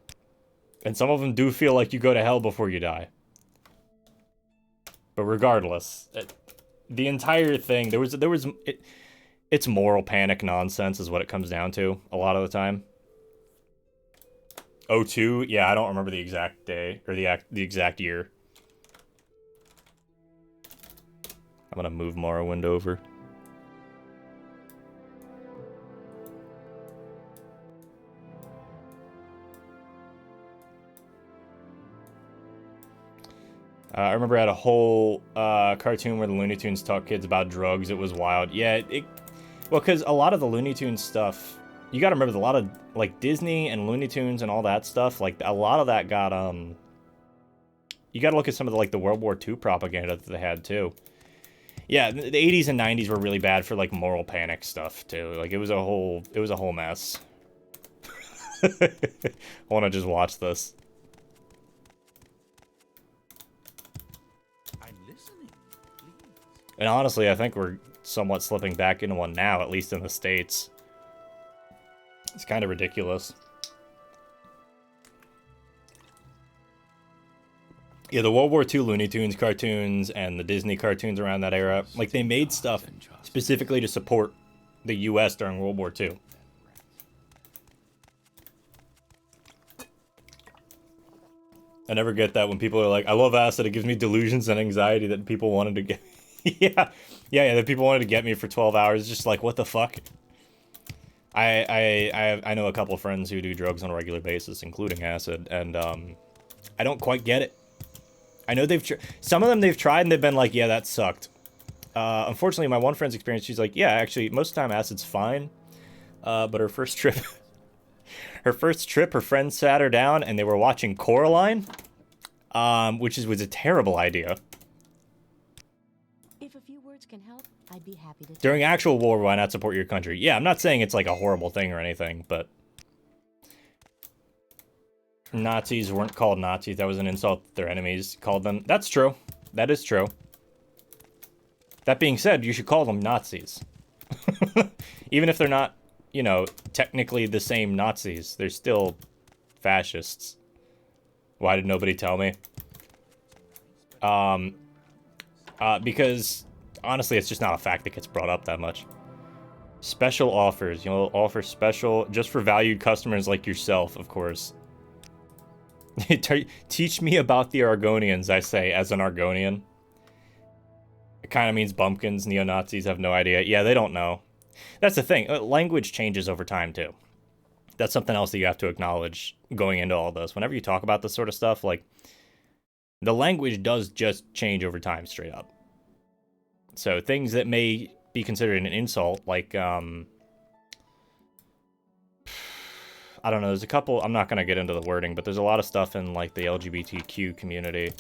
And some of them do feel like you go to hell before you die. But regardless, the entire thing, it's moral panic nonsense is what it comes down to a lot of the time. '02, yeah, I don't remember the exact day, or the exact year. I'm gonna move Morrowind over. I remember I had a whole cartoon where the Looney Tunes taught kids about drugs. It was wild. Yeah, well, because a lot of the Looney Tunes stuff, you gotta remember, a lot of, like, Disney and Looney Tunes and all that stuff, like, a lot of that got, you gotta look at some of the, like, the World War II propaganda that they had, too. Yeah, the 80s and 90s were really bad for, like, moral panic stuff, too. Like, it was a whole mess. I wanna just watch this. I'm listening. Please. And honestly, I think we're somewhat slipping back into one now, at least in the States. It's kind of ridiculous. Yeah, the World War II Looney Tunes cartoons and the Disney cartoons around that era, like, they made stuff specifically to support the US during World War II. I never get that when people are like, I love acid, it gives me delusions and anxiety that people wanted to get... yeah, that people wanted to get me for 12 hours. It's just like, what the fuck? I know a couple of friends who do drugs on a regular basis, including acid, and I don't quite get it. I know some of them they've tried and they've been like, yeah, that sucked. Unfortunately, my one friend's experience, she's like, yeah, actually, most of the time acid's fine. But her first trip, her friend sat her down and they were watching Coraline, which was a terrible idea. If a few words can help, I'd be happy to. During actual war, why not support your country? Yeah, I'm not saying it's like a horrible thing or anything, but Nazis weren't called Nazis. That was an insult that their enemies called them. That's true. That is true. That being said, you should call them Nazis. Even if they're not, you know, technically the same Nazis, they're still fascists. Why did nobody tell me? Because honestly, it's just not a fact that gets brought up that much. Special offers. You'll offer special just for valued customers like yourself, of course. Teach me about the Argonians, I say, as an Argonian. kind of means bumpkins. Neo-Nazis have no idea. Yeah, they don't know. That's the thing. Language changes over time, too. That's something else that you have to acknowledge going into all this. Whenever you talk about this sort of stuff, like, the language does just change over time, straight up. So things that may be considered an insult, like, I don't know, there's a couple, I'm not going to get into the wording, but there's a lot of stuff in, like, the LGBTQ community,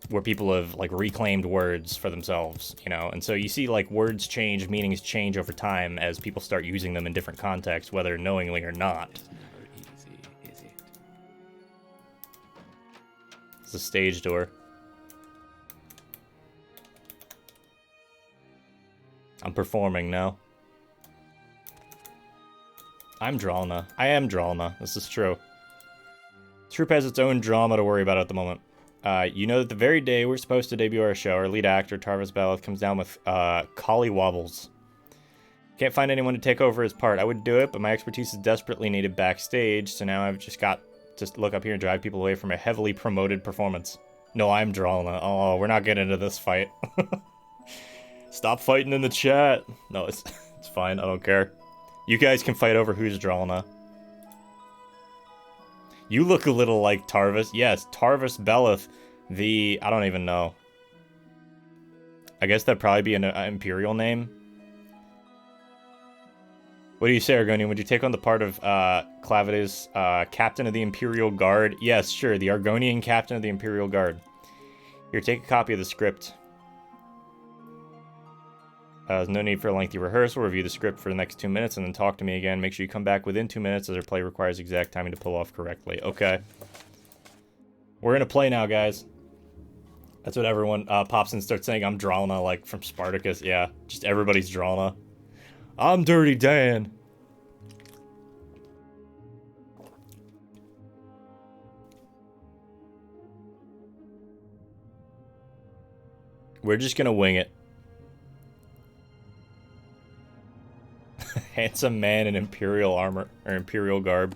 where people have, like, reclaimed words for themselves, you know? And so you see, like, words change, meanings change over time as people start using them in different contexts, whether knowingly or not. It's never easy, is it? It's a stage door. I'm performing now. I'm Dralna. I am Dralna. This is true. Troop has its own drama to worry about at the moment. You know that the very day we're supposed to debut our show, our lead actor, Tarvis Ballard, comes down with collie wobbles. Can't find anyone to take over his part. I would do it, but my expertise is desperately needed backstage, so now I've just got to look up here and drive people away from a heavily promoted performance. No, I'm Dralna. Oh, we're not getting into this fight. Stop fighting in the chat. No, it's fine. I don't care. You guys can fight over who's Dralna. You look a little like Tarvis. Yes, Tarvis Belith, I don't even know. I guess that'd probably be an Imperial name. What do you say, Argonian? Would you take on the part of Clavides, Captain of the Imperial Guard? Yes, sure, the Argonian Captain of the Imperial Guard. Here, take a copy of the script. There's no need for a lengthy rehearsal. Review the script for the next 2 minutes and then talk to me again. Make sure you come back within 2 minutes as our play requires exact timing to pull off correctly. Okay. We're in a play now, guys. That's what everyone pops in and starts saying. I'm Dralna, like from Spartacus. Yeah, just everybody's Dralna. I'm Dirty Dan. We're just gonna wing it. Handsome man in Imperial armor, or Imperial garb.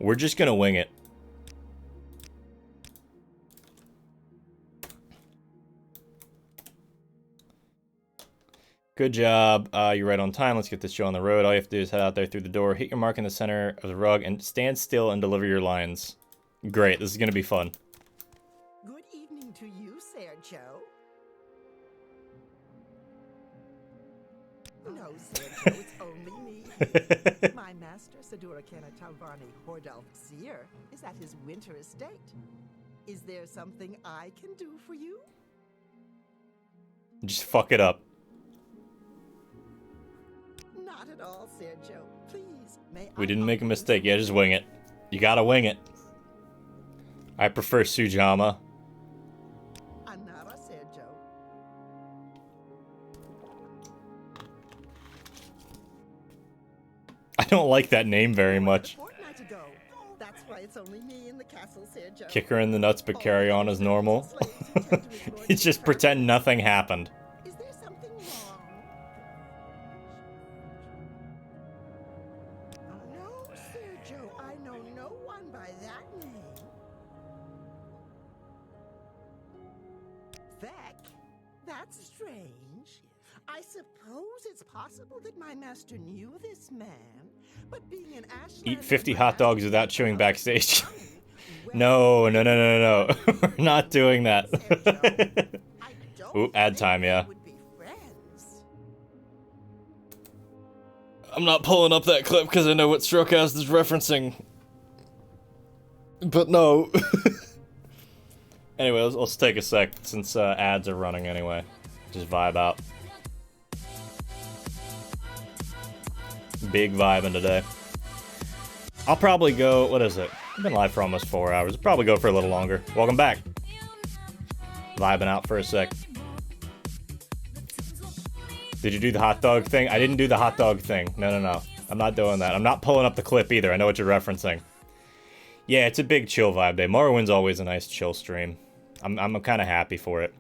We're just gonna wing it. Good job. You're right on time. Let's get this show on the road. All you have to do is head out there through the door, hit your mark in the center of the rug, and stand still and deliver your lines. Great. This is gonna be fun. Good evening to you, Sergio. No, Sergio, it's only me. My master, Sadura Kana Talvani Hordalf Zir, is at his winter estate. Is there something I can do for you? Just fuck it up. Not at all, Sergio. Please, may We didn't make a mistake. Yeah, just wing it. You gotta wing it. I prefer Sujama. Anara, Sergio. I don't like that name very much. A fortnight ago. That's why it's only me in the castle, Sergio. Kick her in the nuts, but carry on as normal. It's just pretend nothing happened. Is there something wrong? No, Sergio. I know no one by that name. Vec? That's strange. I suppose it's possible that my master knew this man, but being an Ashland... Eat 50 hot dogs without chewing backstage. No. We're not doing that. Ooh, ad time, yeah. I'm not pulling up that clip because I know what Strokecast is referencing. But no. Anyway, let's take a sec since ads are running anyway. Just vibe out. Big vibing today. I'll probably go, what is it? I've been live for almost 4 hours. I'll probably go for a little longer. Welcome back. Vibing out for a sec. Did you do the hot dog thing? I didn't do the hot dog thing. No. I'm not doing that. I'm not pulling up the clip either. I know what you're referencing. Yeah, it's a big chill vibe day. Morrowind's always a nice chill stream. I'm kind of happy for it.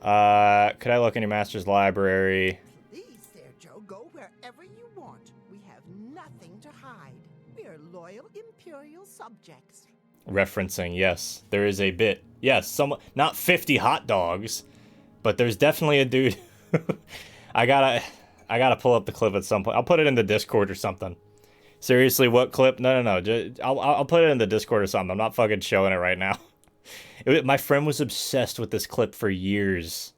Could I look in your master's library? Please, Sergio, go wherever you want. We have nothing to hide. We are loyal Imperial subjects. Referencing, yes. There is a bit. Yes, not 50 hot dogs. But there's definitely a dude. I gotta pull up the clip at some point. I'll put it in the Discord or something. Seriously, what clip? No. I'll put it in the Discord or something. I'm not fucking showing it right now. My friend was obsessed with this clip for years.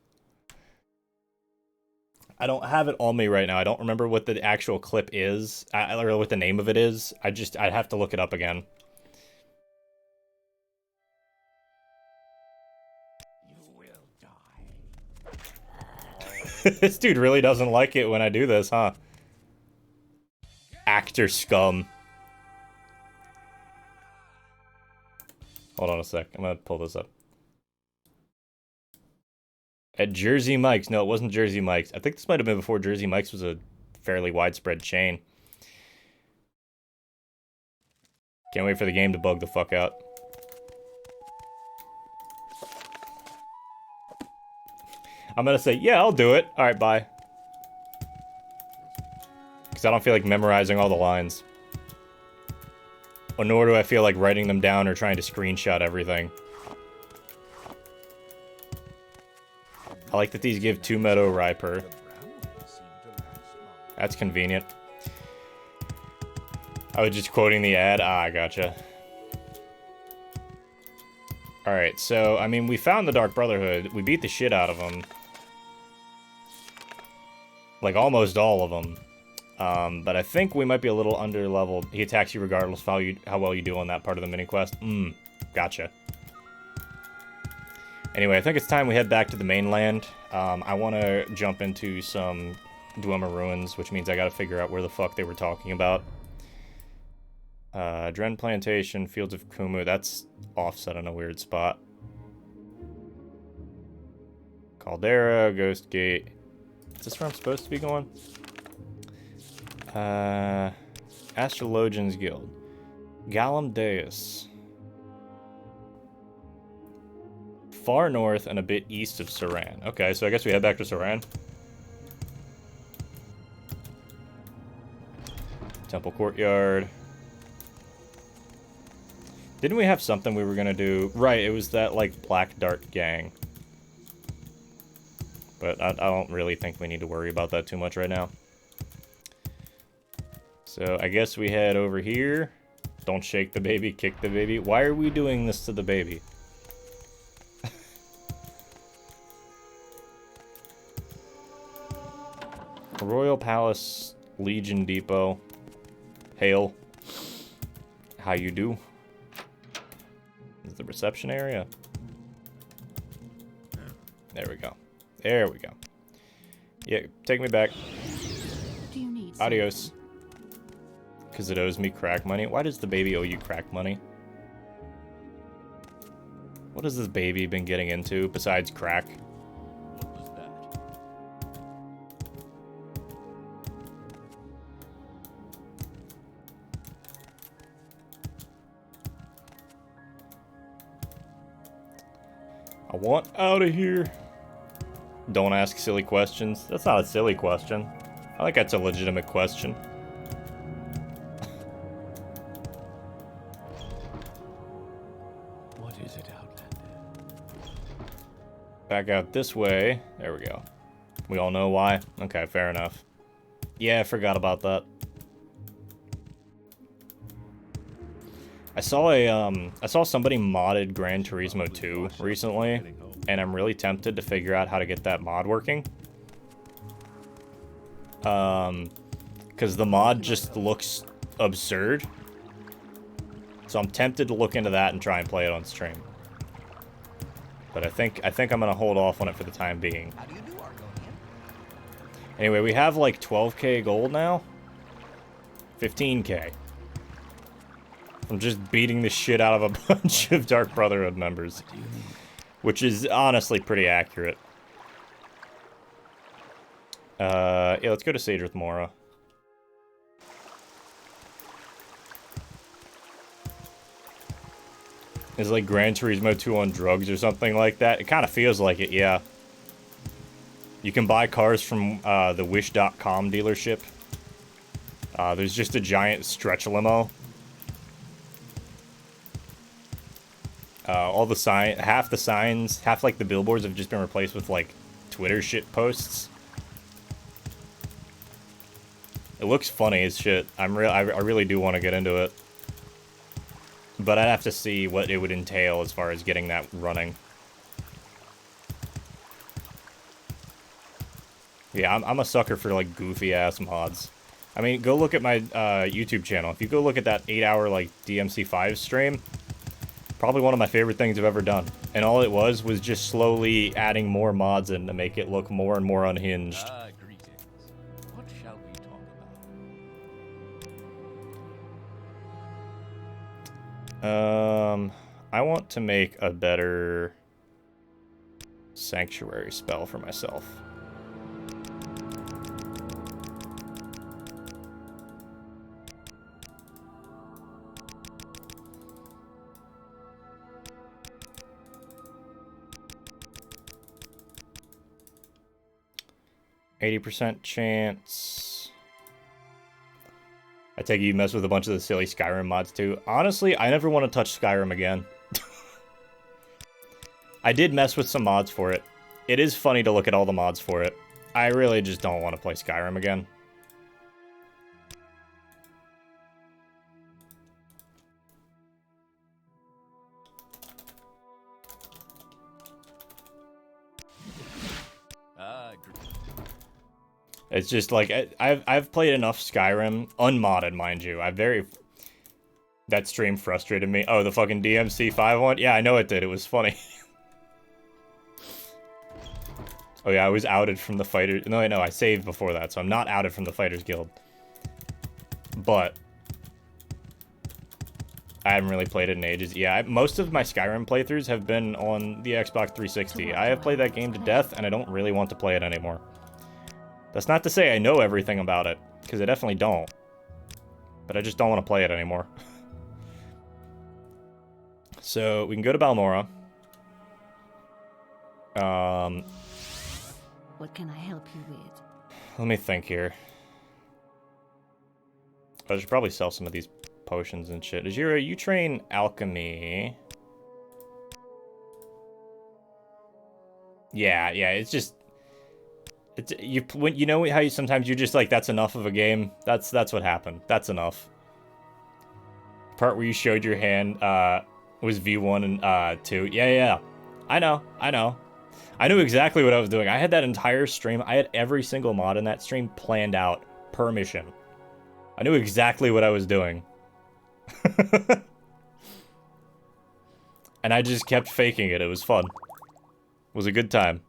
I don't have it on me right now. I don't remember what the actual clip is, or what the name of it is. I'd have to look it up again. You will die. This dude really doesn't like it when I do this, huh? Actor scum. Hold on a sec. I'm gonna pull this up. At Jersey Mike's. No, it wasn't Jersey Mike's. I think this might have been before Jersey Mike's was a fairly widespread chain. Can't wait for the game to bug the fuck out. I'm gonna say, yeah, I'll do it. Alright, bye. Because I don't feel like memorizing all the lines. Or nor do I feel like writing them down or trying to screenshot everything. I like that these give 2 Meadow Rye per. That's convenient. I was just quoting the ad. Ah, I gotcha. Alright, so, I mean, we found the Dark Brotherhood. We beat the shit out of them. Like, almost all of them. But I think we might be a little under-leveled. He attacks you regardless of how well you do on that part of the mini-quest. Gotcha. Anyway, I think it's time we head back to the mainland. I want to jump into some Dwemer ruins, which means I gotta figure out where the fuck they were talking about. Dren Plantation, Fields of Kumu, that's offset in a weird spot. Caldera, Ghost Gate. Is this where I'm supposed to be going? Astrologians Guild. Gallum Deus. Far north and a bit east of Saran. Okay, so I guess we head back to Saran. Temple Courtyard. Didn't we have something we were gonna do? Right, it was that, like, Black Dart gang. But I don't really think we need to worry about that too much right now. So I guess we head over here. Don't shake the baby, kick the baby. Why are we doing this to the baby? Royal Palace, Legion Depot. Hail. How you do? Is the reception area? There we go. There we go. Yeah, take me back. Do you need Adios. Because it owes me crack money. Why does the baby owe you crack money? What has this baby been getting into besides crack? What was that? I want out of here. Don't ask silly questions. That's not a silly question. I think that's a legitimate question. What is it, Outlander? Back out this way. There we go. We all know why? Okay, fair enough. Yeah, I forgot about that. I saw somebody modded Gran Turismo 2 recently, and I'm really tempted to figure out how to get that mod working. Because the mod just looks absurd. So I'm tempted to look into that and try and play it on stream. But I think I'm gonna hold off on it for the time being. How do you do, Argonian? Anyway, we have like 12k gold now. 15k. I'm just beating the shit out of a bunch of Dark Brotherhood members. Which is honestly pretty accurate. Yeah, let's go to Sadrith Mora. Is like Gran Turismo 2 on drugs or something like that? It kind of feels like it, yeah. You can buy cars from the Wish.com dealership. There's just a giant stretch limo. All the half the signs, half like the billboards have just been replaced with like Twitter shit posts. It looks funny as shit. I really do want to get into it. But I'd have to see what it would entail as far as getting that running. Yeah, I'm a sucker for, like, goofy-ass mods. I mean, go look at my YouTube channel. If you go look at that 8-hour, like, DMC5 stream, probably one of my favorite things I've ever done. And all it was just slowly adding more mods in to make it look more and more unhinged. Greetings. What shall we talk about? I want to make a better sanctuary spell for myself. %, chance. I take it you mess with a bunch of the silly Skyrim mods too. Honestly, I never want to touch Skyrim again. I did mess with some mods for it. It is funny to look at all the mods for it. I really just don't want to play Skyrim again. It's just like I've played enough Skyrim, unmodded, mind you. That stream frustrated me. Oh, the fucking DMC5 one? Yeah, I know it did. It was funny. Oh yeah, I was outed from the fighters. No, I saved before that, so I'm not outed from the Fighters Guild. But I haven't really played it in ages. Yeah, most of my Skyrim playthroughs have been on the Xbox 360. I have played that game to death, and I don't really want to play it anymore. That's not to say I know everything about it, because I definitely don't. But I just don't want to play it anymore. So, we can go to Balmora. What can I help you with? Let me think here. I should probably sell some of these potions and shit. You train alchemy. Yeah, it's just... you know how sometimes you're just like, that's enough of a game? That's what happened. That's enough. The part where you showed your hand was V1 and 2. Yeah. I know. I knew exactly what I was doing. I had that entire stream. I had every single mod in that stream planned out per mission. I knew exactly what I was doing. And I just kept faking it. It was fun. It was a good time.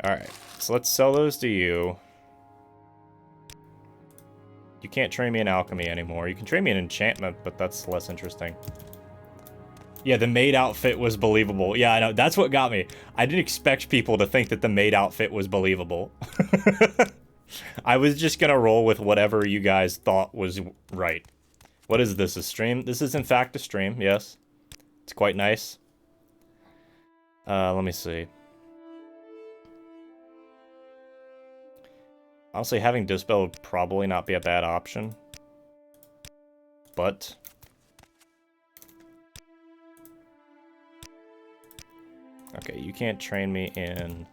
Alright, so let's sell those to you. You can't train me in alchemy anymore. You can train me in enchantment, but that's less interesting. Yeah, the maid outfit was believable. Yeah, I know. That's what got me. I didn't expect people to think that the maid outfit was believable. I was just gonna roll with whatever you guys thought was right. What is this, a stream? This is in fact a stream, yes. It's quite nice. Let me see. Honestly, having Dispel would probably not be a bad option. But... okay, you can't train me in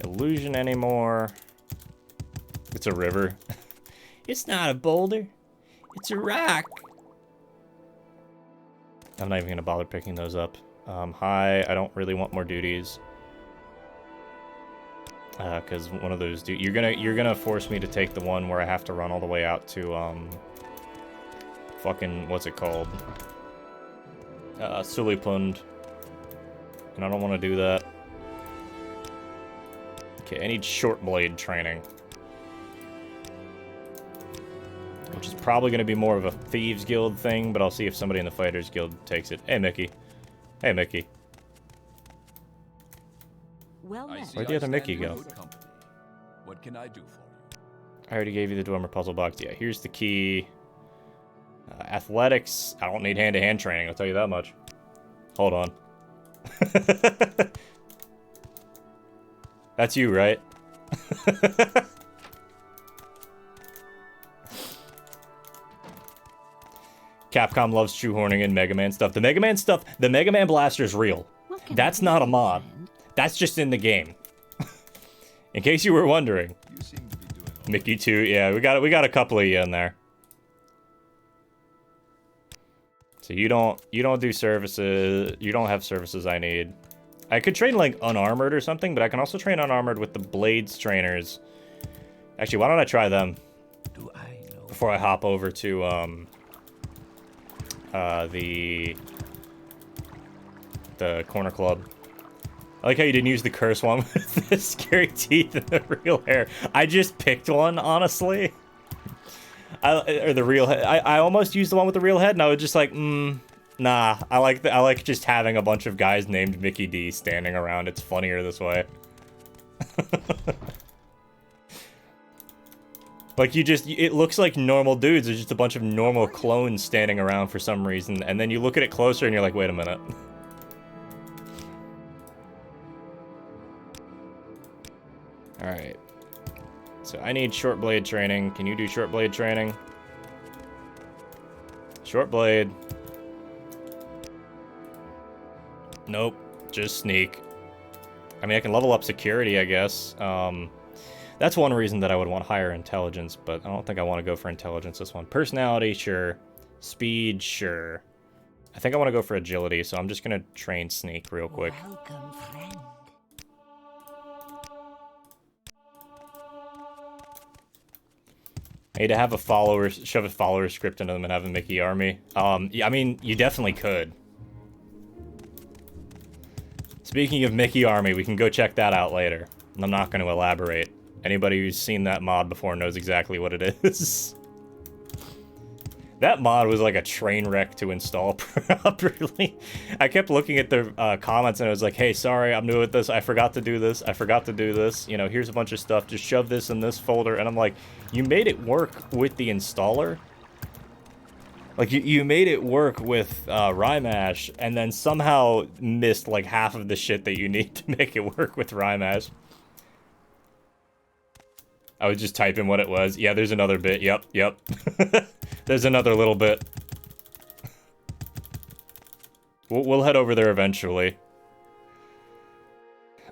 illusion anymore. It's a river. It's not a boulder. It's a rock. I'm not even gonna bother picking those up. Hi, I don't really want more duties. Because one of those you're gonna force me to take the one where I have to run all the way out to fucking what's it called? Sulipund. And I don't want to do that. Okay, I need short blade training. Which is probably going to be more of a Thieves Guild thing, but I'll see if somebody in the Fighters Guild takes it. Hey, Mickey. Hey, Mickey. Where'd the other Mickey go? What can I do for you? I already gave you the Dwemer puzzle box. Yeah, here's the key. Athletics. I don't need hand-to-hand training, I'll tell you that much. Hold on. That's you, right? Capcom loves shoehorning in Mega Man stuff. The Mega Man stuff, the Mega Man Blaster's real. That's not a mod. That's just in the game. In case you were wondering. You seem to be doing all right. Mickey too. Yeah, we got a couple of you in there. So you don't do services. You don't have services I need. I could train like unarmored or something, but I can also train unarmored with the blades trainers. Actually, why don't I try them Do I know? before I hop over to the corner club. I like how you didn't use the curse one with the scary teeth and the real hair. I just picked one, honestly. Or the real head. I almost used the one with the real head, and I was just like, nah. I like just having a bunch of guys named Mickey D standing around. It's funnier this way. Like it looks like normal dudes. There's just a bunch of normal clones standing around for some reason, and then you look at it closer and you're like, wait a minute. All right. So I need short blade training. Can you do short blade training? Short blade. Nope. Just sneak. I mean, I can level up security, I guess. That's one reason that I would want higher intelligence, but I don't think I want to go for intelligence this one. Personality, sure. Speed, sure. I think I want to go for agility, so I'm just going to train sneak real quick. Welcome, friend. I need to have shove a follower script into them and have a Mickey army. Yeah, I mean, you definitely could. Speaking of Mickey army, we can go check that out later. And I'm not going to elaborate. Anybody who's seen that mod before knows exactly what it is. That mod was like a train wreck to install properly. I kept looking at the comments and I was like, hey, sorry, I'm new at this. I forgot to do this. I forgot to do this. You know, here's a bunch of stuff. Just shove this in this folder. And I'm like, you made it work with the installer? Like, you made it work with Rymash and then somehow missed like half of the shit that you need to make it work with Rymash. I was just typing what it was. Yeah, there's another bit. Yep. There's another little bit. We'll head over there eventually.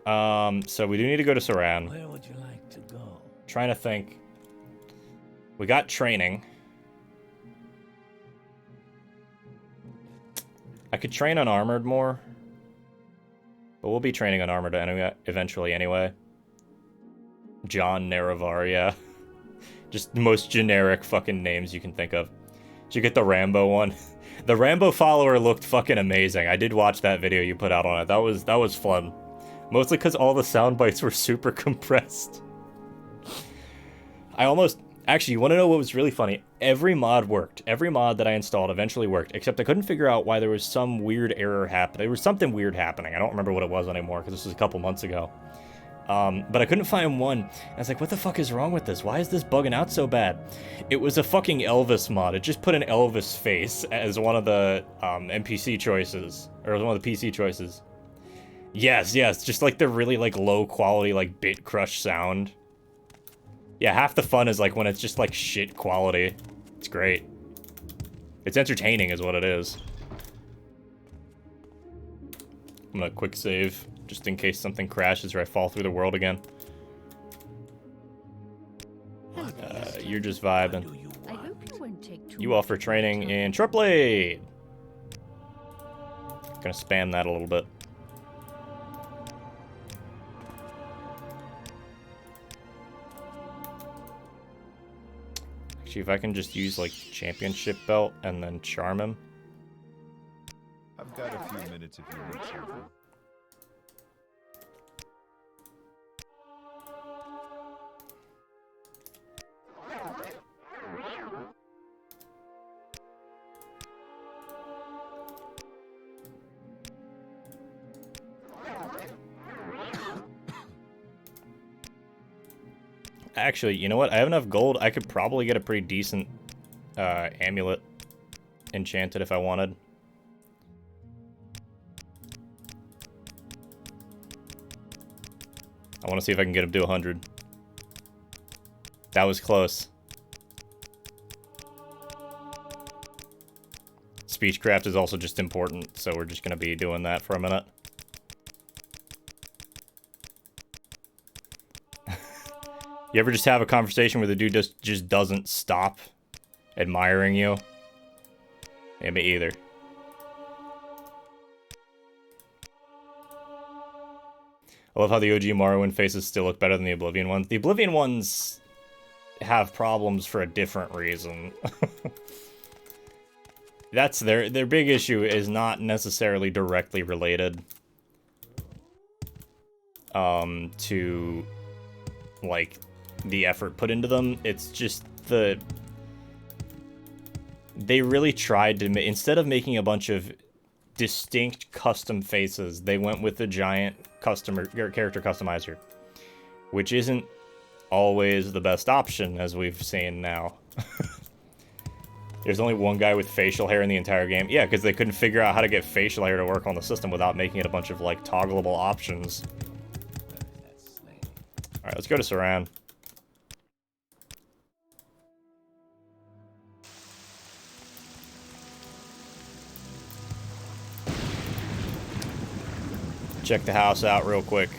So we do need to go to Saran. Where would you like to go? Trying to think. We got training. I could train unarmored more. But we'll be training unarmored anyway, eventually anyway. John Neravaria. Just the most generic fucking names you can think of. Did you get the Rambo one? The Rambo follower looked fucking amazing. I did watch that video you put out on it. That was fun. Mostly because all the sound bites were super compressed. Actually, you want to know what was really funny? Every mod worked. Every mod that I installed eventually worked, except I couldn't figure out why there was some weird error happening. There was something weird happening. I don't remember what it was anymore, because this was a couple months ago. But I couldn't find one. I was like, what the fuck is wrong with this? Why is this bugging out so bad? It was a fucking Elvis mod. It just put an Elvis face as one of the NPC choices, or one of the PC choices. Yes, just like the really like low quality like bit crush sound. Yeah, half the fun is like when it's just like shit quality. It's great. It's entertaining is what it is. I'm gonna quick save. Just in case something crashes or I fall through the world again. You're just vibing. I hope you won't take too You offer training in short blade. Gonna spam that a little bit. Actually, if I can just use like championship belt and then charm him. I've got a few minutes if you need something. Actually, you know what? I have enough gold. I could probably get a pretty decent amulet enchanted if I wanted. I want to see if I can get him to 100. That was close. Speechcraft is also just important, so we're just going to be doing that for a minute. You ever just have a conversation where the dude just doesn't stop admiring you? Yeah, me either. I love how the OG Morrowind faces still look better than the Oblivion ones. The Oblivion ones have problems for a different reason. That's their big issue is not necessarily directly related to like the effort put into them. It's just they really tried to instead of making a bunch of distinct custom faces, they went with the giant character customizer, which isn't always the best option, as we've seen now. There's only one guy with facial hair in the entire game. Yeah, because they couldn't figure out how to get facial hair to work on the system without making it a bunch of, like, toggleable options. Alright, let's go to Saran. Check the house out real quick.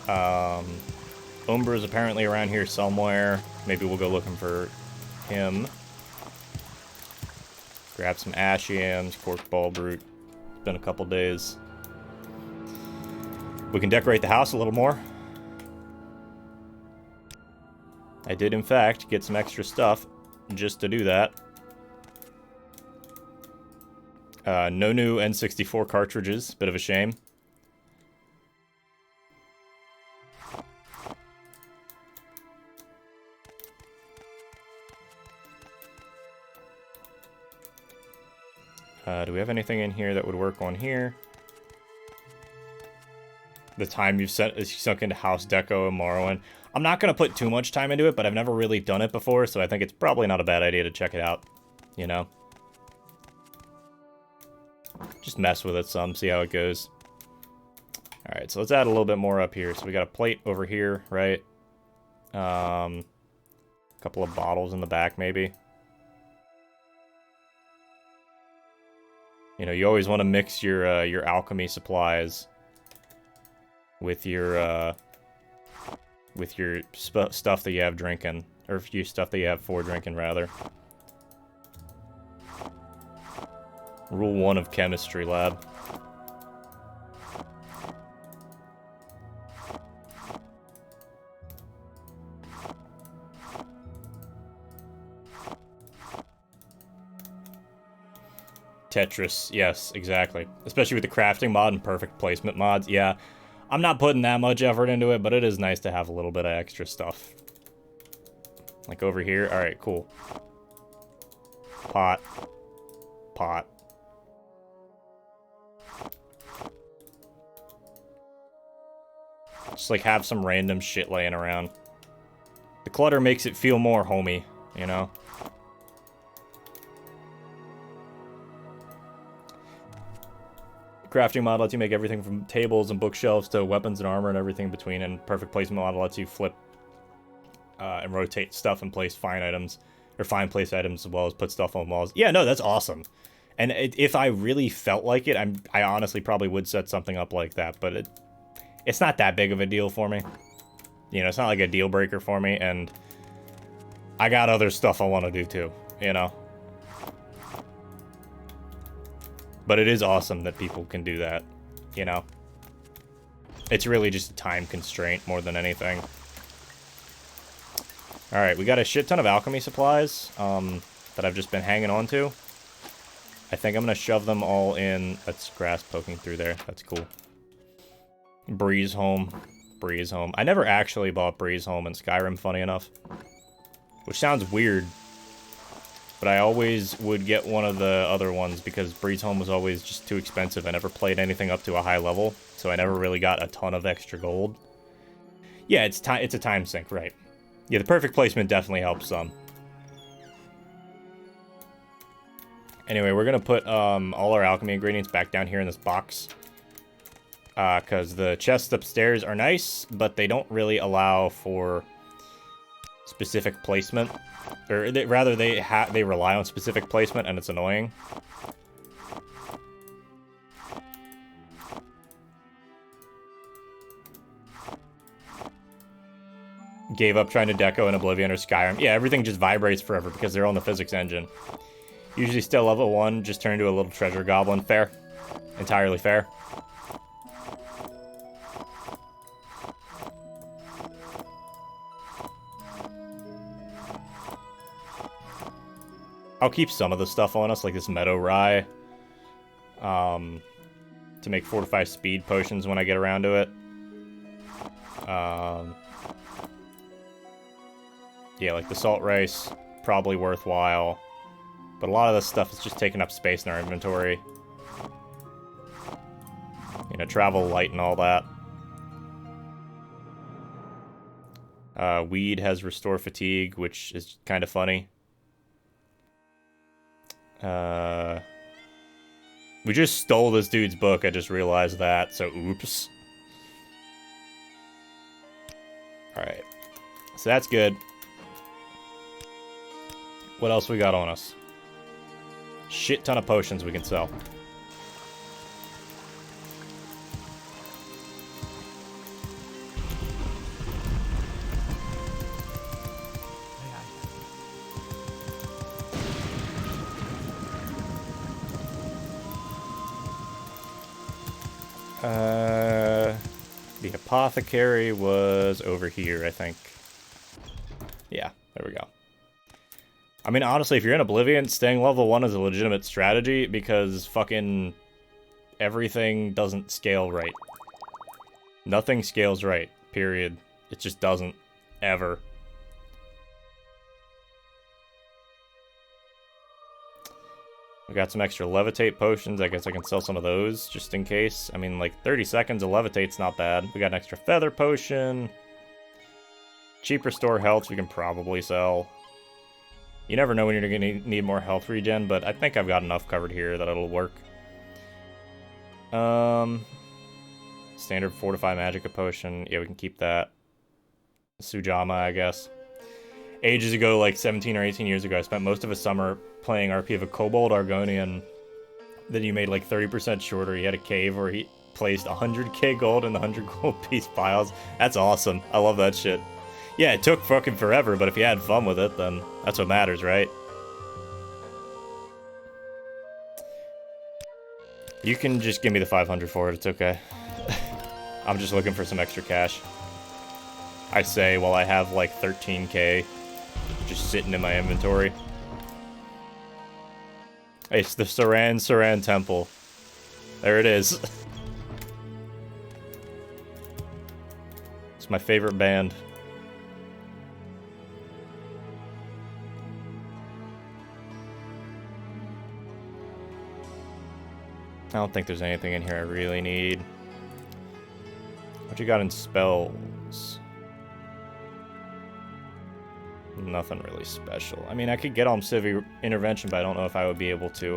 Umbra's apparently around here somewhere. Maybe we'll go looking for him. Grab some ash yams, cork bulb root. It's been a couple days. We can decorate the house a little more. I did, in fact, get some extra stuff just to do that. No new N64 cartridges. Bit of a shame. Do we have anything in here that would work on here? The time you've sunk into house deco and Morrowind. I'm not going to put too much time into it, but I've never really done it before, so I think it's probably not a bad idea to check it out. You know? Just mess with it some, see how it goes. Alright, so let's add a little bit more up here. So we got a plate over here, right? A couple of bottles in the back, maybe. You know, you always want to mix your alchemy supplies with your stuff that you have drinking, or your stuff that you have for drinking, rather. Rule 1 of chemistry lab. Tetris, yes, exactly. Especially with the crafting mod and perfect placement mods. Yeah, I'm not putting that much effort into it, but it is nice to have a little bit of extra stuff. Like over here. Alright, cool. Pot. Pot. Just like have some random shit laying around. The clutter makes it feel more homey, you know? Crafting mod lets you make everything from tables and bookshelves to weapons and armor and everything in between, and perfect placement mod lets you flip and rotate stuff and place fine items, or fine place items, as well as put stuff on walls. Yeah, no, that's awesome. And if I really felt like it, I honestly probably would set something up like that, but it's not that big of a deal for me. You know, it's not like a deal breaker for me, and I got other stuff I want to do too, you know? But it is awesome that people can do that, you know? It's really just a time constraint more than anything. Alright, we got a shit ton of alchemy supplies that I've just been hanging on to. I think I'm going to shove them all in. That's grass poking through there. That's cool. Breeze home. Breeze home. I never actually bought Breeze home in Skyrim, funny enough. Which sounds weird. But I always would get one of the other ones because Breeze Home was always just too expensive. I never played anything up to a high level, so I never really got a ton of extra gold. Yeah, it's a time sink, right. Yeah, the perfect placement definitely helps some. Anyway, we're going to put all our alchemy ingredients back down here in this box. Because the chests upstairs are nice, but they don't really allow for specific placement. Or rather, they rely on specific placement, and it's annoying. gave up trying to deco in Oblivion or Skyrim. Yeah, everything just vibrates forever because they're on the physics engine. Usually still level 1, just turn into a little treasure goblin. Fair. Entirely fair. I'll keep some of the stuff on us, like this Meadow Rye. To make 4 to 5 speed potions when I get around to it. Yeah, like the salt rice, probably worthwhile. But a lot of this stuff is just taking up space in our inventory. You know, travel light and all that. Weed has restore fatigue, which is kind of funny. We just stole this dude's book, I just realized that, so oops. Alright. So that's good. What else we got on us? Shit ton of potions we can sell. The apothecary was over here, I think. Yeah, there we go. I mean, honestly, if you're in Oblivion, staying level 1 is a legitimate strategy because fucking everything doesn't scale right. Nothing scales right, period. It just doesn't, ever. We got some extra levitate potions. I guess I can sell some of those just in case. I mean, like 30 seconds of levitate's not bad. We got an extra feather potion. Cheap restore health we can probably sell. You never know when you're going to need more health regen, but I think I've got enough covered here that it'll work. Standard fortify magicka potion. Yeah, we can keep that. Sujama, I guess. Ages ago, like 17 or 18 years ago, I spent most of a summer playing RP of a Kobold Argonian. Then you made like 30% shorter. He had a cave where he placed 100k gold in the 100 gold piece piles. That's awesome. I love that shit. Yeah, it took fucking forever, but if you had fun with it, then that's what matters, right? You can just give me the 500 for it. It's okay. I'm just looking for some extra cash. I say while I have like 13k just sitting in my inventory. It's the Saran Temple. There it is. It's my favorite band. I don't think there's anything in here I really need. What you got in spells? Nothing really special. I mean, I could get Civi Intervention, but I don't know if I would be able to,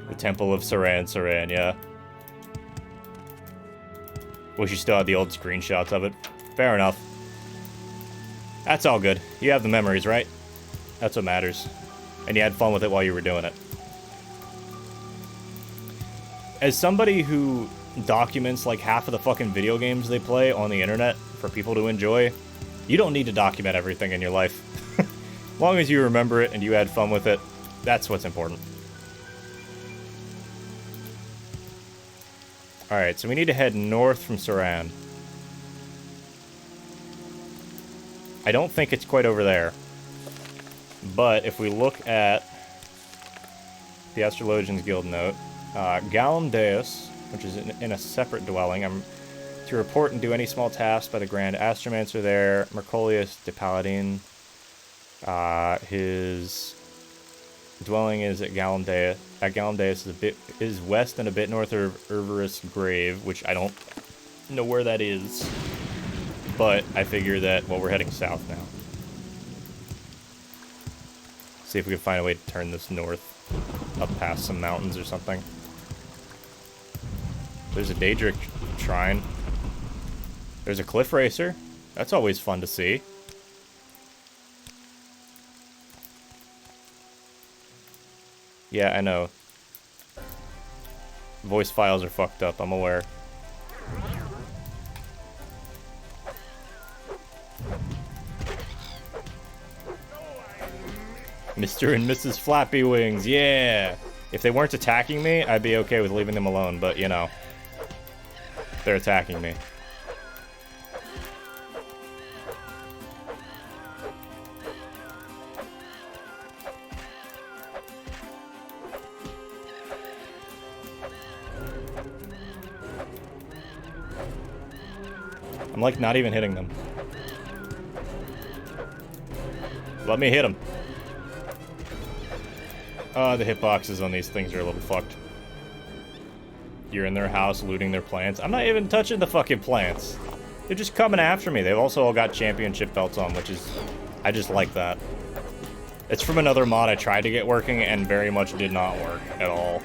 the Temple of Saran, yeah. Wish you still had the old screenshots of it. Fair enough. That's all good. You have the memories, right? That's what matters. And you had fun with it while you were doing it. As somebody who documents like half of the fucking video games they play on the internet for people to enjoy, you don't need to document everything in your life. As long as you remember it and you had fun with it, that's what's important. Alright, so we need to head north from Saran. I don't think it's quite over there. But if we look at the Astrologians Guild note, Galum Deus, which is in a separate dwelling, I'm to report and do any small tasks by the Grand Astromancer there. Mercolius de Paladin. His dwelling is at Galum Deus. At Galum Deus is west and a bit north of Urvarus Grave, which I don't know where that is. But I figure that, well, we're heading south now. See if we can find a way to turn this north up past some mountains or something. There's a Daedric shrine. There's a cliff racer. That's always fun to see. Yeah, I know. Voice files are fucked up, I'm aware. Mr. and Mrs. Flappy Wings, yeah! If they weren't attacking me, I'd be okay with leaving them alone, but, you know. They're attacking me. I'm like not even hitting them. Let me hit them. The hitboxes on these things are a little fucked. You're in their house looting their plants. I'm not even touching the fucking plants. They're just coming after me. They've also all got championship belts on, which is... I just like that. It's from another mod I tried to get working and very much did not work at all.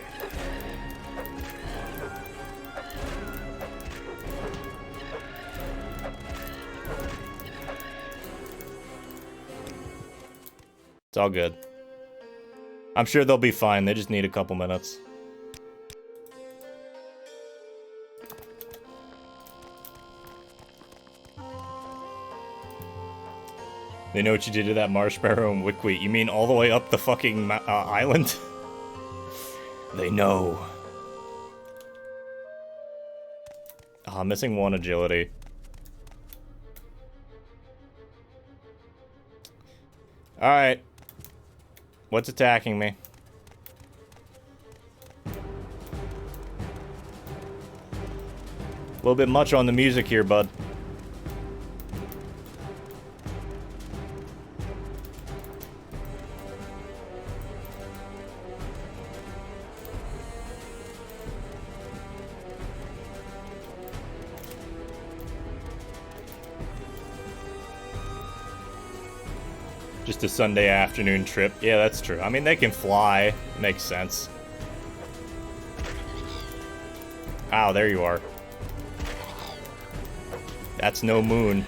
It's all good. I'm sure they'll be fine. They just need a couple minutes. They know what you did to that marshmallow and Wickwheat. You mean all the way up the fucking island? They know. I'm missing one agility. Alright. What's attacking me? A little bit much on the music here, bud. Just a Sunday afternoon trip. Yeah, that's true. I mean, they can fly. Makes sense. Ow, there you are. That's no moon.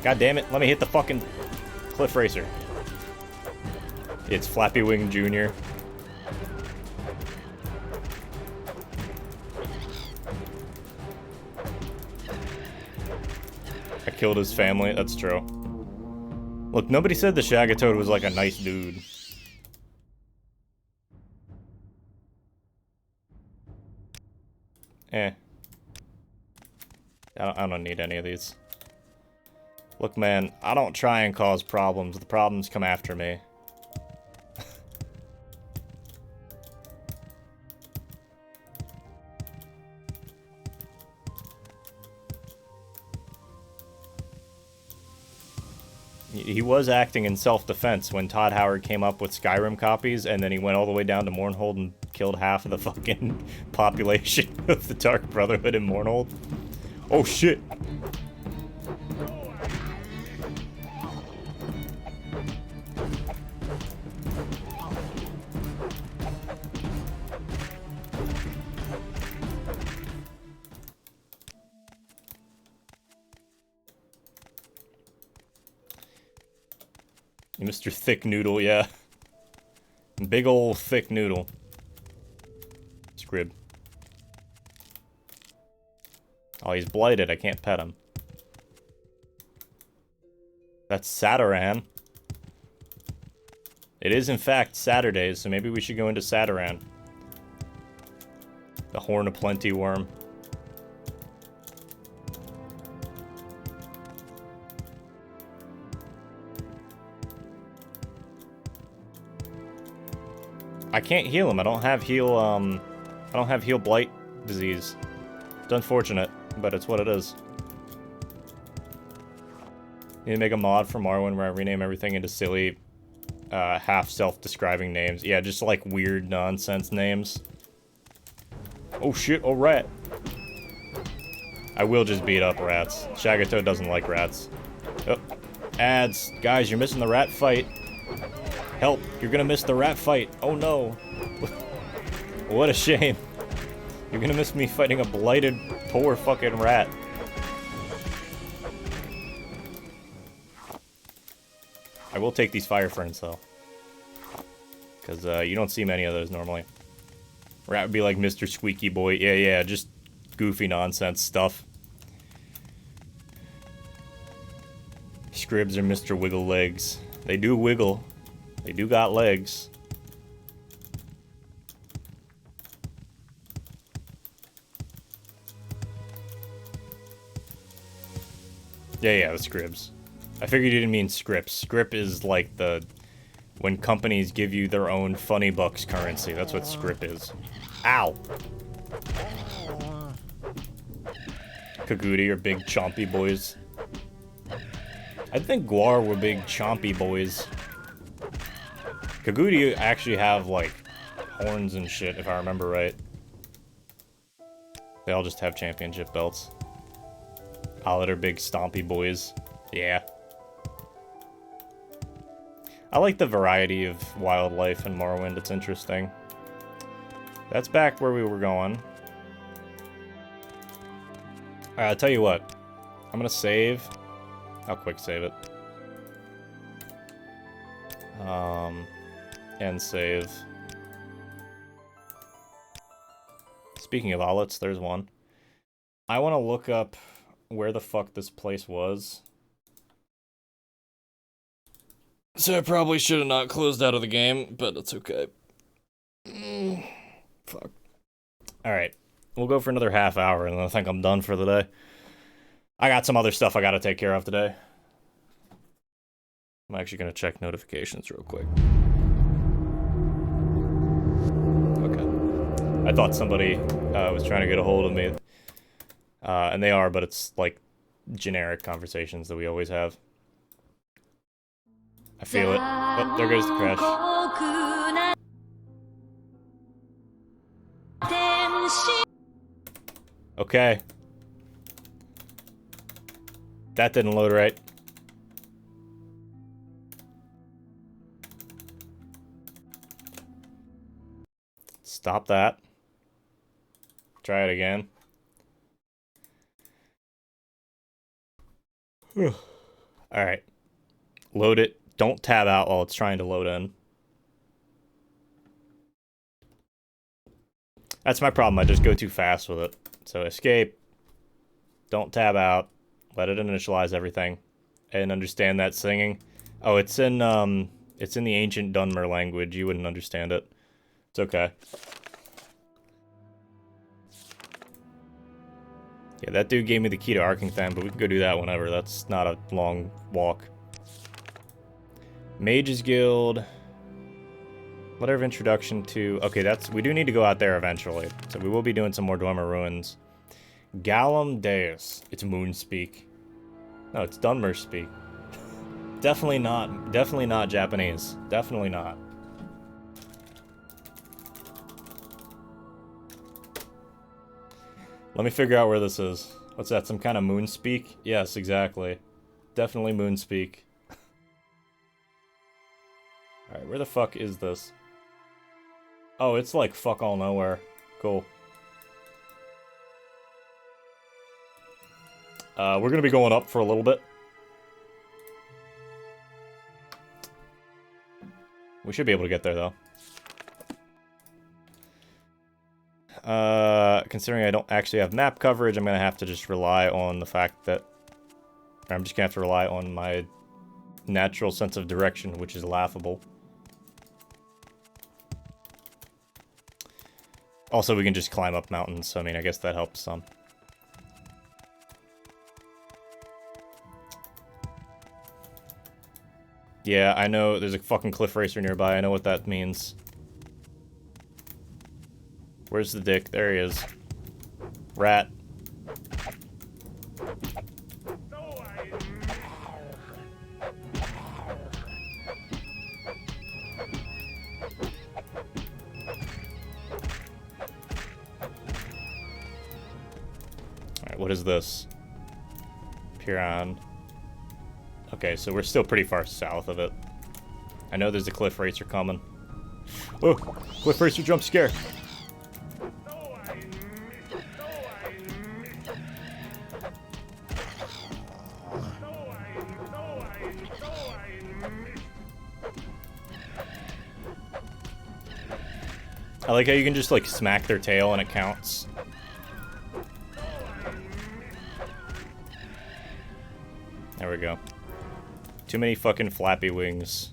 God damn it, let me hit the fucking cliff racer. It's Flappy Wing Jr. I killed his family, that's true. Look, nobody said the Shagatoad was like a nice dude. Eh. I don't need any of these. Look, man, I don't try and cause problems. The problems come after me. He was acting in self-defense when Todd Howard came up with Skyrim copies, and then he went all the way down to Mournhold and killed half of the fucking population of the Dark Brotherhood in Mournhold. Oh shit! Mr. Thick Noodle, yeah. Big ol' thick noodle. Scrib. Oh, he's blighted. I can't pet him. That's Sataran. It is, in fact, Saturdays, so maybe we should go into Sataran. The Horn of Plenty worm. I can't heal him. I don't have heal blight disease. It's unfortunate, but it's what it is. Need to make a mod for Morrowind where I rename everything into silly, half self-describing names. Yeah, just like weird nonsense names. Oh shit, oh rat. I will just beat up rats. Shagatoad doesn't like rats. Oh, ads. Guys, you're missing the rat fight. Help, you're gonna miss the rat fight. Oh no. What a shame. You're gonna miss me fighting a blighted, poor fucking rat. I will take these fire ferns though. Because you don't see many of those normally. Rat would be like Mr. Squeaky Boy. Yeah, just goofy nonsense stuff. Scribs are Mr. Wiggle Legs. They do wiggle. They do got legs. Yeah, the scribs. I figured you didn't mean scripts. Script is like the... when companies give you their own funny bucks currency. That's what script is. Ow! Kagudi are big chompy boys. I think Guar were big chompy boys. Kagudi actually have, like, horns and shit, if I remember right. They all just have championship belts. All are big stompy boys. Yeah. I like the variety of wildlife in Morrowind. It's interesting. That's back where we were going. Alright, I'll tell you what. I'm gonna save. I'll quick save it. And save. Speaking of outlets, there's one. I want to look up where the fuck this place was. So I probably should have not closed out of the game, but it's okay. Fuck. Alright. We'll go for another half hour, and then I think I'm done for the day. I got some other stuff I gotta take care of today. I'm actually gonna check notifications real quick. Okay. I thought somebody was trying to get a hold of me. And they are, but it's like generic conversations that we always have. I feel it. Oh, there goes the crash. Okay. That didn't load right. Stop that. Try it again. Alright. Load it. Don't tab out while it's trying to load in. That's my problem. I just go too fast with it. So escape. Don't tab out. Let it initialize everything. And understand that singing. Oh, it's in the ancient Dunmer language. You wouldn't understand it. It's okay. Yeah, that dude gave me the key to Arkingthan, but we can go do that whenever. That's not a long walk. Mage's Guild. Letter of introduction to... Okay, we do need to go out there eventually. So we will be doing some more Dwemer Ruins. Gallum Deus. It's Moonspeak. No, it's Dunmer speak. Definitely not Japanese. Definitely not. Let me figure out where this is. What's that, some kind of Moonspeak? Yes, exactly. Definitely Moonspeak. Alright, where the fuck is this? Oh, it's like fuck all nowhere. Cool. We're gonna be going up for a little bit. We should be able to get there, though. Considering I don't actually have map coverage, I'm gonna have to just rely on the fact that... I'm just gonna have to rely on my natural sense of direction, which is laughable. Also, we can just climb up mountains, so I mean, I guess that helps some. Yeah, I know there's a fucking cliff racer nearby. I know what that means. Where's the dick? There he is. Rat. Alright, what is this? Piran. Okay, so we're still pretty far south of it. I know there's a cliff racer coming. Oh! Cliff racer jump scare! I like how you can just, like, smack their tail and it counts. There we go. Too many fucking flappy wings.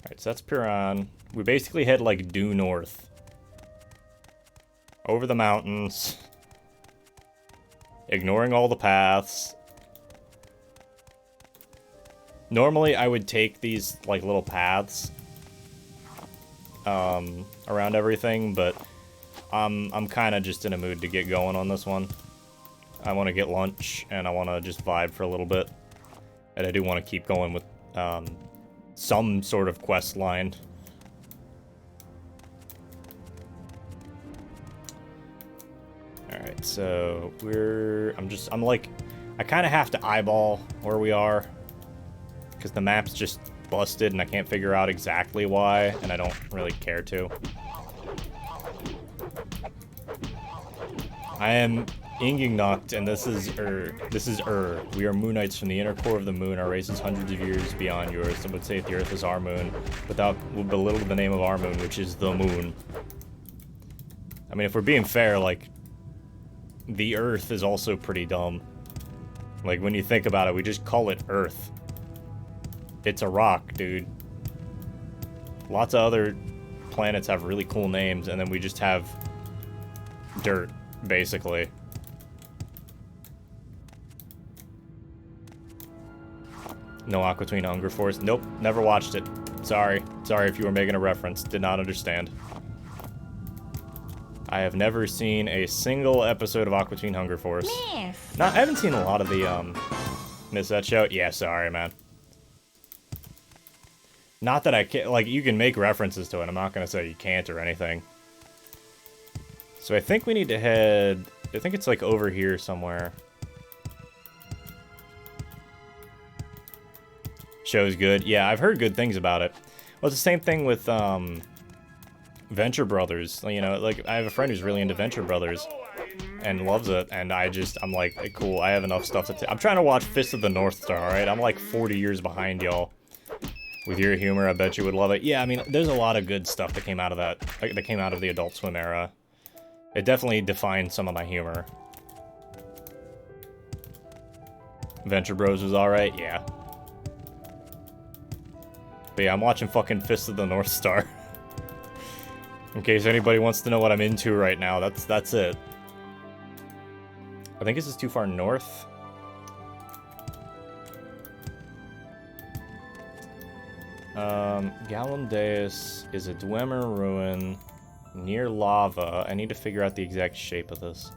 Alright, so that's Piran. We basically head, like, due north. Over the mountains. Ignoring all the paths. Normally, I would take these, like, little paths around everything, but I'm kind of just in a mood to get going on this one. I want to get lunch, and I want to just vibe for a little bit. And I do want to keep going with some sort of quest line. Alright, so I'm like, I kind of have to eyeball where we are. Because the map's just busted and I can't figure out exactly why, and I don't really care to. I am Ingignacht, and this is We are Moonites from the inner core of the moon. Our race is hundreds of years beyond yours. Some would say the Earth is our moon, without belittle the name of our moon, which is the moon. I mean, if we're being fair, like, the Earth is also pretty dumb. Like, when you think about it, we just call it Earth. It's a rock, dude. Lots of other planets have really cool names, and then we just have dirt, basically. No Aqua Teen Hunger Force. Nope, never watched it. Sorry. Sorry if you were making a reference. Did not understand. I have never seen a single episode of Aqua Teen Hunger Force. No, I haven't seen a lot of the, Miss that show? Yeah, sorry, man. Not that I can't, like, you can make references to it. I'm not gonna say you can't or anything. So I think we need to head, I think it's, like, over here somewhere. Show's good. Yeah, I've heard good things about it. Well, it's the same thing with, Venture Brothers. You know, like, I have a friend who's really into Venture Brothers and loves it, and I'm like, hey, cool, I have enough stuff to I'm trying to watch Fist of the North Star, alright? I'm like 40 years behind y'all. With your humor, I bet you would love it. Yeah, I mean, there's a lot of good stuff that came out of that came out of the Adult Swim era. It definitely defined some of my humor. Venture Bros was alright, yeah. But yeah, I'm watching fucking Fist of the North Star. In case anybody wants to know what I'm into right now, that's it. I think this is too far north. Galandeus is a Dwemer ruin near lava. I need to figure out the exact shape of this.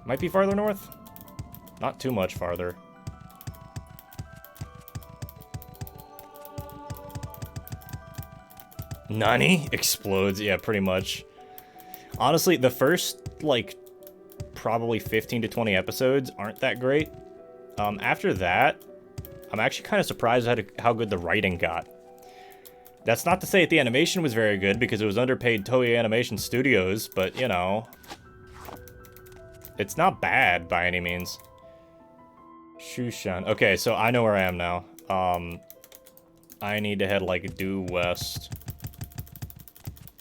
Might be farther north. Not too much farther. Nani? Explodes. Yeah, pretty much. Honestly, the first, like, probably 15 to 20 episodes aren't that great. After that, I'm actually kind of surprised at how good the writing got. That's not to say that the animation was very good, because it was underpaid Toei Animation Studios, but, you know, it's not bad by any means. Shushan. Okay, so I know where I am now. I need to head, like, due west.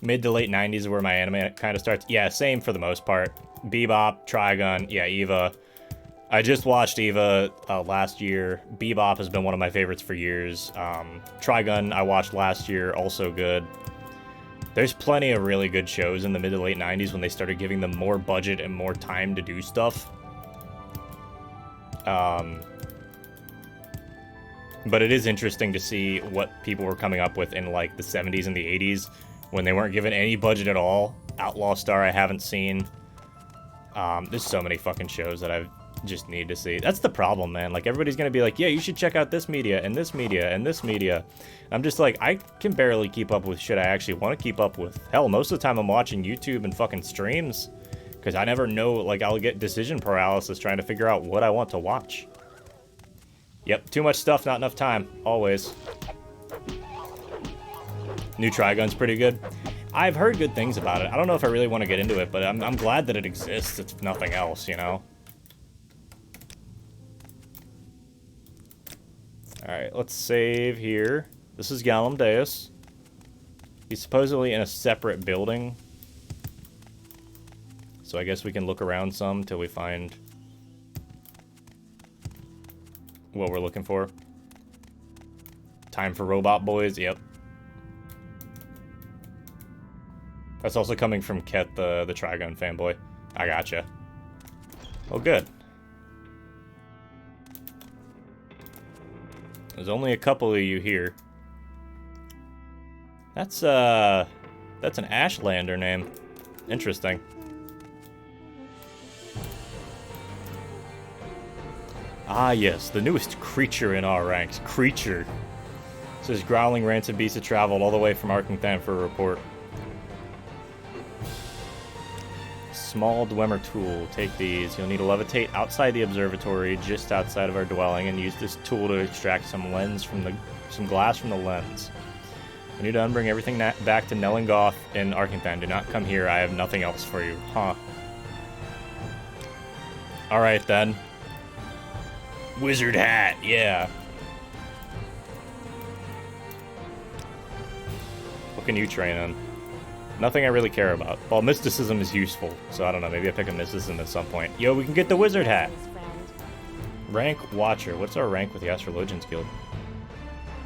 Mid to late 90s is where my anime kind of starts. Yeah, same for the most part. Bebop, Trigun, yeah, Eva. I just watched Eva last year. Bebop has been one of my favorites for years. Trigun I watched last year, also good. There's plenty of really good shows in the mid to late 90s when they started giving them more budget and more time to do stuff. But it is interesting to see what people were coming up with in, like, the 70s and the 80s when they weren't given any budget at all. Outlaw Star I haven't seen. There's so many fucking shows that I just need to see. That's the problem, man. Like, everybody's gonna be like, yeah, you should check out this media, and this media, and this media. I'm just like, I can barely keep up with shit I actually want to keep up with. Hell, most of the time I'm watching YouTube and fucking streams, because I never know, like, I'll get decision paralysis trying to figure out what I want to watch. Yep, too much stuff, not enough time. Always. New Trigun's pretty good. I've heard good things about it. I don't know if I really want to get into it, but I'm glad that it exists, if nothing else, you know? Alright, let's save here. This is Deus. He's supposedly in a separate building. So I guess we can look around some till we find what we're looking for. Time for Robot Boys, yep. That's also coming from Ket, the Trigun fanboy. I gotcha. Oh, good. There's only a couple of you here. That's an Ashlander name. Interesting. Ah, yes, the newest creature in our ranks. Creature. Says growling rancid beast have traveled all the way from Arkingthan for a report. Small Dwemer tool. Take these. You'll need to levitate outside the observatory, just outside of our dwelling, and use this tool to extract some glass from the lens. We need to unbring everything back to Nellingoth in Arkingthan. Do not come here. I have nothing else for you. Huh. Alright then. Wizard hat, yeah. What can you train in? Nothing I really care about. Well, mysticism is useful, so I don't know. Maybe I pick a mysticism at some point. Yo, we can get the wizard hat. Rank Watcher. What's our rank with the Astrologians Guild?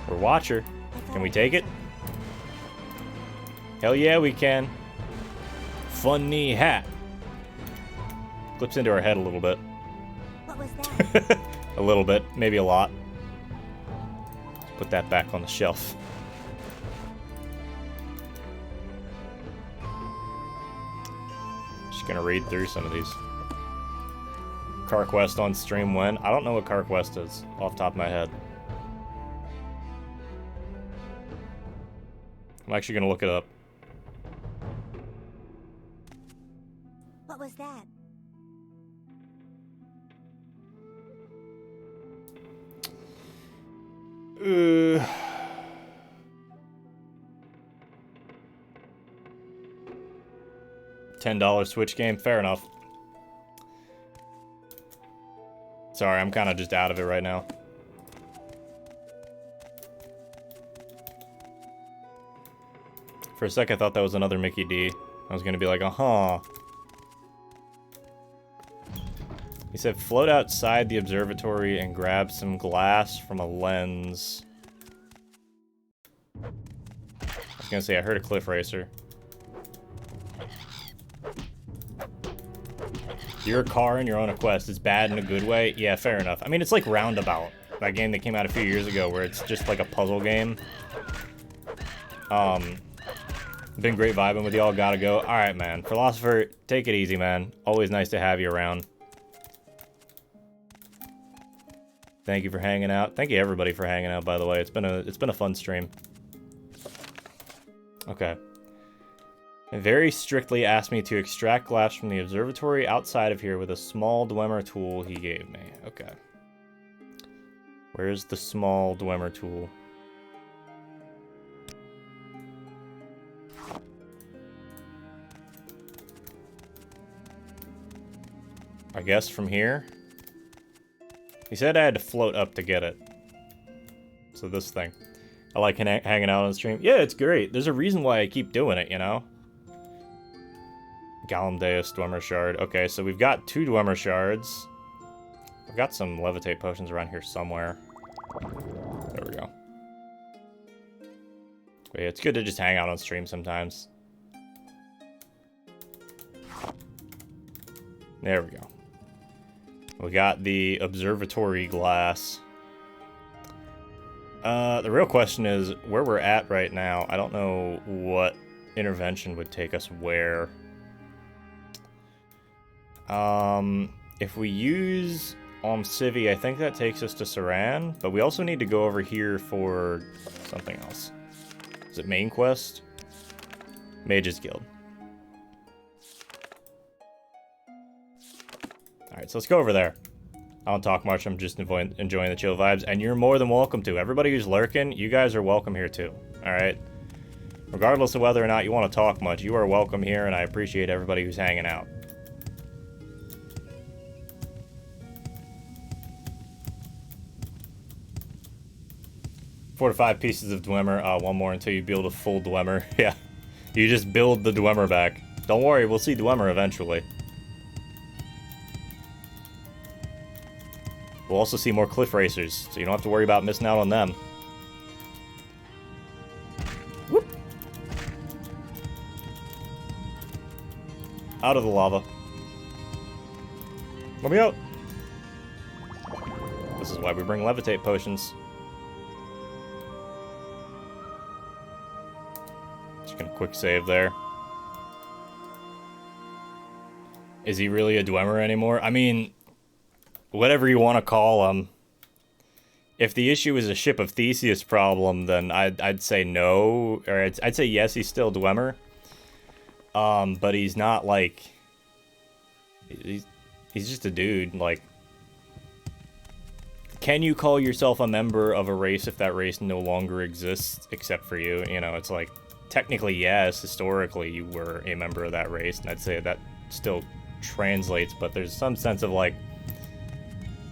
We're Watcher. Can we take it? Hell yeah, we can. Funny hat. Clips into our head a little bit. What was that? A little bit, maybe a lot. Let's put that back on the shelf. Just gonna read through some of these. CarQuest on stream when? I don't know what CarQuest is off the top of my head. I'm actually gonna look it up. What was that? $10 Switch game, fair enough. Sorry, I'm kind of just out of it right now. For a sec, I thought that was another Mickey D. I was gonna be like, uh-huh. He said, float outside the observatory and grab some glass from a lens. I was gonna say, I heard a cliff racer. Your car and you're on a quest. It's bad in a good way? Yeah, fair enough. I mean, it's like Roundabout. That game that came out a few years ago where it's just like a puzzle game. Been great vibing with y'all. Gotta go. Alright, man. Philosopher, take it easy, man. Always nice to have you around. Thank you for hanging out. Thank you everybody for hanging out, by the way. It's been a fun stream. Okay. And very strictly asked me to extract glass from the observatory outside of here with a small Dwemer tool he gave me. Okay. Where's the small Dwemer tool? I guess from here? He said I had to float up to get it. So this thing. I like hanging out on the stream. Yeah, it's great. There's a reason why I keep doing it, you know? Deus, Dwemer Shard. Okay, so we've got 2 Dwemer Shards. I've got some Levitate potions around here somewhere. There we go. But yeah, it's good to just hang out on stream sometimes. There we go. We got the observatory glass. The real question is where we're at right now. I don't know what intervention would take us where. If we use Civi, I think that takes us to Saran, but we also need to go over here for something else. Is it main quest? Mage's Guild. Alright, so let's go over there. I don't talk much, I'm just enjoying the chill vibes, and you're more than welcome to. Everybody who's lurking, you guys are welcome here too. Alright? Regardless of whether or not you want to talk much, you are welcome here, and I appreciate everybody who's hanging out. 4 to 5 pieces of Dwemer. One more until you build a full Dwemer. Yeah. You just build the Dwemer back. Don't worry, we'll see Dwemer eventually. We'll also see more Cliff Racers, so you don't have to worry about missing out on them. Whoop. Out of the lava. Let me out. This is why we bring levitate potions. Just gonna quick save there. Is he really a Dwemer anymore? I mean, whatever you want to call him. If the issue is a Ship of Theseus problem, then I'd say no, or I'd say yes, he's still Dwemer. But he's not like he's just a dude. Like, can you call yourself a member of a race if that race no longer exists except for you? You know, it's like technically yes, historically you were a member of that race, and I'd say that still translates, but there's some sense of like,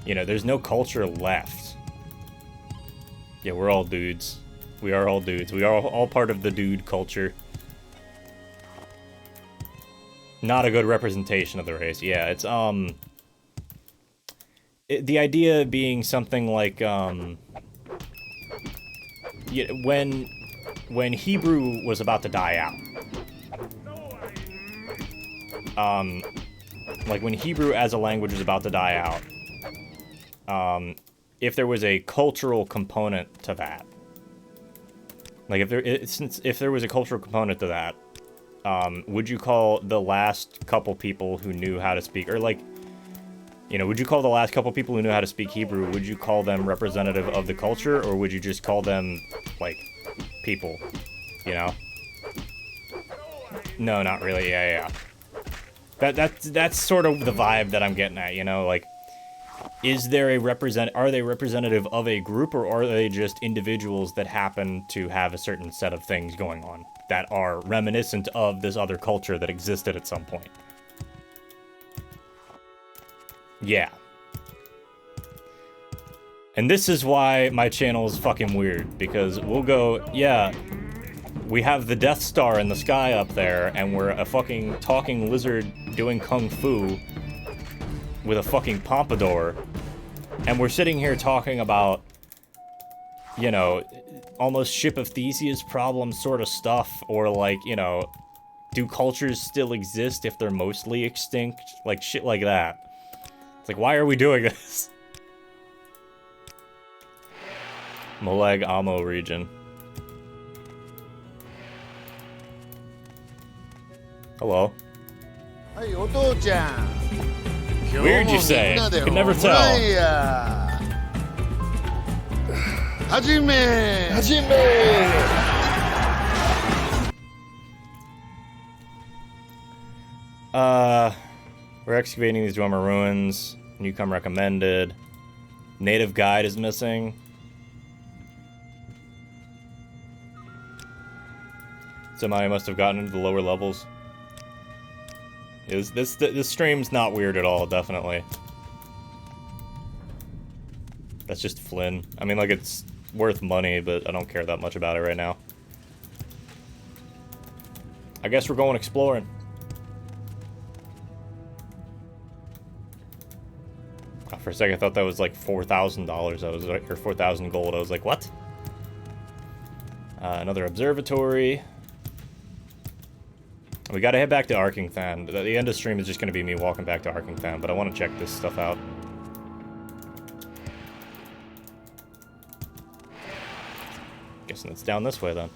you know, there's no culture left. Yeah, we're all dudes. We are all dudes. We are all part of the dude culture. Not a good representation of the race. Yeah, it's the idea being something like yeah, when Hebrew was about to die out. Like when Hebrew as a language was about to die out. If there was a cultural component to that, like if there was a cultural component to that, would you call the last couple people who knew how to speak, or like, you know, would you call the last couple people who knew how to speak Hebrew, would you call them representative of the culture, or would you just call them like people, you know? No, not really. Yeah. That's sort of the vibe that I'm getting at, you know, like, is there are they representative of a group, or are they just individuals that happen to have a certain set of things going on that are reminiscent of this other culture that existed at some point? Yeah. And this is why my channel is fucking weird, because we'll go, yeah, we have the Death Star in the sky up there, and we're a fucking talking lizard doing kung fu with a fucking pompadour, and we're sitting here talking about, you know, almost Ship of Theseus problem sort of stuff, or like, you know, do cultures still exist if they're mostly extinct? Like shit like that. It's like, why are we doing this? Molag Amo region. Hello. Weird, you say. You can never tell. We're excavating these Dwemer ruins. Newcome recommended. Native guide is missing. Somebody must have gotten into the lower levels. This stream's not weird at all, definitely. That's just Flynn. I mean, like, it's worth money, but I don't care that much about it right now. I guess we're going exploring. Oh, for a second, I thought that was like $4,000. I was like, or 4,000 gold. I was like, what? Another observatory. We gotta head back to Arkingthan. The end of stream is just gonna be me walking back to Arkingthan, but I want to check this stuff out. Guessing it's down this way then.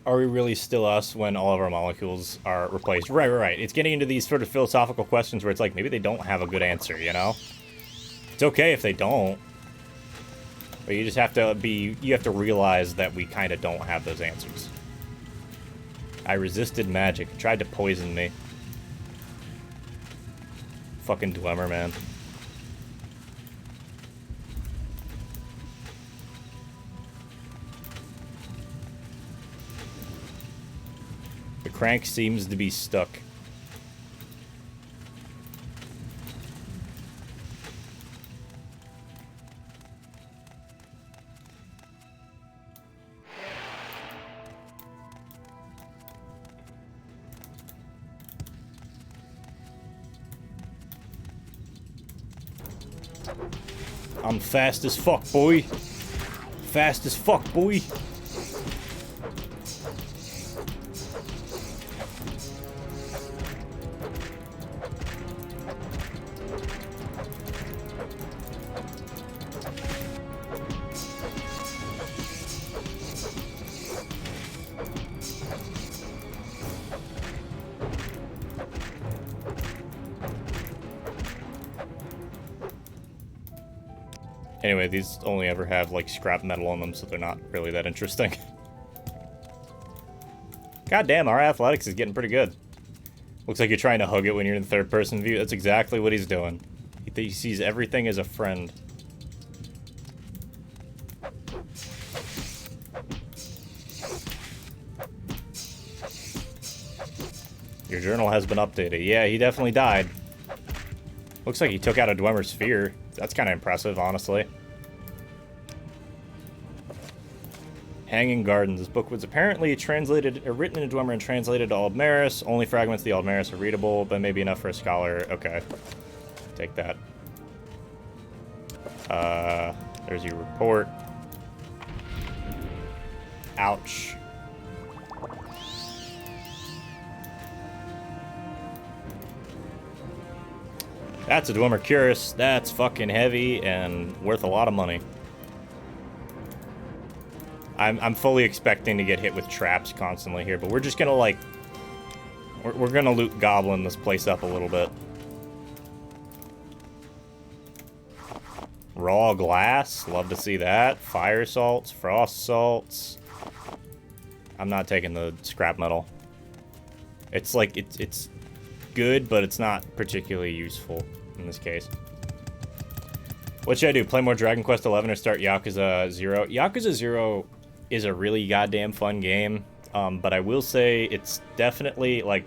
Are we really still us when all of our molecules are replaced? Right. It's getting into these sort of philosophical questions where it's like, maybe they don't have a good answer, you know? It's okay if they don't. But you just have to you have to realize that we kind of don't have those answers. I resisted magic. It tried to poison me. Fucking Dwemer, man. The crank seems to be stuck. I'm fast as fuck, boy. Fast as fuck, boy. Anyway, these only ever have, like, scrap metal on them, so they're not really that interesting. God damn, our athletics is getting pretty good. Looks like you're trying to hug it when you're in third-person view. That's exactly what he's doing. He sees everything as a friend. Your journal has been updated. Yeah, he definitely died. Looks like he took out a Dwemer sphere. That's kind of impressive, honestly. Hanging Gardens. This book was apparently written in Dwemer and translated to Aldmaris. Only fragments of the Aldmaris are readable, but maybe enough for a scholar. Okay. Take that. There's your report. Ouch. That's a Dwemer Cuirass. That's fucking heavy and worth a lot of money. I'm fully expecting to get hit with traps constantly here, but we're just gonna, like... We're gonna loot goblin this place up a little bit. Raw glass. Love to see that. Fire salts. Frost salts. I'm not taking the scrap metal. It's like, it's good, but it's not particularly useful in this case. What should I do? Play more Dragon Quest XI or start Yakuza 0? Yakuza 0 is a really goddamn fun game, but I will say it's definitely, like,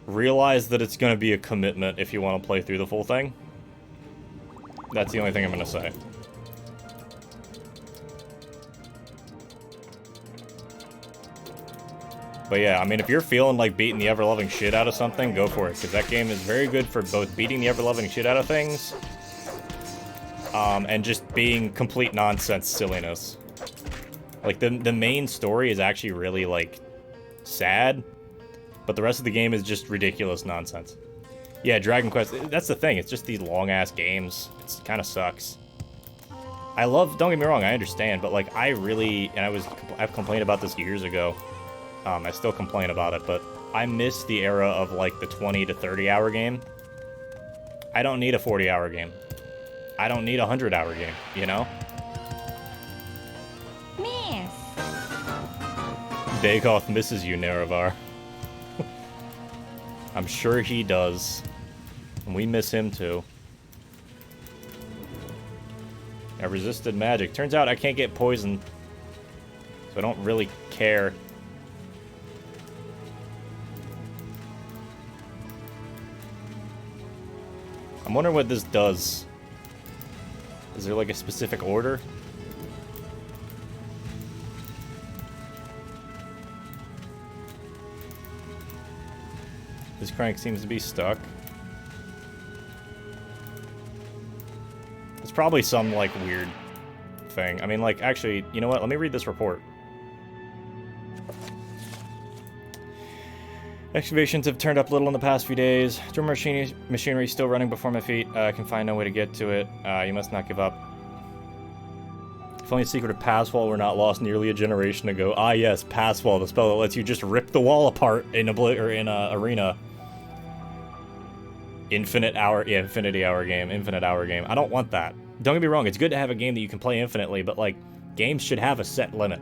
realize that it's going to be a commitment if you want to play through the full thing. That's the only thing I'm going to say. But yeah, I mean, if you're feeling like beating the ever-loving shit out of something, go for it, because that game is very good for both beating the ever-loving shit out of things, and just being complete nonsense silliness. Like, the main story is actually really, like, sad, but the rest of the game is just ridiculous nonsense. Yeah, Dragon Quest, that's the thing, it's just these long-ass games. It kind of sucks. I love, don't get me wrong, I understand, but, like, I really, and I've complained about this years ago. I still complain about it, but I miss the era of, like, the 20 to 30 hour game. I don't need a 40 hour game. I don't need a 100 hour game, you know? Miss. Dagoth misses you, Nerevar. I'm sure he does. And we miss him too. I resisted magic. Turns out I can't get poisoned. So I don't really care. I'm wondering what this does. Is there like a specific order? This crank seems to be stuck. It's probably some like weird thing. I mean, like, actually, you know what? Let me read this report. Excavations have turned up little in the past few days. Drum machinery is still running before my feet. I can find no way to get to it. You must not give up. If only a secret of Passwall were not lost nearly a generation ago. Ah yes, Passwall, the spell that lets you just rip the wall apart in a arena. Infinity hour game. Infinite hour game. I don't want that. Don't get me wrong, it's good to have a game that you can play infinitely, but like, games should have a set limit.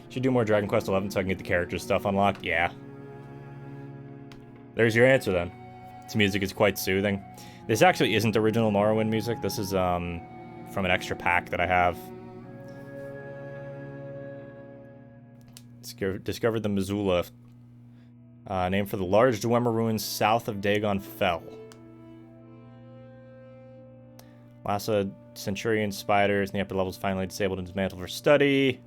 Should do more Dragon Quest XI so I can get the character stuff unlocked? Yeah. There's your answer then. This music is quite soothing. This actually isn't original Morrowind music. This is from an extra pack that I have. Discovered the Missoula, named for the large Dwemer ruins south of Dagon Fell. Lhasa Centurion spiders in the upper levels finally disabled and dismantled for study.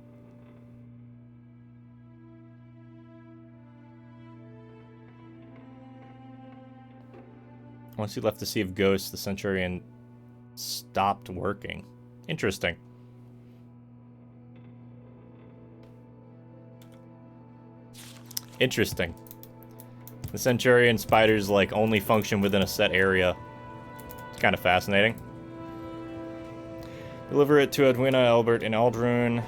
Once he left the Sea of Ghosts, the Centurion stopped working. Interesting. Interesting. The Centurion spiders, like, only function within a set area. It's kind of fascinating. Deliver it to Edwina, Albert, and Aldrune.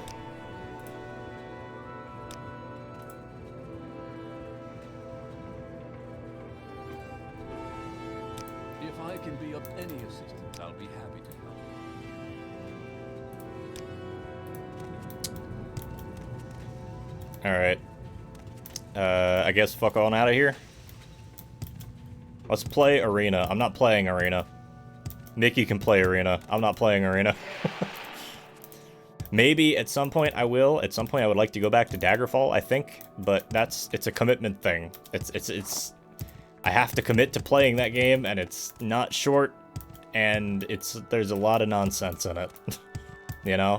If I can be of any assistance, I'll be happy to help. Alright. I guess fuck on out of here. Let's play Arena. I'm not playing Arena. Nikki can play Arena. I'm not playing Arena. Maybe at some point I will. At some point I would like to go back to Daggerfall, I think. But it's a commitment thing. I have to commit to playing that game, and it's not short, and there's a lot of nonsense in it. You know?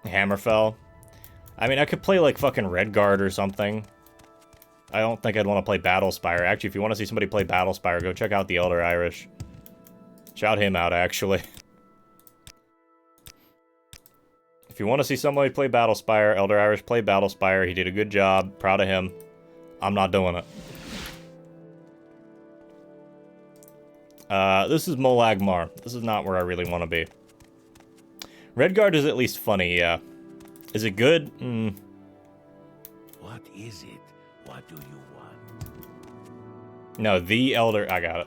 Hammerfell. I mean, I could play like fucking Redguard or something. I don't think I'd want to play Battlespire. Actually, if you want to see somebody play Battlespire, go check out the Elder Irish. Shout him out, actually. If you want to see somebody play Battlespire, Elder Irish played Battlespire. He did a good job. Proud of him. I'm not doing it. This is Molagmar. This is not where I really want to be. Redguard is at least funny, yeah. Is it good? What is it? What do you want? No, the Elder... I got it.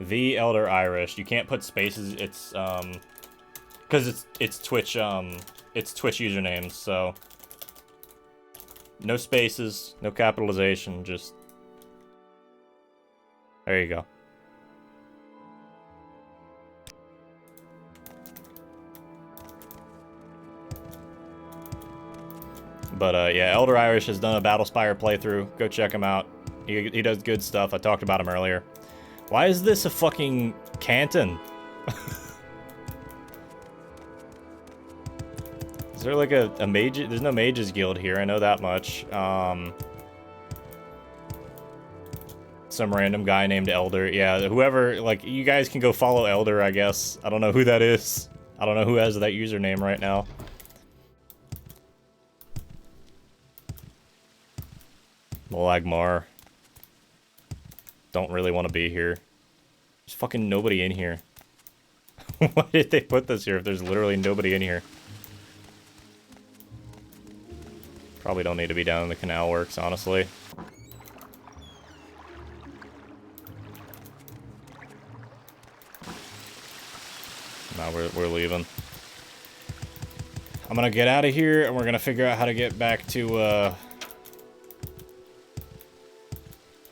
The Elder Irish. You can't put spaces. It's, because it's Twitch, it's Twitch usernames, so... No spaces, no capitalization, just... There you go. But, yeah, Elder Irish has done a Battlespire playthrough. Go check him out. He does good stuff. I talked about him earlier. Why is this a fucking canton? Is there like a mage? There's no mages guild here. I know that much. Some random guy named Elder. Yeah, whoever, like, you guys can go follow Elder, I guess. I don't know who that is. I don't know who has that username right now. Molagmar. Don't really want to be here. There's fucking nobody in here. Why did they put this here if there's literally nobody in here? Probably don't need to be down in the canal works, honestly. Nah, we're leaving. I'm gonna get out of here, and we're gonna figure out how to get back to,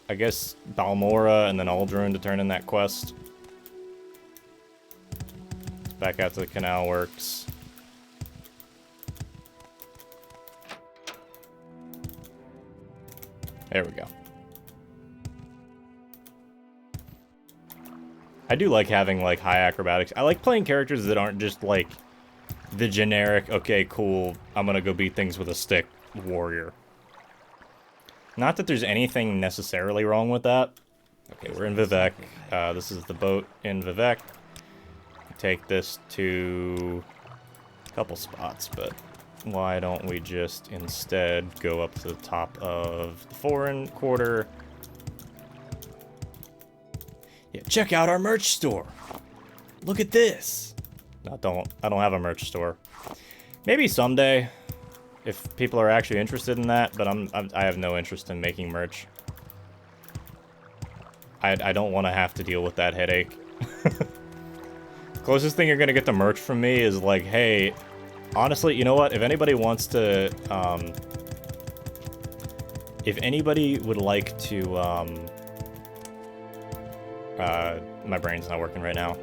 I guess Balmora and then Aldrune to turn in that quest. It's back out to the canal works. There we go. I do like having like high acrobatics. I like playing characters that aren't just like the generic, okay, cool, I'm gonna go beat things with a stick warrior. Not that there's anything necessarily wrong with that. Okay, we're in Vivec. This is the boat in Vivec. Take this to a couple spots, but why don't we just instead go up to the top of the foreign quarter? Yeah, check out our merch store. Look at this. No, I don't have a merch store. Maybe someday. If people are actually interested in that, but I have no interest in making merch. I don't want to have to deal with that headache. Closest thing you're gonna get to merch from me is like, hey, honestly, you know what? If anybody wants to, if anybody would like to, my brain's not working right now.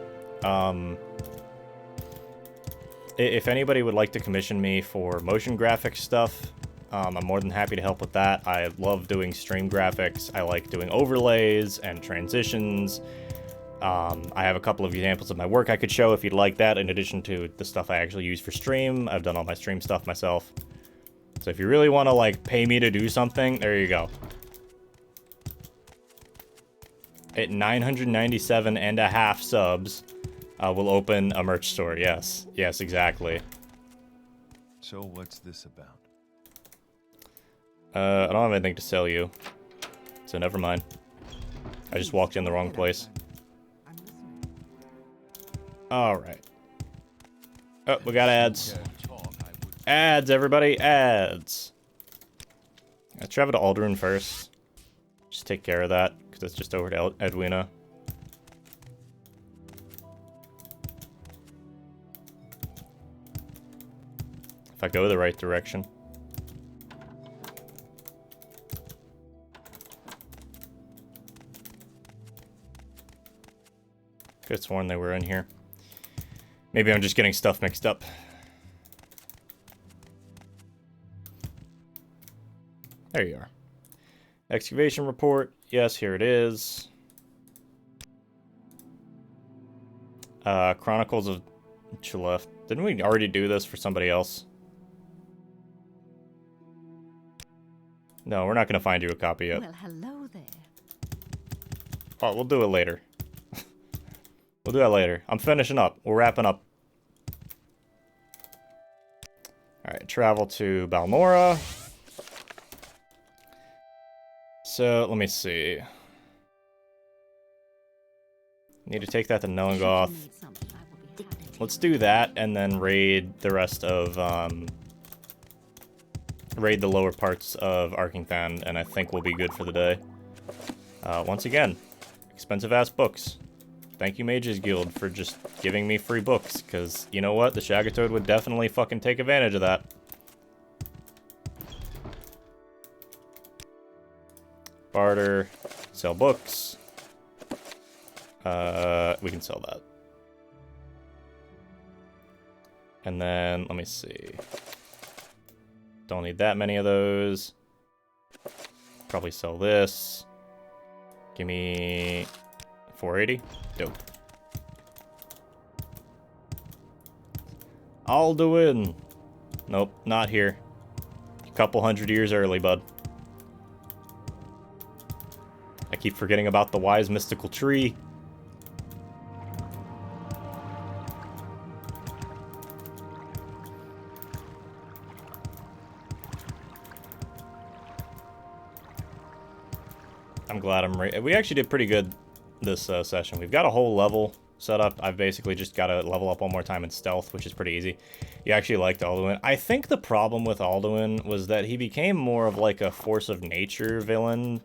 If anybody would like to commission me for motion graphics stuff, I'm more than happy to help with that. I love doing stream graphics. I like doing overlays and transitions. I have a couple of examples of my work I could show if you'd like that, in addition to the stuff I actually use for stream. I've done all my stream stuff myself. So if you really want to, like, pay me to do something, there you go. At 997 and a half subs, we'll open a merch store. Yes. Yes, exactly. So what's this about? I don't have anything to sell you. So never mind. I just walked in the wrong place. Alright. Oh, we got ads. Ads, everybody, ads. Let's travel to Alderaan first. Just take care of that, because it's just over to Edwina. If I go the right direction. Could have sworn they were in here. Maybe I'm just getting stuff mixed up. There you are. Excavation report. Yes, here it is. Chronicles of Chalef. Didn't we already do this for somebody else? No, we're not going to find you a copy yet. Well, hello there. Oh, we'll do it later. We'll do that later. I'm finishing up. We're wrapping up. Alright, travel to Balmora. So, let me see. Need to take that to Noangoth. Let's do that, and then raid the rest of, raid the lower parts of Arkingthan, and I think we'll be good for the day. Once again, expensive-ass books. Thank you, Mages Guild, for just giving me free books, because, you know what? The Shagatoad would definitely fucking take advantage of that. Barter. Sell books. We can sell that. And then, let me see. Don't need that many of those. Probably sell this. Give me 480. Dope. Alduin. Nope, not here. A couple hundred years early, bud. I keep forgetting about the wise mystical tree. I'm glad we actually did pretty good this session. We've got a whole level set up. I've basically just got to level up one more time in stealth, which is pretty easy. You actually liked Alduin. I think the problem with Alduin was that he became more of like a force of nature villain.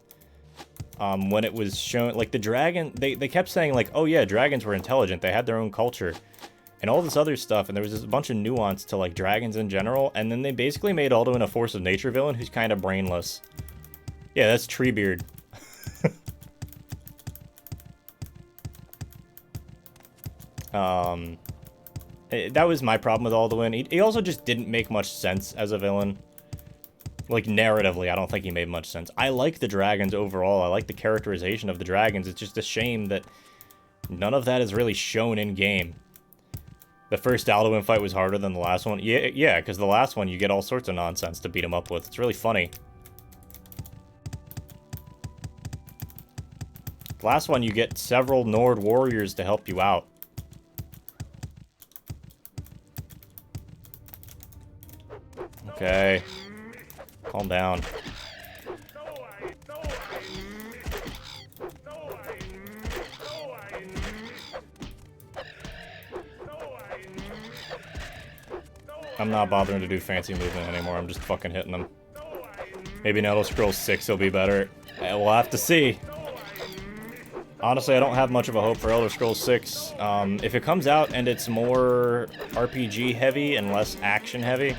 When it was shown, like the dragon, they kept saying like, oh yeah, dragons were intelligent, they had their own culture, and all this other stuff, and there was just a bunch of nuance to like dragons in general, and then they basically made Alduin a force of nature villain who's kind of brainless. Yeah, that's Treebeard. That was my problem with Alduin. He also just didn't make much sense as a villain. Like, narratively, I don't think he made much sense. I like the dragons overall. I like the characterization of the dragons. It's just a shame that none of that is really shown in-game. The first Alduin fight was harder than the last one. Yeah, because the last one, you get all sorts of nonsense to beat him up with. It's really funny. The last one, you get several Nord warriors to help you out. Okay. Calm down. I'm not bothering to do fancy movement anymore. I'm just fucking hitting them. Maybe in Elder Scrolls 6 will be better. We'll have to see. Honestly, I don't have much of a hope for Elder Scrolls 6. If it comes out and it's more RPG heavy and less action heavy,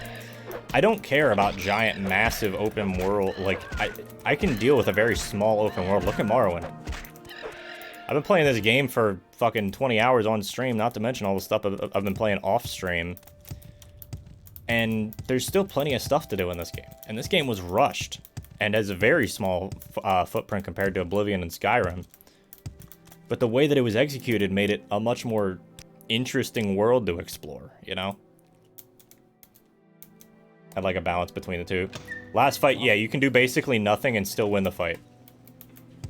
I don't care about giant, massive open world. Like, I can deal with a very small open world. Look at Morrowind. I've been playing this game for fucking 20 hours on stream, not to mention all the stuff I've been playing off stream. And there's still plenty of stuff to do in this game. And this game was rushed, and has a very small footprint compared to Oblivion and Skyrim. But the way that it was executed made it a much more interesting world to explore, you know? I'd like a balance between the two. Last fight, yeah, you can do basically nothing and still win the fight.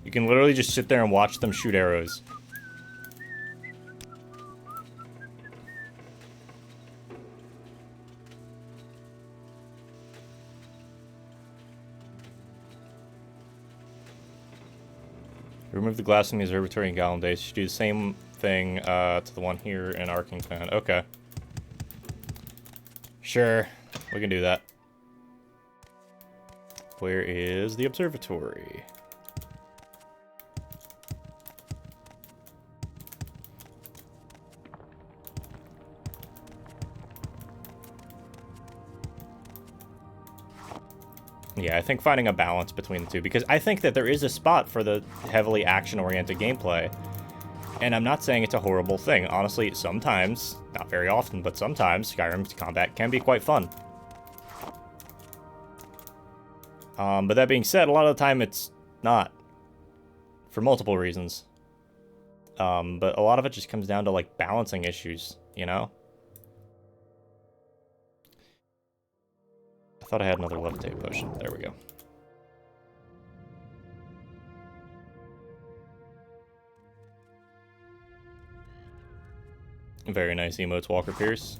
You can literally just sit there and watch them shoot arrows. Remove the glass from the observatory in Gallon Days. You should do the same thing to the one here in Arkington. Okay. Sure. We can do that. Where is the observatory? Yeah, I think finding a balance between the two, because I think that there is a spot for the heavily action-oriented gameplay, and I'm not saying it's a horrible thing. Honestly, sometimes, not very often, but sometimes Skyrim's combat can be quite fun. But that being said, a lot of the time it's not, for multiple reasons. But a lot of it just comes down to, like, balancing issues, you know? I thought I had another levitate potion. There we go. Very nice emotes, Walker Pierce.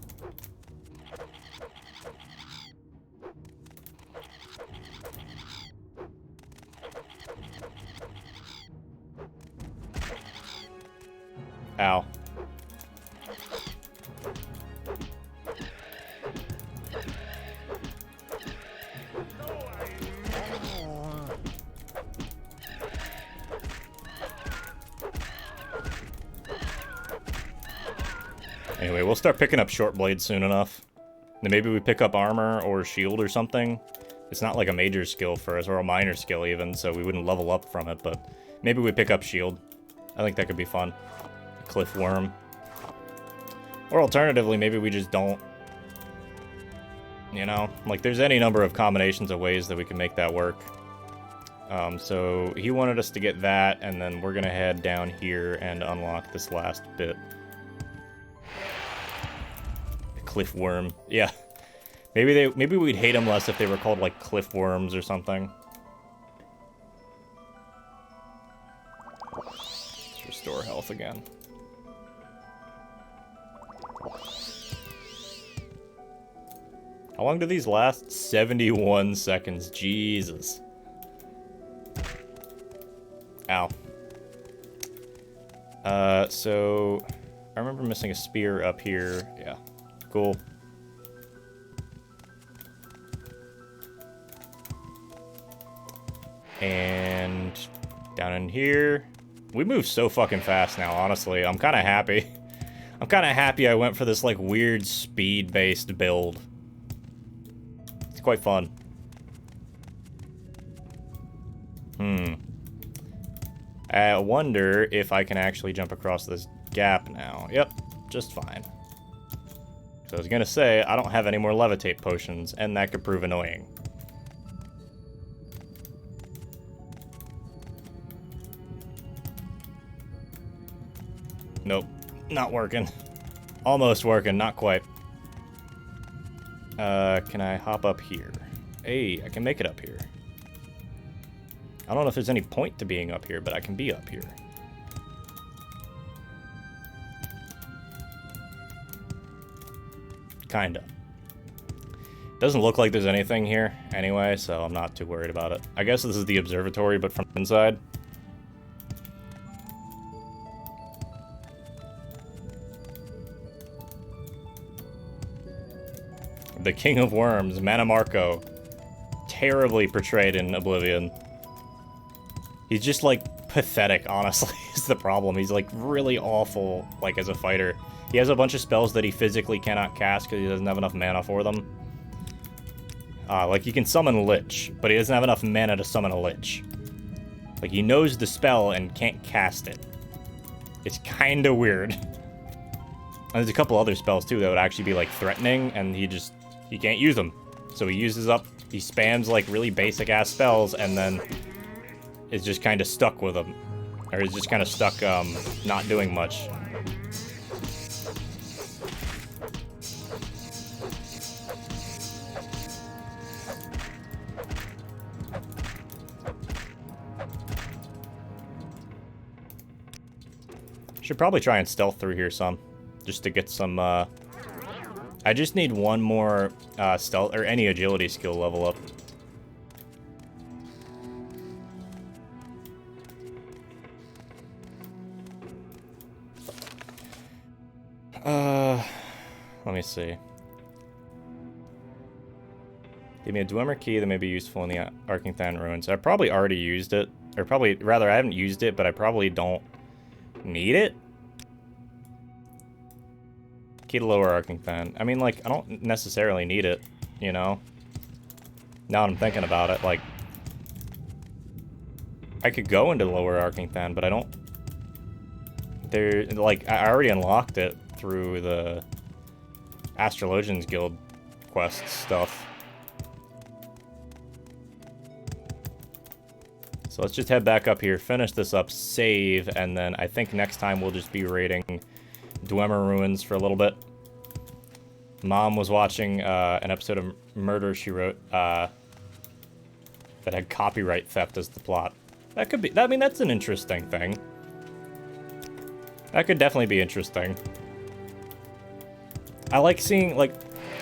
Ow. Anyway, we'll start picking up short blades soon enough. Then maybe we pick up armor or shield or something. It's not like a major skill for us, or a minor skill even, so we wouldn't level up from it, but maybe we pick up shield. I think that could be fun. A cliff worm. Or alternatively, maybe we just don't. You know? Like, there's any number of combinations of ways that we can make that work. So he wanted us to get that, and then we're gonna head down here and unlock this last bit. Cliff worm. Yeah. Maybe we'd hate them less if they were called like cliff worms or something. Let's restore health again. How long do these last? 71 seconds. Jesus. Ow. So I remember missing a spear up here. Yeah. Cool. And down in here. We move so fucking fast now, honestly. I'm kind of happy. I'm kind of happy I went for this, like, weird speed-based build. It's quite fun. I wonder if I can actually jump across this gap now. Yep, just fine. So I was gonna say, I don't have any more levitate potions, and that could prove annoying. Nope, not working. Almost working, not quite. Can I hop up here? Hey, I can make it up here. I don't know if there's any point to being up here, but I can be up here. Kinda. Doesn't look like there's anything here anyway, so I'm not too worried about it. I guess this is the observatory, but from inside. The King of Worms, Mannimarco. Terribly portrayed in Oblivion. He's just, like, pathetic, honestly, is the problem. He's, like, really awful, like, as a fighter. He has a bunch of spells that he physically cannot cast because he doesn't have enough mana for them. Like, he can summon Lich, but he doesn't have enough mana to summon a Lich. Like, he knows the spell and can't cast it. It's kinda weird. And there's a couple other spells, too, that would actually be, like, threatening, and he can't use them. So he spams, like, really basic-ass spells, and then is just kind of stuck with them. Or is just kind of stuck, not doing much. Should probably try and stealth through here some, just to get some, I just need one more, stealth, or any agility skill level up. Let me see. Give me a Dwemer key that may be useful in the Arkenthal ruins. I probably already used it. Or probably, rather, I haven't used it, but I probably don't need it. Key to lower Arkenthal. I mean, like, I don't necessarily need it, you know? Now that I'm thinking about it, like... I could go into lower Arkenthal, but I don't... There, like, I already unlocked it through the Astrologians Guild quest stuff. So let's just head back up here, finish this up, save, and then I think next time we'll just be raiding Dwemer Ruins for a little bit. Mom was watching an episode of Murder, She Wrote, that had copyright theft as the plot. That could be, I mean, that's an interesting thing. That could definitely be interesting. I like seeing, like,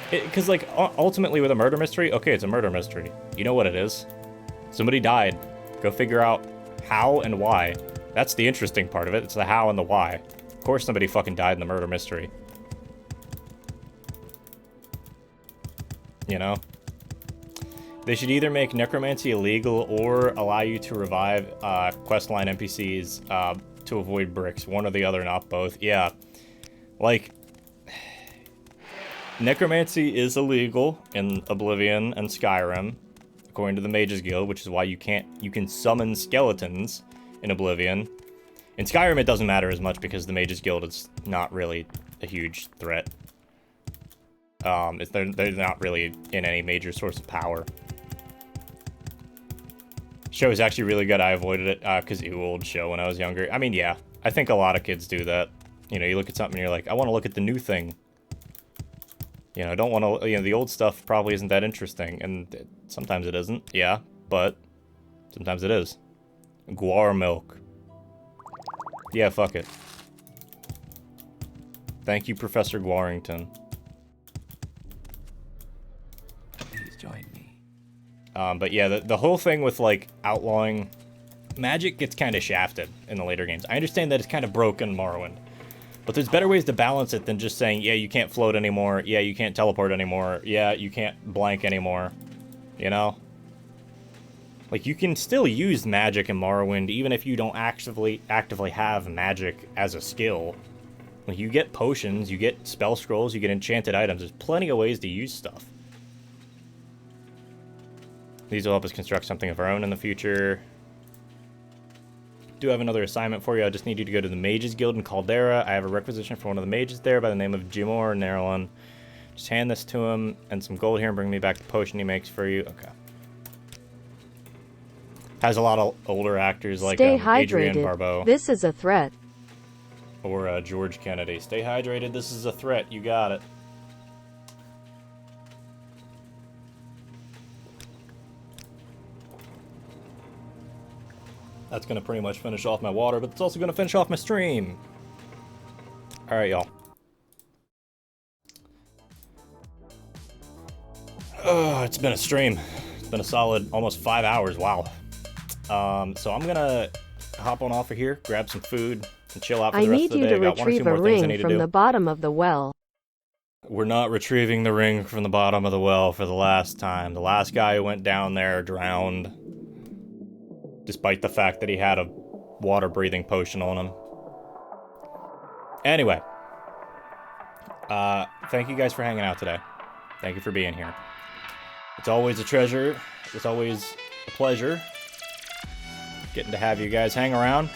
because, like, ultimately with a murder mystery, okay, it's a murder mystery. You know what it is. Somebody died. Go figure out how and why. That's the interesting part of it. It's the how and the why. Of course somebody fucking died in the murder mystery. You know? They should either make necromancy illegal or allow you to revive questline NPCs to avoid bricks. One or the other, not both. Yeah. Like... Necromancy is illegal in Oblivion and Skyrim, according to the Mages Guild, which is why you can summon skeletons in Oblivion. In Skyrim, it doesn't matter as much because the Mages Guild is not really a huge threat. They're not really in any major source of power. Show is actually really good. I avoided it because old show when I was younger. I mean, yeah, I think a lot of kids do that. You know, you look at something and you're like, I want to look at the new thing. You know, I don't want to, you know, the old stuff probably isn't that interesting, and sometimes it isn't, yeah, but sometimes it is. Guar milk. Yeah, fuck it. Thank you, Professor Guarrington. Please join me. But yeah, the whole thing with, like, outlawing magic gets kind of shafted in the later games. I understand that it's kind of broken Morrowind. But there's better ways to balance it than just saying, yeah, you can't float anymore, yeah, you can't teleport anymore, yeah, you can't blank anymore, you know? Like, you can still use magic in Morrowind even if you don't actively have magic as a skill. Like, you get potions, you get spell scrolls, you get enchanted items, there's plenty of ways to use stuff. These will help us construct something of our own in the future. Do have another assignment for you. I just need you to go to the Mages Guild in Caldera. I have a requisition for one of the mages there by the name of Jimor Nerlin. Just hand this to him and some gold here and bring me back the potion he makes for you. Okay. Has a lot of older actors like Adrienne Barbeau. This is a threat. Or George Kennedy. Stay hydrated. This is a threat. You got it. That's going to pretty much finish off my water, but it's also going to finish off my stream. Alright, y'all. Oh, it's been a stream. It's been a solid almost 5 hours. Wow. So I'm going to hop on off of here, grab some food, and chill out for the rest of the day. I need you to retrieve a ring from the bottom of the well. We're not retrieving the ring from the bottom of the well for the last time. The last guy who went down there drowned. Despite the fact that he had a water-breathing potion on him. Anyway. Thank you guys for hanging out today. Thank you for being here. It's always a treasure. It's always a pleasure getting to have you guys hang around.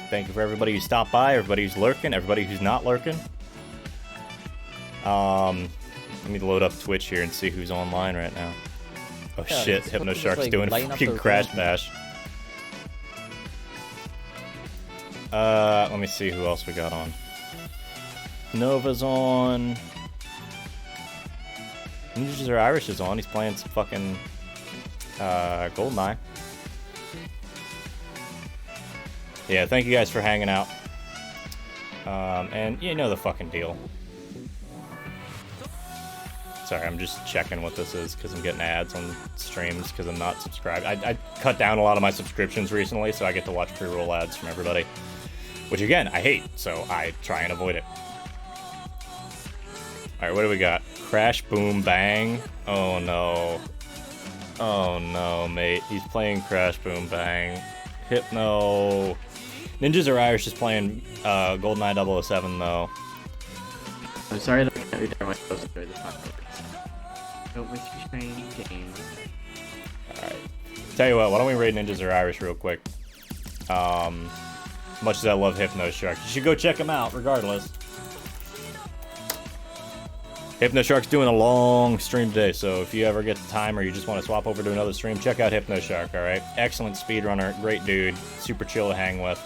Thank you for everybody who stopped by, everybody who's lurking, everybody who's not lurking. Let me load up Twitch here and see who's online right now. Oh yeah, shit, Hypnoshark's like doing a fucking crash bash. Let me see who else we got on. Nova's on. Ninjas or Irish is on. He's playing some fucking Goldeneye. Yeah, thank you guys for hanging out. And you know the fucking deal. Sorry, I'm just checking what this is because I'm getting ads on streams because I'm not subscribed. I cut down a lot of my subscriptions recently, so I get to watch pre-roll ads from everybody. Which, again, I hate, so I try and avoid it. Alright, what do we got? Crash, boom, bang. Oh, no. Oh, no, mate. He's playing Crash, boom, bang. Hypno. Ninjas are Irish is playing GoldenEye 007, though. I'm sorry that every time I supposed to do this podcast. Don't make me train games. Alright. Tell you what, why don't we raid Ninjas are Irish real quick? Much as I love Hypno Shark. You should go check him out, regardless. Hypno Shark's doing a long stream today, so if you ever get the time or you just want to swap over to another stream, check out Hypno Shark, alright? Excellent speedrunner, great dude, super chill to hang with.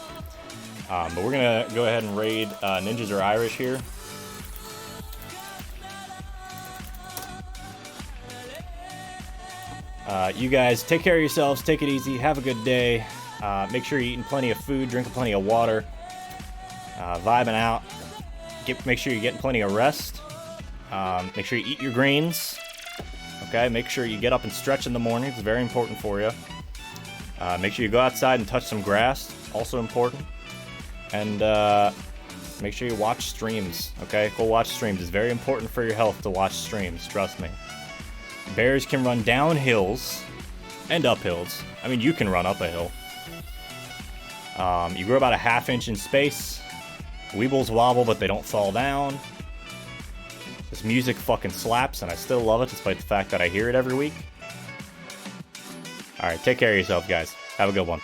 But we're gonna go ahead and raid Ninjas are Irish here. You guys, take care of yourselves, take it easy, have a good day. Make sure you're eating plenty of food, drinking plenty of water, vibing out. Make sure you're getting plenty of rest. Make sure you eat your greens. Okay, make sure you get up and stretch in the morning. It's very important for you. Make sure you go outside and touch some grass. Also important. And make sure you watch streams. Okay, go watch streams. It's very important for your health to watch streams. Trust me. Bears can run down hills and up hills. I mean, you can run up a hill. You grow about a ½ inch in space. Weebles wobble, but they don't fall down. This music fucking slaps, and I still love it, despite the fact that I hear it every week. Alright, take care of yourself, guys. Have a good one.